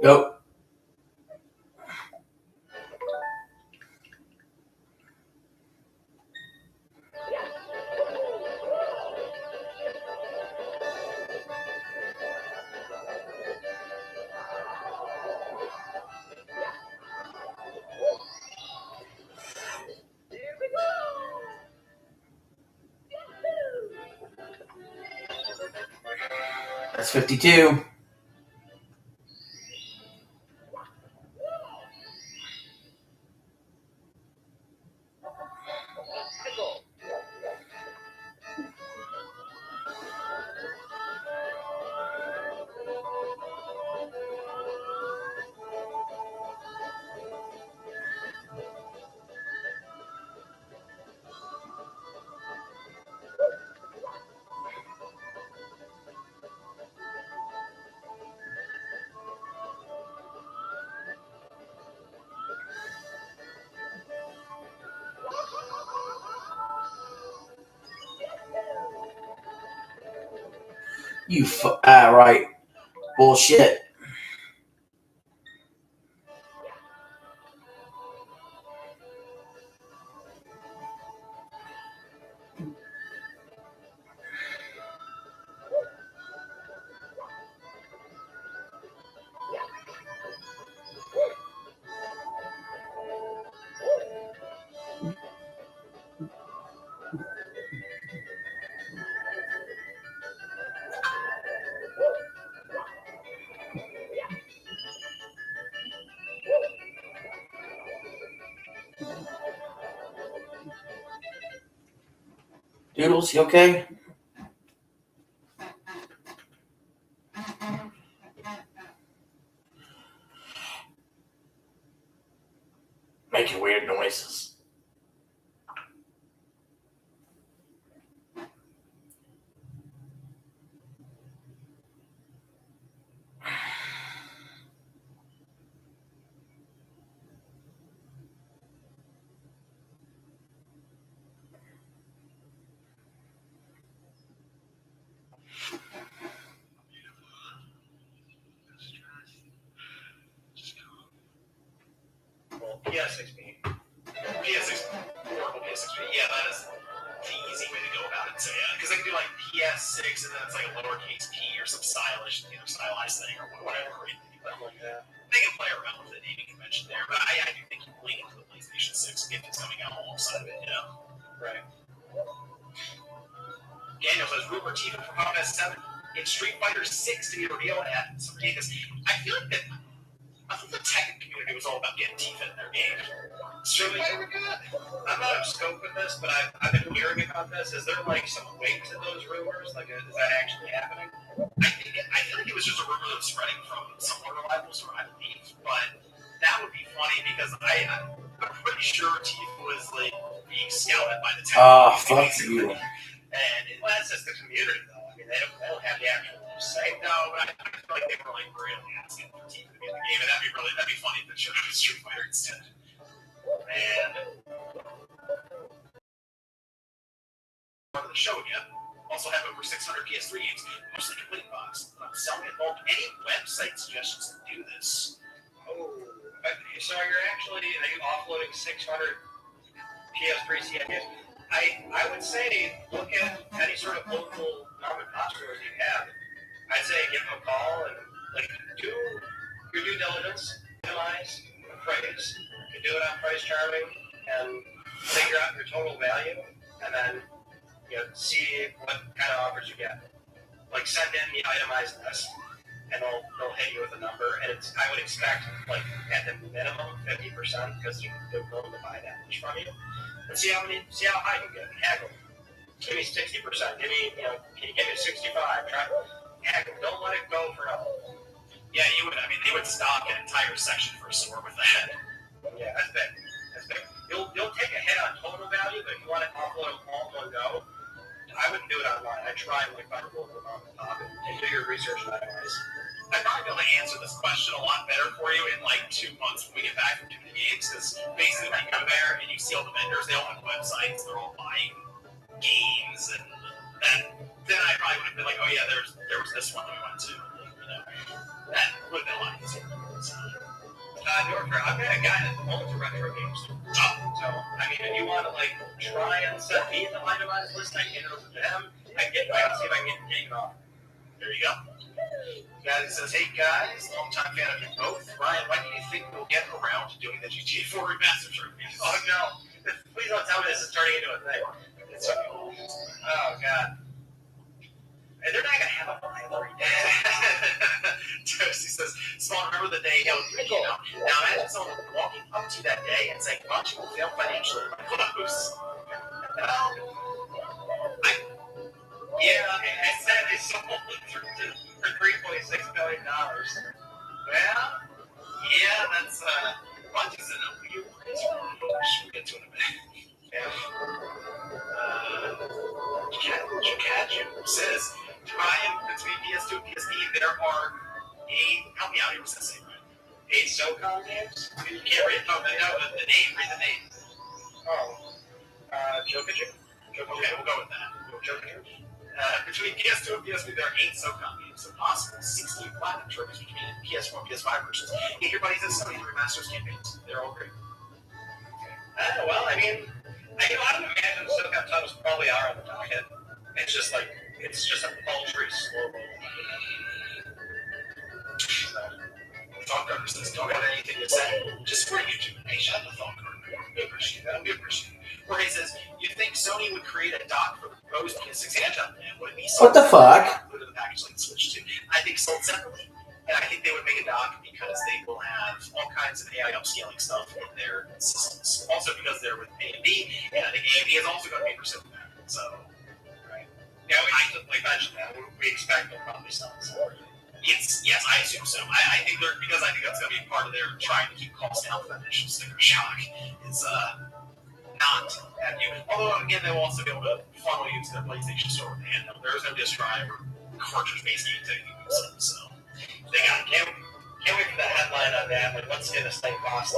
A: Nope. That's 52. Right. Bullshit. Doodles, you okay? Making weird noises.
C: Well, PS6P. PS6, horrible PS6P. Yeah, that is the easy way to go about it. So yeah, because they can do like PS6 and then it's like a lowercase p or some stylized thing or whatever. They can play around with the naming convention there, but I do think you lean into the PlayStation 6 if it's coming out alongside of it, you know? Right. Daniel says, Rupert Tifa from Final Fantasy 7 in Street Fighter 6 to be revealed at some Vegas. I feel like I think the Tekken community was all about getting Tifa in their game. Street Fighter good? I'm not scoping this, but I've been hearing about this. Is there like some weight to those rumors? Like, is that actually happening? I feel like it was just a rumor that was spreading from some other rivals, I believe. But that would be funny because I'm pretty sure Tifa was like being scouted by the Tekken
A: fuck you.
C: And that's just the community, though. I mean, they don't have the actual say. No, but I feel like they were like really asking for Tifa to be in the game, and that'd be funny if they showed up Street Fighter instead. And part of the show again. Also have over 600 PS3 games, mostly complete box. I'm selling in bulk. Any website suggestions to do this? Oh, so are you offloading 600 PS3 CMUs?
B: I would say look at any sort of local mom and pop stores you have. I'd say give them a call and like do your due diligence, minimize, appraise. You can do it on Price Charming and figure out your total value, and then see what kind of offers you get. Like send in the itemized list, and they'll hit you with a number, and I would expect like at the minimum 50% because they're willing to buy that much from you. And see how high you get. Haggle. Give me 60%. Give me, can you give me 65? Try haggle. Don't let it go for nothing.
C: Yeah, you would. I mean, they would stock an entire section for a store with that.
B: Yeah, that's big. That's big. You'll take a hit on total value, but if you want to offload them all in one go, I wouldn't do it online. I'd try and find a local mom and pop and do your research and otherwise.
C: I'd probably be able to answer this question a lot better for you in like 2 months when we get back from doing the games, because basically when you go there and you see all the vendors, they all have websites, they're all buying games, and then I probably would have been like, oh yeah, there was this one that we went to. That would have been a lot easier.
B: Northfair, I've got a guy that owns a retro game store. So, I mean, if you want to try and set me in the itemized list, I can get it over to him. I can see if I can get it off.
C: There you go. Guy that says, hey guys, longtime fan of you both. Ryan, when do you think we'll get around to doing the GTA 4 remastered reviews?
B: Oh no! Please don't tell me this is turning into a thing. It's so cool. Oh god. And they're not gonna have a rivalry.
C: Toasty says, Spawn, remember the day Halo 3 came out? Now imagine someone walking up to that day and saying, Bungie will fail financially in my close.
B: I said they sold it for $3.6 billion.
C: Well, yeah, that's Bungie's in a weird place. We'll get to it in a minute. Jukaju says, Ryan, between PS2 and PSP, there are 8, help me out here, what's that say, Ryan?
B: 8 SOCOM games?
C: You can't read the name, read the name.
B: Oh. Jokic?
C: Okay, we'll go with that. Between PS2 and PSP, there are 8 SOCOM games, so possible 16 platinum trophies between PS4 and PS5 versions. Get your buddies at Sony Remasters campaigns. They're all great.
B: Well, I mean, I would imagine the SOCOM titles probably are on the docket. It's just a paltry slow roll.
C: Thought Garden says, don't have anything to say. Just for YouTube. Hey, shut the Thought Garden. We appreciate that. We appreciate it. Where he says, you think Sony would create a dock for the proposed PS6 handheld? Would it be
A: What the fuck?
C: Included in the package like the Switch 2? I think sold separately. And I think they would make a dock because they will have all kinds of AI upscaling stuff in their systems. Also because they're with AMD, and I think AMD is also going to be pursuing that. So,
B: Right. Yeah, we mentioned that. We expect they'll probably sell it somewhere.
C: yes, I assume so. I think that's going to be part of their trying to keep costs down for that initial sticker shock. Is not have you. Although again, they will also be able to funnel you to their PlayStation Store with the handheld. There is no disk drive or cartridge-based game to use them, so they got it.
B: Can't wait for the headline on that. What's this thing cost?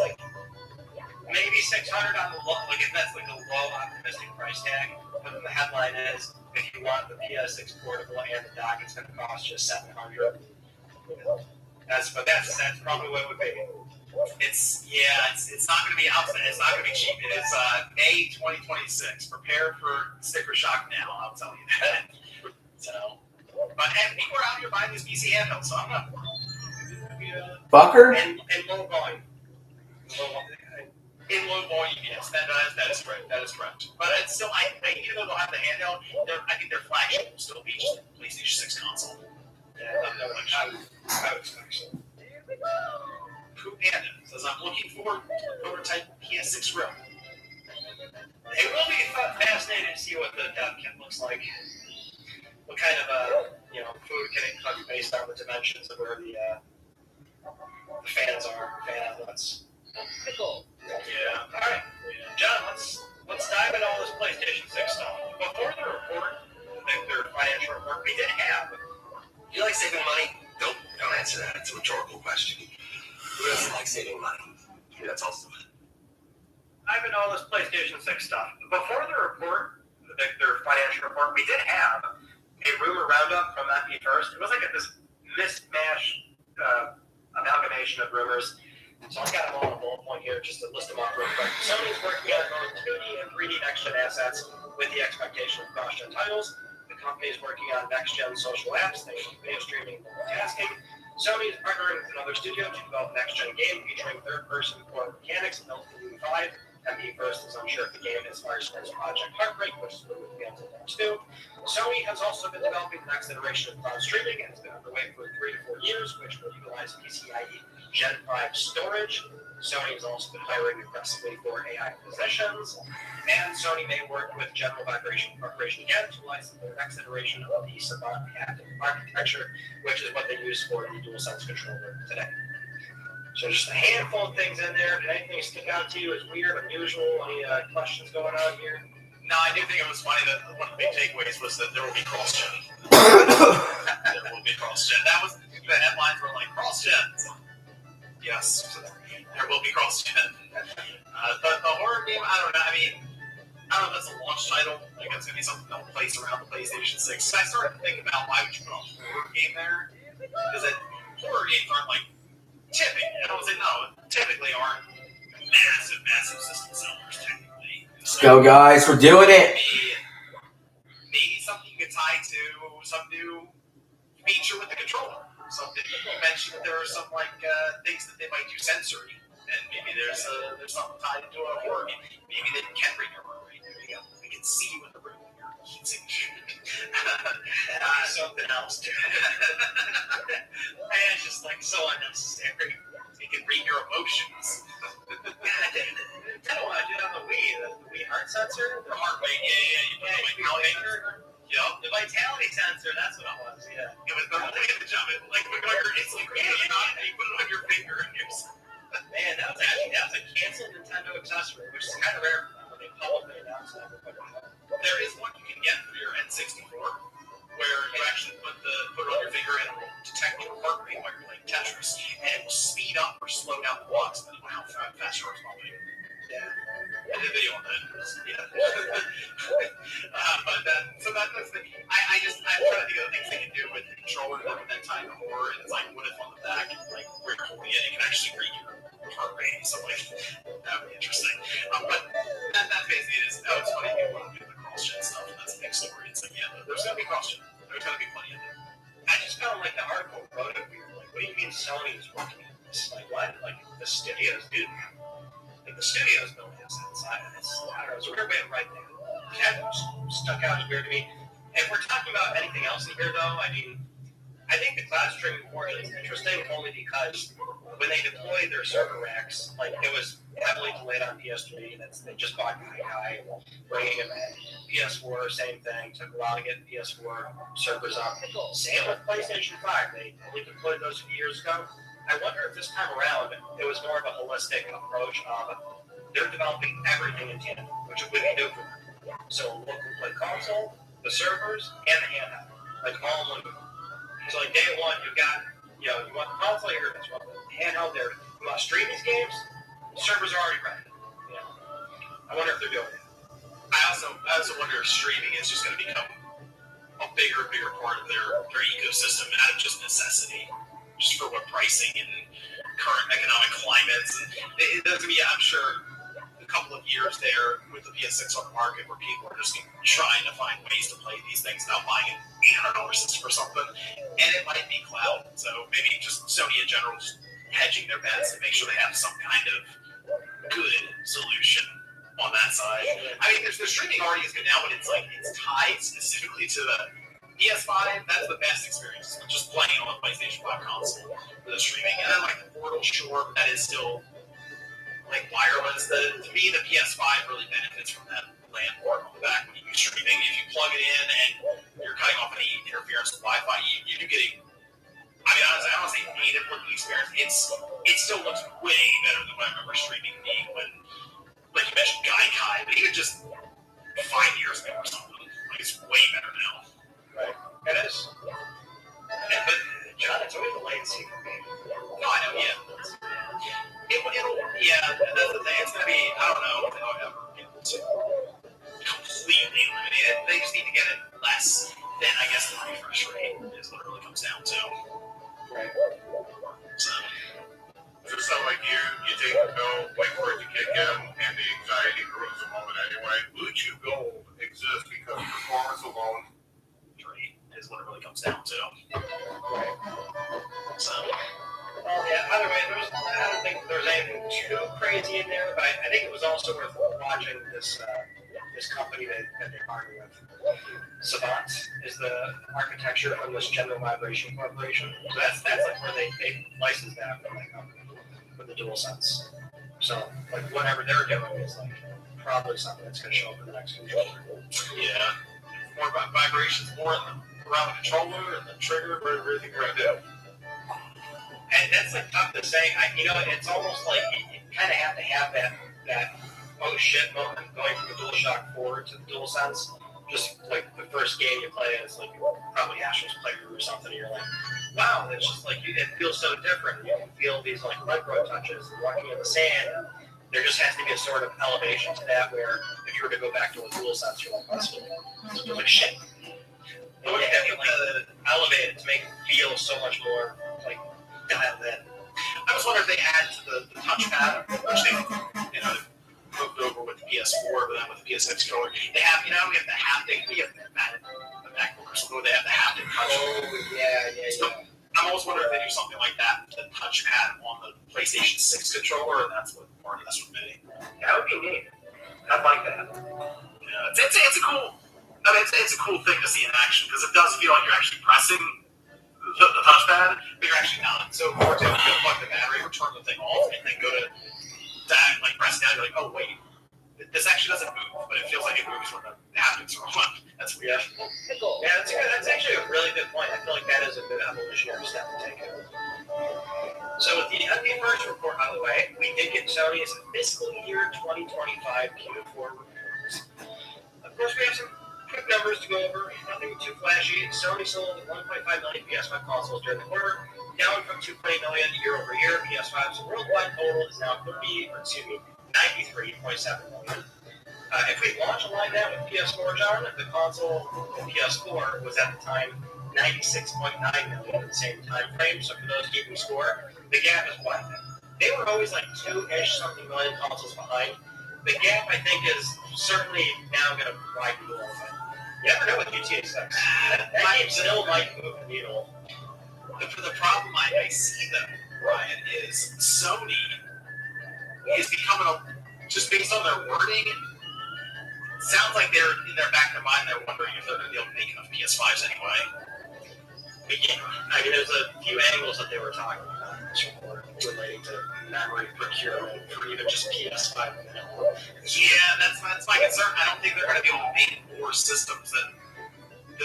B: Maybe $600 on the low. If that's a low optimistic price tag. But the headline is, if you want the PS6 portable and the dock, it's going to cost just $700. That's probably what it would be.
C: It's not going to be outside. It's not going to be cheap. It is May 2026. Prepare for sticker shock now. I'll tell you that. So, but people are out here buying these PC handhelds, so I'm not.
A: Fucker?
B: And low volume.
C: In low volume, yes, that is correct. That is correct. But it's still, even though they'll have the handheld, I think their flagship will still be just the PlayStation 6 console.
B: Yeah, I would expect so.
C: Pooh Panda says, I'm looking forward to the prototype PS6 grill.
B: It will be fascinating to see what the dev kit looks like. What kind of food can it cook based on the dimensions of where the fans are, fan outlets.
F: Pickle.
B: Yeah. All right, John. Let's dive into all this PlayStation 6 stuff. Before the report, their financial report, we did have.
E: Do you like saving money? Don't answer that. It's a rhetorical question. Who doesn't like saving money? Yeah, that's also it.
B: Dive into all this PlayStation 6 stuff. Before the report, their financial report, we did have a rumor roundup from FB First. It was like this mismatched amalgamation of rumors. So I've got them all in a bullet point here just to list them off real quick. Sony's working on both 2D and 3D next-gen assets with the expectation of cross-gen titles. The company is working on next-gen social apps, things like video streaming and multitasking. Sony is partnering with another studio to develop a next-gen game featuring third-person core mechanics built for UE5. MD First is unsure if the game inspires Project Heartbreak, which is what we'll be able to do. Sony has also been developing the next iteration of cloud streaming and has been underway for 3 to 4 years, which will utilize PCIe Gen 5 storage. Sony has also been hiring aggressively for AI positions, and Sony may work with General Vibration Corporation again to license the next iteration of the Savant Active architecture, which is what they use for the DualSense controller today. So just a handful of things in there. Did anything stick out to you as weird, unusual? Any questions going on here?
C: No, I do think it was funny that one of the big takeaways was that there will be cross-gen. There will be cross-gen. That was, the headlines were like, cross-gen. Yes, there will be cross-gen. But the horror game, I don't know. I mean, I don't know if that's a launch title. Like, it's going to be something that'll place around the PlayStation 6. So I started to think about why would you put a horror game there? Because horror games aren't like, typically aren't massive system sellers, technically.
A: Let's go, guys. We're doing it.
C: Maybe something you could tie to some new feature with the controller. Something you mentioned that there are some things that they might do sensory, and maybe there's something tied to a horror game. Maybe they can bring your heart rate. We can see you in the room.
B: Something else, too.
C: And it's just like so unnecessary. It can read your emotions.
B: I don't want to do that on the Wii heart sensor.
C: The heart rate, yeah.
B: The vitality sensor, that's what it was, yeah.
C: It was the job. Like, you put it on your finger and you're
B: man, that was a canceled Nintendo accessory, which is kind of rare when they publicly announced that.
C: There is one you can get for your N64, where you actually put it on your finger and it will detect your heart rate while you're playing Tetris, and it will speed up or slow down the blocks depending on how fast your heart's pumping.
B: Yeah.
C: I did a video on that. Yeah. So that's the thing. I'm trying to think of the things they can do with the controller that tie to horror. And it's like, what if on the back, like, where you're holding it, it can actually read your heart rate. So, like, that would be interesting. But that's basically it. It's funny people want to do the cross-gen stuff, and that's the big story. It's like, yeah, there's going to be cross-gen. There's going to be plenty of it.
B: I just felt like the article wrote it weird. Like, what do you mean Sony's working on this? Like, what? Like, the studios do. Like, the studios don't have inside. I don't know. It's a weird way to write that. That stuck out as weird to me. If we're talking about anything else in here, though, I mean, I think the cloud streaming portion is interesting only because when they deployed their server racks, like, it was heavily delayed on PS3. They just bought Kai, bringing them in. PS4, same thing. Took a while to get the PS4 servers up. Same with PlayStation 5. They only deployed those a few years ago. I wonder if this time around it was more of a holistic approach of they're developing everything in tandem, which would be new for them. So local play console, the servers, and the handheld, like all in one. So like day one, you've got, you want the console, you're going to want the handheld there. You want to stream these games, servers are already ready. I wonder if they're doing it.
C: I also wonder if streaming is just going to become a bigger and bigger part of their ecosystem out of just necessity, just for what pricing and current economic climates. And there's going to be, I'm sure, a couple of years there with the PS6 on the market where people are just trying to find ways to play these things without buying an $800 system or something. And it might be cloud. So maybe just Sony in general just hedging their bets to make sure they have some kind of good solution on that side. I mean, the streaming already is good now, but it's tied specifically to the PS5. That's the best experience. Just playing on the PlayStation 5 console for the streaming. And then, like, the Portal, sure, that is still, like, wireless. To me, the PS5 really benefits from that LAN port on the back when you do streaming. If you plug it in and you're cutting off any interference with Wi-Fi, you're getting, I mean, honestly, I don't say native looking experience. It still looks way better than what I remember streaming being when, like you mentioned, Gaikai, but even just 5 years ago or something. Like, it's way better now.
B: Right. It is. Yeah, but John, it's always the latency for me.
C: No, I know, yeah. That's the thing. It's going to be, I don't know if they'll ever get to completely eliminate it. They just need to get it less than, I guess, the refresh rate is what it really comes down to.
B: Right.
C: So
G: So like you
C: So,
B: Well, yeah, either way, I don't think there's anything too crazy in there, but I think it was also worth watching this company that they partnered with. Savant is the architecture from this General Vibration Corporation. So that's like where they licensed that from that company for the DualSense. So like whatever they're doing is like probably something that's going to show up in the next controller.
C: yeah, more about vibrations, more around the controller and the trigger, everything we're going to do.
B: And that's like tough to say. It's almost like you kind of have to have that oh shit moment going from the DualShock 4 to the DualSense. Just like the first game you play, it's like probably Astro's Playroom or something. And you're like, wow, it's just like it feels so different. You can feel these like micro touches and walking in the sand. There just has to be a sort of elevation to that where if you were to go back to a DualSense, you're like, that's like shit. And you have to like elevate it to make it feel so much more like dialed in.
C: I was wondering if they add to the touchpad, which they, moved over with the PS4, but then with the PS6 controller, they have, we have the haptic, we have the MacBook, so they have the haptic touch.
B: Oh, yeah.
C: So, I'm always wondering if they do something like that, the touchpad on the PlayStation 6 controller, and that's what part of this would be.
B: That would be neat. I'd like that.
C: Yeah, it's a cool, it's a cool thing to see in action, because it does feel like you're actually pressing the touchpad, but you're actually not. So, for example, you plug the battery, or turn the thing off, and then go to that, like press down, you're like, oh wait, this actually doesn't move, but it feels like it moves when the haptics are on. That's weird.
B: Yeah, that's actually a really good point. I feel like that is a good evolutionary step to take. So with the FP1 report out of the way, we did get Sony's fiscal year 2025 Q4 reports. Of course, we have some quick numbers to go over. Nothing too flashy. Sony sold 1.5 million PS5 consoles during the quarter, down from 2.8 million year over year. PS5's worldwide total is now 93.7 million. If we launch a line that with PS4, John, the console and PS4 was at the time 96.9 million in the same time frame. So for those keeping score, the gap is what? They were always like 2-ish something million consoles behind. The gap, I think, is certainly now going to widen a little bit. You never know with GTA 6. That game still might move the needle.
C: The problem I see, though, Ryan, is Sony is becoming just based on their wording. Sounds like they're in their back of their mind. They're wondering if they're going to be able to make enough PS5s anyway.
B: But yeah, I mean, there's a few angles that they were talking about in this report relating to memory procurement for even just PS5.
C: Yeah, that's my concern. I don't think they're going to be able to make more systems than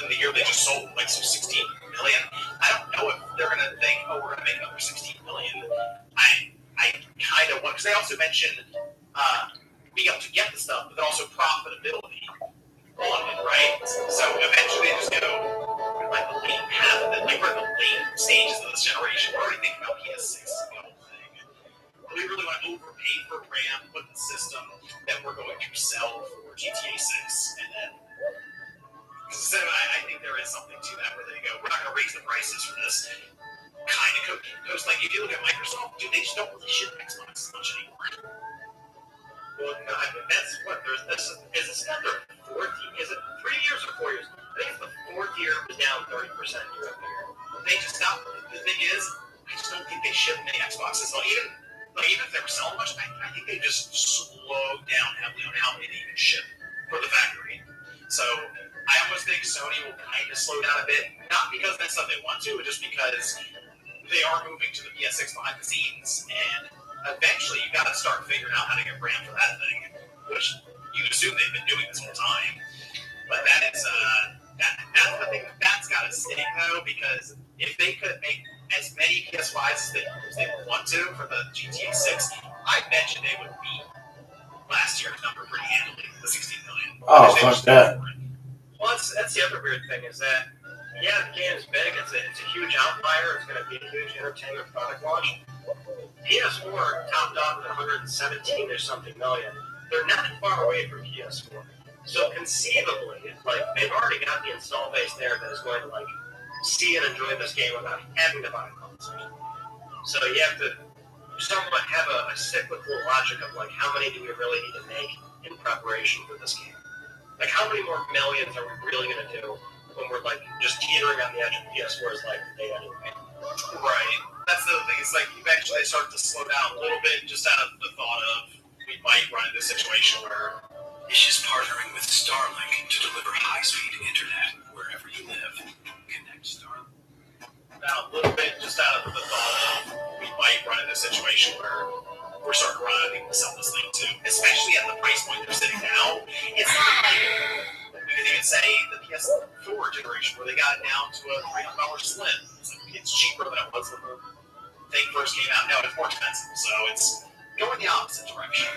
C: the year they just sold, like 16 million. I don't know if they're going to think, oh, we're going to make another 16 million. I kind of want, because they also mentioned being able to get the stuff, but then also profitability on it, right? So eventually they just go like the late half of it, like we're in the late stages of this generation. We're already thinking about PS6 and the whole thing. We really want to overpay for RAM, put the system that we're going to sell for GTA 6, and then so I think there is something to that where they go, we're not going to raise the prices for this kind of coast. Like if you look at Microsoft, dude, they just don't really ship Xbox much anymore.
B: Well, no, I mean, that's what there's this. Is this not their fourth year? Is it 3 years or 4 years? I think it's the fourth year it was down 30% year over year.
C: They just stopped. The thing is, I just don't think they ship many Xboxes. So even if they were selling much, I think they just slowed down heavily on how many they even ship for the factory. So I almost think Sony will kind of slow down a bit, not because that's something they want to, but just because they are moving to the PS6 behind the scenes, and eventually you got to start figuring out how to get RAM for that thing, which you assume they've been doing this whole time. But that is that's the thing that's got to stick though, because if they could make as many PS5s as they want to for the GTA 6, I bet you they would beat last year's number pretty handily, the 16 million.
A: Oh, fuck that.
B: Well, that's the other weird thing is that, yeah, the game is big. It's a huge outlier. It's going to be a huge entertainment product launch. PS4 topped off at 117 or something million. They're not far away from PS4. So conceivably, like they've already got the install base there that is going to like see and enjoy this game without having to buy a console. So you have to somewhat have a cyclical logic of like how many do we really need to make in preparation for this game? Like how many more millions are we really going to do when we're like just teetering on the edge of PS4's life today anyway?
C: Right. things like eventually they start to slow down a little bit, just out of the thought of we might run into a situation where
E: Dish is partnering with Starlink to deliver high-speed internet wherever you live. Connect Starlink.
C: now a little bit, just out of the thought of we might run into a situation where we're starting to run out of people to sell this thing too, especially at the price point they're sitting now. It's not like we could even say the PS4 generation where they got it down to a $300 slim. It's cheaper than it was when the thing first came out. No, it's more expensive, so it's going the opposite direction.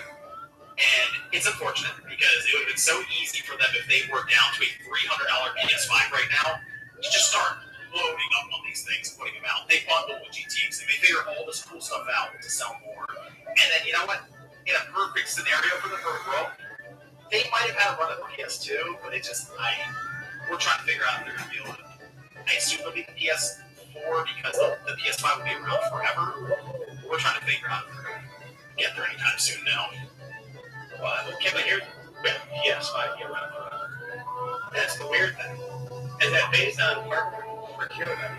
C: And it's unfortunate because it would have been so easy for them if they were down to a $300 PS5 right now to just start loading up on these things and putting them out. They bundle with GTX and they figure all this cool stuff out to sell more. And then, you know what? In a perfect scenario for the perfect world, they might have had a run at the PS2, but it just, we're trying to figure out if they're going to be able to. I assume it'll be the PS4 because the PS5 will be around forever. We're trying to figure out if they're going to get there anytime soon now.
B: Kevin, here's PS5 year round forever. That's the weird thing. Is that based on hardware procurement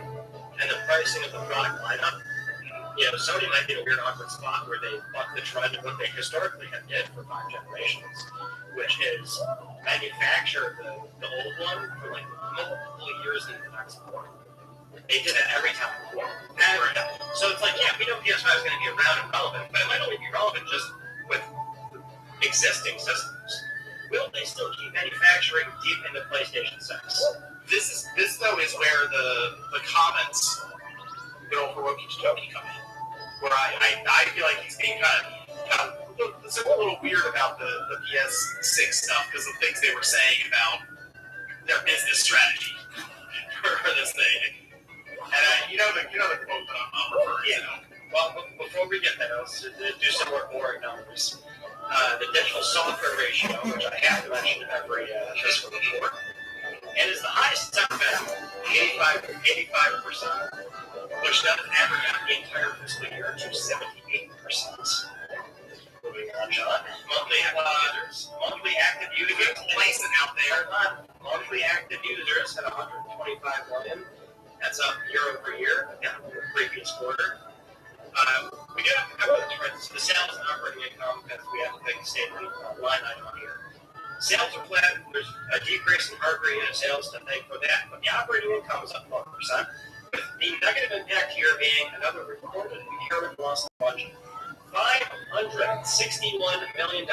B: and the pricing of the product lineup, Sony might be in a weird awkward spot where they buck the trend of what they historically have did for 5 generations, which is manufacture the old one for like multiple years in the next one. They did it every time before. So it's like, we know PS5 is going to be around and relevant, but it might only be relevant just with existing systems. Will they still keep manufacturing deep into PlayStation 6?
C: This though is where the comments good old Hiroki Toki come in. Where I feel like he's being kind of it's a little weird about the PS6 stuff because of things they were saying about their business strategy for this thing. And you know the quote that I'm referring to.
B: Well, before we get there, let's do some more boring numbers. The digital software ratio, which I have to mention in every fiscal report, it is the highest it's ever been, 85%, which does average out the entire fiscal year to 78%. Moving on, John. Monthly active users,
C: Placing out there.
B: monthly active users at 125 million. That's up year over year, down from the previous quarter. We do have to cover the trends, the sales and operating income, because we have to take a statement line item on here. Sales are flat. There's a decrease in hardware unit sales to thank for that, but the operating income is up 12%. With the negative impact here being another recorded impairment loss in budget. $561 million,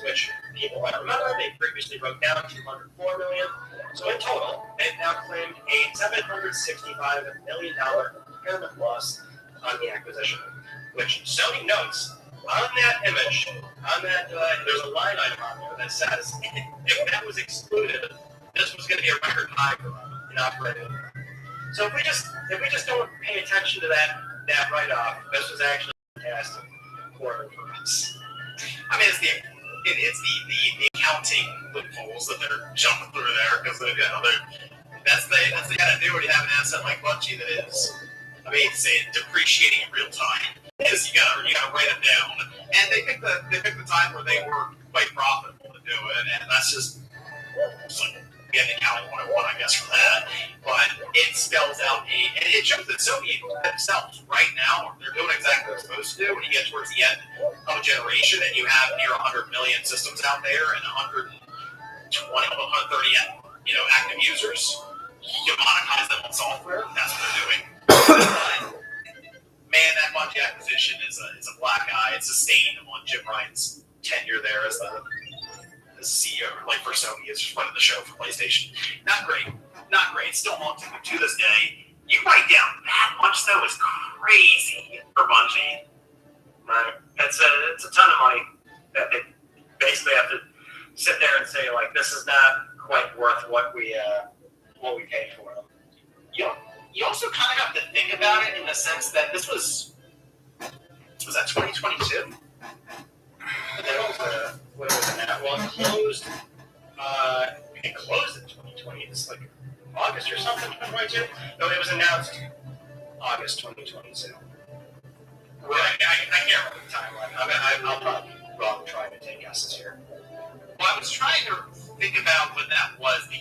B: which people might remember they previously wrote down $204 million. So in total, they've now claimed a $765 million impairment loss on the acquisition, which Sony notes on that image, there's a line item on there that says if that was excluded, this was going to be a record high for them in operating income. So if we just don't pay attention to that write-off, this was actually a fantastic quarter for us.
C: I mean, it's the accounting loopholes that they're jumping through there because that's the kind of do when you have an asset like Bungie that is, I mean, say depreciating in real time. Because you gotta write it down, and they picked the time where they were quite profitable to do it, and that's just like getting accounting 101, I guess, for that. But it spells out and it shows that Sony themselves right now they're doing exactly what they're supposed to do. When you get towards the end of a generation and you have near 100 million systems out there and 120, 130, active users, you monetize them on software. That's what they're doing. Man, that Bungie acquisition is a black eye. It's a stain on Jim Ryan's tenure there as the CEO, like for Sony, is running the show for PlayStation. Not great. Still haunting me to this day. You write down that much though is crazy for Bungie.
B: Right. It's a ton of money that they basically have to sit there and say like this is not quite worth what we paid for them.
C: You also kind of have to think about it in the sense that this was that 2022?
B: What was that? Well, it closed in 2020. It's like August or something, 2022? No, it was announced August 2022.
C: Right. I can't remember the timeline.
B: I'll probably be wrong trying to take guesses here.
C: Well, I was trying to think about when that was, the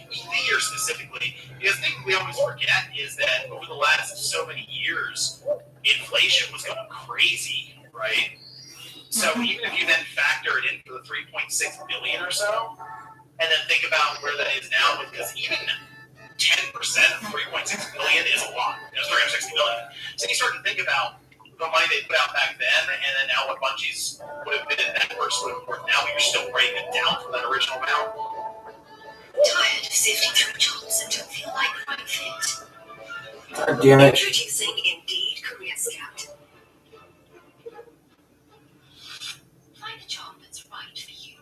C: year specifically, because the thing we always forget is that over the last so many years, inflation was going even if you then factor it in for the 3.6 billion or so, and then think about where that is now, because even 10% of 3.6 billion is a lot. It's 360 billion. So you start to think about the money they put out back then, and then now what Bungie's would have been in that first would have worked now, but you're still breaking it down from that original amount.
F: Tired of sifting through jobs and don't feel like the right fit.
A: God damn it.
F: Introducing Indeed Career Scout. Find a job that's right for you.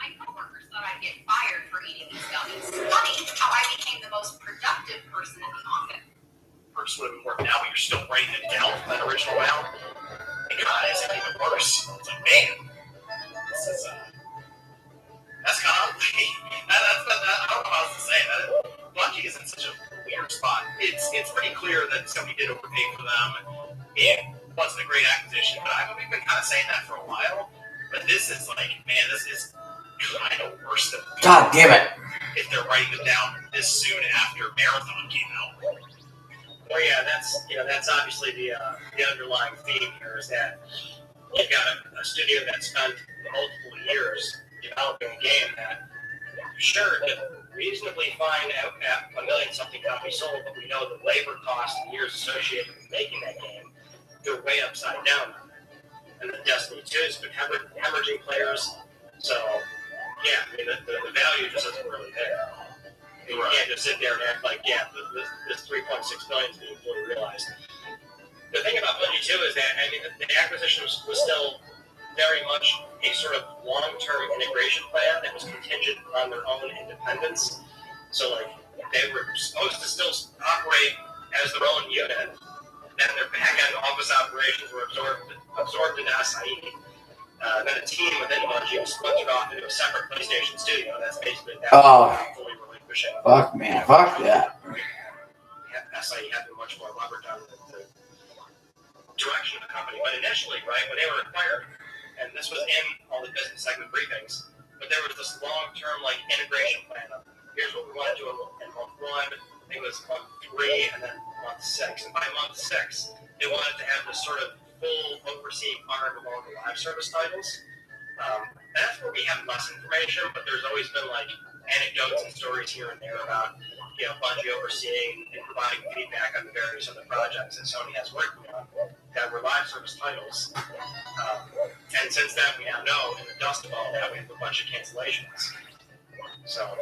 F: My coworkers thought I'd get fired for eating these gummies. Funny how I became the most productive person in the office.
C: First would have worked now, but you're still breaking it down from that original amount. And God, it's even worse. It's like, man, this is that's kind of I don't know how else to say that. Bungie is in such a weird spot. It's pretty clear that somebody did overpay for them. It wasn't a great acquisition, but we've been kind of saying that for a while. But this is like, man, this is kind of worse than
A: God damn it.
C: if they're writing them down this soon after Marathon came out.
B: Well, yeah, that's obviously the underlying theme here is that you've got a studio that spent multiple years developing a game that, sure, could reasonably find out at 1 million something copies sold, but we know the labor costs and years associated with making that game, they're way upside down. And the Destiny 2 has been hemorrhaging players, so yeah, I mean, the value just isn't really there. You can't just sit there and act like, yeah, this 3.6 billion is being fully realized. The thing about Bungie 2 is that, I mean, the acquisition was still very much a sort of long-term integration plan that was contingent on their own independence. So, like, they were supposed to still operate as their own unit. Then their back-end office operations were absorbed into SIE. Then a team within Bungie was splintered off into a separate PlayStation studio. That's basically that. Fully relinquishing.
A: Fuck, man. Fuck that.
B: SIE had much more leverage on the direction of the company. But initially, right, when they were acquired, and this was in all the business segment briefings, but there was this long-term, like, integration plan of, here's what we want to do in month 1, I think it was month 3, and then month 6. And by month 6, they wanted to have this sort of full overseeing arm of all the live service titles. That's where we have less information, but there's always been, like, anecdotes and stories here and there about, Bungie overseeing and providing feedback on the various other projects that Sony has working on that were live service titles. And since then, we now know in the dust of all that, we have a bunch of cancellations. So,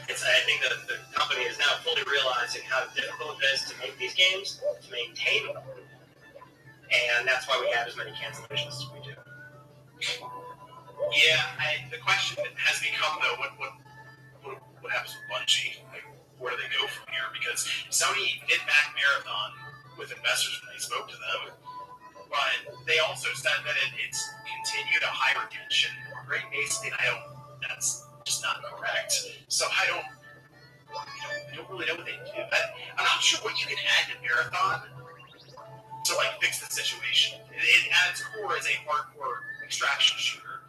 B: I think that the company is now fully realizing how difficult it is to make these games, to maintain them, and that's why we have as many cancellations as we do.
C: Yeah, the question has become though, what happens with Bungie? Like, where do they go from here? Because Sony did back Marathon with investors when they spoke to them, but they also said that it's continued a high retention rate. Basically, that's just not correct. So I don't really know what they do. I'm not sure what you can add to Marathon to like fix the situation. It at its core is a hardcore extraction shooter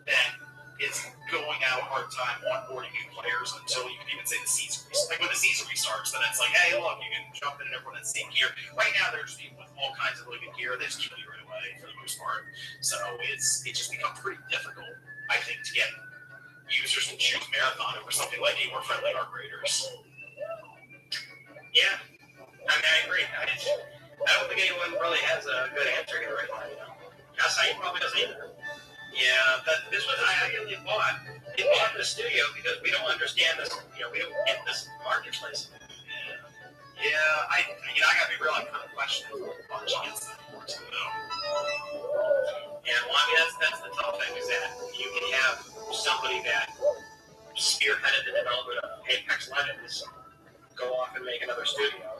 C: that is going out a hard time onboarding new players until you can even say the season restarts. Like when the season restarts, then it's like, hey, look, you can jump in and everyone has the same gear. Right now, there's people with all kinds of really good gear. They just kill you right away for the most part. So it just becomes pretty difficult, I think, to get users to choose Marathon over something like a more friendly Arc Raiders.
B: Yeah, I mean, I agree. I don't think anyone really has a good answer here right now. SIE probably doesn't either. Yeah, but this was they bought the studio because we don't understand this. We don't get this marketplace.
C: Yeah, I gotta be real. I'm kind of questioning Bungie against that though.
B: Yeah, well, I mean that's the tough thing is that you can have somebody that spearheaded the development of Apex Legends go off and make another studio,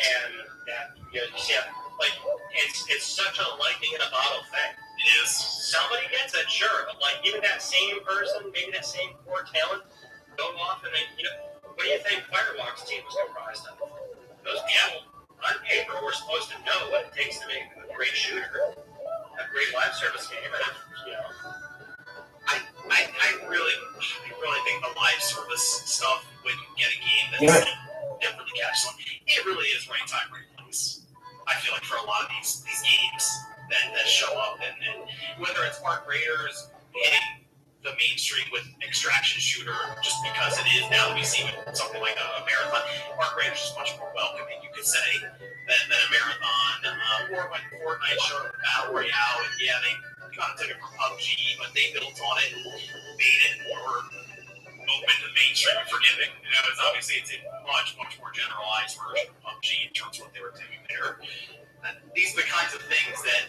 B: and that you see, like it's such a lightning in a bottle thing.
C: It is.
B: Somebody gets it, sure, but like even that same person, maybe that same core talent, go off and what do you think Firewalk's team was comprised of? Those people on paper were supposed to know what it takes to make a great shooter, a great live service game, and
C: I really think the live service stuff when you get a game that's different to catch someone, it really is right time, right place. I feel like for a lot of these games that show up, and whether it's Arc Raiders hitting the mainstream with extraction shooter just because it is now that we see something like a marathon. Arc Raiders is much more welcoming, you could say, than a marathon. Or when Fortnite showed up Battle Royale, and yeah, they kind of took it from PUBG, but they built on it and made it more open to mainstream and forgiving. You know, it's obviously it's a much more generalized version of PUBG in terms of what they were doing there. And these are the kinds of things that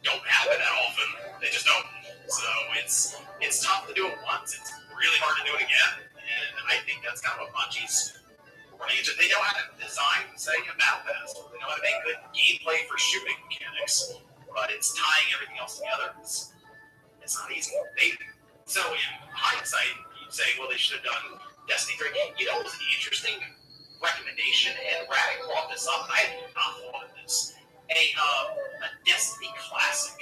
C: don't happen that often. They just don't. So it's tough to do it once. It's really hard to do it again. And I think that's kind of what Bungie's range. They know how to design, say, a battle pass. They know how to make good gameplay for shooting mechanics. But it's tying everything else together. It's not easy. So in hindsight, you'd say, well, they should have done Destiny 3. You know, it was an interesting recommendation, and Radic brought this up, and I had not thought of this. A Destiny Classic,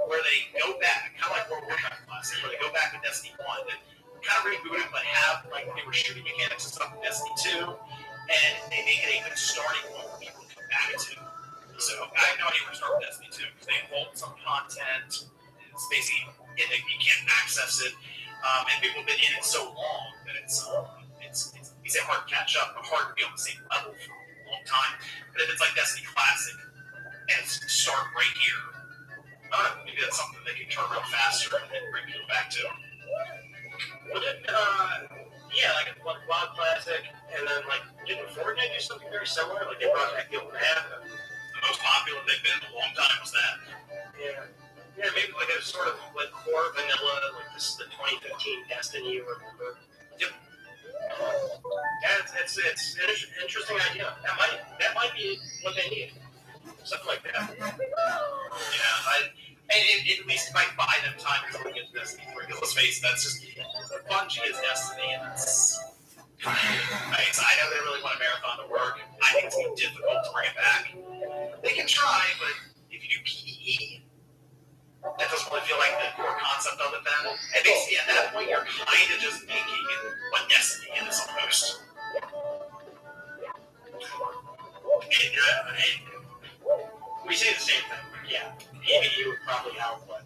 C: where they go back, kind of like World of Warcraft Classic, where they go back to Destiny 1, and kind of reboot it, but have, like, they were shooting mechanics and stuff in Destiny 2, and they make it a good starting point for people to come back to. So I have no idea where to start with Destiny 2, because they vault some content. It's basically, you can't access it, and people have been in it so long that it's hard to catch up, but hard to be on the same level for a long time. But if it's like Destiny Classic, and it's start right here, maybe that's something they can turn real faster and bring people back to.
B: Well, like a WoW Classic, and then like didn't Fortnite do something very similar? Like they brought back the open map.
C: The most popular they've been in a long time was that.
B: Yeah, maybe like a sort of like core vanilla, like this is the 2015 Destiny or whatever.
C: Yep.
B: Yeah, it's an interesting idea. That might be what they need. Something like that.
C: Yeah, at least it might buy them time to look into Destiny 3. Because let's face it, that's just Bungie is Destiny, and that's. I know they really want a marathon to work. I think it's going to be difficult to bring it back. They can try, but if you do PvE, that doesn't really feel like the core concept of it then. And basically, at that point, you're kind of just making it what Destiny is almost.
B: We say the same thing. Yeah, PvE would probably help, but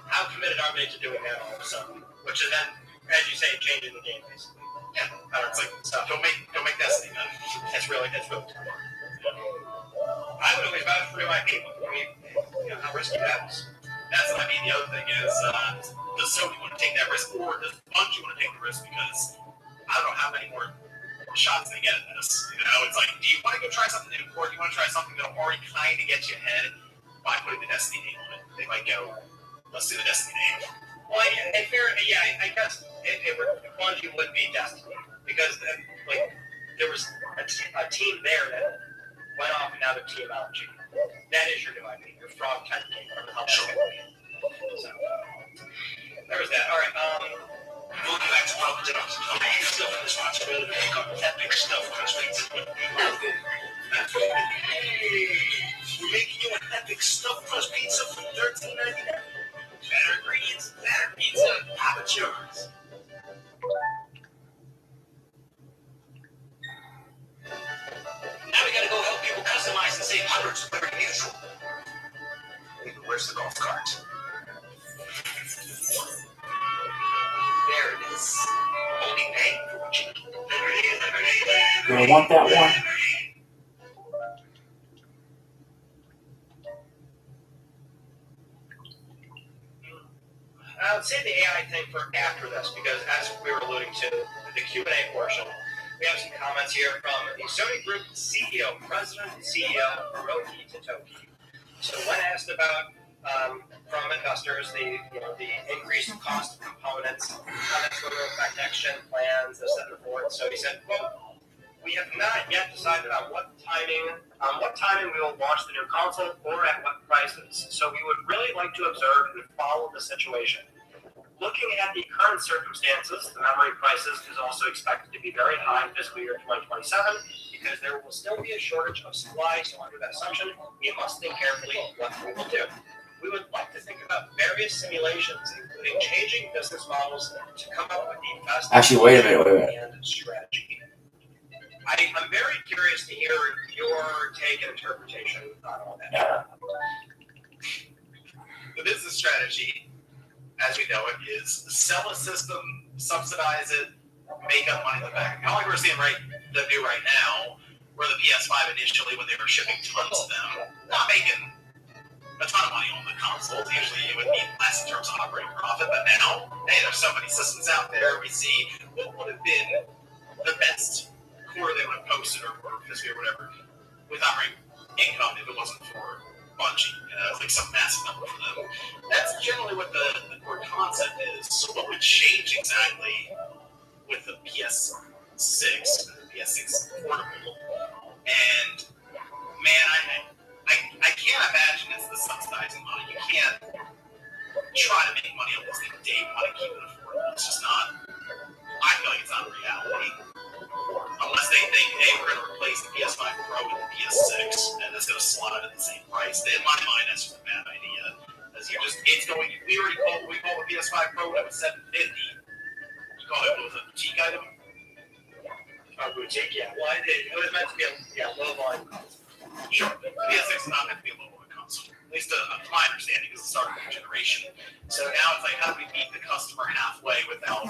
B: how committed are they to doing that all of a sudden? Which is then, as you say, changing the game basically.
C: Yeah, it's like stuff. Don't make Destiny then.
B: That's really tough. I would always vouch for my people. I mean, you know how risky that is.
C: That's what I mean. The other thing is, does Sony want to take that risk, or does Bungie want to take the risk? Because I don't know how many more shots they get at this. You know, it's like, do you want to go try something new, or do you want to try something that'll already kind of get you ahead by putting the Destiny name on it? They might go, let's do the Destiny name.
B: Well, I guess Bungie would be Destiny because like there was a team there that went off and now they're Team LG. That is your new IP, your Frog type game, whatever the hell that's going to be. So there was that. All right.
C: We'll get back to Papa John's. I have still in this responsibility to pick up epic stuff crust pizza. Hey, we're making you an epic stuffed crust pizza for $13.99. Better ingredients, better pizza, Papa John's. Now we gotta go help people customize and save hundreds of every neutral. Where's the golf cart? There it is. Only paying for what you need.
A: Gonna want that one.
B: I would say the AI thing for after this, because as we were alluding to, the Q&A portion, we have some comments here from the Sony Group CEO, President and CEO, Hiroki Totoki. So when asked about, from investors, the increased cost of components, how that's going to affect next-gen plans, this and forth. So he said, quote, we have not yet decided on what timing we will launch the new console or at what prices. So we would really like to observe and follow the situation. Looking at the current circumstances, the memory prices is also expected to be very high in fiscal year 2027 because there will still be a shortage of supply. So under that assumption, we must think carefully what we will do. We would like to think about various simulations, including changing business models to come up with the best
A: Actually, wait a minute.
B: and strategy.
C: I'm very curious to hear your take and interpretation on all that. The business strategy, as we know it, is sell a system, subsidize it, make up money in the back. How like we're seeing the new right now, where the PS5 initially, when they were shipping tons of them, not making a ton of money on the consoles. Usually it would be less in terms of operating profit, but now, hey, there's so many systems out there. We see what would have been the best quarter they would have posted or fiscal or whatever with operating income if it wasn't for Bungie. It's like some massive number for them. That's generally what the core concept is. So what would change exactly with the PS6, the PS6 portable? And man, I can't imagine it's the subsidizing money. You can't try to make money on this thing day one and keep it affordable. It's just not. I feel like it's not reality. Unless they think, hey, we're going to replace the PS5 Pro with the PS6, and it's going to slot it at the same price. In my mind, that's just a bad idea. As we called the PS5 Pro when it was $750. You call it a boutique item? A boutique, yeah. Well, it was meant to be a low volume console. Sure, the PS6 is not meant to be a low volume console. At least to my understanding, because it's the start of the generation. So now it's like, how do we meet the customer halfway without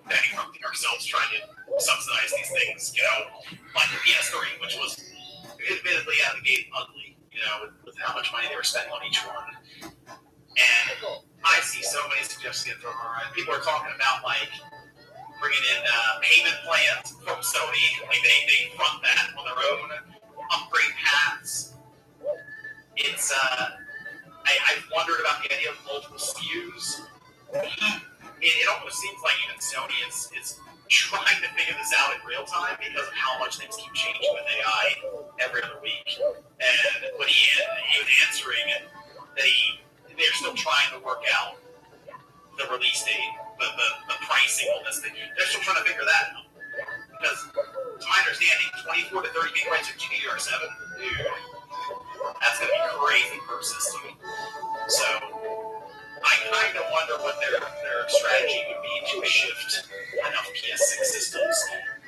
C: bankrupting ourselves trying to subsidize these things, like the PS3, which was admittedly out of the gate ugly, with how much money they were spending on each one. And I see so many suggestions from people are talking about like bringing in payment plans from Sony, like they front that on their own, upgrade paths. It's I've wondered about the idea of multiple SKUs. It almost seems like even Sony is trying to figure this out in real time because of how much things keep changing with AI every other week. And when he was answering that they're still trying to work out the release date, the pricing on this thing. They're still trying to figure that out. Because to my understanding, 24 to 30 gigabytes of GDDR7, dude, that's going to be crazy per system. So I kind of wonder what their strategy would be to shift enough PS6 systems.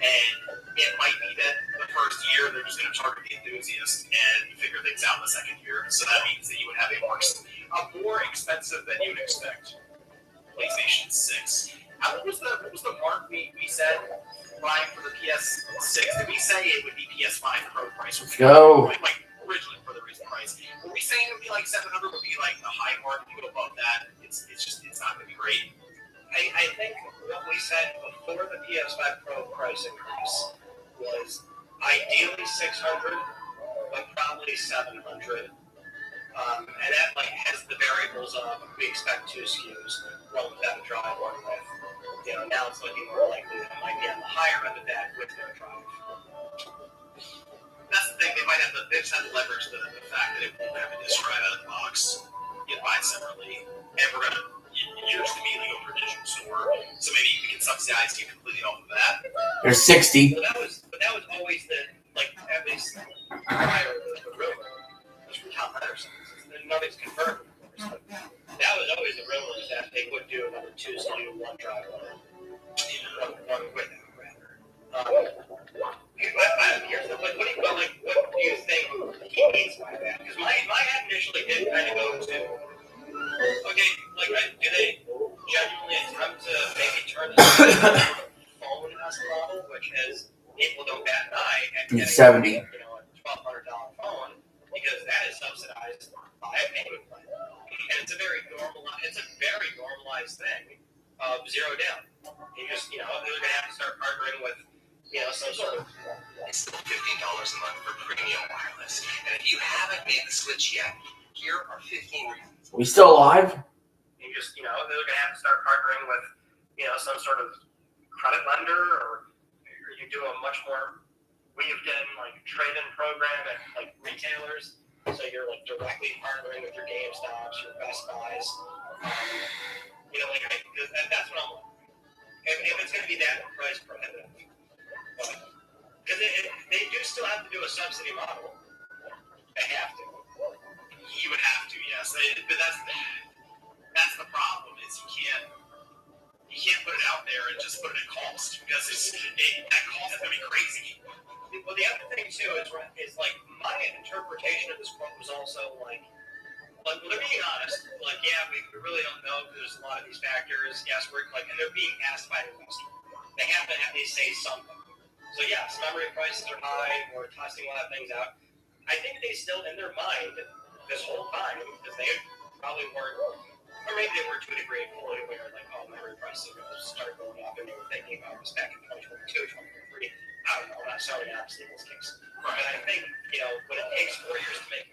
C: And it might be that the first year they're just going to target the enthusiast and figure things out in the second year. So that means that you would have a more expensive than you'd expect PlayStation 6. What was the mark we said, Ryan, for the PS6? Did we say it would be PS5 Pro price?
A: Let's go.
C: Like originally for the reason price. Were we saying it would be like 700? Would be like the high mark? If you go above that, it's not going to be great.
B: I think what we said before the PS5 Pro price increase was ideally 600, but probably 700. And that has the variables of we expect 2 SKUs, one without a drive, one with. Now it's looking more likely that it might be on the higher end of that with no drive.
C: That's the thing. They just have to leverage the fact that it won't have a disc drive out of the box. You buy it separately, and we're gonna you just immediately go for a digital store. So maybe we can subsidize you completely off of that.
A: There's 60.
B: But that was always at least prior to the rumor. It was from Tom Henderson. Nothing's confirmed. That was always the rumor is that they would do another 2 SKU, 1 drive, one with it, rather. What do you think he means by that? Because my head initially did kind of go to, okay, do they genuinely attempt to maybe turn this phone as a model, which has people don't bat an eye at getting
A: 70.
B: a $1,200 phone, because that is subsidized by a payment plan. And it's a very normalized thing of zero down. You just, they're going to have to start partnering with, some sort of.
E: It's $15 a month for premium wireless. And if you haven't made the switch yet, here are 15 reasons.
A: We still alive?
B: You just, they're going to have to start partnering with, some sort of credit lender, or you do a much more weaved in, trade-in program at, retailers. So you're, directly partnering with your GameStops, your Best Buys. That's what I'm like. If it's going to be that price prohibitive. Because they do still have to do a subsidy model. They have to.
C: You would have to, yes. But that's the problem is you can't put it out there and just put it at cost because that cost is going to be crazy.
B: well, the other thing too is like my interpretation of this quote was also like they're being honest. Like, yeah, we really don't know because there's a lot of these factors. Yes, we're like, and they're being asked by the customer. They have to at least say something. So yes, memory prices are high. We're testing a lot of things out. I think they still, in their mind, this whole time, because they probably weren't, or maybe they were to a degree fully aware, like, oh, memory prices are going to start going up, and they were thinking about this back in 2022, 2023. I don't know, not necessarily honestly in this case. Right. But I think, when it takes 4 years to make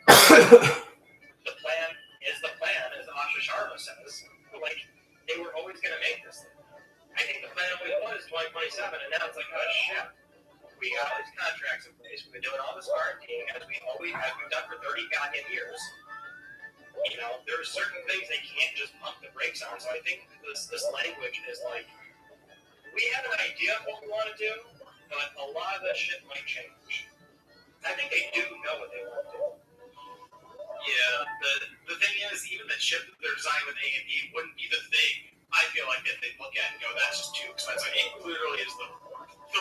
B: the plan is the plan, as Asha Sharma says. Like, they were always going to make this thing. I think the plan always was 2027, and now it's like, oh, shit. We got all these contracts in place. We've been doing all this R&D, as we've done for 30 goddamn years. There are certain things they can't just pump the brakes on. So I think this language is like, we have an idea of what we want to do, but a lot of that shit might change. I think they do know what they want to do.
C: Yeah, the thing is, even the chip that they're designing with AMD wouldn't be the thing. I feel like that they look at and go, that's just too expensive. It clearly is the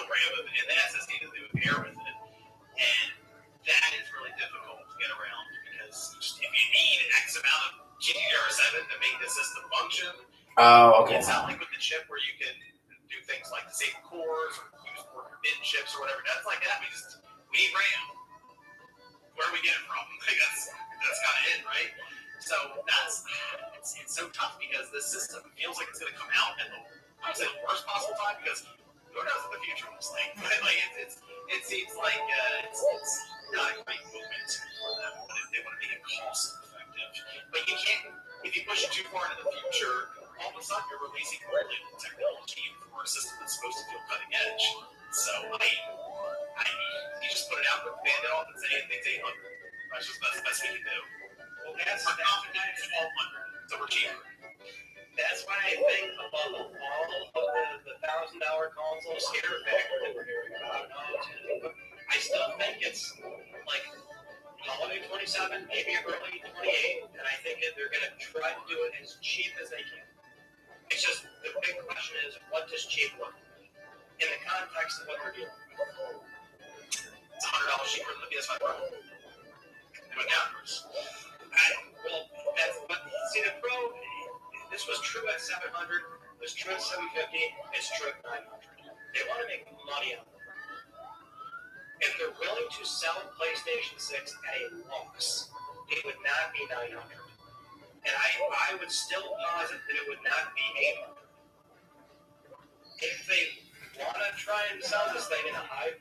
C: RAM and the SSD that they would pair with it, and that is really difficult to get around because if you need X amount of GDDR7 to make the system function, it's not like with the chip where you can do things like disable cores or use more bin chips or whatever. That's like that. We need RAM. Where do we get it from? Like that's kind of it, right? So it's so tough because this system feels like it's going to come out at I would say the worst possible time because who knows what the future looks like. Like it seems like it's not a great movement for them if they want to make it cost effective. But you can't if you push it too far into the future, all of a sudden you're releasing really old technology for a system that's supposed to feel cutting edge. So you just put it out, put the band off, and say it's 800. That's just the best we can do. Well, that's 1200, so we're cheaper.
B: That's why I think above all of the $1,000 console scare factor that we're hearing about, I still think it's like holiday 27, maybe early 28, and I think that they're going to try to do it as cheap as they can. It's just the big question is, what does cheap look like in the context of what they're doing?
C: It's $100 cheaper than the PS5 Pro. Doing downwards.
B: Well, that's what. See, the Pro. This was true at 700. It was true at 750. It's true at 900. They want to make money on it. If they're willing to sell PlayStation 6 at a loss, it would not be 900. And I would still posit that it would not be 800. If they want to try and sell this thing in a high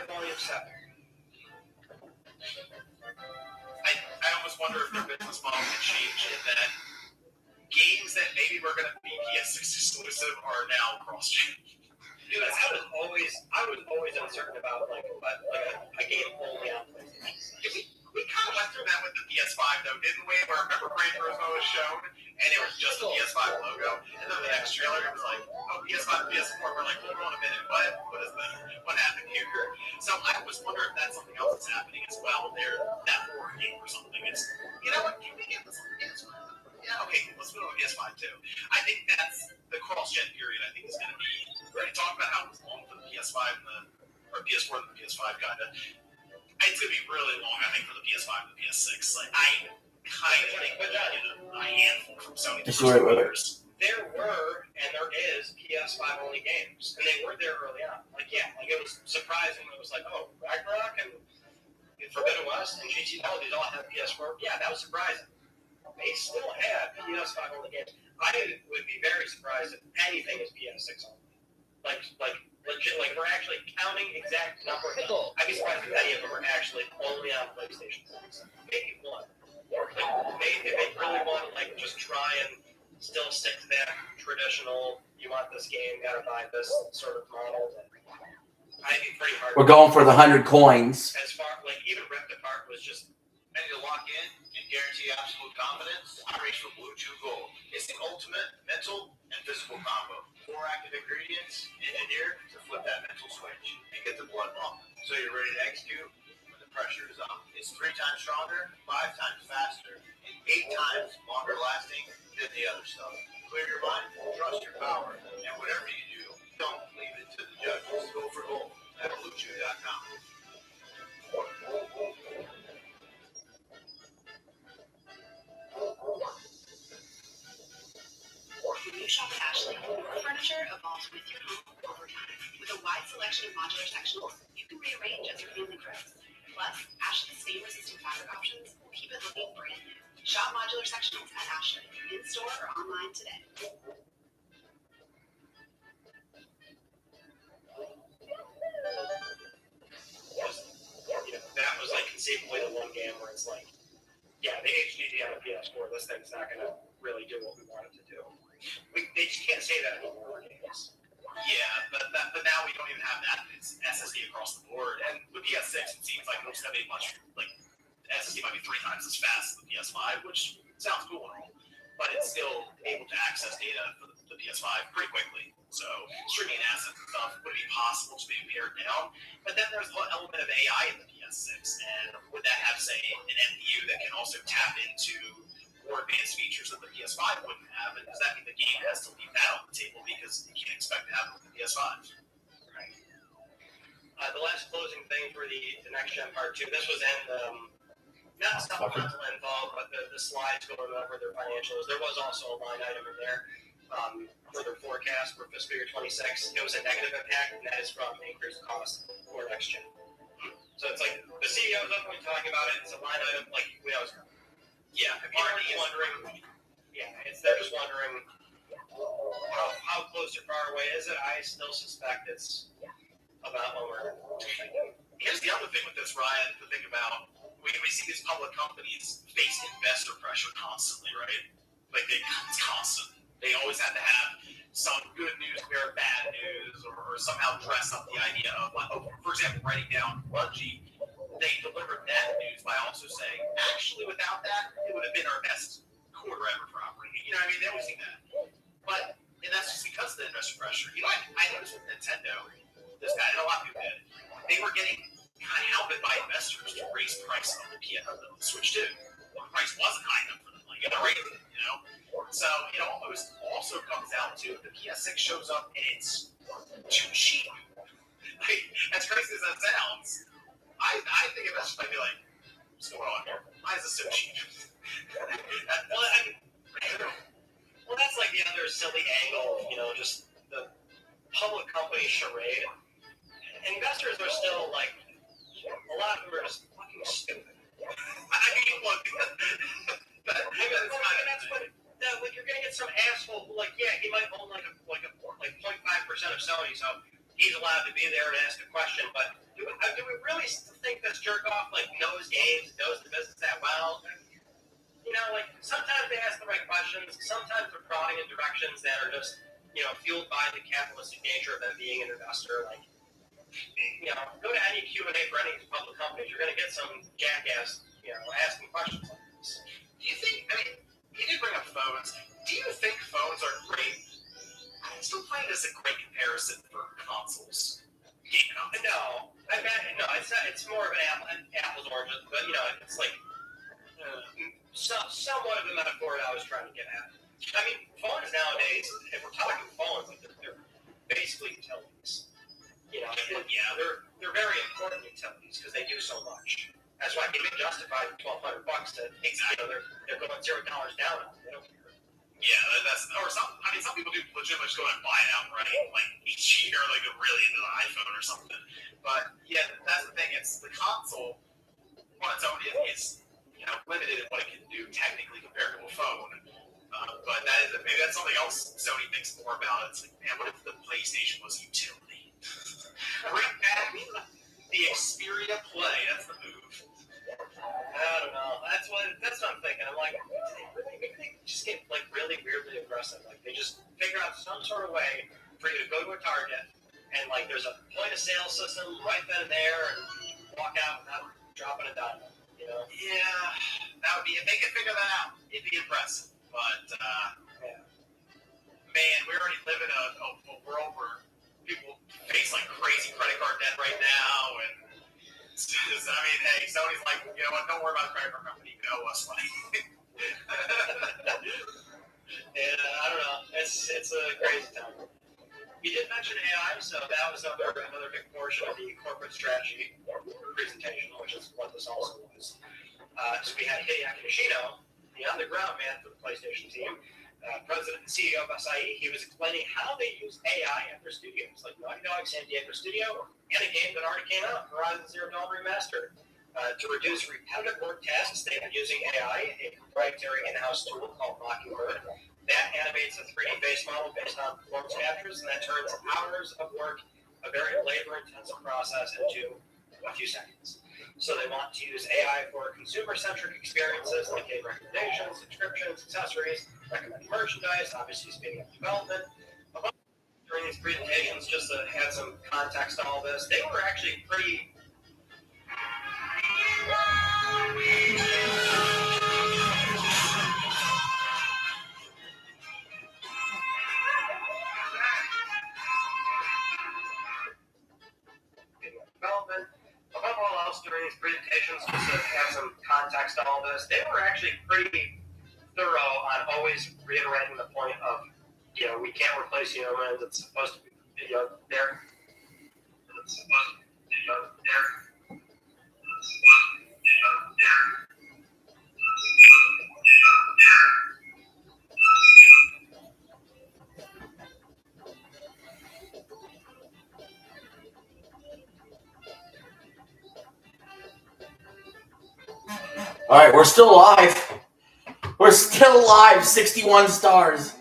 B: volume setting.
C: I almost wonder if their business model could change in that games that maybe were going to be PS6 exclusive are now cross-gen.
B: Dude, I was always uncertain about like a game only on PlayStation.
C: We kind of went through that with the PS5 though, didn't we? Where I remember Gran Turismo was shown, and it was just the PS5 logo, and then the next trailer it was like, oh, PS5, PS4. We're like, hold on a minute, what happened here? So I was wondering if that's something else that's happening as well. That horror game or something. It's what? Can we get this on PS5? Yeah, okay, let's put it on PS5 too. I think that's the cross-gen period. I think is going to be. We already talked about how it was long for the PS5 or PS4 and the PS5 kind of. It's going to be really long, I think, for the PS5 and the PS6. Like, I kind of think we're going to get a handful from Sony.
B: There were, and there is, PS5 only games. And they were there early on. Like, yeah, like it was surprising. It was like, oh, Ragnarok and Forbidden West and GT they don't have PS4. Yeah, that was surprising. They still had PS5 only games. I would be very surprised if anything is PS6 only. Like legit, like we're actually counting exact number. I'd be surprised if any of them are actually only on PlayStation 6. Maybe one. Maybe if they really want to like just try and still stick to that traditional, you want this game, gotta buy this sort of model. I'd be pretty hard.
A: We're going for the 100 coins.
B: As far like even Ripped Apart was just
C: ready to lock in and guarantee absolute confidence. I reach for Blue Chew Gold. It's the ultimate mental and physical combo. 4 active ingredients engineered to flip that mental switch and get the blood pumping. So you're ready to execute when the pressure is on. It's 3 times stronger, 5 times faster, and 8 times longer lasting than the other stuff. Clear your mind, trust your power, and whatever you do, don't leave it to the judges. Go for gold at BlueChew.com.
F: selection of modular sectionals you can rearrange as your family grows. Plus, Ashley's stain-resistant fabric options will keep it looking brand new. Shop modular sectionals at Ashley, in-store or online today.
B: That was like conceivably the one game where it's like, yeah, the HDD on the PS4, this thing's not going to really do what we want it to do. They just can't say that anymore in games.
C: Yeah, but now we don't even have that. It's SSD across the board. And with PS6, it seems like most of it much like SSD might be 3 times as fast as the PS5, which sounds cool and all, but it's still able to access data for the PS5 pretty quickly. So streaming assets and stuff would be possible to be pared down. But then there's the element of AI in the PS6, and would that have, say, an NPU that can also tap into more advanced features that the PS5 wouldn't have? And does that mean the game has to leave that on the table because you can't expect to have it with the PS5?
B: Right. The last closing thing for the next gen part 2, this was in not supplemental involved, but the slides going over their financials. There was also a line item in there for their forecast for fiscal year 26. It was a negative impact, and that is from increased costs for next gen. So it's like the CEO's openly talking about it. It's a line item, like we always know.
C: Yeah,
B: People are wondering. Yeah, they're just wondering how close or far away is it. I still suspect it's about lower.
C: Here's the other thing with this, Ryan, to think about. We see these public companies face investor pressure constantly, right? Like it's constant. They always have to have some good news bear bad news, or somehow dress up the idea of, for example, writing down Bungie. They delivered that news by also saying, actually, without that, it would have been our best quarter ever for operating. You know what I mean? They always do that. But, and that's just because of the investor pressure. You know, I noticed with Nintendo, this guy, and a lot of people did, they were getting kind of hounded by investors to raise the price on the Switch 2. The price wasn't high enough for them. Like, you gotta raise it, you know? So, it almost also comes down to the PS6 shows up and it's too cheap. Like, as crazy as that sounds, I think investors might be like, what's going on here? Why is this so cheap?
B: Well, that's like the other silly angle, just the public company charade. Investors are still like, a lot of them are just fucking stupid.
C: I mean, look,
B: that's what. Like you're gonna get some asshole who, like, yeah, he might own like 0.5% of Sony, so he's allowed to be there to ask a question. But do we really think this jerk off like knows games, knows the business that well? Like sometimes they ask the right questions, sometimes they're prodding in directions that are just fueled by the capitalistic nature of them being an investor. Like go to any Q&A for any public companies, you're gonna get some jackass asking questions like this.
C: do you think? I mean, you did bring up phones. Do you think phones are great? I still find it as a great comparison for consoles. Game consoles.
B: No, it's more of an apples oranges, but it's like somewhat of the metaphor that I was trying to get at. I mean, phones nowadays, if we're talking phones, like they're basically utilities. They're very important utilities because they do so much. That's why they can justify $1,200 to they're going $0 down. They don't care.
C: Yeah, some people do legitimately just go and buy it outright, like each year, like they're really into the iPhone or something. But yeah, that's the thing. It's the console on its own is limited in what it can do technically compared to a phone. But maybe that's something else Sony thinks more about. It's like, man, what if the PlayStation was a utility? Bring back the Xperia Play. That's the move.
B: I don't know. That's what I'm thinking. I'm like, maybe they just get like really weirdly aggressive. Like they just figure out some sort of way for you to go to a Target and like there's a point of sale system right then and there and walk out without dropping a dime.
C: Yeah, that would be if they could figure that out. It'd be impressive. But man, we already live in a world where people face like crazy credit card debt right now, and I mean, hey, Sony's like, you know what? Don't worry about the credit card company. You owe us money.
B: Yeah, I don't know. It's a crazy time. You did mention AI, so that was another big portion of the corporate strategy presentation, which is what this also was. So we had Hideaki Nishino, the on-the-ground man for the PlayStation team, president and CEO of SIE, he was explaining how they use AI at their studios, like Naughty Dog, San Diego Studio, and a game that already came out, Horizon Zero Dawn Remastered. To reduce repetitive work tasks, they've been using AI, a proprietary in-house tool called Mockingbird. That animates a 3D base model based on performance captures, and that turns hours of work, a very labor-intensive process, into a few seconds. So they want to use AI for consumer-centric experiences like game recommendations, subscriptions, accessories, recommended merchandise, obviously speeding up development. During these presentations, just to add some context to all this, they were actually pretty development. Above all else, during these presentations, just to add some context to all this, they were actually pretty thorough on always reiterating the point of, we can't replace humans. It's supposed to be, there. It's supposed to be, there. It's supposed to be, there.
A: All right, we're still live. We're still live. 61 stars.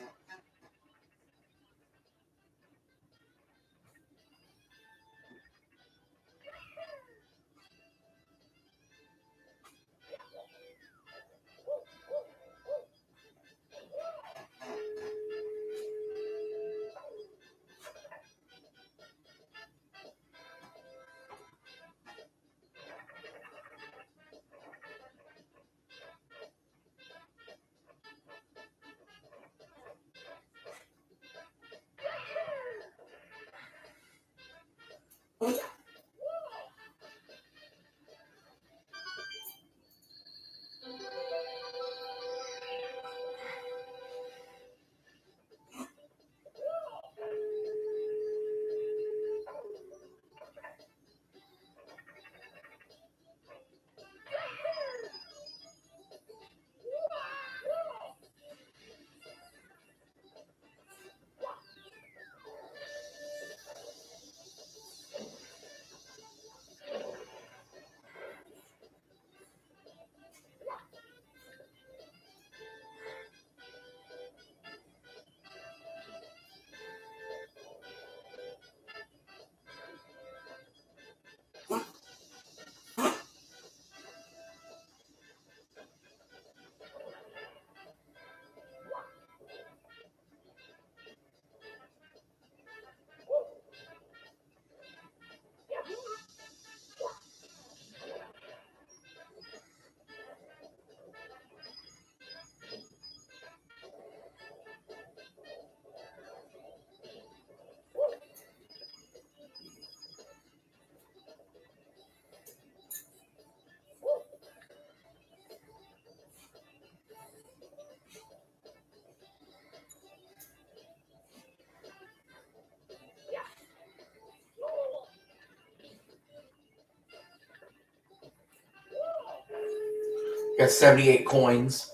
A: Got 78 coins.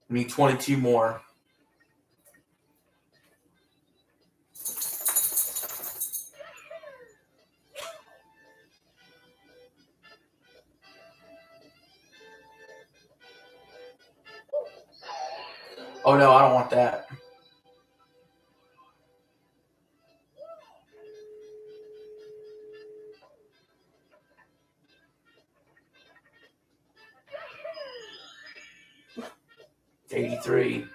A: We need 22 more. Oh no, I don't want that. $83.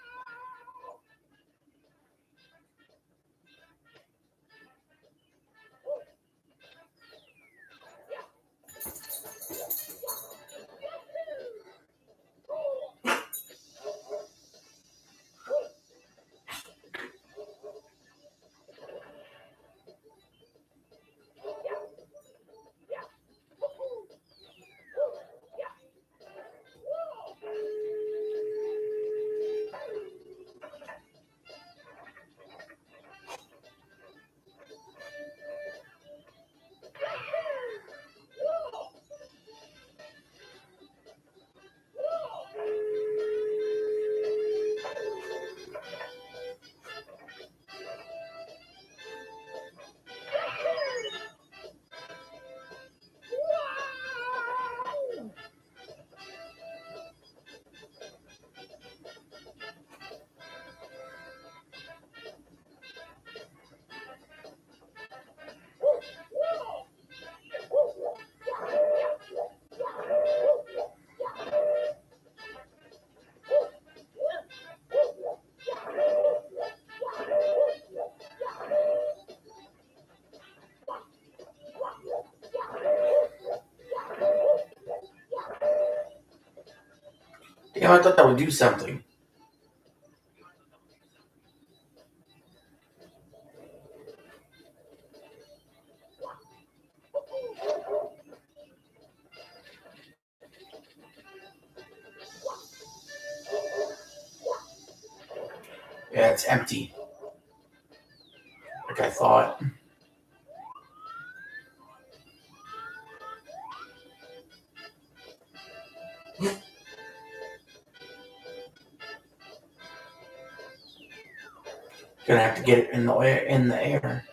A: Damn, I thought that would do something. Yeah, it's empty. Like I thought. Gonna have to get it in the air.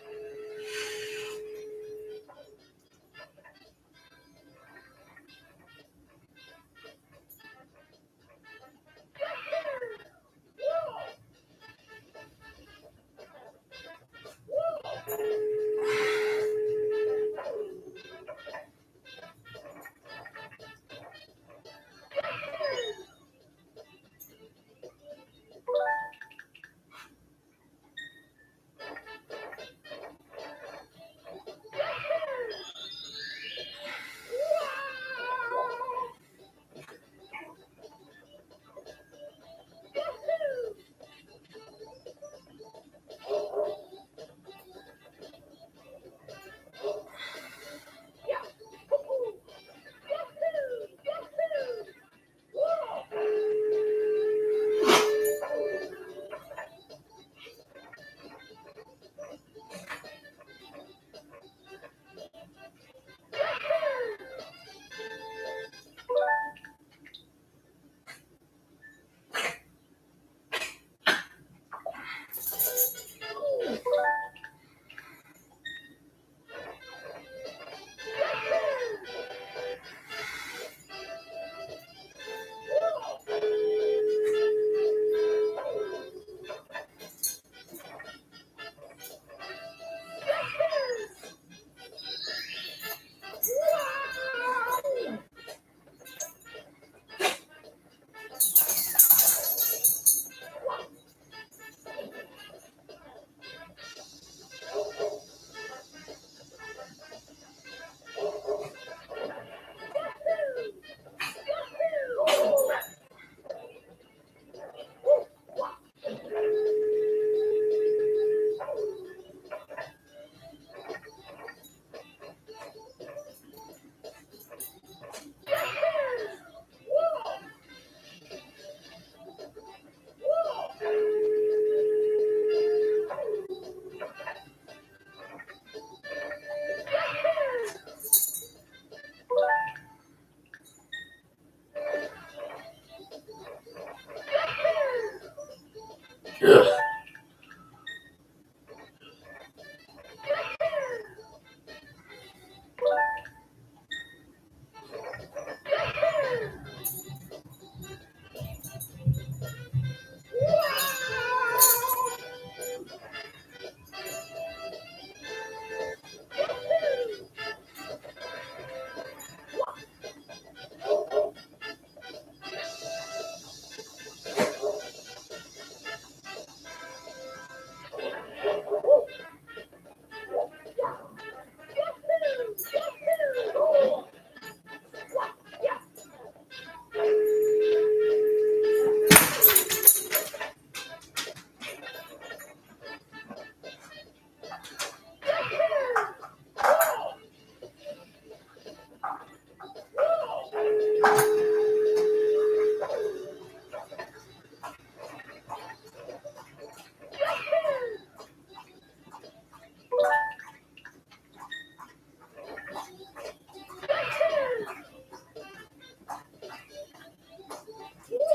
A: Ugh.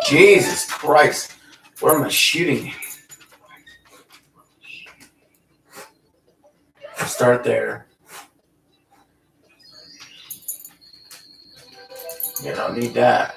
A: Jesus Christ. Where am I shooting? Start there. You don't need that.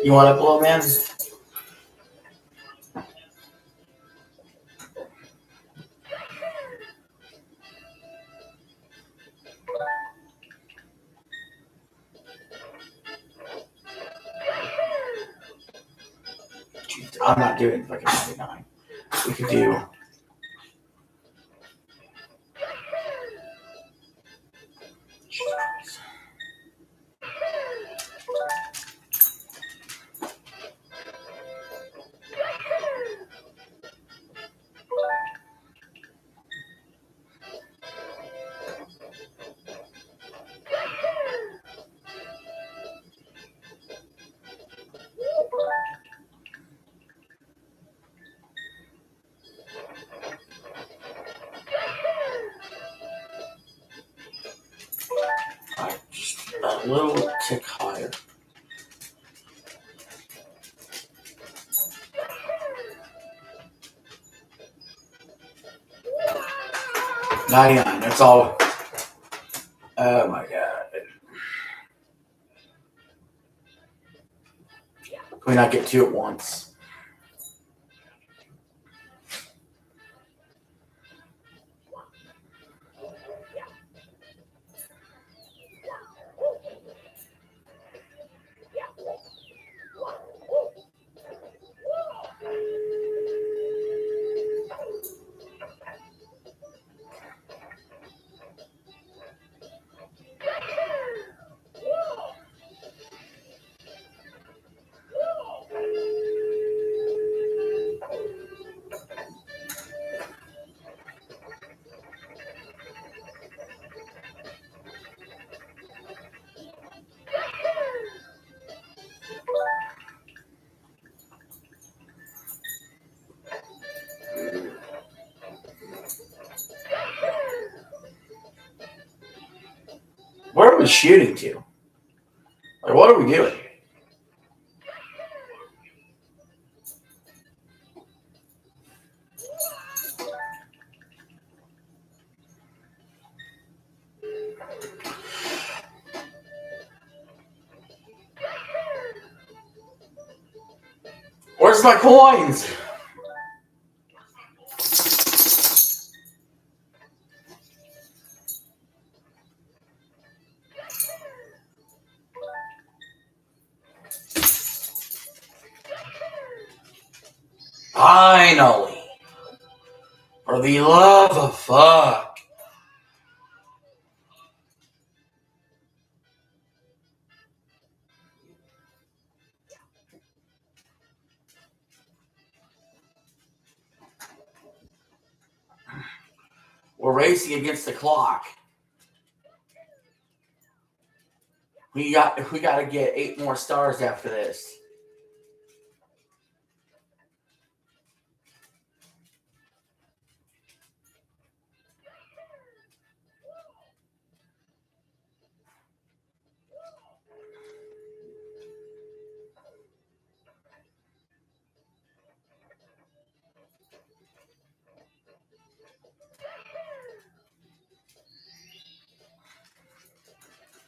A: You want to blow, man? Jeez, I'm not doing fucking 99. We could do. Alright, just a little tick higher. $99. That's all. Oh my god. Can we not get two at once? Where are we shooting to? Like, what are we doing? Where's my coins? Finally. For the love of fuck. We're racing against the clock. We got to get 8 more stars after this.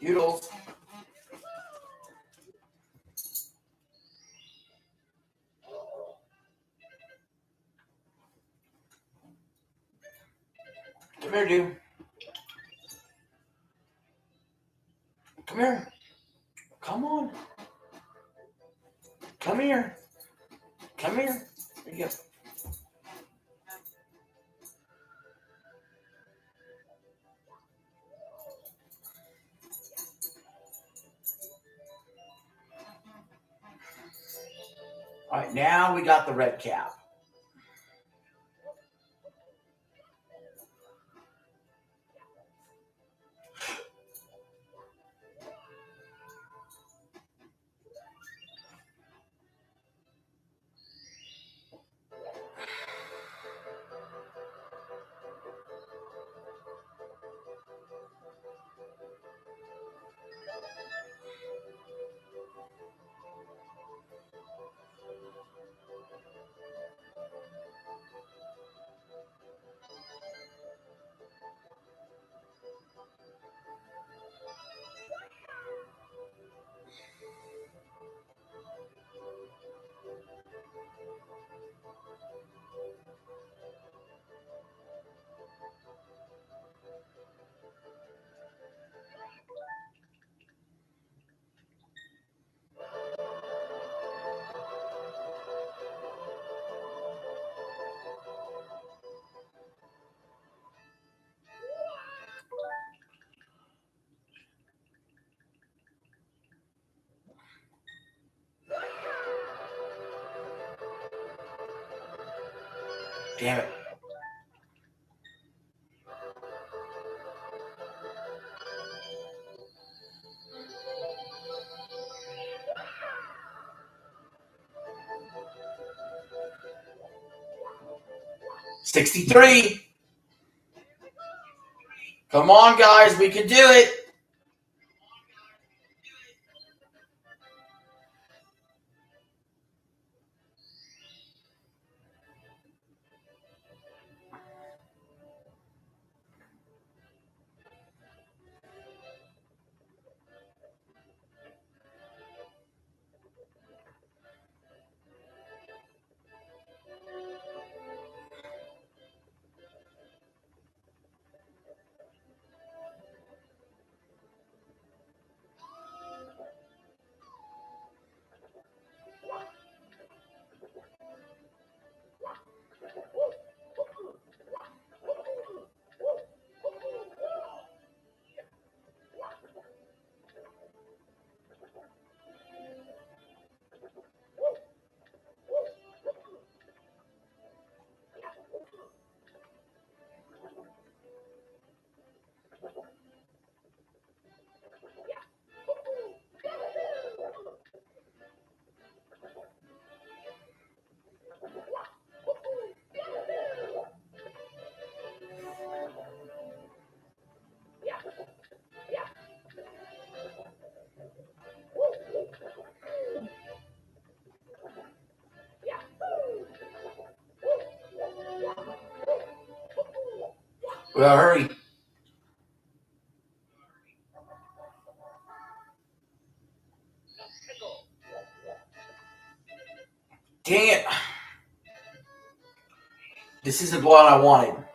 A: Noodles. Come here, dude. Come here. Come on. Come here. Come here. There you go. All right, now we got the red cap. Damn it. $63. Come on, guys. We can do it. Well, hurry. Dang it. This isn't what I wanted.